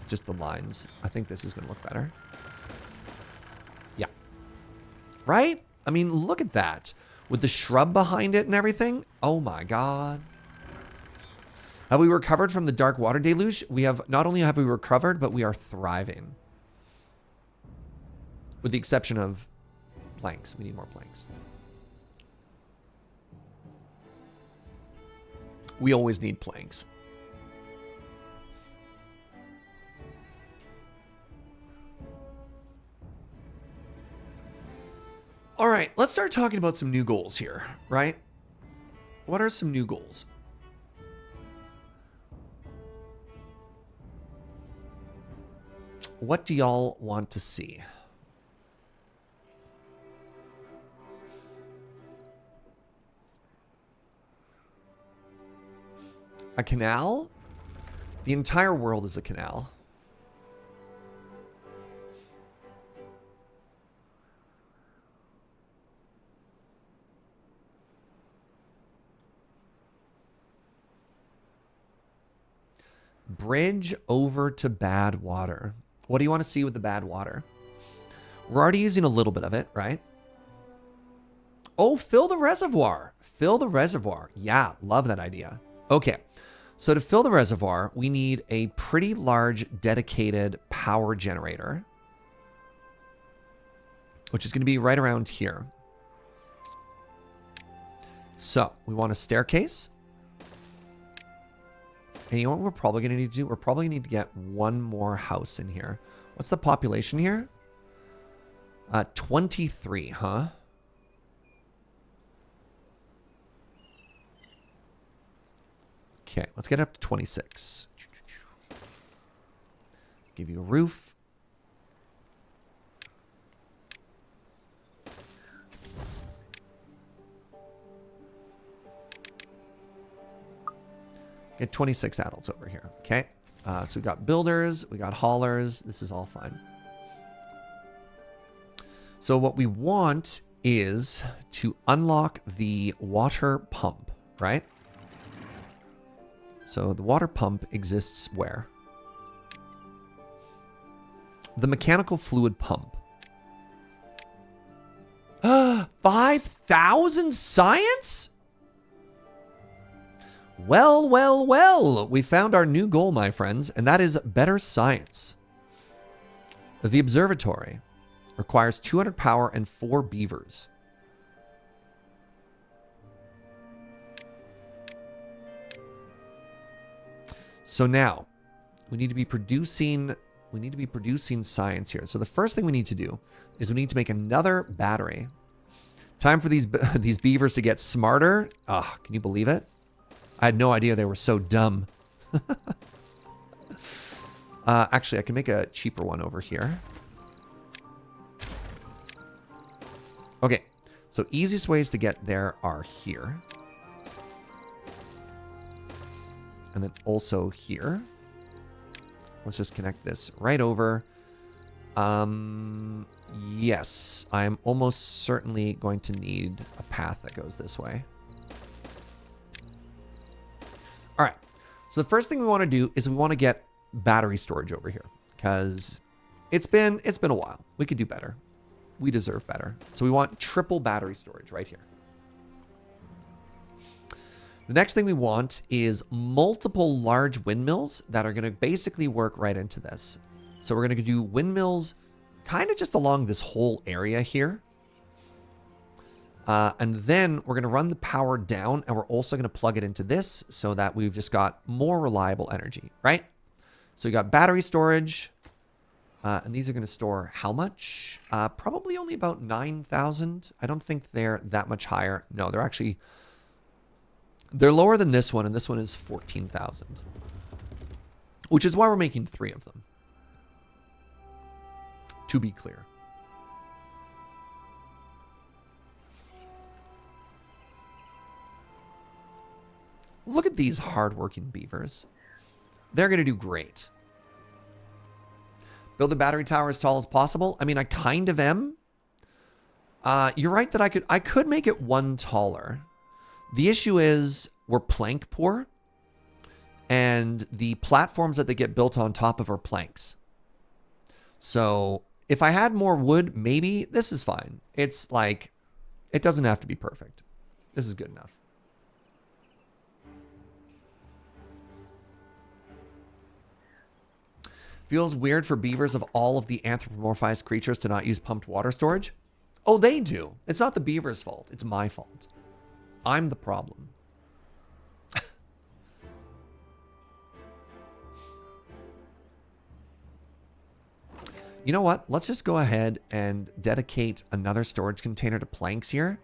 Just the lines. I think this is going to look better. Yeah. Right? I mean, look at that. With the shrub behind it and everything. Oh my god. Have we recovered from the dark water deluge? We have, not only have we recovered, but we are thriving. With the exception of planks. We need more planks. We always need planks. All right, let's start talking about some new goals here, right? What are some new goals? What do y'all want to see? A canal? The entire world is a canal. Bridge over to Badwater. What do you want to see with the Badwater? We're already using a little bit of it, right? Oh, fill the reservoir. Fill the reservoir. Yeah, love that idea. Okay, so to fill the reservoir, we need a pretty large dedicated power generator, which is going to be right around here. So we want a staircase. And you know what we're probably going to need to do? We're probably going to need to get one more house in here. What's the population here? 23, huh? Okay, let's get up to 26. Give you a roof. Get 26 adults over here. Okay. So we got builders, we got haulers. This is all fine. So what we want is to unlock the water pump, right? So the water pump exists where? The mechanical fluid pump. 5,000 science? Well, well, well. We found our new goal, my friends, and that is better science. The Observatory requires 200 power and 4 beavers. So now, We need to be producing science here. So the first thing we need to do is we need to make another battery. Time for these beavers to get smarter. Ah, can you believe it? I had no idea they were so dumb. Actually, I can make a cheaper one over here. Okay, so easiest ways to get there are here. And then also here. Let's just connect this right over. Yes, I'm almost certainly going to need a path that goes this way. All right, so the first thing we want to do is we want to get battery storage over here because it's been a while. We could do better. We deserve better. So we want triple battery storage right here. The next thing we want is multiple large windmills that are going to basically work right into this. So we're going to do windmills kind of just along this whole area here. And then we're going to run the power down, and we're also going to plug it into this so that we've just got more reliable energy, right? So we got battery storage, and these are going to store how much? Probably only about 9,000. I don't think they're that much higher. No, they're lower than this one, and this one is 14,000, which is why we're making 3 of them. To be clear. Look at these hardworking beavers. They're going to do great. Build a battery tower as tall as possible. I mean, I kind of am. You're right that I could make it one taller. The issue is we're plank poor, and the platforms that they get built on top of are planks. So if I had more wood, maybe this is fine. It's like, it doesn't have to be perfect. This is good enough. Feels weird for beavers of all of the anthropomorphized creatures to not use pumped water storage. Oh, they do. It's not the beaver's fault. It's my fault. I'm the problem. You know what? Let's just go ahead and dedicate another storage container to planks here.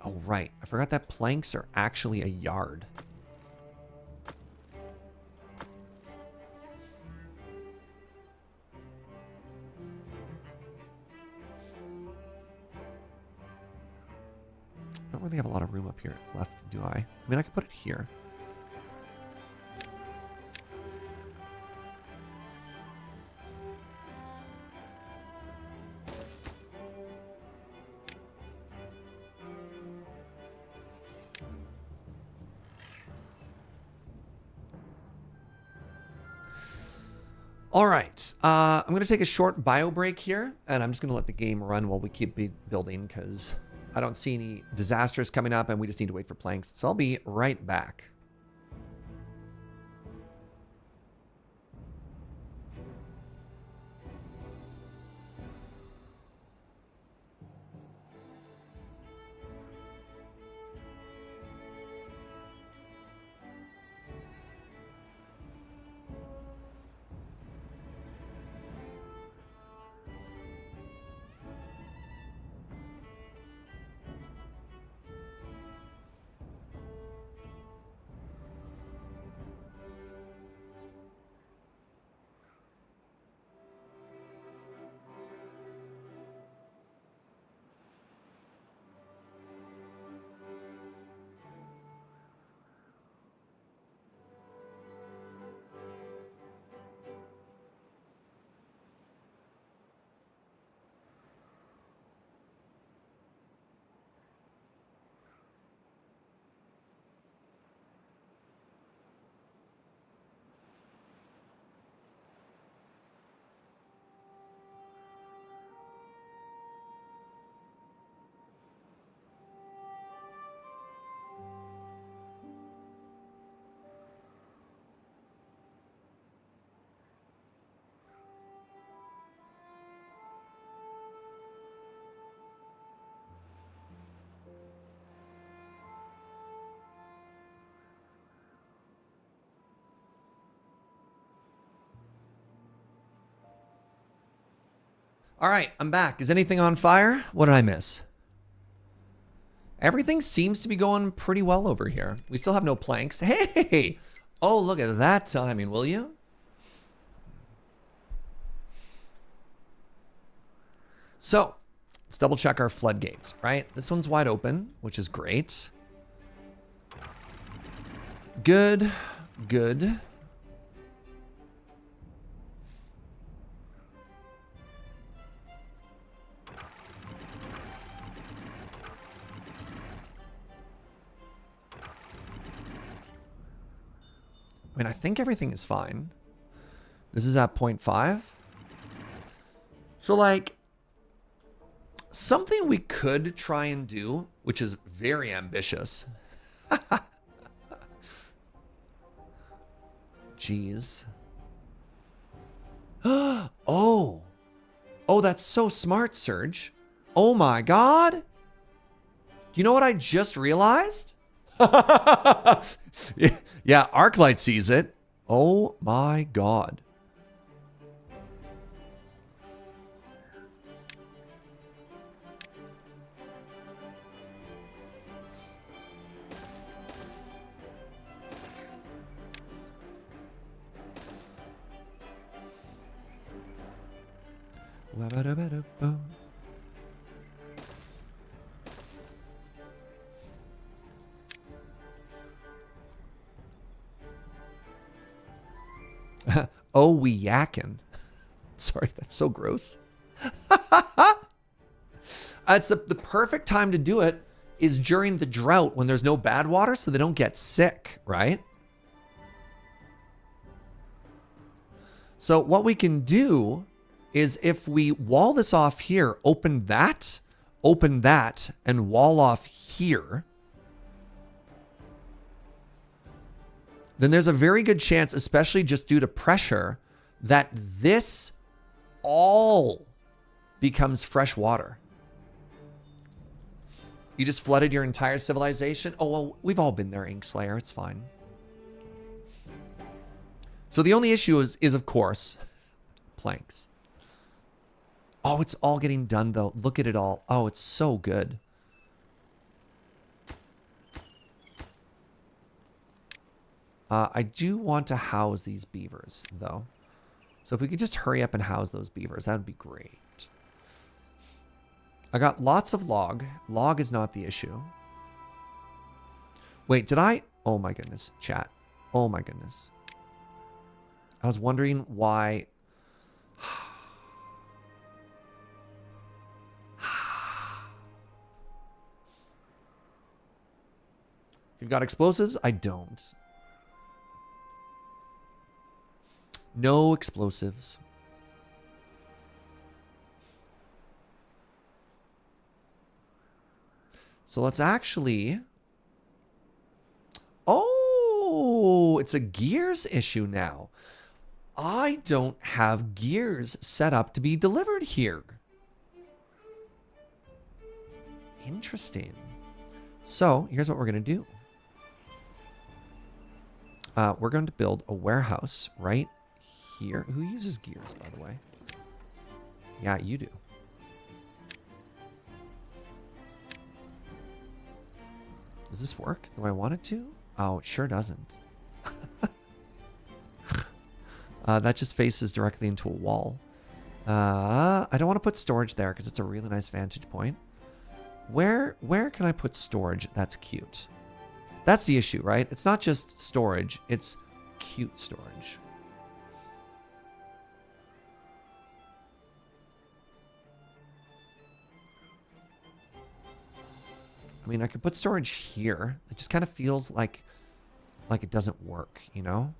Oh, right. I forgot that planks are actually a yard. I don't really have a lot of room up here left, do I? I mean, I could put it here. All right, I'm going to take a short bio break here, and I'm just going to let the game run while we keep building because I don't see any disasters coming up, and we just need to wait for planks. So I'll be right back. All right, I'm back. Is anything on fire? What did I miss? Everything seems to be going pretty well over here. We still have no planks. Hey! Oh, look at that timing, will you? So, let's double check our floodgates, right? This one's wide open, which is great. Good, good. I mean, I think everything is fine. This is at 0.5. So, like, something we could try and do, which is very ambitious. Jeez. Oh. Oh, that's so smart, Serge. Oh my God. You know what I just realized? Yeah, Arclight sees it. Oh my God. Oh, we yakking. Sorry, that's so gross. It's the perfect time to do it is during the drought when there's no bad water so they don't get sick, right? So what we can do is if we wall this off here, open that, and wall off here, then there's a very good chance, especially just due to pressure, that this all becomes fresh water. You just flooded your entire civilization? Oh, well, we've all been there, Inkslayer. It's fine. So the only issue is of course, planks. Oh, it's all getting done, though. Look at it all. Oh, it's so good. I do want to house these beavers, though. So if we could just hurry up and house those beavers, that would be great. I got lots of log. Log is not the issue. Wait, did I? Oh my goodness, chat. Oh my goodness. I was wondering why. If you've got explosives, I don't. No explosives. So let's actually... Oh, it's a gears issue now. I don't have gears set up to be delivered here. Interesting. So here's what we're going to do. We're going to build a warehouse right here. Who uses gears, by the way? Yeah, you do. Does this work? Do I want it to? Oh, it sure doesn't. That just faces directly into a wall. I don't want to put storage there because it's a really nice vantage point. Where can I put storage that's cute? That's the issue, right? It's not just storage, it's cute storage. I mean, I could put storage here. It just kind of feels like it doesn't work, you know?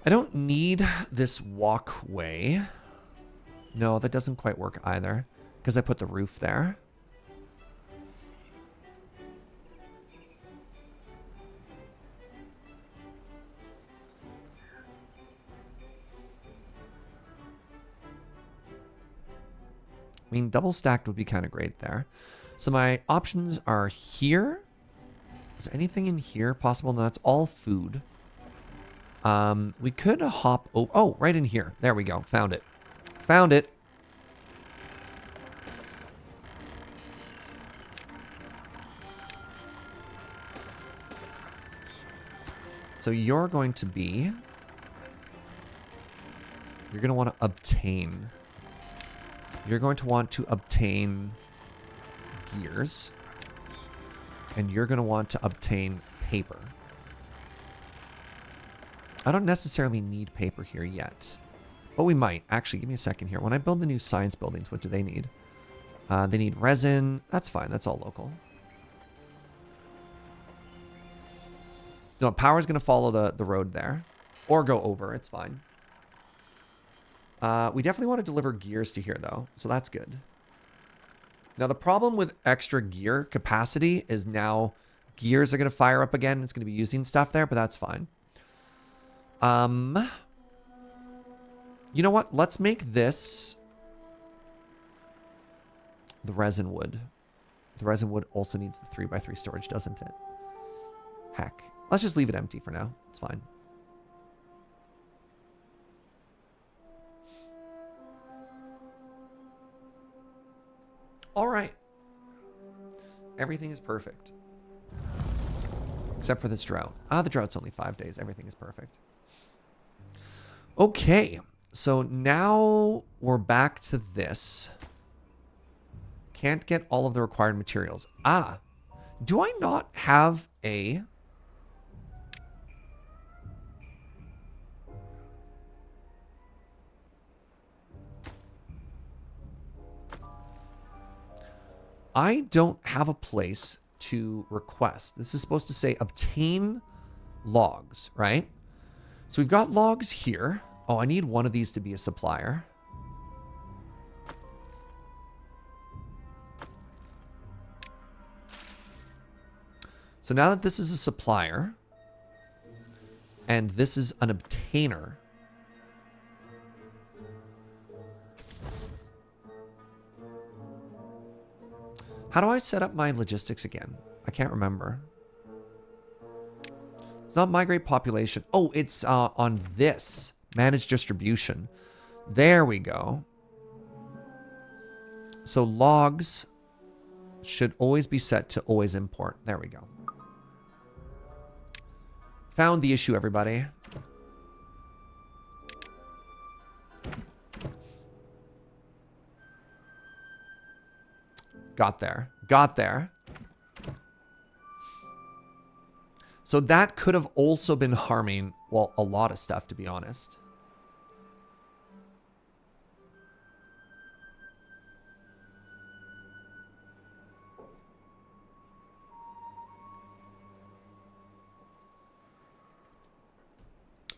I don't need this walkway. No, that doesn't quite work either because I put the roof there. I mean, double stacked would be kind of great there. So my options are here. Is anything in here possible? No, that's all food. We could hop over. Oh, right in here. There we go. Found it. Found it. So you're going to be... You're going to want to obtain... You're going to want to obtain gears. And you're going to want to obtain paper. I don't necessarily need paper here yet. But we might. Actually, give me a second here. When I build the new science buildings, what do they need? They need resin. That's fine. That's all local. No, power's going to follow the road there. Or go over. It's fine. We definitely want to deliver gears to here, though. So that's good. Now, the problem with extra gear capacity is now gears are going to fire up again. It's going to be using stuff there, but that's fine. You know what? Let's make this the resin wood. The resin wood also needs the 3x3 storage, doesn't it? Heck. Let's just leave it empty for now. It's fine. All right. Everything is perfect. Except for this drought. The drought's only 5 days. Everything is perfect. Okay. So now we're back to this. Can't get all of the required materials. Do I not have a... I don't have a place to request. This is supposed to say obtain logs, right? So we've got logs here. Oh, I need one of these to be a supplier. So now that this is a supplier and this is an obtainer, how do I set up my logistics again? I can't remember. It's not migrate population. Oh, it's on this. Manage distribution. There we go. So logs should always be set to always import. There we go. Found the issue, everybody. Got there. Got there. So that could have also been harming, well, a lot of stuff, to be honest.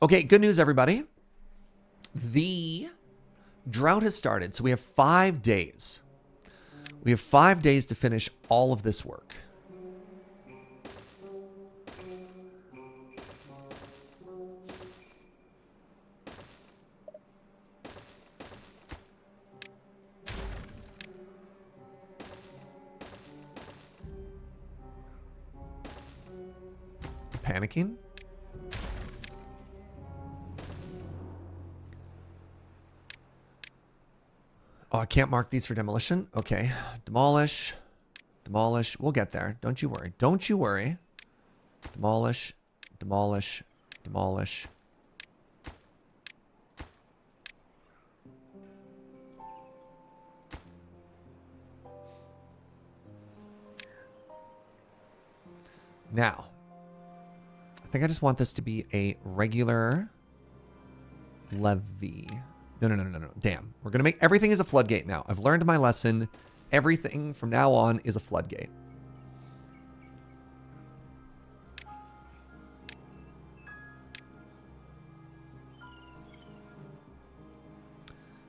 Okay, good news, everybody. The drought has started, so we have 5 days. We have 5 days to finish all of this work. Panicking? Oh, I can't mark these for demolition? Okay. Demolish. Demolish. We'll get there. Don't you worry. Don't you worry. Demolish. Demolish. Demolish. Now, I think I just want this to be a regular levy. No. Damn. We're going to make everything is a floodgate now. I've learned my lesson. Everything from now on is a floodgate.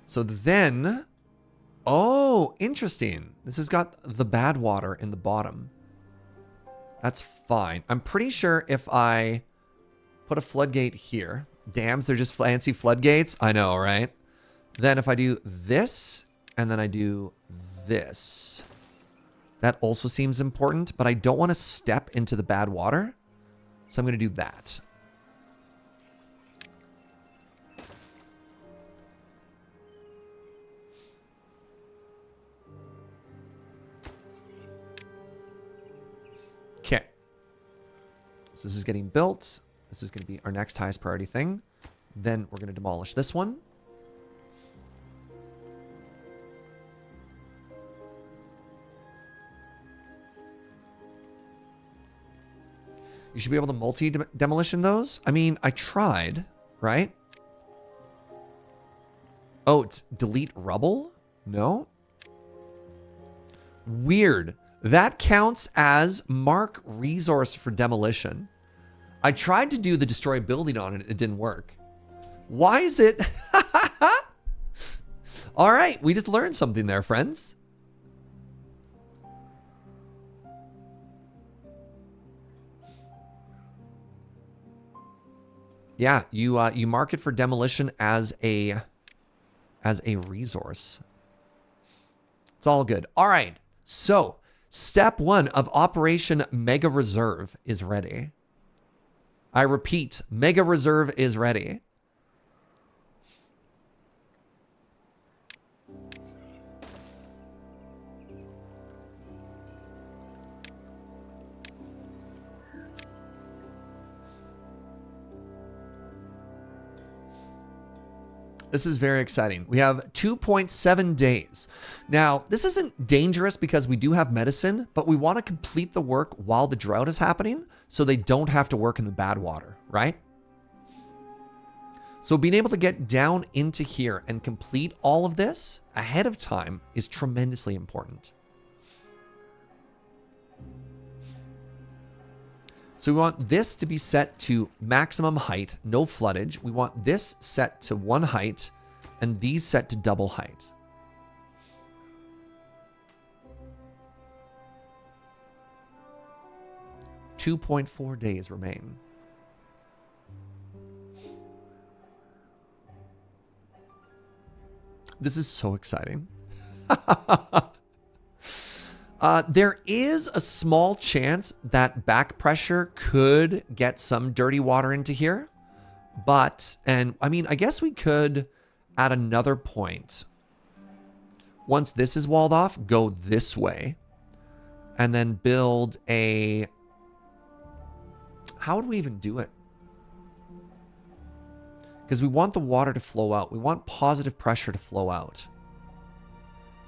So then... Oh, interesting. This has got the bad water in the bottom. That's fine. I'm pretty sure if I put a floodgate here... Dams, they're just fancy floodgates. I know, right? Then if I do this And then I do this. That also seems important, but I don't want to step into the bad water. So I'm going to do that. Okay. So this is getting built. This is going to be our next highest priority thing. Then we're going to demolish this one. You should be able to multi-demolition those. I mean, I tried, right? Oh, it's delete rubble? No? Weird. That counts as mark resource for demolition. I tried to do the destroy building on it. It didn't work. Why is it? All right. We just learned something there, friends. Yeah, you mark it for demolition as a resource. It's all good. All right. So, step 1 of Operation Mega Reserve is ready. I repeat, Mega Reserve is ready. This is very exciting. We have 2.7 days. Now, this isn't dangerous because we do have medicine, but we want to complete the work while the drought is happening so they don't have to work in the bad water, right? So being able to get down into here and complete all of this ahead of time is tremendously important. So we want this to be set to maximum height, no floodage. We want this set to 1 height and these set to double height. $2.4 days remain. This is so exciting. There is a small chance that back pressure could get some dirty water into here. But, and I mean, I guess we could at another point, once this is walled off, go this way and then build a, how would we even do it? Because we want the water to flow out. We want positive pressure to flow out.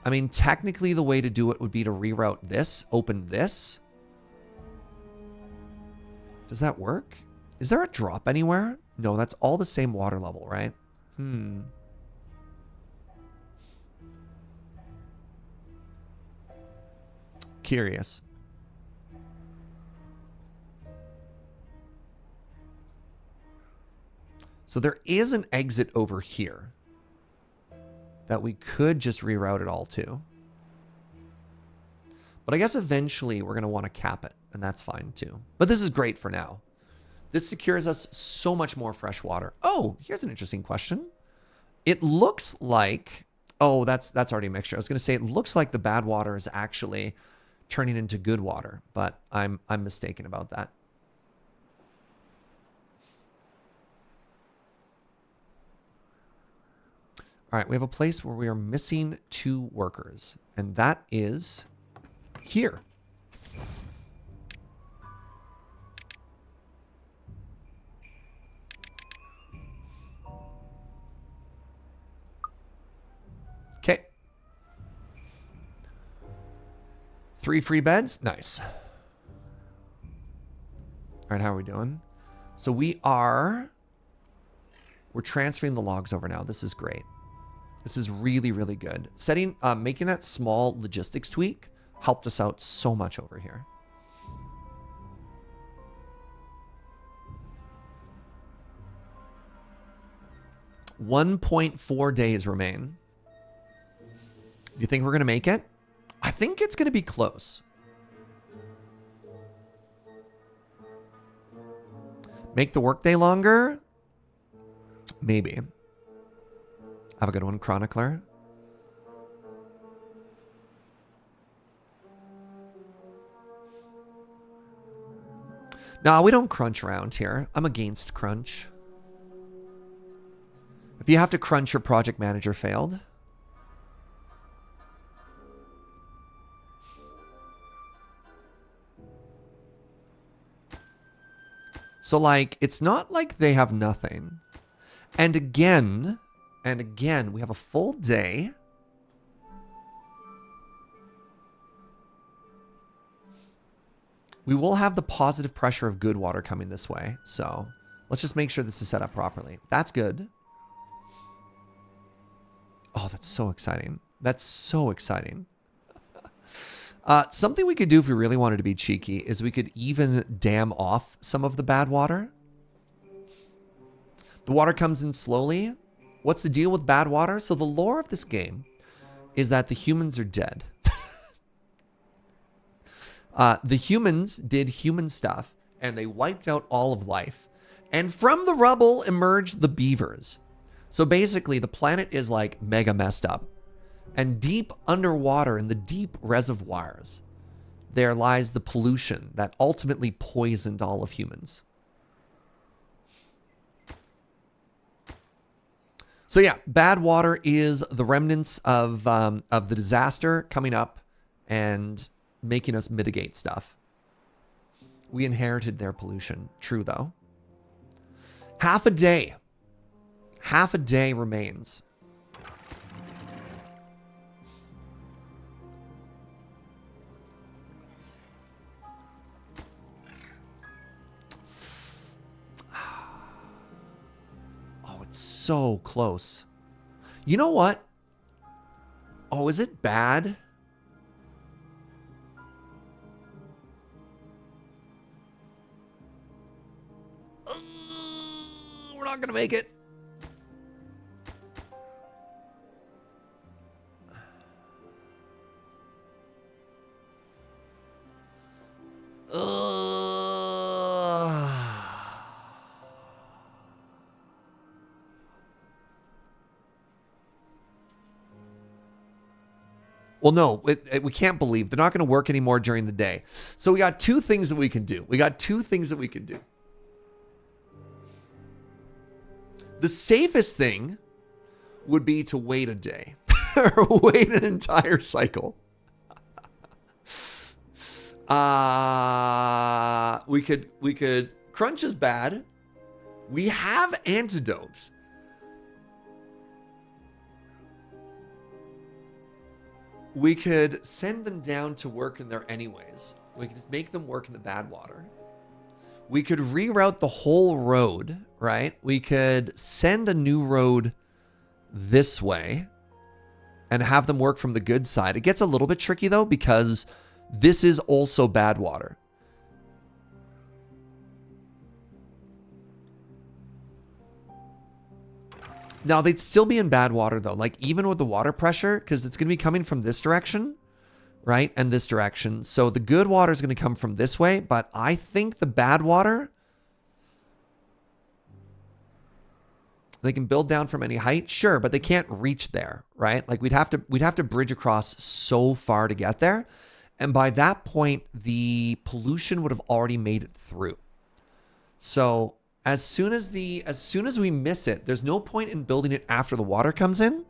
I mean, technically the way to do it would be to reroute this, open this. Does that work? Is there a drop anywhere? No, that's all the same water level, right? Curious. So there is an exit over here that we could just reroute it all to. But I guess eventually we're going to want to cap it, and that's fine too. But this is great for now. This secures us so much more fresh water. Oh, here's an interesting question. It looks like, oh, that's already a mixture. I was going to say it looks like the bad water is actually turning into good water, but I'm mistaken about that. All right, we have a place where we are missing 2 workers, and that is here. Okay. 3 free beds. Nice. All right, how are we doing? So we're transferring the logs over now. This is great. This is really, really good. Making that small logistics tweak helped us out so much over here. $1.4 days remain. Do you think we're going to make it? I think it's going to be close. Make the workday longer? Maybe. Have a good one, Chronicler. No, we don't crunch around here. I'm against crunch. If you have to crunch, your project manager failed. So, like, it's not like they have nothing. And again, we have a full day. We will have the positive pressure of Goodwater coming this way. So let's just make sure this is set up properly. That's good. Oh, that's so exciting. That's so exciting. Something we could do if we really wanted to be cheeky is we could even dam off some of the bad water. The water comes in slowly. What's the deal with bad water? So the lore of this game is that the humans are dead. The humans did human stuff, and they wiped out all of life. And from the rubble emerged the beavers. So basically, the planet is like mega messed up. And deep underwater in the deep reservoirs, there lies the pollution that ultimately poisoned all of humans. So yeah, bad water is the remnants of the disaster coming up and making us mitigate stuff. We inherited their pollution. True, though. Half a day. Half a day remains. Oh, it's so close. You know what? Oh, is it bad? We're not going to make it. Well, no, we can't believe they're not going to work anymore during the day. So we got two things that we can do. The safest thing would be to wait a day or wait an entire cycle. We could crunch is bad. We have antidotes. We could send them down to work in there anyways. We could just make them work in the bad water. We could reroute the whole road, right? We could send a new road this way and have them work from the good side. It gets a little bit tricky though, because this is also bad water. Now, they'd still be in bad water though, like even with the water pressure, because it's going to be coming from this direction, right? And this direction. So the good water is going to come from this way, but I think the bad water, they can build down from any height, sure, but they can't reach there, right? Like we'd have to bridge across so far to get there. And by that point, the pollution would have already made it through. So as soon as we miss it, there's no point in building it after the water comes in.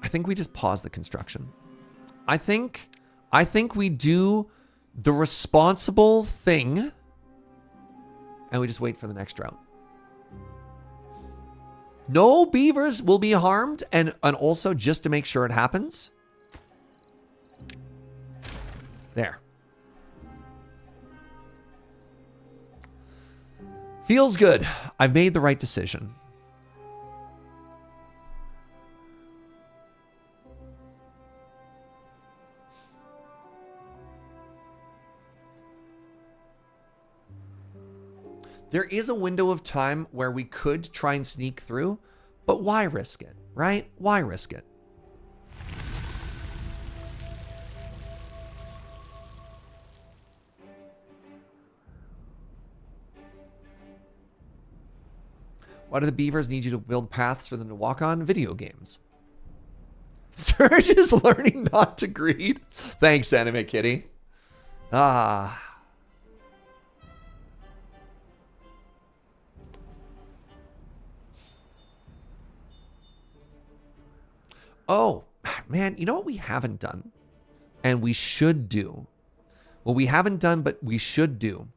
I think we just pause the construction. I think we do the responsible thing and we just wait for the next drought. No beavers will be harmed, and also just to make sure it happens. There. Feels good. I've made the right decision. There is a window of time where we could try and sneak through, but why risk it, right? Why risk it? Why do the beavers need you to build paths for them to walk on? Video games. Surge is learning not to greed. Thanks, Anime Kitty. Ah. Oh, man, you know what we haven't done? And we should do. What we haven't done, but we should do,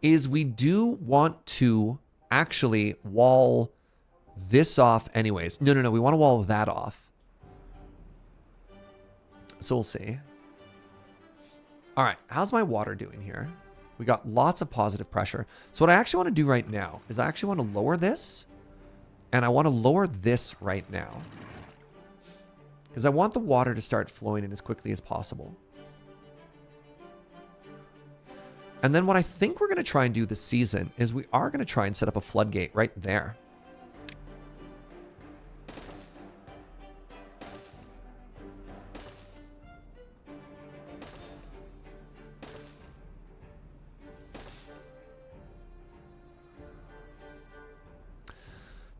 is we do want to actually wall this off anyways. No, we want to wall that off. So we'll see. All right, how's my water doing here? We got lots of positive pressure. So what I actually want to do right now is I actually want to lower this. And I want to lower this right now. Because I want the water to start flowing in as quickly as possible. And then what I think we're going to try and do this season is we are going to try and set up a floodgate right there.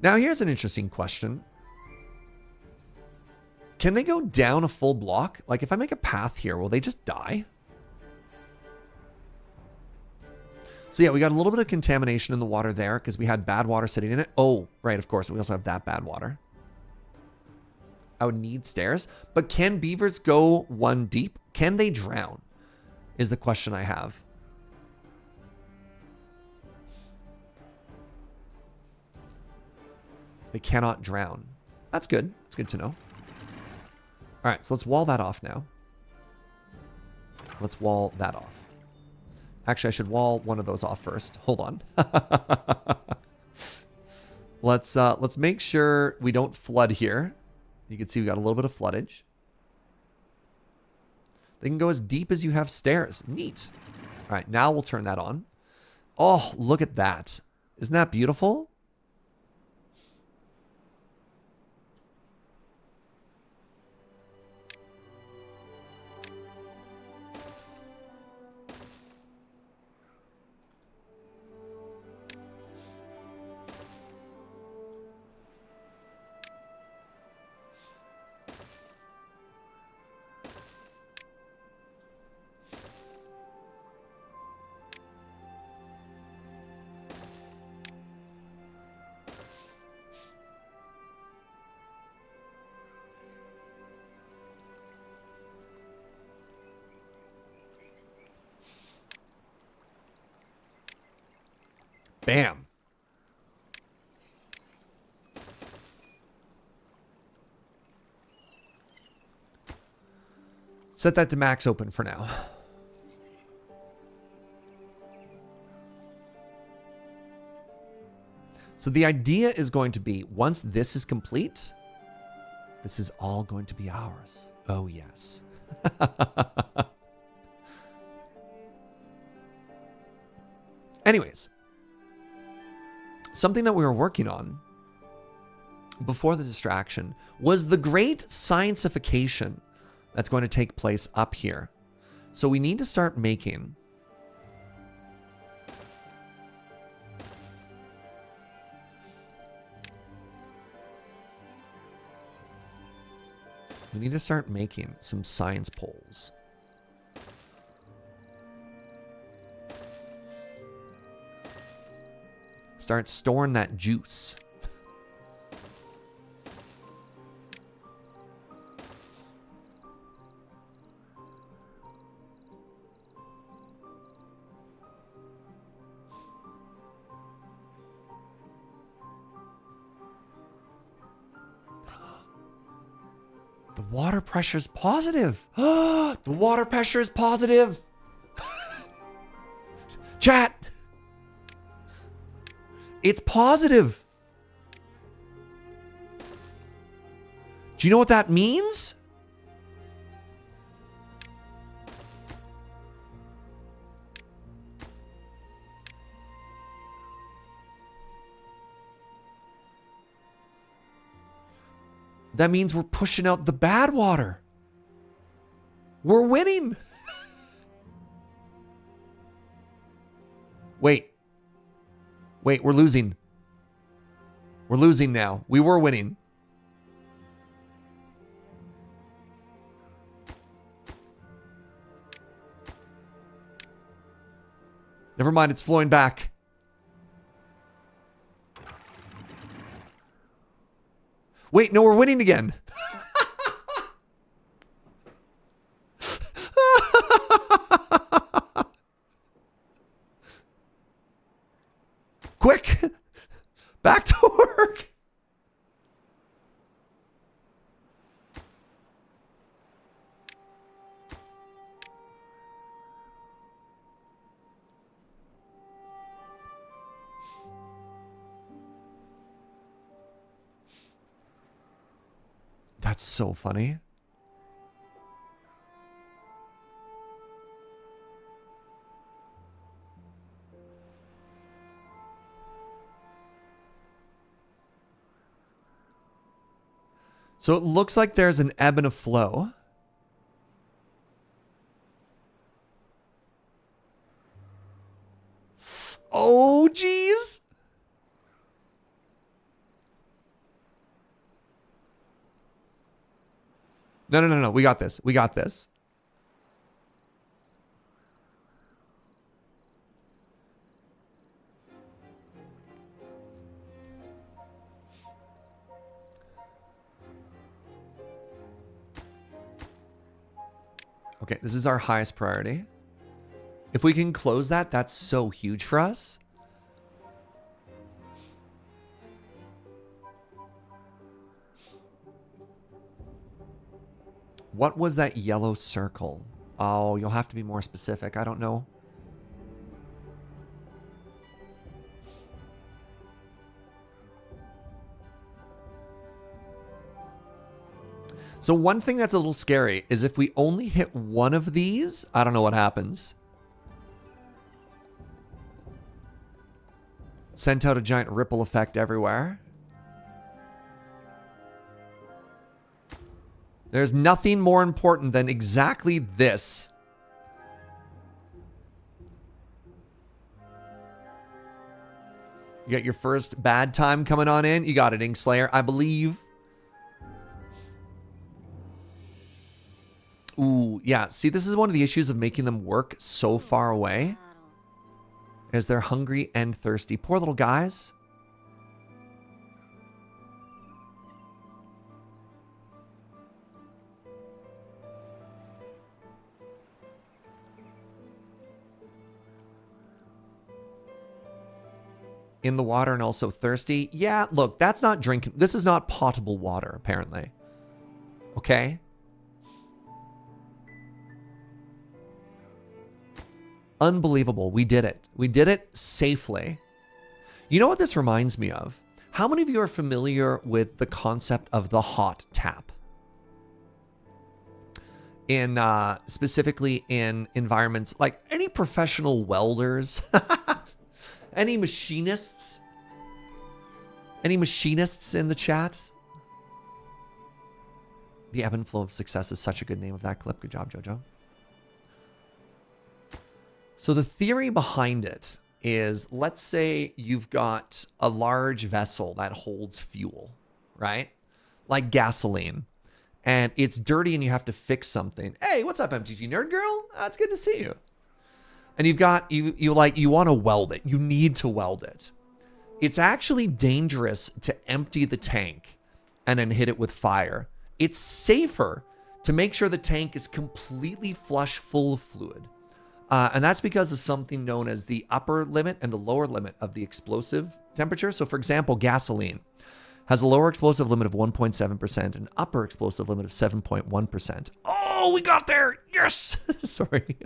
Now here's an interesting question. Can they go down a full block? Like if I make a path here, will they just die? So yeah, we got a little bit of contamination in the water there because we had bad water sitting in it. Oh, right, of course. We also have that bad water. I would need stairs. But can beavers go one deep? Can they drown? Is the question I have. They cannot drown. That's good. That's good to know. All right, so let's wall that off now. Let's wall that off. Actually, I should wall one of those off first. Hold on. Let's make sure we don't flood here. You can see we got a little bit of floodage. They can go as deep as you have stairs. Neat. All right, now we'll turn that on. Oh, look at that. Isn't that beautiful? Bam. Set that to max open for now. So the idea is going to be, once this is complete, this is all going to be ours. Oh, yes. Anyways. Something that we were working on before the distraction was the great scientification that's going to take place up here. So we need to start making some science poles. Start storing that juice. The water pressure is positive. The water pressure is positive. Chat. It's positive. Do you know what that means? That means we're pushing out the bad water. We're winning. Wait, we're losing. We're losing now. We were winning. Never mind, it's flowing back. Wait, no, we're winning again. Quick! Back to work! That's so funny. So it looks like there's an ebb and a flow. Oh, geez. No. We got this. We got this. Okay, this is our highest priority. If we can close that, that's so huge for us. What was that yellow circle? Oh, you'll have to be more specific. I don't know. So one thing that's a little scary is if we only hit one of these, I don't know what happens. Sent out a giant ripple effect everywhere. There's nothing more important than exactly this. You got your first bad time coming on in. You got it, Inkslayer, I believe. Ooh, yeah. See, this is one of the issues of making them work so far away. Is they're hungry and thirsty. Poor little guys. In the water and also thirsty. Yeah, look, that's not drinking. This is not potable water, apparently. Okay? Unbelievable. We did it. We did it safely. You know what this reminds me of? How many of you are familiar with the concept of the hot tap? In specifically in environments like any professional welders, any machinists in the chat? The ebb and flow of success is such a good name of that clip. Good job, Jojo. So the theory behind it is, let's say you've got a large vessel that holds fuel, right? Like gasoline. And it's dirty and you have to fix something. Hey, what's up, MTG Nerd Girl? It's good to see you. And you've got, you want to weld it. You need to weld it. It's actually dangerous to empty the tank and then hit it with fire. It's safer to make sure the tank is completely flush full of fluid. And that's because of something known as the upper limit and the lower limit of the explosive temperature. So for example, gasoline has a lower explosive limit of 1.7% and an upper explosive limit of 7.1%. Oh, we got there. Yes. Sorry.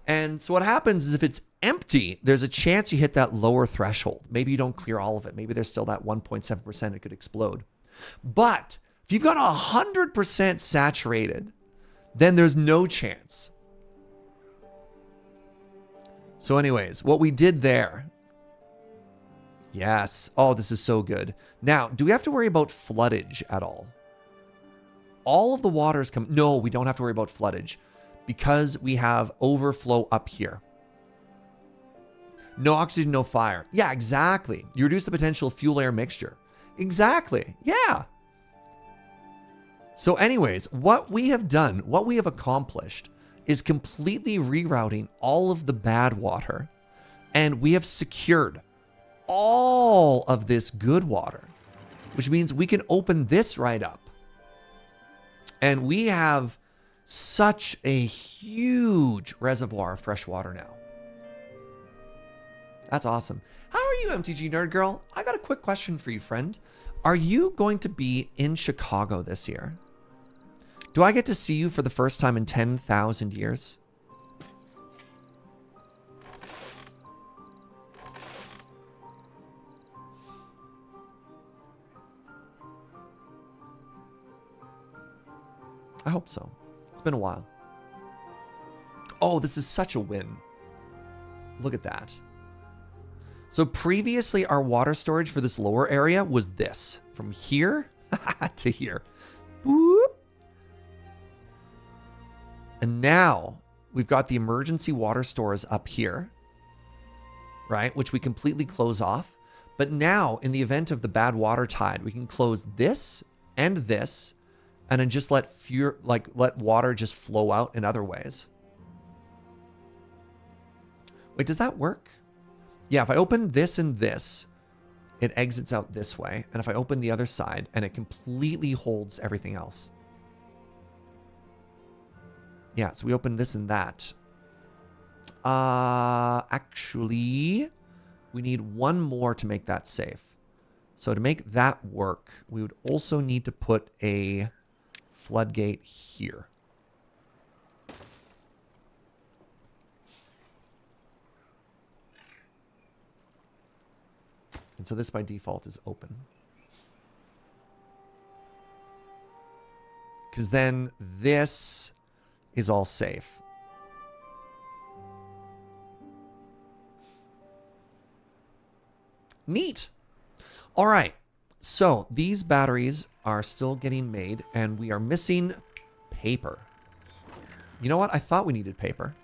And so what happens is if it's empty, there's a chance you hit that lower threshold. Maybe you don't clear all of it. Maybe there's still that 1.7% it could explode. But if you've got 100% saturated, then there's no chance. So anyways, what we did there. Yes. Oh, this is so good. Now, do we have to worry about floodage at all? All of the waters come. No, we don't have to worry about floodage because we have overflow up here. No oxygen, no fire. Yeah, exactly. You reduce the potential fuel-air mixture. Exactly. Yeah. So anyways, what we have done, what we have accomplished is completely rerouting all of the bad water, and we have secured all of this good water, which means we can open this right up. And we have such a huge reservoir of fresh water now. That's awesome. How are you, MTG Nerd Girl? I got a quick question for you, friend. Are you going to be in Chicago this year? Do I get to see you for the first time in 10,000 years? I hope so. It's been a while. Oh, this is such a win. Look at that. So previously, our water storage for this lower area was this. From here to here. Boop. And now we've got the emergency water stores up here, right? Which we completely close off. But now, in the event of the bad water tide, we can close this and this, and then just let water just flow out in other ways. Wait, does that work? Yeah, if I open this and this, it exits out this way. And if I open the other side, and it completely holds everything else. Yeah, so we open this and that. Actually, we need one more to make that safe. So to make that work, we would also need to put a floodgate here. And so this by default is open. Because then this is all safe. Neat. All right. So these batteries are still getting made, and we are missing paper. You know what? I thought we needed paper.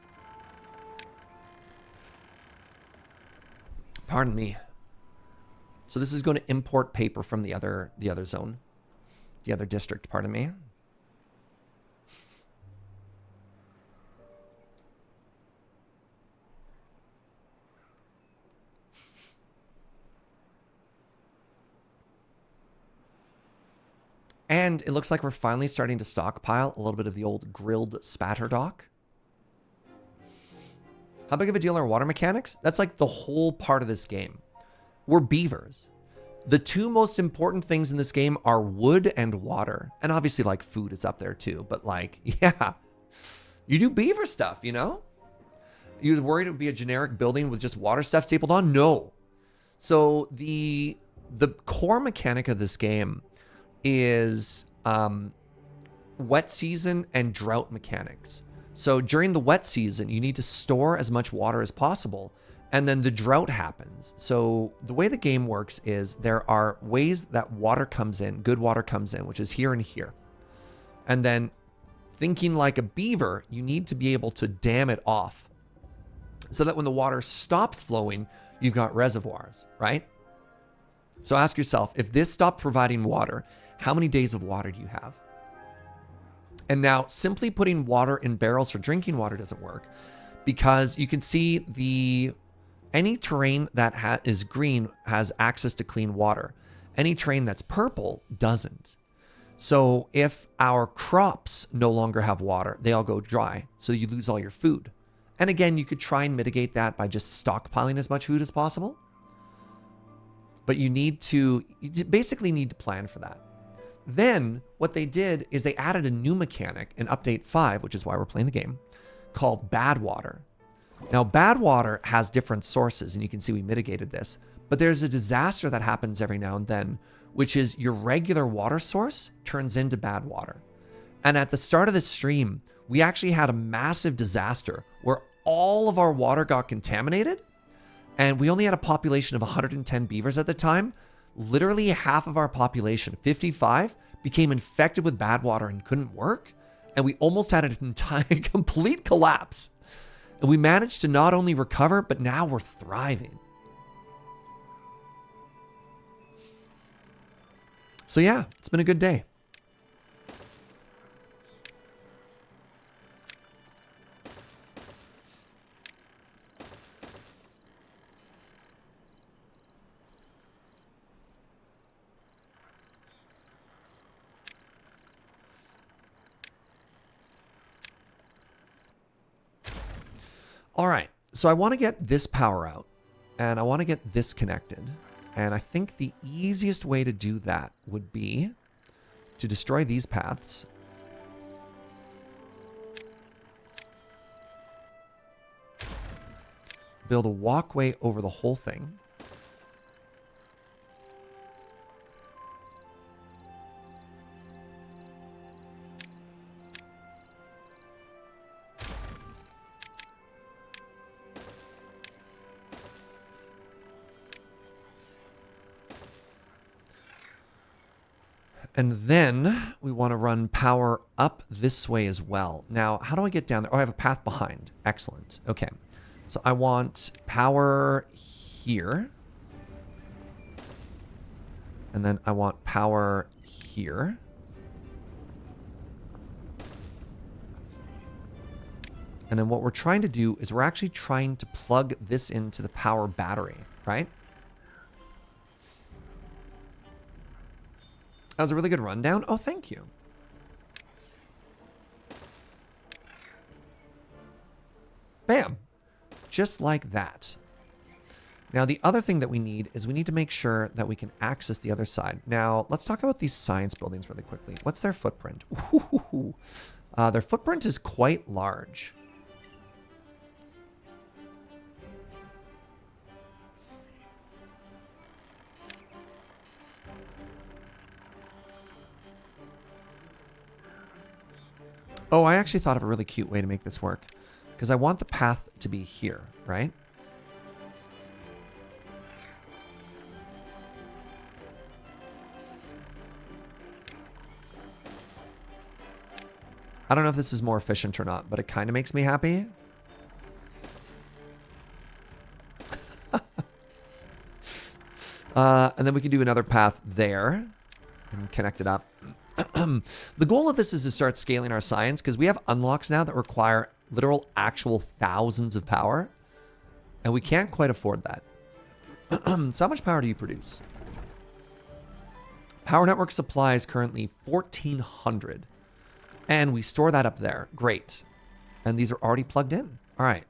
Pardon me. So this is going to import paper from the other zone, the other district, pardon me. And it looks like we're finally starting to stockpile a little bit of the old grilled spatter dock. How big of a deal are water mechanics? That's like the whole part of this game. We're beavers. The two most important things in this game are wood and water. And obviously, like, food is up there too. But, like, yeah. You do beaver stuff, you know? You was worried it would be a generic building with just water stuff stapled on? No. So the core mechanic of this game is wet season and drought mechanics. So during the wet season, you need to store as much water as possible, and then the drought happens. So the way the game works is there are ways that water comes in, good water comes in, which is here and here. And then thinking like a beaver, you need to be able to dam it off so that when the water stops flowing, you've got reservoirs, right? So ask yourself, if this stopped providing water, how many days of water do you have? And now simply putting water in barrels for drinking water doesn't work, because you can see any terrain that is green has access to clean water. Any terrain that's purple doesn't. So if our crops no longer have water, they all go dry. So you lose all your food. And again, you could try and mitigate that by just stockpiling as much food as possible. But you basically need to plan for that. Then what they did is they added a new mechanic in update 5, which is why we're playing the game, called Badwater. Now, Badwater has different sources, and you can see we mitigated this. But there's a disaster that happens every now and then, which is your regular water source turns into bad water. And at the start of this stream, we actually had a massive disaster where all of our water got contaminated, and we only had a population of 110 beavers at the time. Literally half of our population, 55, became infected with bad water and couldn't work. And we almost had an entire complete collapse. And we managed to not only recover, but now we're thriving. So yeah, it's been a good day. All right, so I want to get this power out, and I want to get this connected. And I think the easiest way to do that would be to destroy these paths. Build a walkway over the whole thing. And then we want to run power up this way as well. Now, how do I get down there? Oh, I have a path behind. Excellent. Okay. So I want power here. And then I want power here. And then what we're trying to do is we're actually trying to plug this into the power battery, right? That was a really good rundown. Oh, thank you. Bam. Just like that. Now, the other thing that we need is we need to make sure that we can access the other side. Now, let's talk about these science buildings really quickly. What's their footprint? Ooh. Their footprint is quite large. Oh, I actually thought of a really cute way to make this work. Because I want the path to be here, right? I don't know if this is more efficient or not, but it kind of makes me happy. And then we can do another path there and connect it up. The goal of this is to start scaling our science because we have unlocks now that require literal actual thousands of power. And we can't quite afford that. So how much power do you produce? Power network supply is currently 1,400. And we store that up there. Great. And these are already plugged in. All right.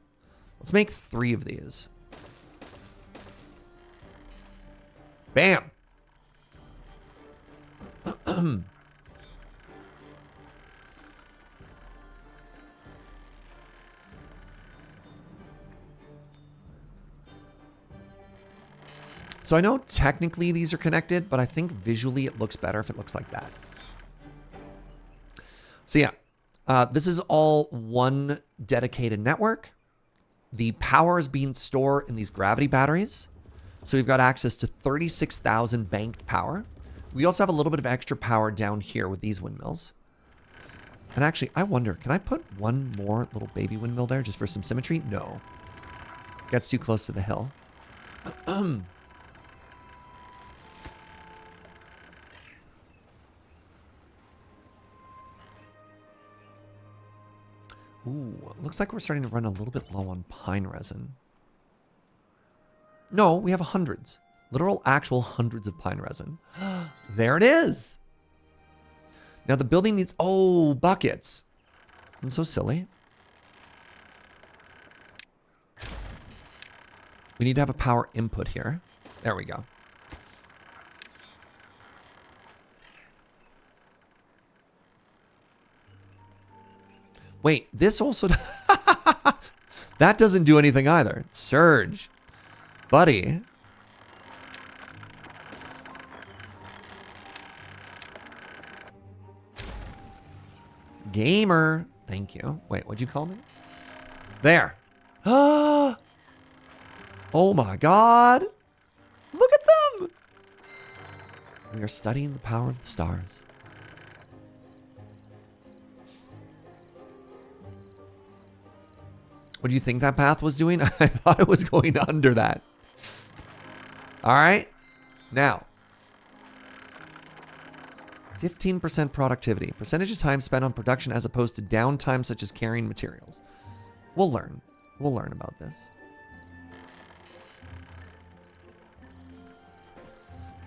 Let's make 3 of these. Bam. So I know technically these are connected, but I think visually it looks better if it looks like that. So yeah, this is all one dedicated network. The power is being stored in these gravity batteries. So we've got access to 36,000 banked power. We also have a little bit of extra power down here with these windmills. And actually, I wonder, can I put one more little baby windmill there just for some symmetry? No. Gets too close to the hill. Ooh, looks like we're starting to run a little bit low on pine resin. No, we have hundreds. Literal, actual hundreds of pine resin. There it is. Now the building needs, oh, buckets. I'm so silly. We need to have a power input here. There we go. Wait, this also... That doesn't do anything either. Surge. Buddy. Gamer. Thank you. Wait, what'd you call me? There. Oh my God. Look at them. We are studying the power of the stars. What do you think that path was doing? I thought it was going under that. All right. Now, 15% productivity. Percentage of time spent on production as opposed to downtime such as carrying materials. We'll learn. We'll learn about this.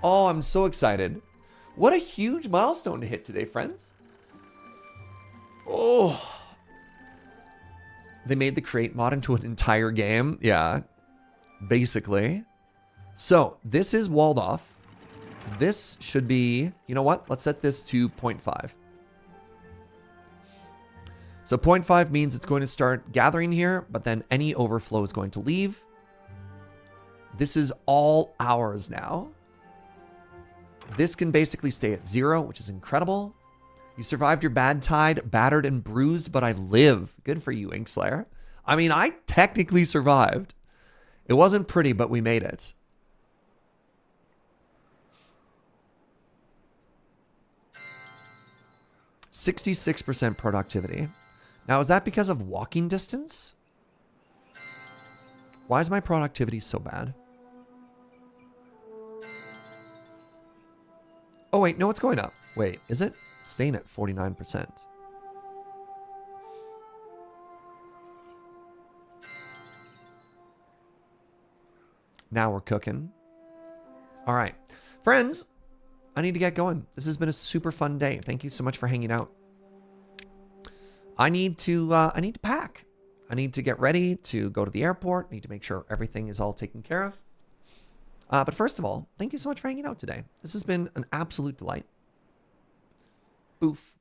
Oh, I'm so excited. What a huge milestone to hit today, friends. Oh. They made the Create mod into an entire game. Yeah, basically. So this is walled off. This should be, you know what? Let's set this to 0.5. So 0.5 means it's going to start gathering here, but then any overflow is going to leave. This is all ours now. This can basically stay at 0, which is incredible. You survived your bad tide, battered and bruised, but I live. Good for you, Inkslayer. I mean, I technically survived. It wasn't pretty, but we made it. %66% productivity. Now, is that because of walking distance? Why is my productivity so bad? Oh, wait, no, it's going up. Wait, is it? It's staying at 49%. Now we're cooking. All right. Friends, I need to get going. This has been a super fun day. Thank you so much for hanging out. I need to pack. I need to get ready to go to the airport. I need to make sure everything is all taken care of. But first of all, thank you so much for hanging out today. This has been an absolute delight. Boof.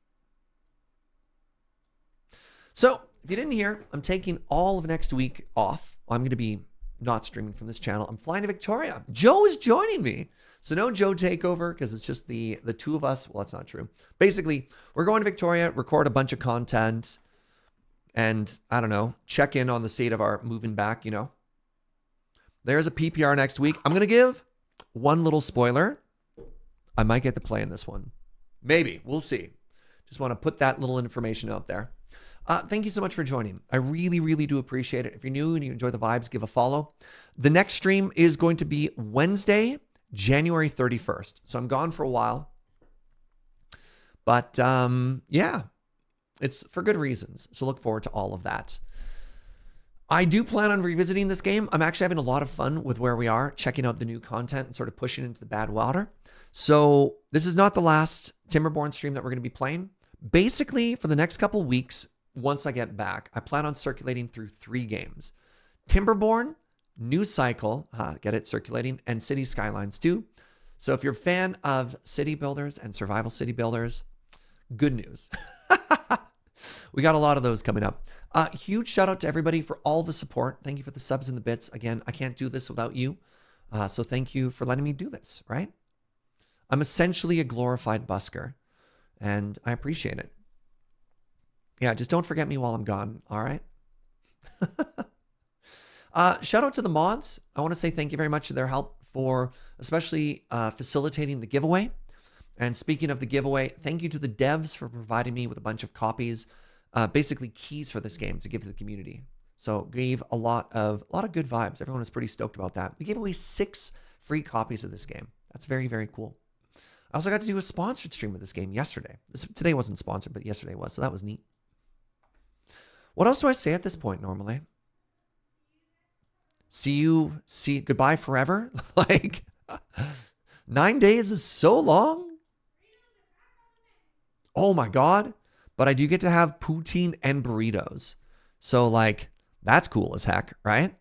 So, if you didn't hear, I'm taking all of next week off. I'm going to be not streaming from this channel. I'm flying to Victoria. Joe is joining me. So no Joe takeover because it's just the two of us. Well, that's not true. Basically, we're going to Victoria, record a bunch of content, and I don't know, check in on the state of our moving back, you know. There's a PPR next week. I'm going to give one little spoiler. I might get to play in this one. Maybe. We'll see. Just want to put that little information out there. Thank you so much for joining. I really, really do appreciate it. If you're new and you enjoy the vibes, give a follow. The next stream is going to be Wednesday, January 31st. So I'm gone for a while. But yeah, it's for good reasons. So look forward to all of that. I do plan on revisiting this game. I'm actually having a lot of fun with where we are, checking out the new content and sort of pushing into the Badwater. So this is not the last Timberborn stream that we're going to be playing. Basically, for the next couple of weeks, once I get back, I plan on circulating through 3 games. Timberborn, New Cycle, get it, circulating, and City Skylines 2. So if you're a fan of city builders and survival city builders, good news. We got a lot of those coming up. Huge shout out to everybody for all the support. Thank you for the subs and the bits. Again, I can't do this without you. So thank you for letting me do this, right? I'm essentially a glorified busker, and I appreciate it. Yeah, just don't forget me while I'm gone, all right? Shout out to the mods. I want to say thank you very much for their help for especially facilitating the giveaway. And speaking of the giveaway, thank you to the devs for providing me with a bunch of copies, basically keys for this game to give to the community. So gave a lot of good vibes. Everyone was pretty stoked about that. We gave away 6 free copies of this game. That's very, very cool. I also got to do a sponsored stream of this game yesterday. Today wasn't sponsored, but yesterday was, so that was neat. What else do I say at this point normally? See goodbye forever? Like, 9 days is so long. Oh my God. But I do get to have poutine and burritos. So like, that's cool as heck, right?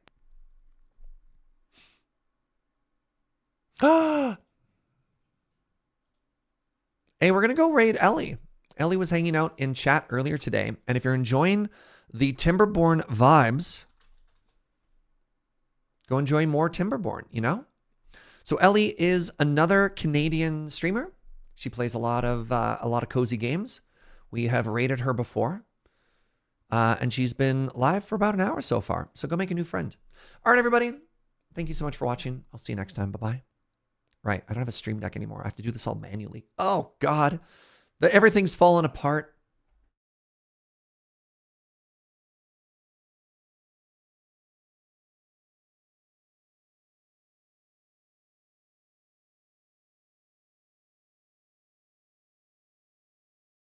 Hey, we're going to go raid Ellie. Ellie was hanging out in chat earlier today. And if you're enjoying the Timberborn vibes, go enjoy more Timberborn, you know? So Ellie is another Canadian streamer. She plays a lot of cozy games. We have raided her before. And she's been live for about an hour so far. So go make a new friend. All right, everybody. Thank you so much for watching. I'll see you next time. Bye-bye. Right, I don't have a stream deck anymore. I have to do this all manually. Oh, God. Everything's fallen apart.